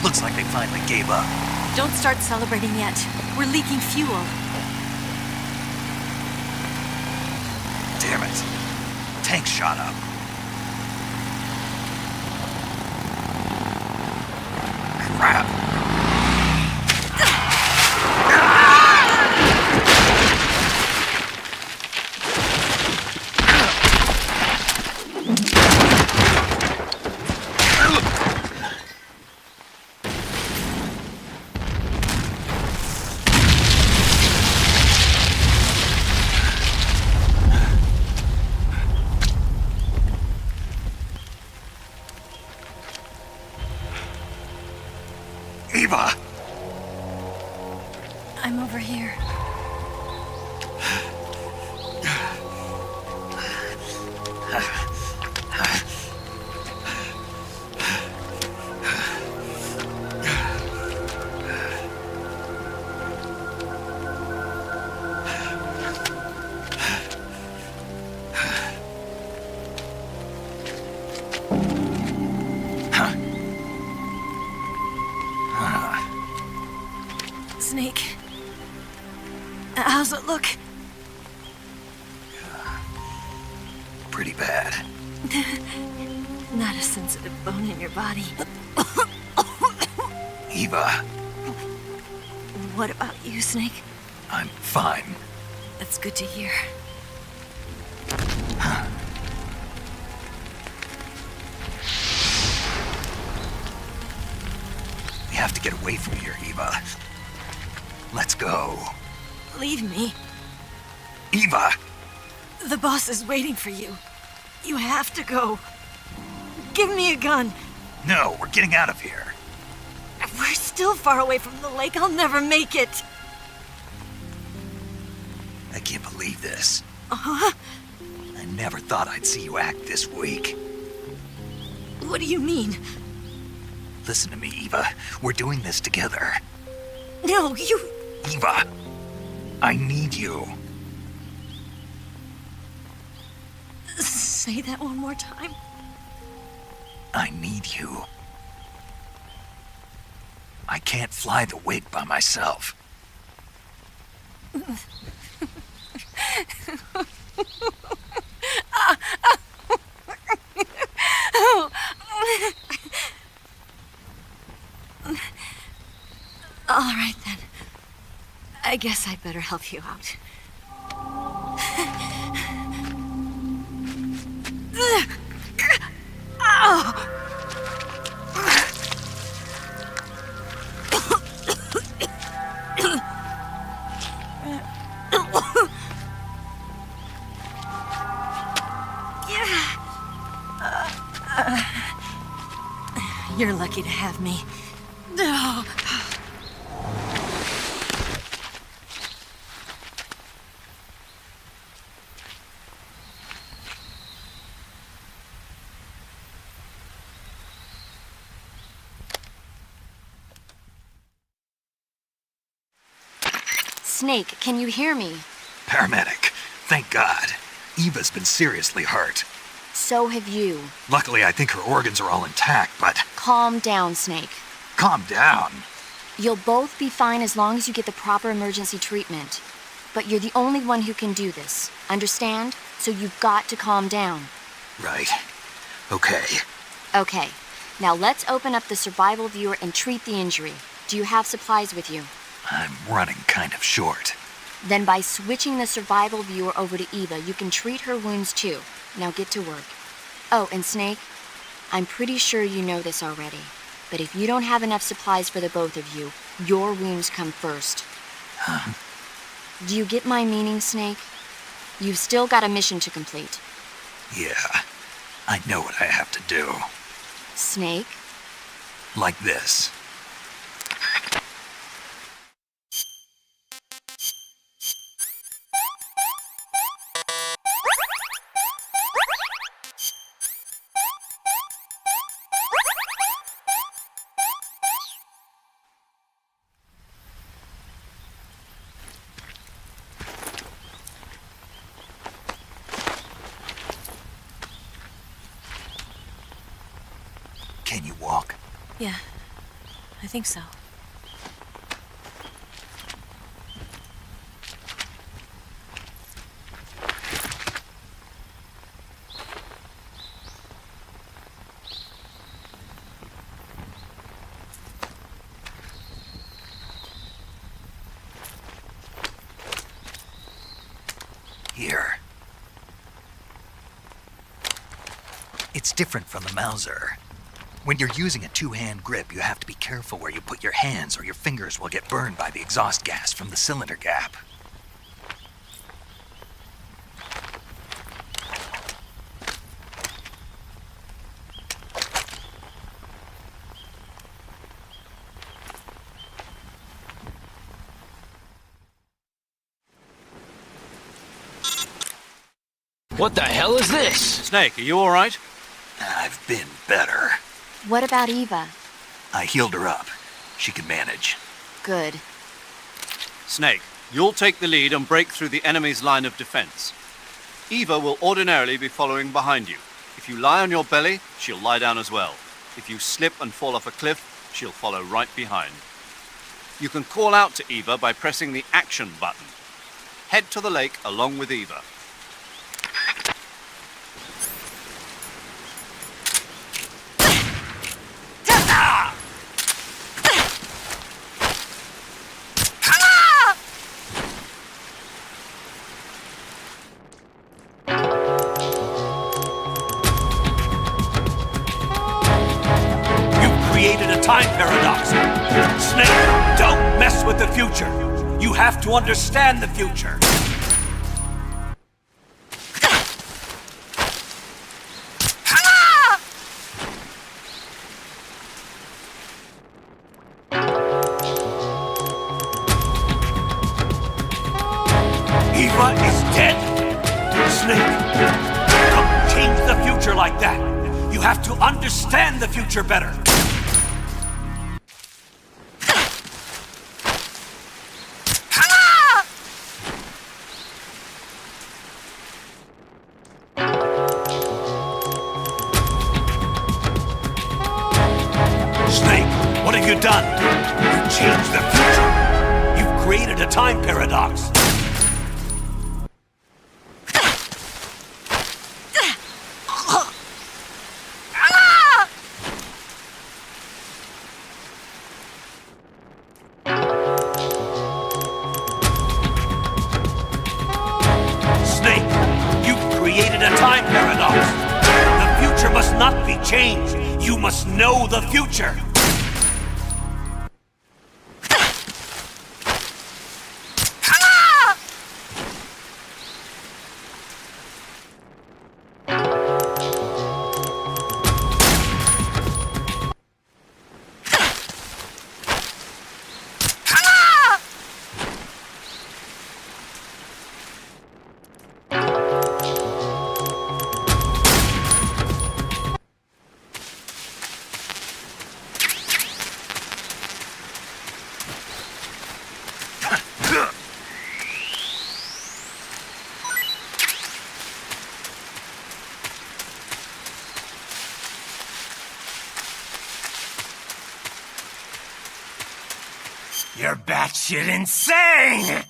Looks like they finally gave up. Don't start celebrating yet. We're leaking fuel. Damn it. Tank shot up. Crap. Eva! I'm over here. Snake. How's it look? Pretty bad. Not a sensitive bone in your body. Eva, What about you, Snake? I'm fine. That's good to hear. We have to get away from here, Eva. Let's go. Leave me. Eva! The boss is waiting for you. You have to go. Give me a gun. No, we're getting out of here. We're still far away from the lake. I'll never make it. I can't believe this. Uh-huh. I never thought I'd see you act this weak. What do you mean? Listen to me, Eva. We're doing this together. No, you... Eva, I need you. Say that one more time. I need you. I can't fly the wig by myself. All right, then. I guess I'd better help you out. You're lucky to have me. No. Snake, can you hear me? Paramedic, thank God. Eva's been seriously hurt. So have you. Luckily, I think her organs are all intact, but... Calm down, Snake. Calm down. You'll both be fine as long as you get the proper emergency treatment. But you're the only one who can do this. Understand? So you've got to calm down. Right. Okay. Okay. Now let's open up the survival viewer and treat the injury. Do you have supplies with you? I'm running kind of short. Then by switching the survival viewer over to Eva, you can treat her wounds too. Now get to work. Oh, and Snake, I'm pretty sure you know this already, but if you don't have enough supplies for the both of you, your wounds come first. Huh? Do you get my meaning, Snake? You've still got a mission to complete. Yeah, I know what I have to do. Snake? Like this. Yeah. I think so. Here. It's different from the Mauser. When you're using a two-hand grip, you have to be careful where you put your hands or your fingers will get burned by the exhaust gas from the cylinder gap. What the hell is this? Snake, are you all right? I've been better. What about Eva? I healed her up. She can manage. Good. Snake, you'll take the lead and break through the enemy's line of defense. Eva will ordinarily be following behind you. If you lie on your belly, she'll lie down as well. If you slip and fall off a cliff, she'll follow right behind. You can call out to Eva by pressing the action button. Head to the lake along with Eva. Created a time paradox. Snake, don't mess with the future. You have to understand the future. Eva is dead. Snake, don't change the future like that. You have to understand the future better. What have you done? You changed the future. You've created a time paradox. Snake, you've created a time paradox. The future must not be changed. You must know the future. You're batshit insane!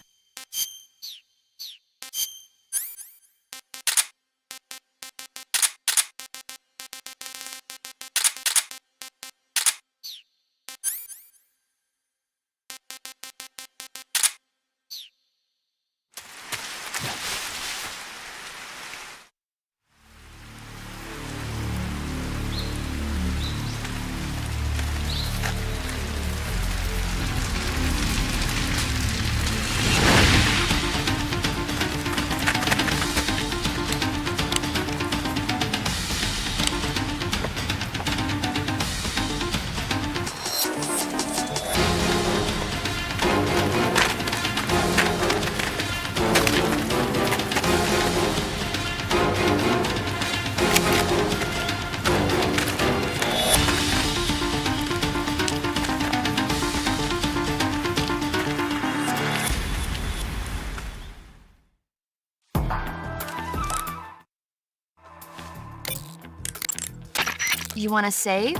You want to save?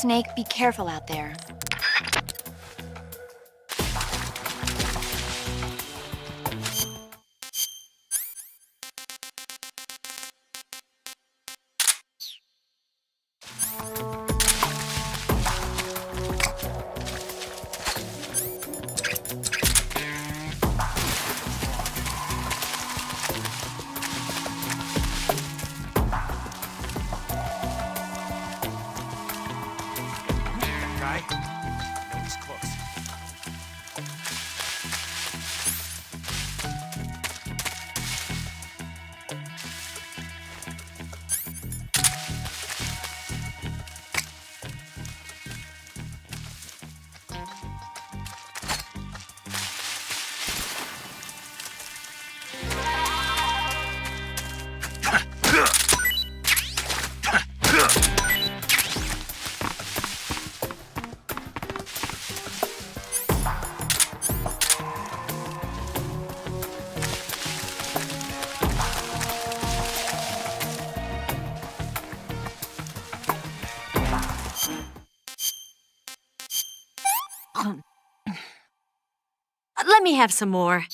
Snake, be careful out there. Guy? I know he's close. Let me have some more.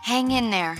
Hang in there.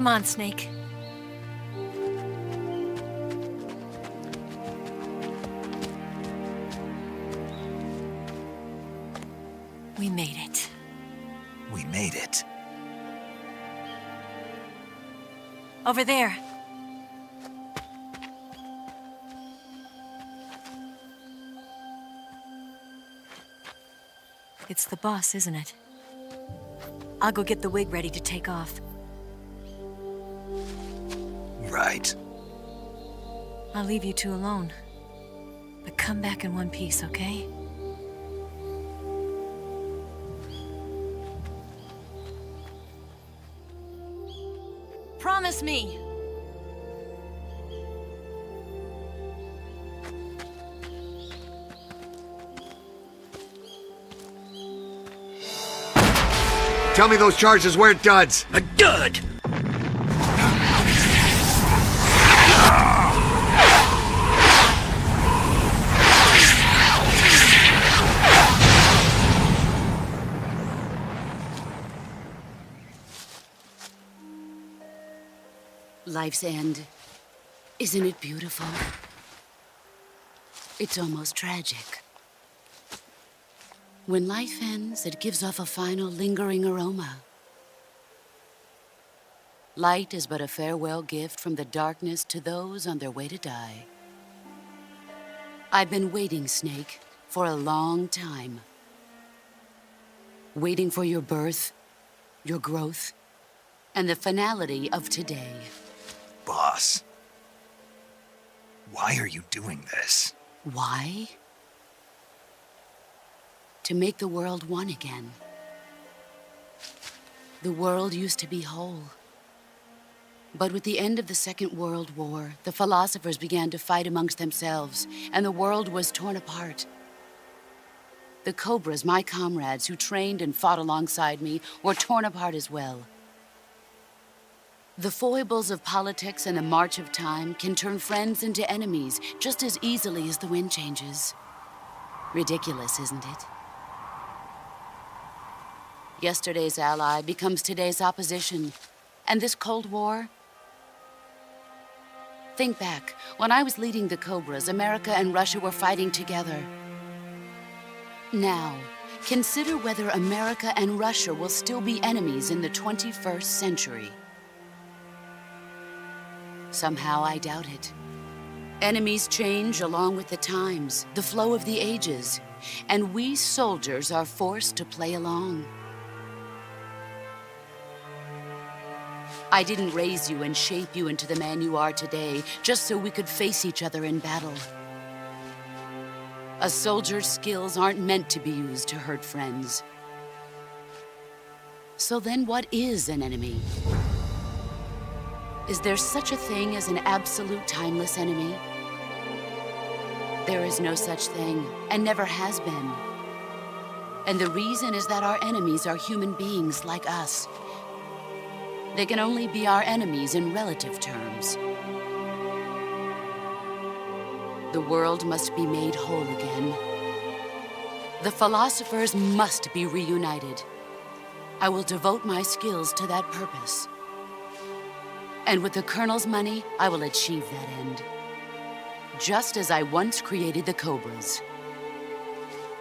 Come on, Snake. We made it. We made it. Over there. It's the boss, isn't it? I'll go get the wig ready to take off. Right. I'll leave you two alone. But come back in one piece, okay? Promise me! Tell me those charges weren't duds. A dud! Life's end. Isn't it beautiful? It's almost tragic. When life ends, it gives off a final lingering aroma. Light is but a farewell gift from the darkness to those on their way to die. I've been waiting, Snake, for a long time. Waiting for your birth, your growth, and the finality of today. Boss, why are you doing this? Why? To make the world one again. The world used to be whole. But with the end of the Second World War, the philosophers began to fight amongst themselves, and the world was torn apart. The Cobras, my comrades who trained and fought alongside me, were torn apart as well. The foibles of politics and the march of time can turn friends into enemies just as easily as the wind changes. Ridiculous, isn't it? Yesterday's ally becomes today's opposition. And this Cold War? Think back. When I was leading the Cobras, America and Russia were fighting together. Now, consider whether America and Russia will still be enemies in the 21st century. Somehow I doubt it. Enemies change along with the times, the flow of the ages, and we soldiers are forced to play along. I didn't raise you and shape you into the man you are today just so we could face each other in battle. A soldier's skills aren't meant to be used to hurt friends. So then what is an enemy? Is there such a thing as an absolute timeless enemy? There is no such thing, and never has been. And the reason is that our enemies are human beings like us. They can only be our enemies in relative terms. The world must be made whole again. The philosophers must be reunited. I will devote my skills to that purpose. And with the Colonel's money, I will achieve that end. Just as I once created the Cobras.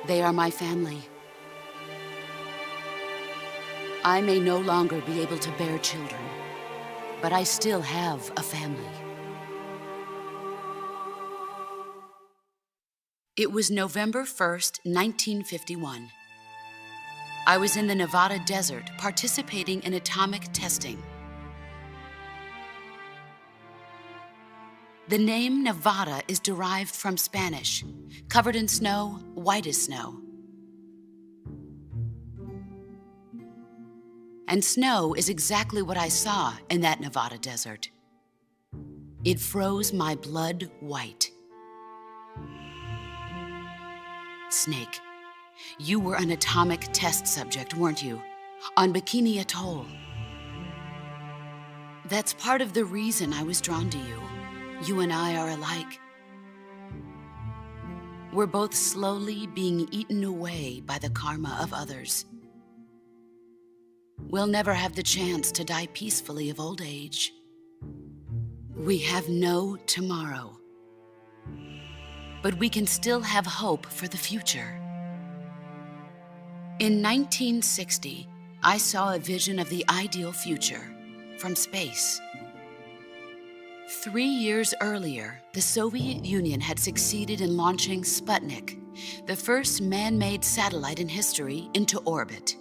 They are my family. I may no longer be able to bear children, but I still have a family. It was November 1st, 1951. I was in the Nevada desert participating in atomic testing. The name Nevada is derived from Spanish, covered in snow, white as snow. And snow is exactly what I saw in that Nevada desert. It froze my blood white. Snake, you were an atomic test subject, weren't you? On Bikini Atoll. That's part of the reason I was drawn to you. You and I are alike. We're both slowly being eaten away by the karma of others. we'll never have the chance to die peacefully of old age. We have no tomorrow. But we can still have hope for the future. In 1960, I saw a vision of the ideal future from space. 3 years earlier, the Soviet Union had succeeded in launching Sputnik, the first man-made satellite in history, into orbit.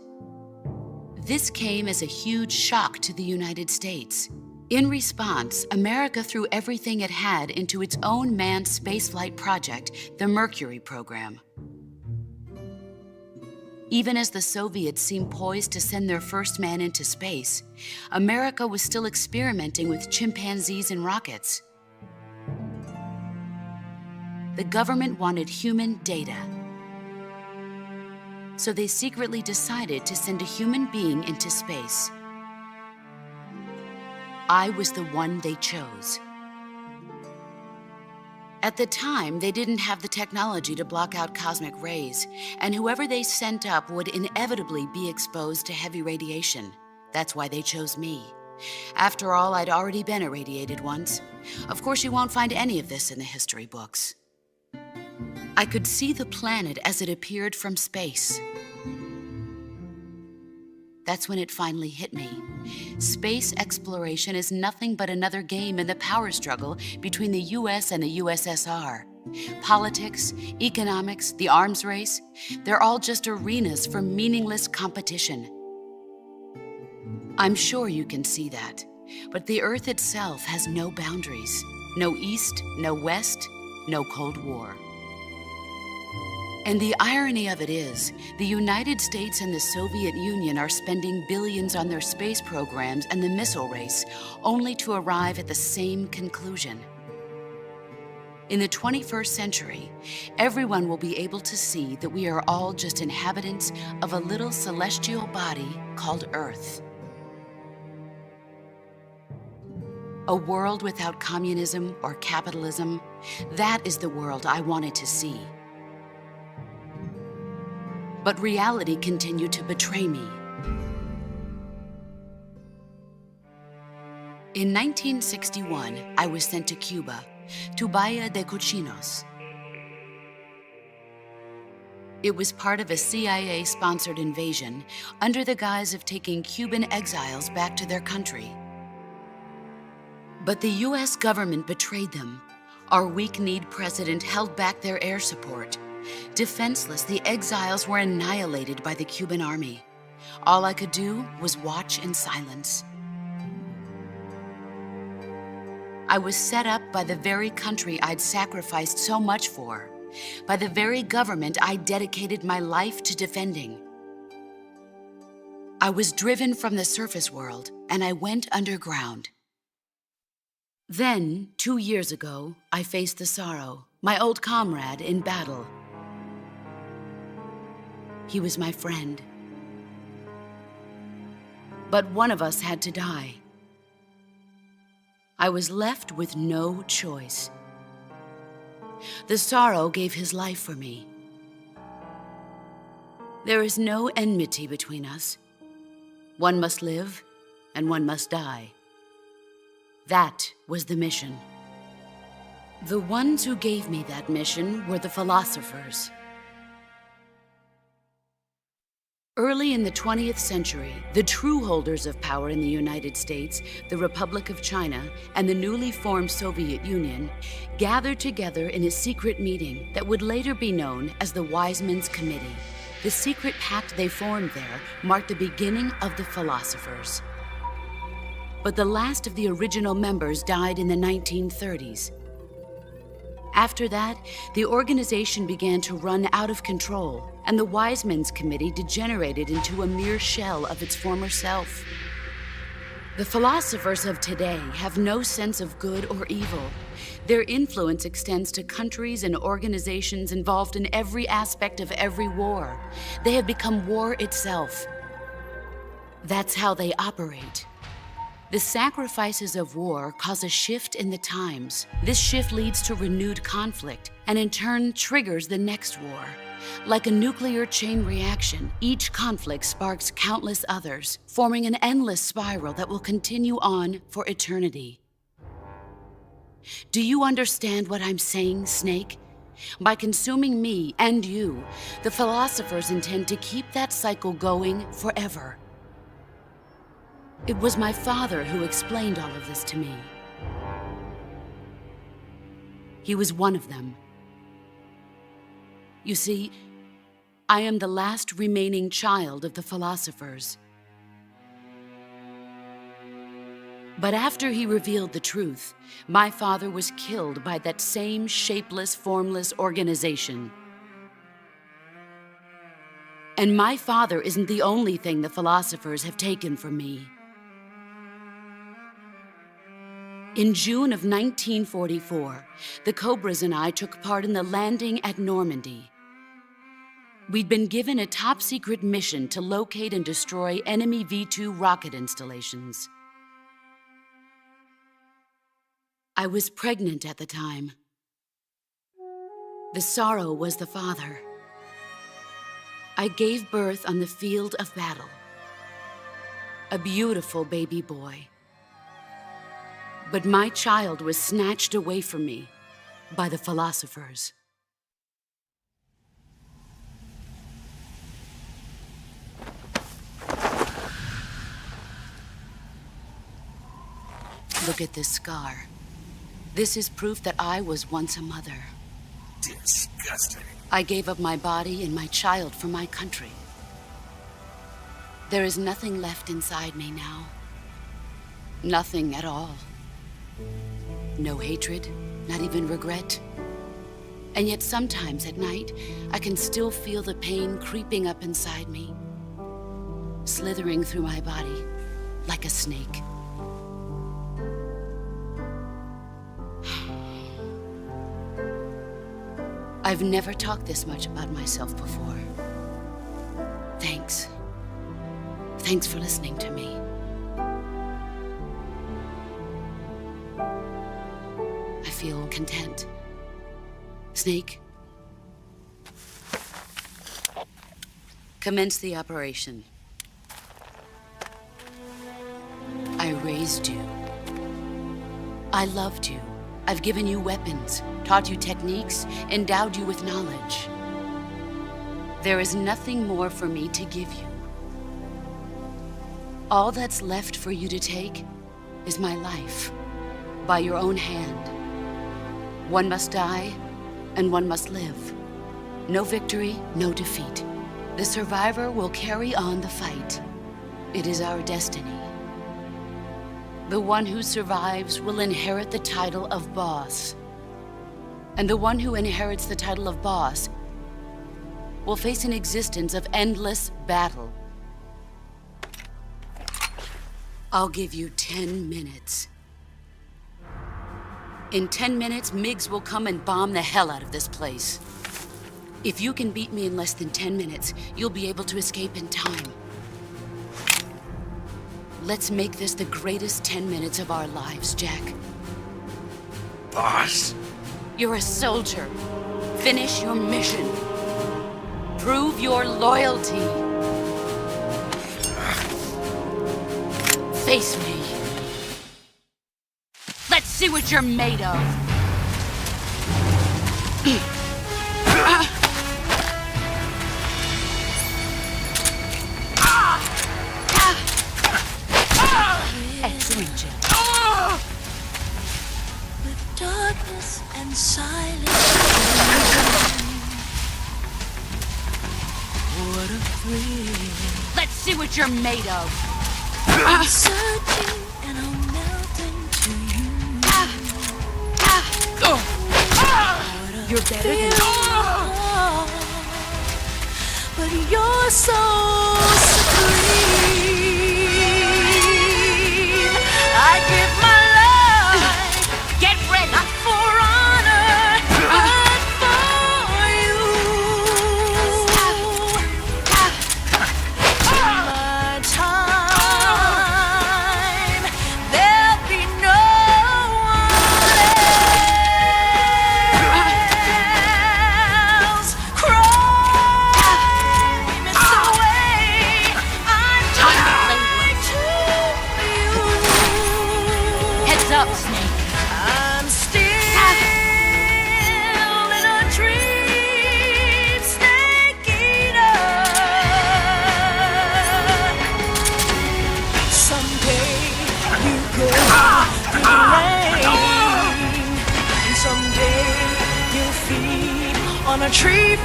This came as a huge shock to the United States. In response, America threw everything it had into its own manned spaceflight project, the Mercury program. Even as the Soviets seemed poised to send their first man into space, America was still experimenting with chimpanzees and rockets. The government wanted human data. So they secretly decided to send a human being into space. I was the one they chose. At the time, they didn't have the technology to block out cosmic rays, and whoever they sent up would inevitably be exposed to heavy radiation. That's why they chose me. After all, I'd already been irradiated once. Of course, you won't find any of this in the history books. I could see the planet as it appeared from space. That's when it finally hit me. Space exploration is nothing but another game in the power struggle between the US and the USSR. Politics, economics, the arms race, they're all just arenas for meaningless competition. I'm sure you can see that, but the Earth itself has no boundaries. No East, no West, no Cold War. And the irony of it is, the United States and the Soviet Union are spending billions on their space programs and the missile race, only to arrive at the same conclusion. In the 21st century, everyone will be able to see that we are all just inhabitants of a little celestial body called Earth. A world without communism or capitalism, that is the world I wanted to see. But reality continued to betray me. In 1961, I was sent to Cuba, to Bahia de Cochinos. It was part of a CIA-sponsored invasion under the guise of taking Cuban exiles back to their country. But the US government betrayed them. Our weak-kneed president held back their air support. Defenseless, the exiles were annihilated by the Cuban army. All I could do was watch in silence. I was set up by the very country I'd sacrificed so much for, by the very government I dedicated my life to defending. I was driven from the surface world, and I went underground. Then, 2 years ago, I faced the Sorrow, my old comrade in battle. He was my friend. But one of us had to die. I was left with no choice. The Sorrow gave his life for me. There is no enmity between us. One must live, and one must die. That was the mission. The ones who gave me that mission were the philosophers. Early in the 20th century, the true holders of power in the United States, the Republic of China, and the newly formed Soviet Union gathered together in a secret meeting that would later be known as the Wise Men's Committee. The secret pact they formed there marked the beginning of the philosophers. But the last of the original members died in the 1930s. After that, the organization began to run out of control, and the Wise Men's Committee degenerated into a mere shell of its former self. The philosophers of today have no sense of good or evil. Their influence extends to countries and organizations involved in every aspect of every war. They have become war itself. That's how they operate. The sacrifices of war cause a shift in the times. This shift leads to renewed conflict, and in turn triggers the next war. Like a nuclear chain reaction, each conflict sparks countless others, forming an endless spiral that will continue on for eternity. Do you understand what I'm saying, Snake? By consuming me and you, the philosophers intend to keep that cycle going forever. It was my father who explained all of this to me. He was one of them. You see, I am the last remaining child of the philosophers. But after he revealed the truth, my father was killed by that same shapeless, formless organization. And my father isn't the only thing the philosophers have taken from me. In June of 1944, the Cobras and I took part in the landing at Normandy. We'd been given a top-secret mission to locate and destroy enemy V-2 rocket installations. I was pregnant at the time. The sorrow was the father. I gave birth on the field of battle. A beautiful baby boy. But my child was snatched away from me by the philosophers. Look at this scar. This is proof that I was once a mother. Disgusting. I gave up my body and my child for my country. There is nothing left inside me now. Nothing at all. No hatred, not even regret. And yet sometimes at night, I can still feel the pain creeping up inside me, slithering through my body like a snake. I've never talked this much about myself before. Thanks. Thanks for listening to me. I feel content. Snake, commence the operation. I raised you. I loved you. I've given you weapons, taught you techniques, endowed you with knowledge. There is nothing more for me to give you. All that's left for you to take is my life, by your own hand. One must die, and one must live. No victory, no defeat. The survivor will carry on the fight. It is our destiny. The one who survives will inherit the title of boss. And the one who inherits the title of boss will face an existence of endless battle. I'll give you 10 minutes. In 10 minutes, MiGs will come and bomb the hell out of this place. If you can beat me in less than 10 minutes, you'll be able to escape in time. Let's make this the greatest 10 minutes of our lives, Jack. Boss? You're a soldier. Finish your mission. Prove your loyalty. Face me. Let's see what you're made of. Excellent, Jack. With darkness and silence. What a thrill. Let's see what you're made of. I'm searching and I'm melting to you. You're better than but you're so supreme. I give my life. Get ready. Not for honor, but for you. My time, there'll be no one else. Cross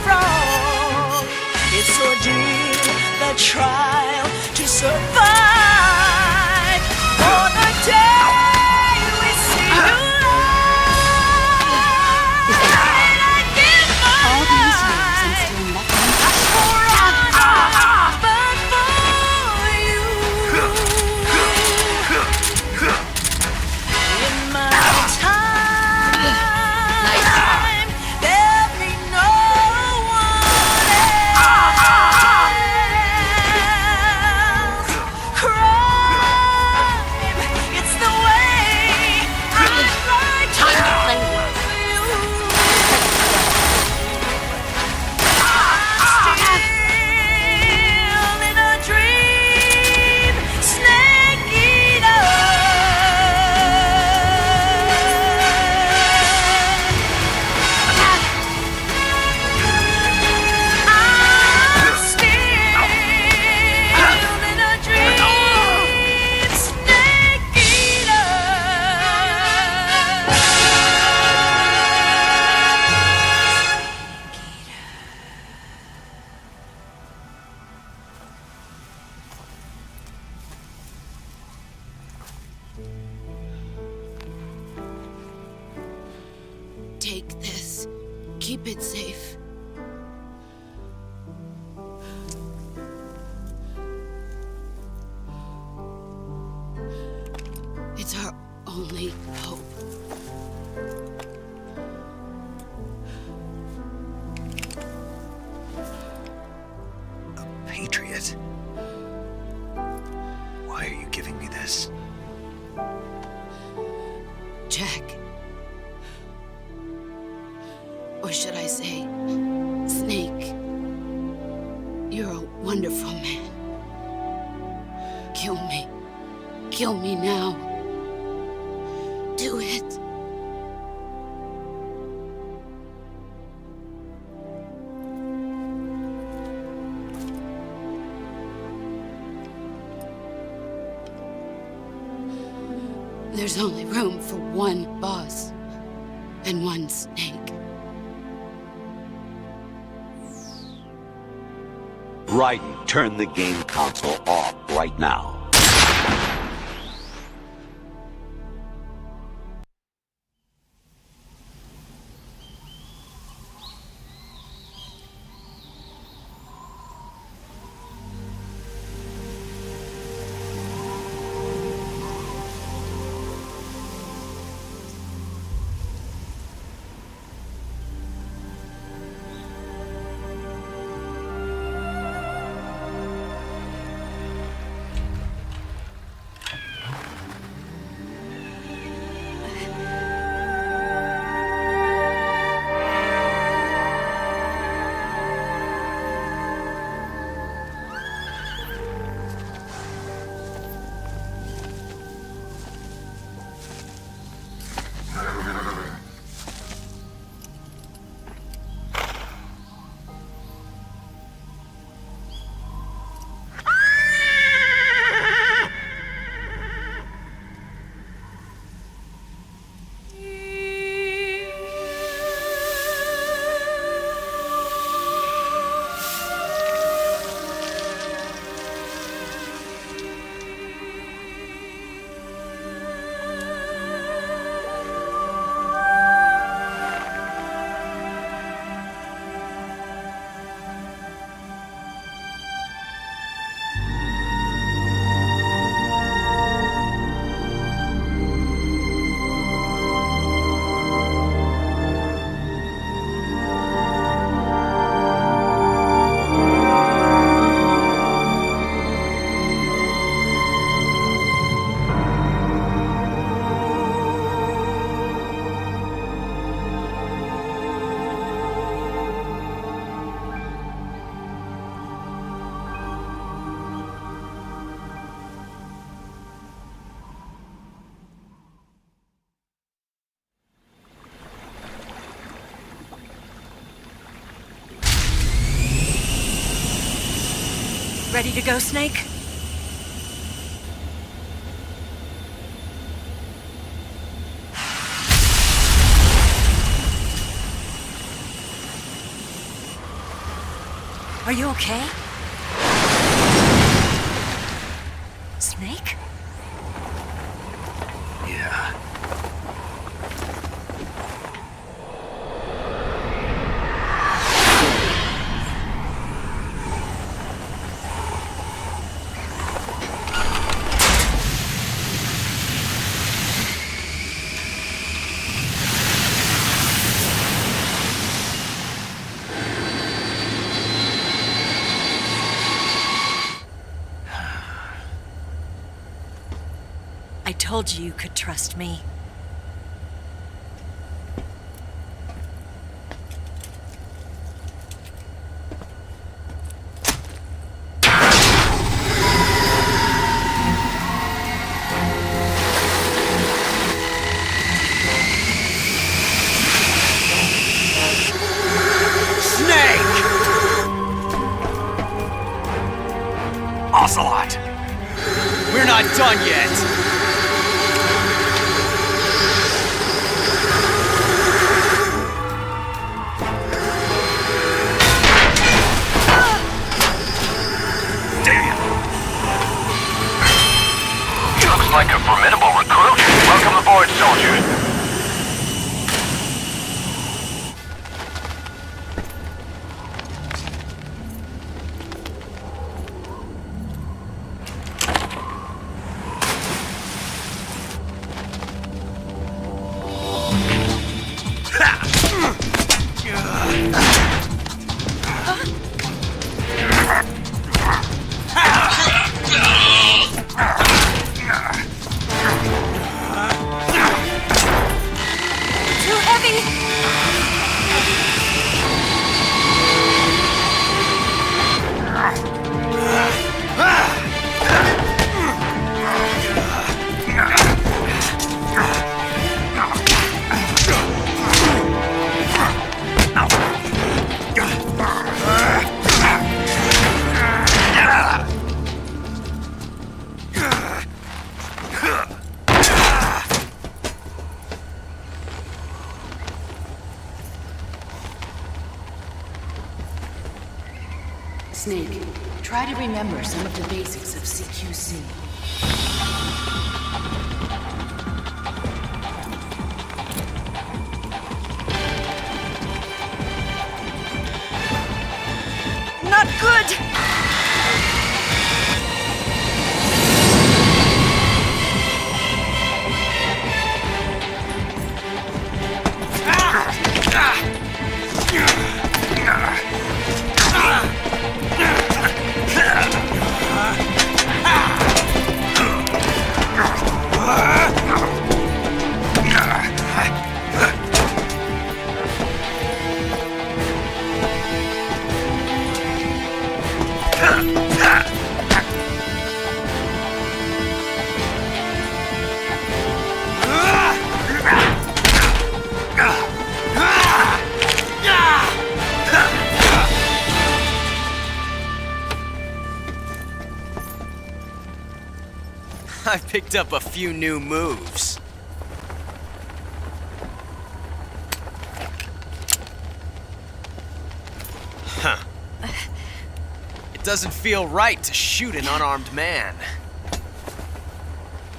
frog. It's ordeal, the trial to survive. For the day we see you light, I give my life. But for you, in my time, there'll be no one else. Crime, it's the way I like to play with you. I'm still in a dream, snake eater. I'm still in a dream, snake eater. Take this. Keep it safe. It's our only hope. Patriot? Why are you giving me this? Jack. Or should I say, Snake. You're a wonderful man. Kill me. Kill me now. Do it. There's only room for one boss and one snake. Raiden, turn the game console off right now. Ready to go, Snake? Are you okay? Snake? Yeah. I told you you could trust me. Ocelot! We're not done yet! Looks like a formidable recruit. Welcome aboard, soldiers. Snake, try to remember some of the basics of CQC. Not good! I picked up a few new moves. Huh. It doesn't feel right to shoot an unarmed man.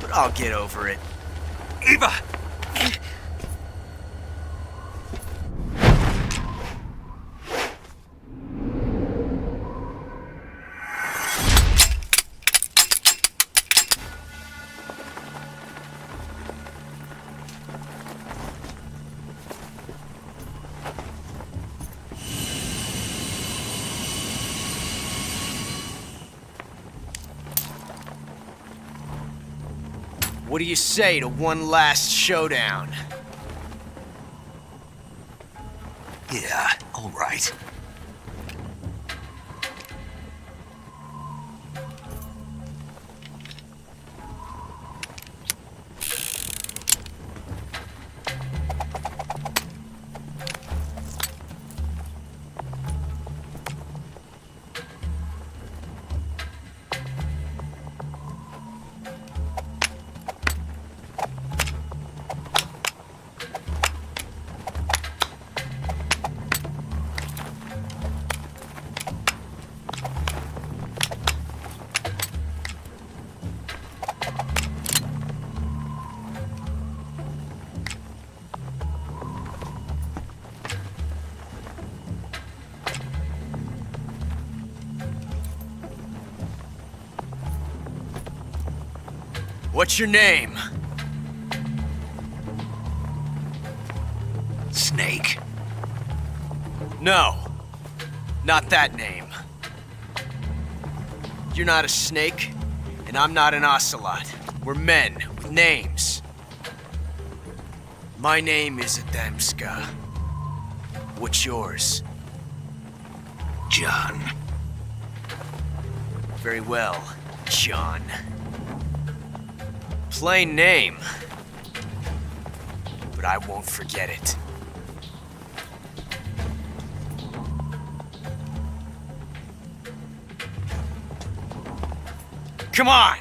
But I'll get over it. Eva! What do you say to one last showdown? Yeah, all right. What's your name? Snake. No. Not that name. You're not a snake, and I'm not an ocelot. We're men with names. My name is Adamska. What's yours? John. Very well, John. Plain name. But I won't forget it. Come on!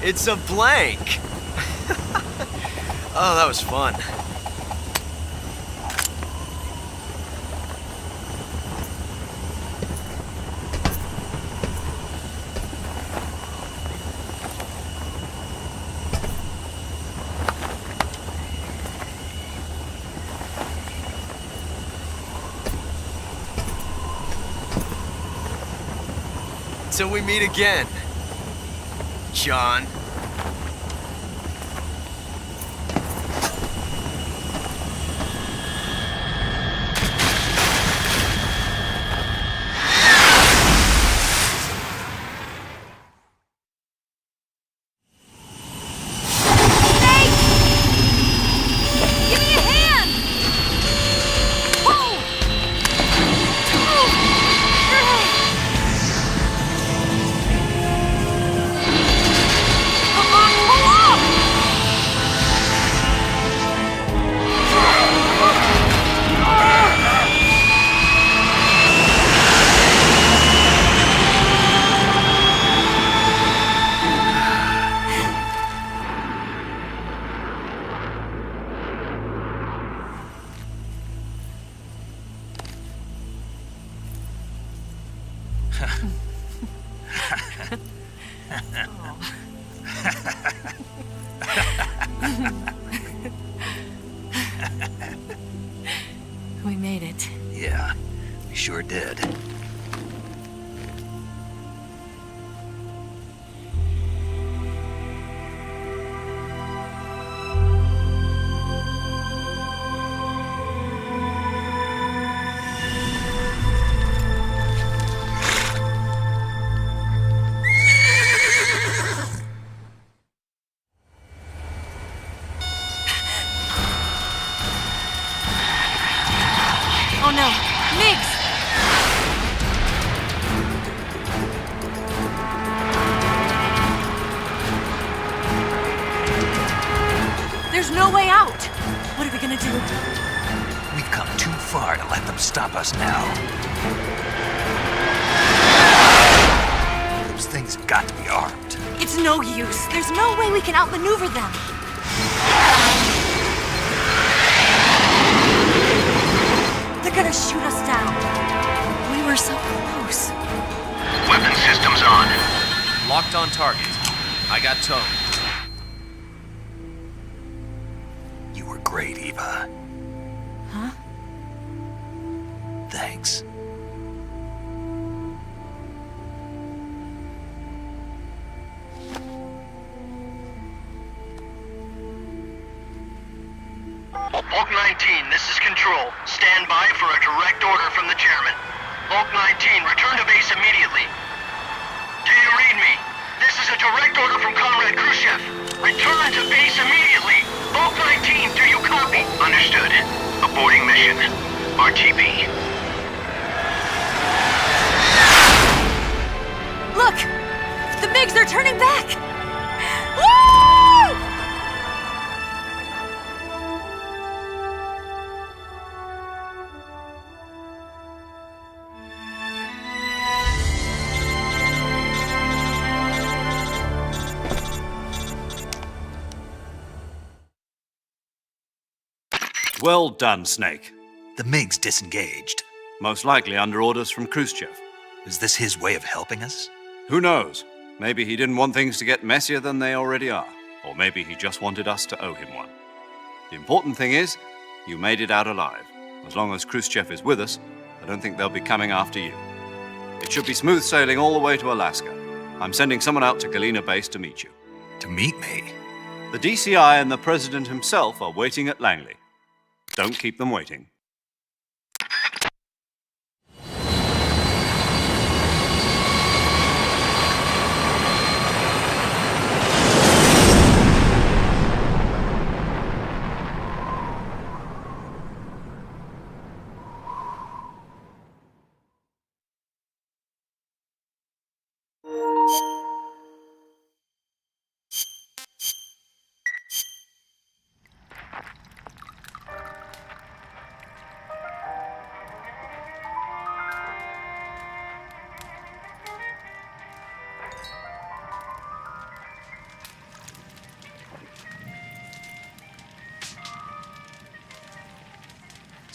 It's a blank. Oh, that was fun. Till we meet again, John. We made it. Yeah, we sure did. Oh no, Migs! There's no way out! What are we gonna do? We've come too far to let them stop us now. Those things have got to be armed. It's no use. There's no way we can outmaneuver them. They're gonna shoot us down. We were so close. Weapon systems on. Locked on target. I got towed. You were great, Eva. Huh? Thanks. Bulk 19, this is Control. Stand by for a direct order from the chairman. Bulk 19, return to base immediately. Do you read me? This is a direct order from Comrade Khrushchev. Return to base immediately. Bulk 19, do you copy? Understood. Aborting mission. RTB. Look! The MiGs are turning back! Woo! Well done, Snake. The MiGs disengaged. Most likely under orders from Khrushchev. Is this his way of helping us? Who knows? Maybe he didn't want things to get messier than they already are. Or maybe he just wanted us to owe him one. The important thing is, you made it out alive. As long as Khrushchev is with us, I don't think they'll be coming after you. It should be smooth sailing all the way to Alaska. I'm sending someone out to Galena Base to meet you. To meet me? The DCI and the President himself are waiting at Langley. Don't keep them waiting.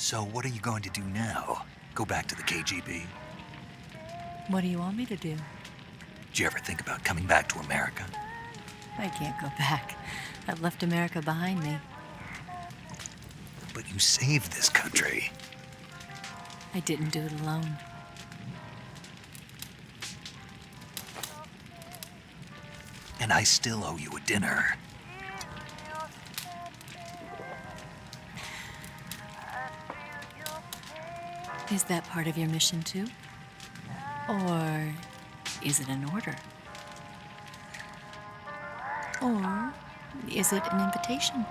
So what are you going to do now? Go back to the KGB? What do you want me to do? Did you ever think about coming back to America? I can't go back. I've left America behind me. But you saved this country. I didn't do it alone. And I still owe you a dinner. Is that part of your mission too? Or is it an order? Or is it an invitation?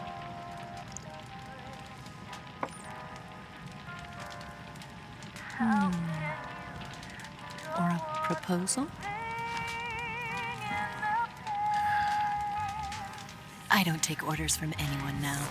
Or a proposal? I don't take orders from anyone now.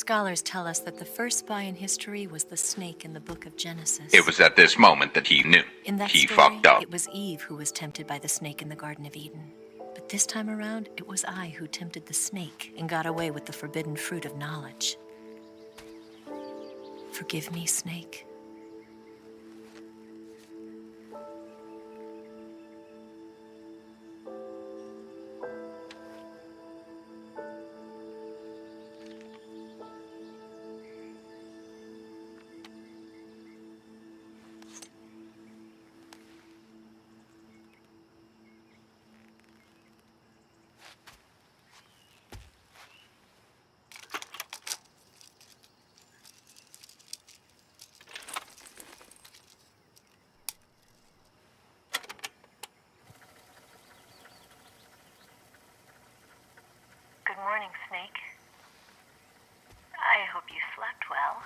Scholars tell us that the first spy in history was the snake in the book of Genesis. It was at this moment that he knew. In that he story, fucked up. it was Eve who was tempted by the snake in the Garden of Eden. But this time around, it was I who tempted the snake and got away with the forbidden fruit of knowledge. Forgive me, Snake. Good morning, Snake. I hope you slept well.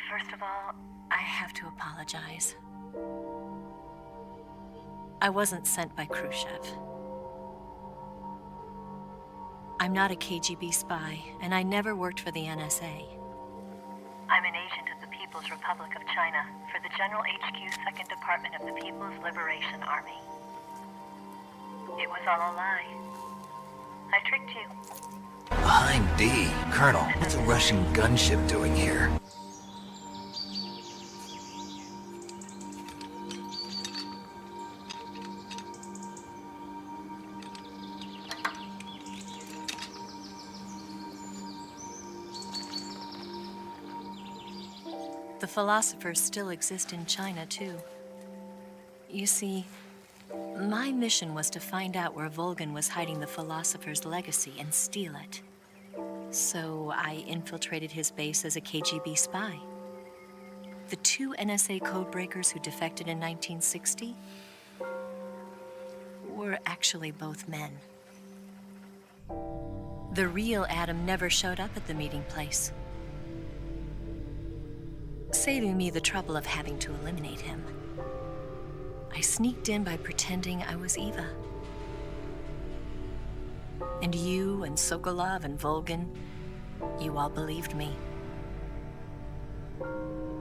First of all, I have to apologize. I wasn't sent by Khrushchev. I'm not a KGB spy, and I never worked for the NSA. I'm an agent of the People's Republic of China for the General HQ 2nd Department of the People's Liberation Army. It was all a lie. I tricked you. Behind D, Colonel, what's a Russian gunship doing here? The philosophers still exist in China, too. You see, my mission was to find out where Volgin was hiding the philosopher's legacy and steal it. So I infiltrated his base as a KGB spy. The 2 NSA codebreakers who defected in 1960 were actually both men. The real Adam never showed up at the meeting place, saving me the trouble of having to eliminate him. I sneaked in by pretending I was Eva. And you and Sokolov and Volgin, you all believed me.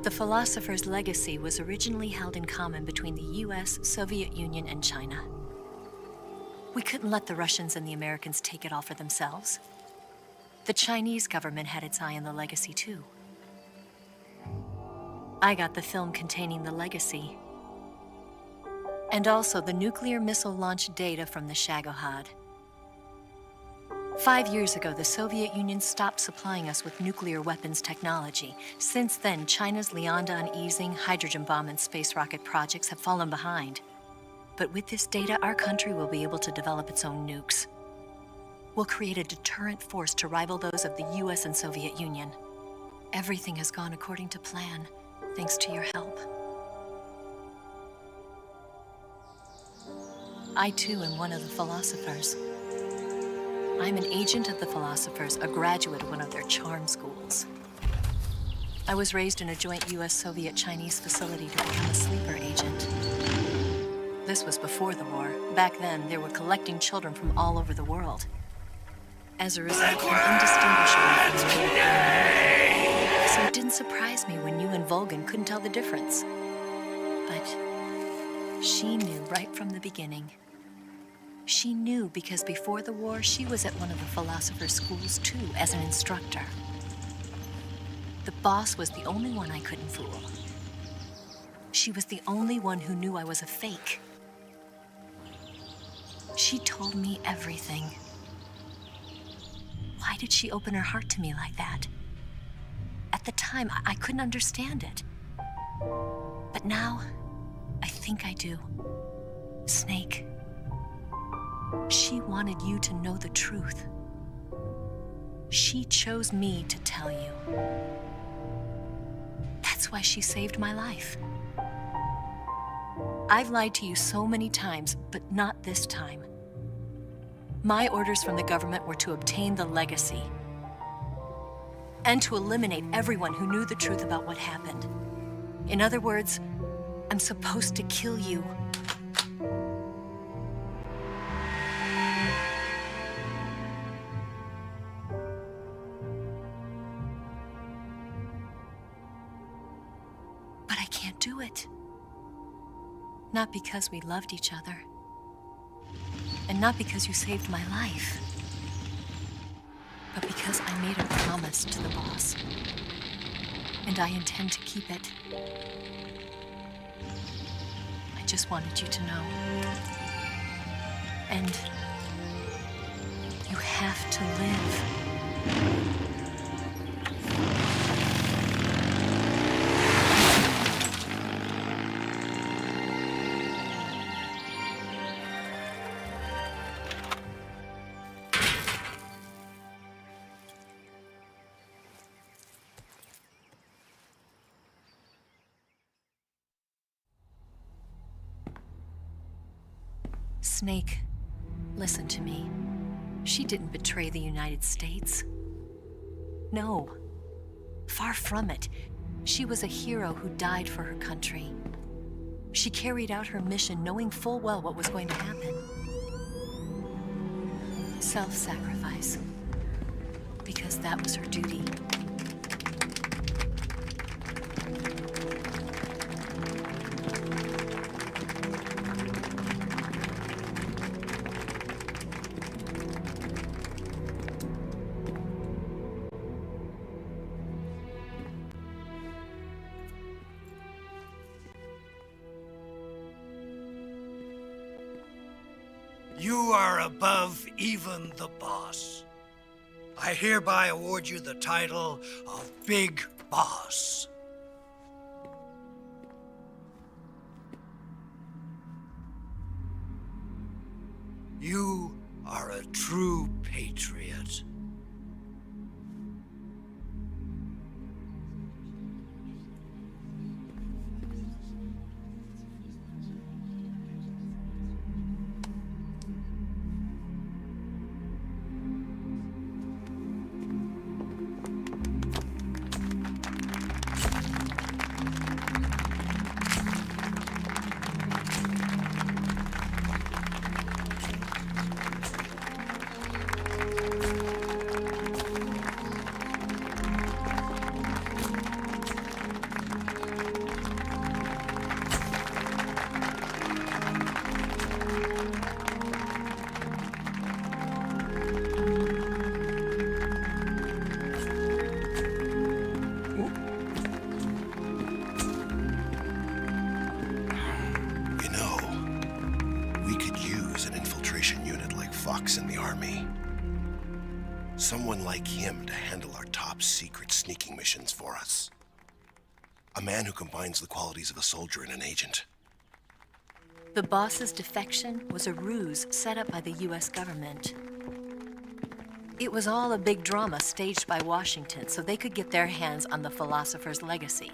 The philosopher's legacy was originally held in common between the US, Soviet Union, and China. We couldn't let the Russians and the Americans take it all for themselves. The Chinese government had its eye on the legacy, too. I got the film containing the legacy, and also the nuclear missile launch data from the Shagohod. 5 years ago, the Soviet Union stopped supplying us with nuclear weapons technology. Since then, China's Lianda and Easing, hydrogen bomb, and space rocket projects have fallen behind. But with this data, our country will be able to develop its own nukes. We'll create a deterrent force to rival those of the US and Soviet Union. Everything has gone according to plan, thanks to your help. I, too, am one of the philosophers. I'm an agent of the philosophers, a graduate of one of their charm schools. I was raised in a joint US-Soviet-Chinese facility to become a sleeper agent. This was before the war. Back then, they were collecting children from all over the world. As a result, I'm indistinguishable from the real. So it didn't surprise me when you and Volgin couldn't tell the difference. But she knew right from the beginning. She knew because before the war, she was at one of the philosopher's schools too, as an instructor. The boss was the only one I couldn't fool. She was the only one who knew I was a fake. She told me everything. Why did she open her heart to me like that? At the time, I couldn't understand it. But now, I think I do. Snake. She wanted you to know the truth. She chose me to tell you. That's why she saved my life. I've lied to you so many times, but not this time. My orders from the government were to obtain the legacy and to eliminate everyone who knew the truth about what happened. In other words, I'm supposed to kill you. But I can't do it. Not because we loved each other, And not because you saved my life, but because I made a promise to the boss. And I intend to keep it. I just wanted you to know. And you have to live. Snake, listen to me. She didn't betray the United States. No. Far from it. She was a hero who died for her country. She carried out her mission knowing full well what was going to happen. Self-sacrifice. Because that was her duty. You are above even the boss. I hereby award you the title of Big Boss. You are a true patriot. In the army. Someone like him to handle our top secret sneaking missions for us. A man who combines the qualities of a soldier and an agent. The boss's defection was a ruse set up by the US government. It was all a big drama staged by Washington so they could get their hands on the philosopher's legacy.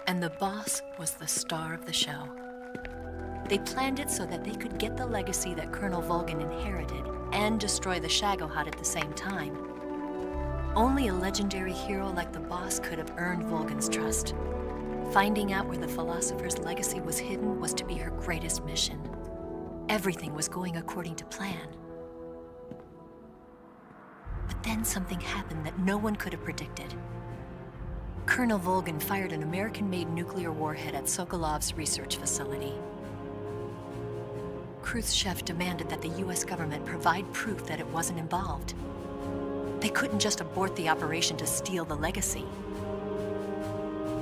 And the boss was the star of the show. They planned it so that they could get the legacy that Colonel Volgin inherited and destroy the Shagohod at the same time. Only a legendary hero like the boss could have earned Volgin's trust. Finding out where the philosopher's legacy was hidden was to be her greatest mission. Everything was going according to plan. But then something happened that no one could have predicted. Colonel Volgin fired an American-made nuclear warhead at Sokolov's research facility. Khrushchev demanded that the US government provide proof that it wasn't involved. They couldn't just abort the operation to steal the legacy.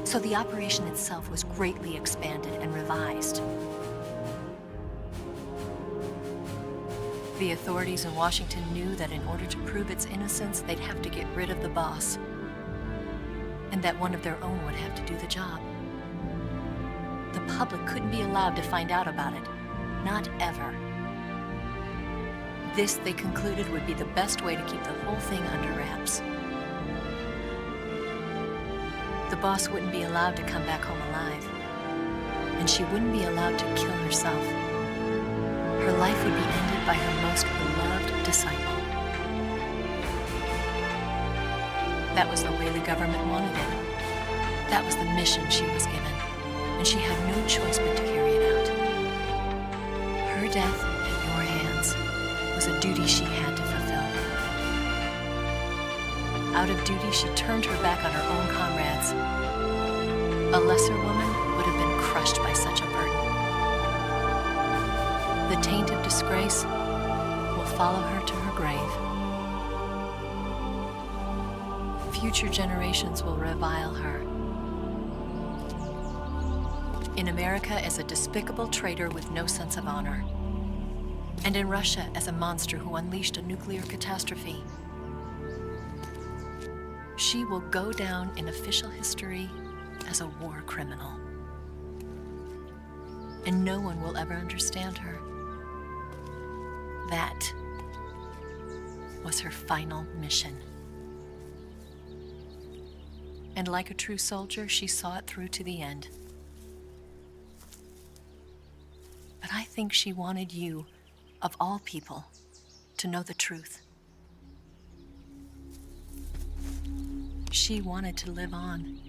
So the operation itself was greatly expanded and revised. The authorities in Washington knew that in order to prove its innocence, they'd have to get rid of the boss, and that one of their own would have to do the job. The public couldn't be allowed to find out about it. Not ever. This, they concluded, would be the best way to keep the whole thing under wraps. The boss wouldn't be allowed to come back home alive, and she wouldn't be allowed to kill herself. Her life would be ended by her most beloved disciple. That was the way the government wanted it. That was the mission she was given, and she had no choice but to carry it out. Her death at your hands was a duty she had to fulfill. Out of duty, she turned her back on her own comrades. A lesser woman would have been crushed by such a burden. The taint of disgrace will follow her to her grave. Future generations will revile her. In America as a despicable traitor with no sense of honor. And in Russia as a monster who unleashed a nuclear catastrophe. She will go down in official history as a war criminal. And no one will ever understand her. That was her final mission. And like a true soldier, she saw it through to the end. But I think she wanted you, of all people, to know the truth. She wanted to live on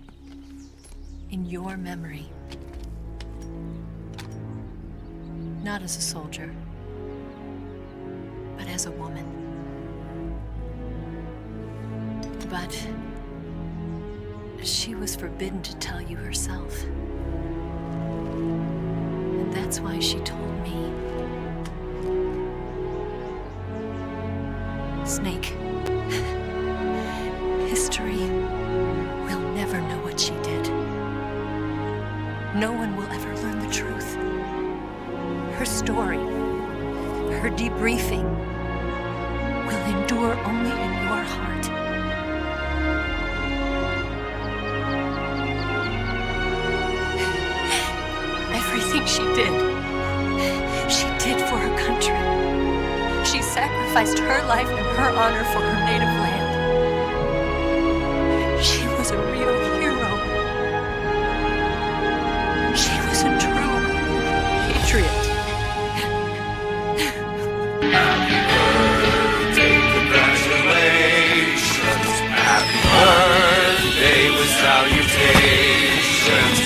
in your memory. Not as a soldier, but as a woman. But she was forbidden to tell you herself. And that's why she told me. Snake, history will never know what she did. No one will ever learn the truth. Her story, her debriefing, will endure only in your heart. Everything she did for her country. She sacrificed her life and her honor for her native land. She was a real hero. She was a true patriot. Happy birthday, congratulations. Happy birthday with salutations.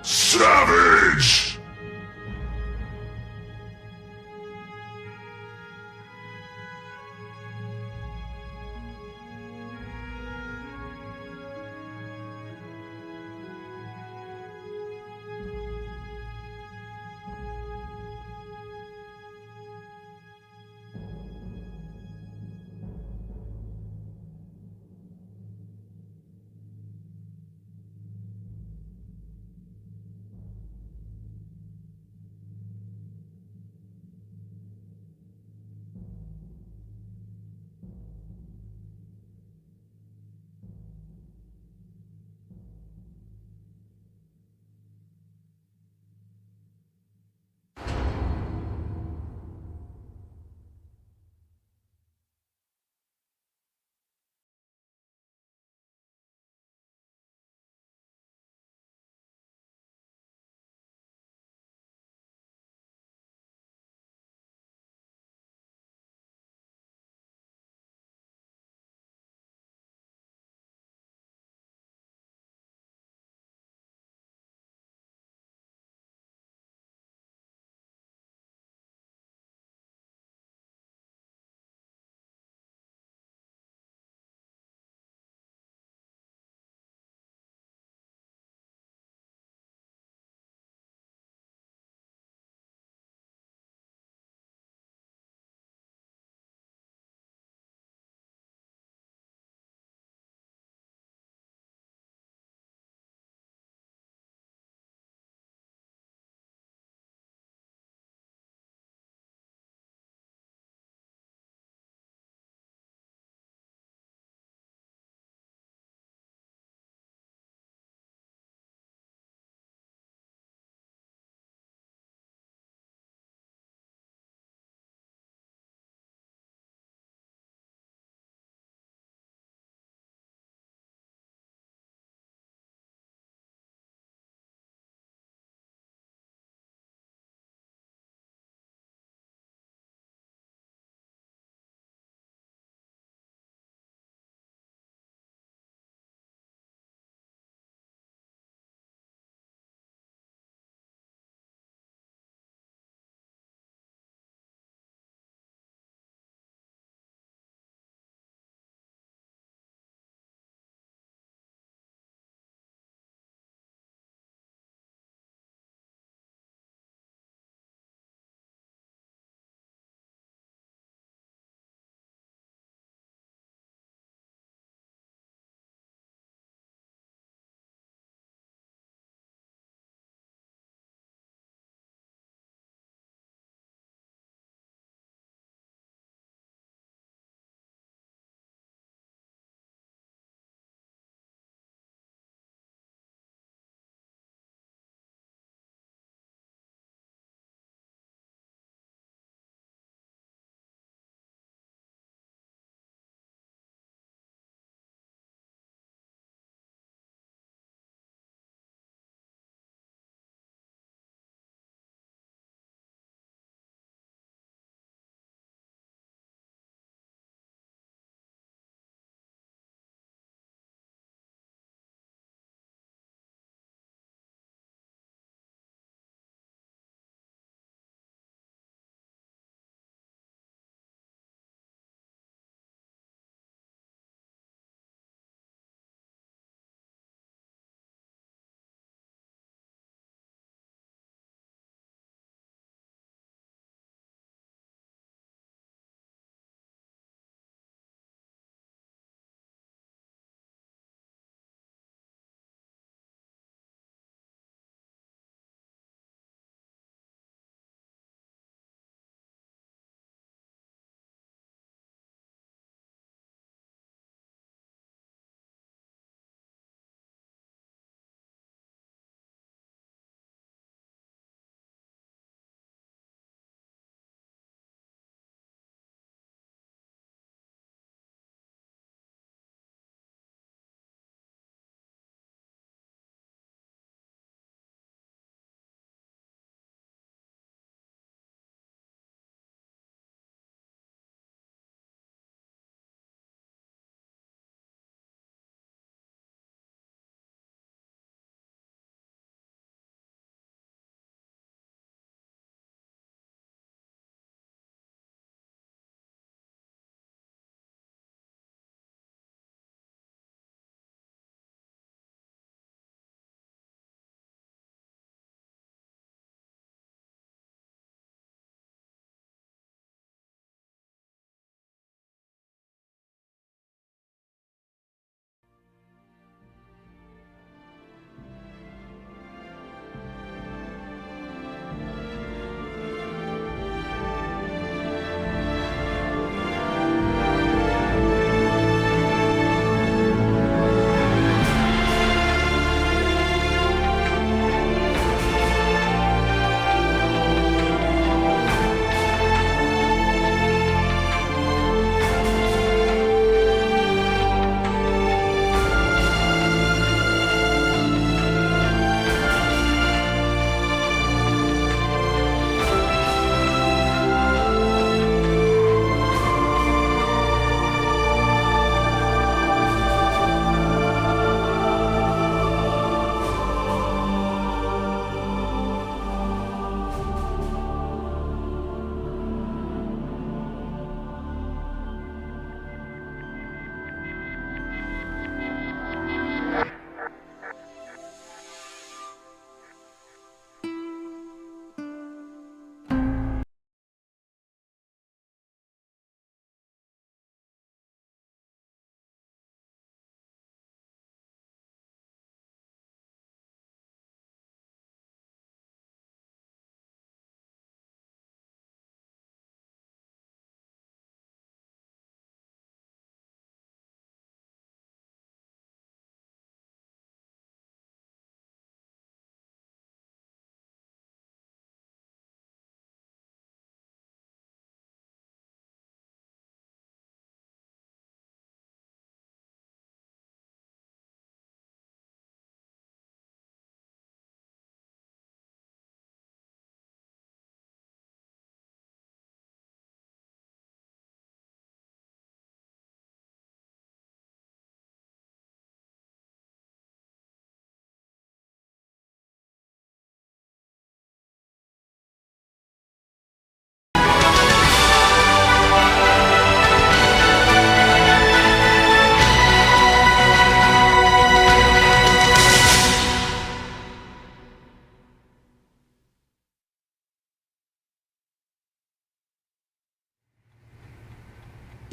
Savage!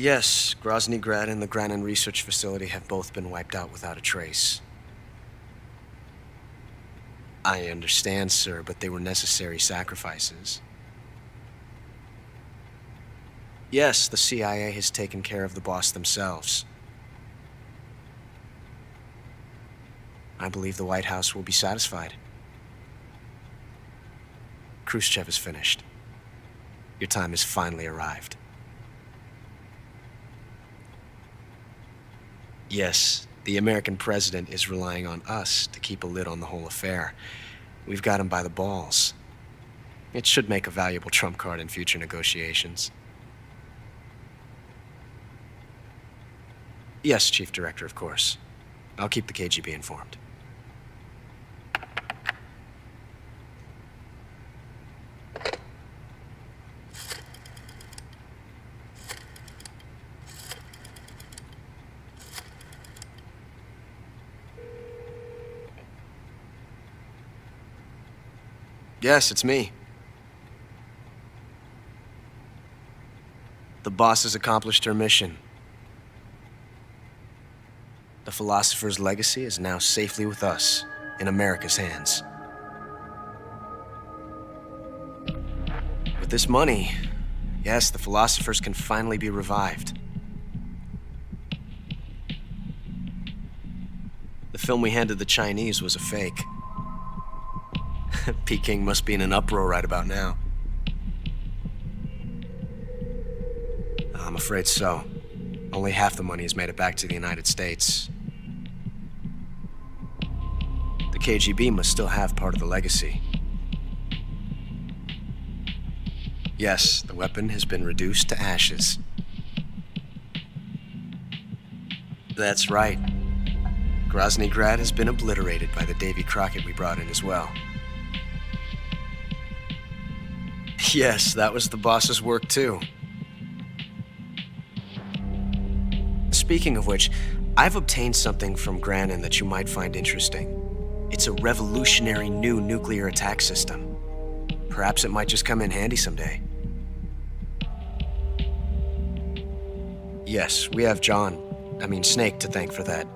Yes, Grozny Grad and the Granin Research Facility have both been wiped out without a trace. I understand, sir, but they were necessary sacrifices. Yes, the CIA has taken care of the boss themselves. I believe the White House will be satisfied. Khrushchev is finished. Your time has finally arrived. Yes, the American president is relying on us to keep a lid on the whole affair. We've got him by the balls. It should make a valuable trump card in future negotiations. Yes, Chief Director, of course. I'll keep the KGB informed. Yes, it's me. The boss has accomplished her mission. The philosopher's legacy is now safely with us, in America's hands. With this money, yes, the philosophers can finally be revived. The film we handed the Chinese was a fake. Peking must be in an uproar right about now. I'm afraid so. Only half the money has made it back to the United States. The KGB must still have part of the legacy. Yes, the weapon has been reduced to ashes. That's right. Grozny Grad has been obliterated by the Davy Crockett we brought in as well. Yes, that was the boss's work too. Speaking of which, I've obtained something from Granin that you might find interesting. It's a revolutionary new nuclear attack system. Perhaps it might just come in handy someday. Yes, we have Snake to thank for that.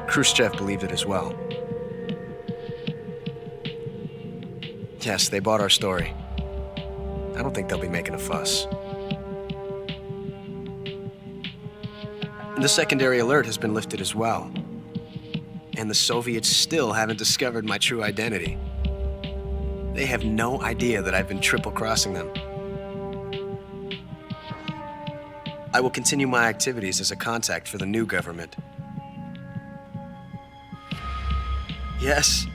Khrushchev believed it as well. Yes, they bought our story. I don't think they'll be making a fuss. The secondary alert has been lifted as well. And the Soviets still haven't discovered my true identity. They have no idea that I've been triple-crossing them. I will continue my activities as a contact for the new government. Yes,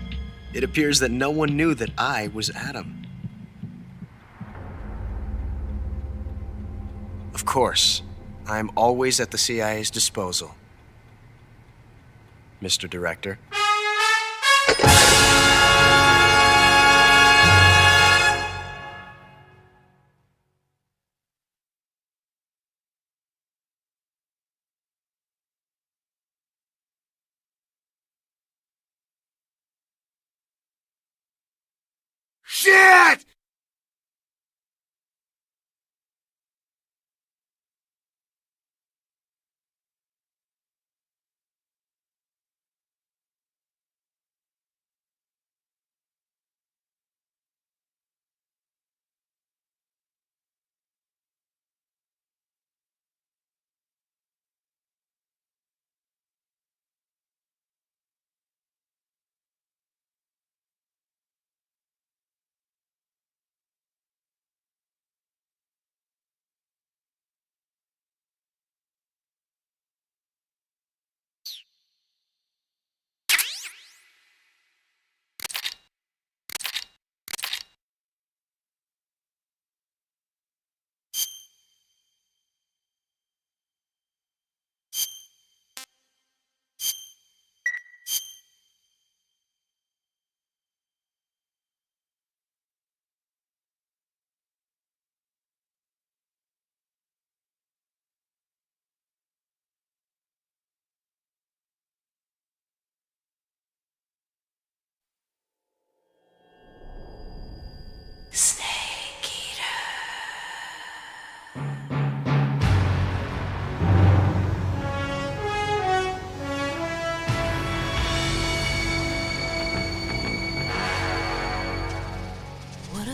it appears that no one knew that I was Adam. Of course, I'm always at the CIA's disposal, Mr. Director. Shit!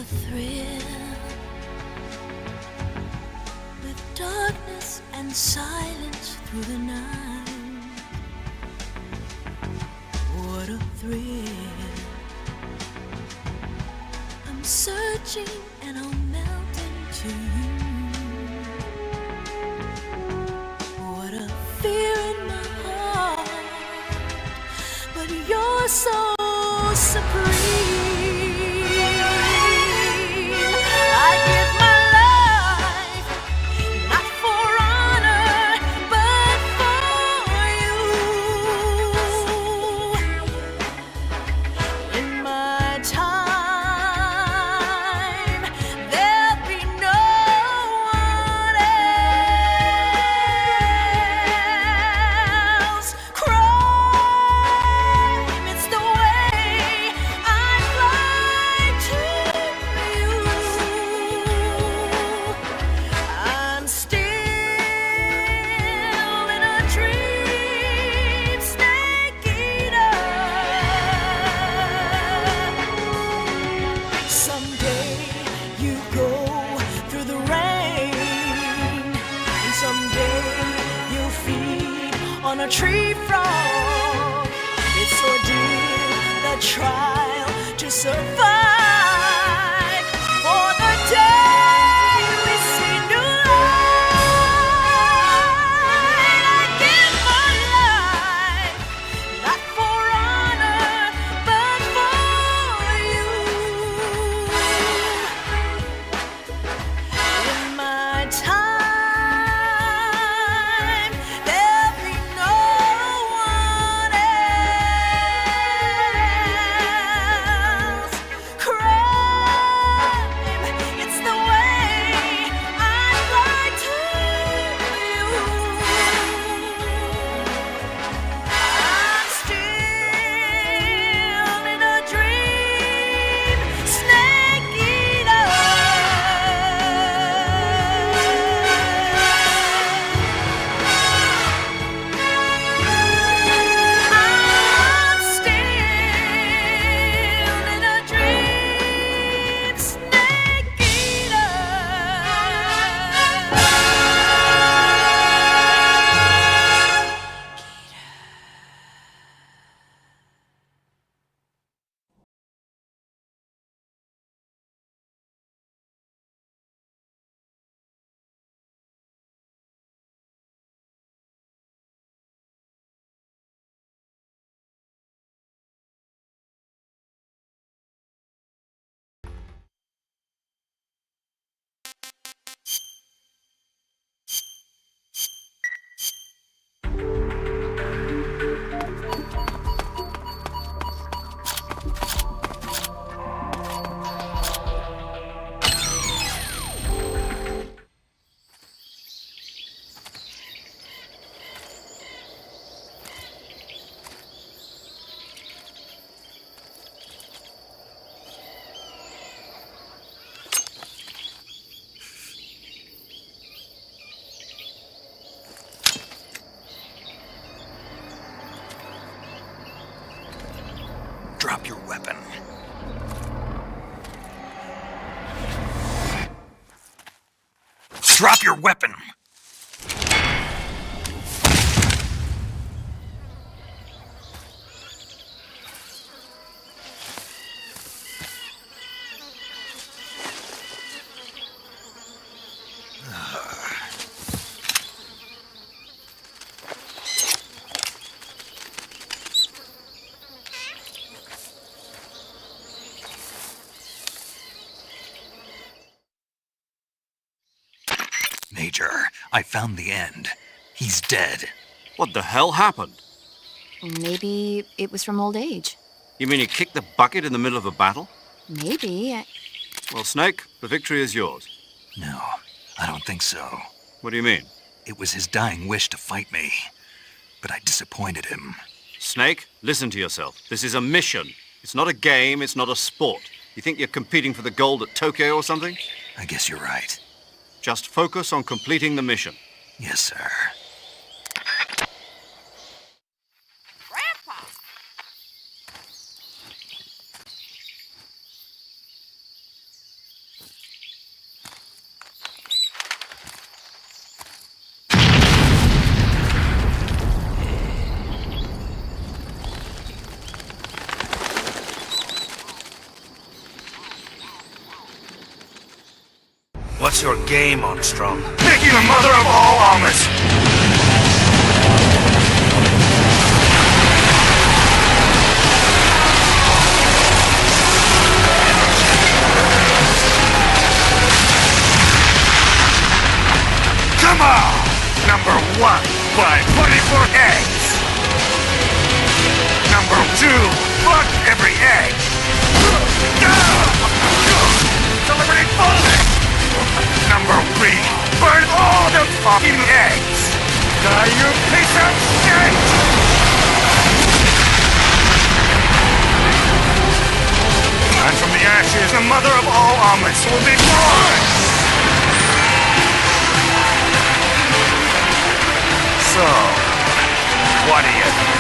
a thrill, with darkness and silence through the night. What a thrill. I'm searching and I'll melt into you. What a fear in my heart, but you're so supreme. I give my life, not for honor, but for you. In my time, there'll be no one else. Crime, it's the way I fly to you. I'm still in a dream, snake eater. Someday you go through the rain, and someday you'll feed on a tree frog. It's ordeal, the trial to survive. For the day we see new light, I give my life, not for honor, but for you. In my time, there'll be no one else. Crime, it's the way I fly to you. I'm still in a dream, snake eater. I'm still in a dream, snake eater. Drop your weapon. Drop your weapon! Major, I found the end. He's dead. What the hell happened? Maybe it was from old age. You mean he kicked the bucket in the middle of a battle? Maybe. Well, Snake, the victory is yours. No, I don't think so. What do you mean? It was his dying wish to fight me, but I disappointed him. Snake, listen to yourself. This is a mission. It's not a game, it's not a sport. You think you're competing for the gold at Tokyo or something? I guess you're right. Just focus on completing the mission. Yes, sir. Grandpa! What's your game, Armstrong? Making the mother of all omelets! Come on! Number 1, buy 24 eggs! Number 2, fuck every egg! Deliberate bullshit! Number 3, burn all the fucking eggs! Die, you piece of shit! And from the ashes, the mother of all omelets will be born! So, what do you think?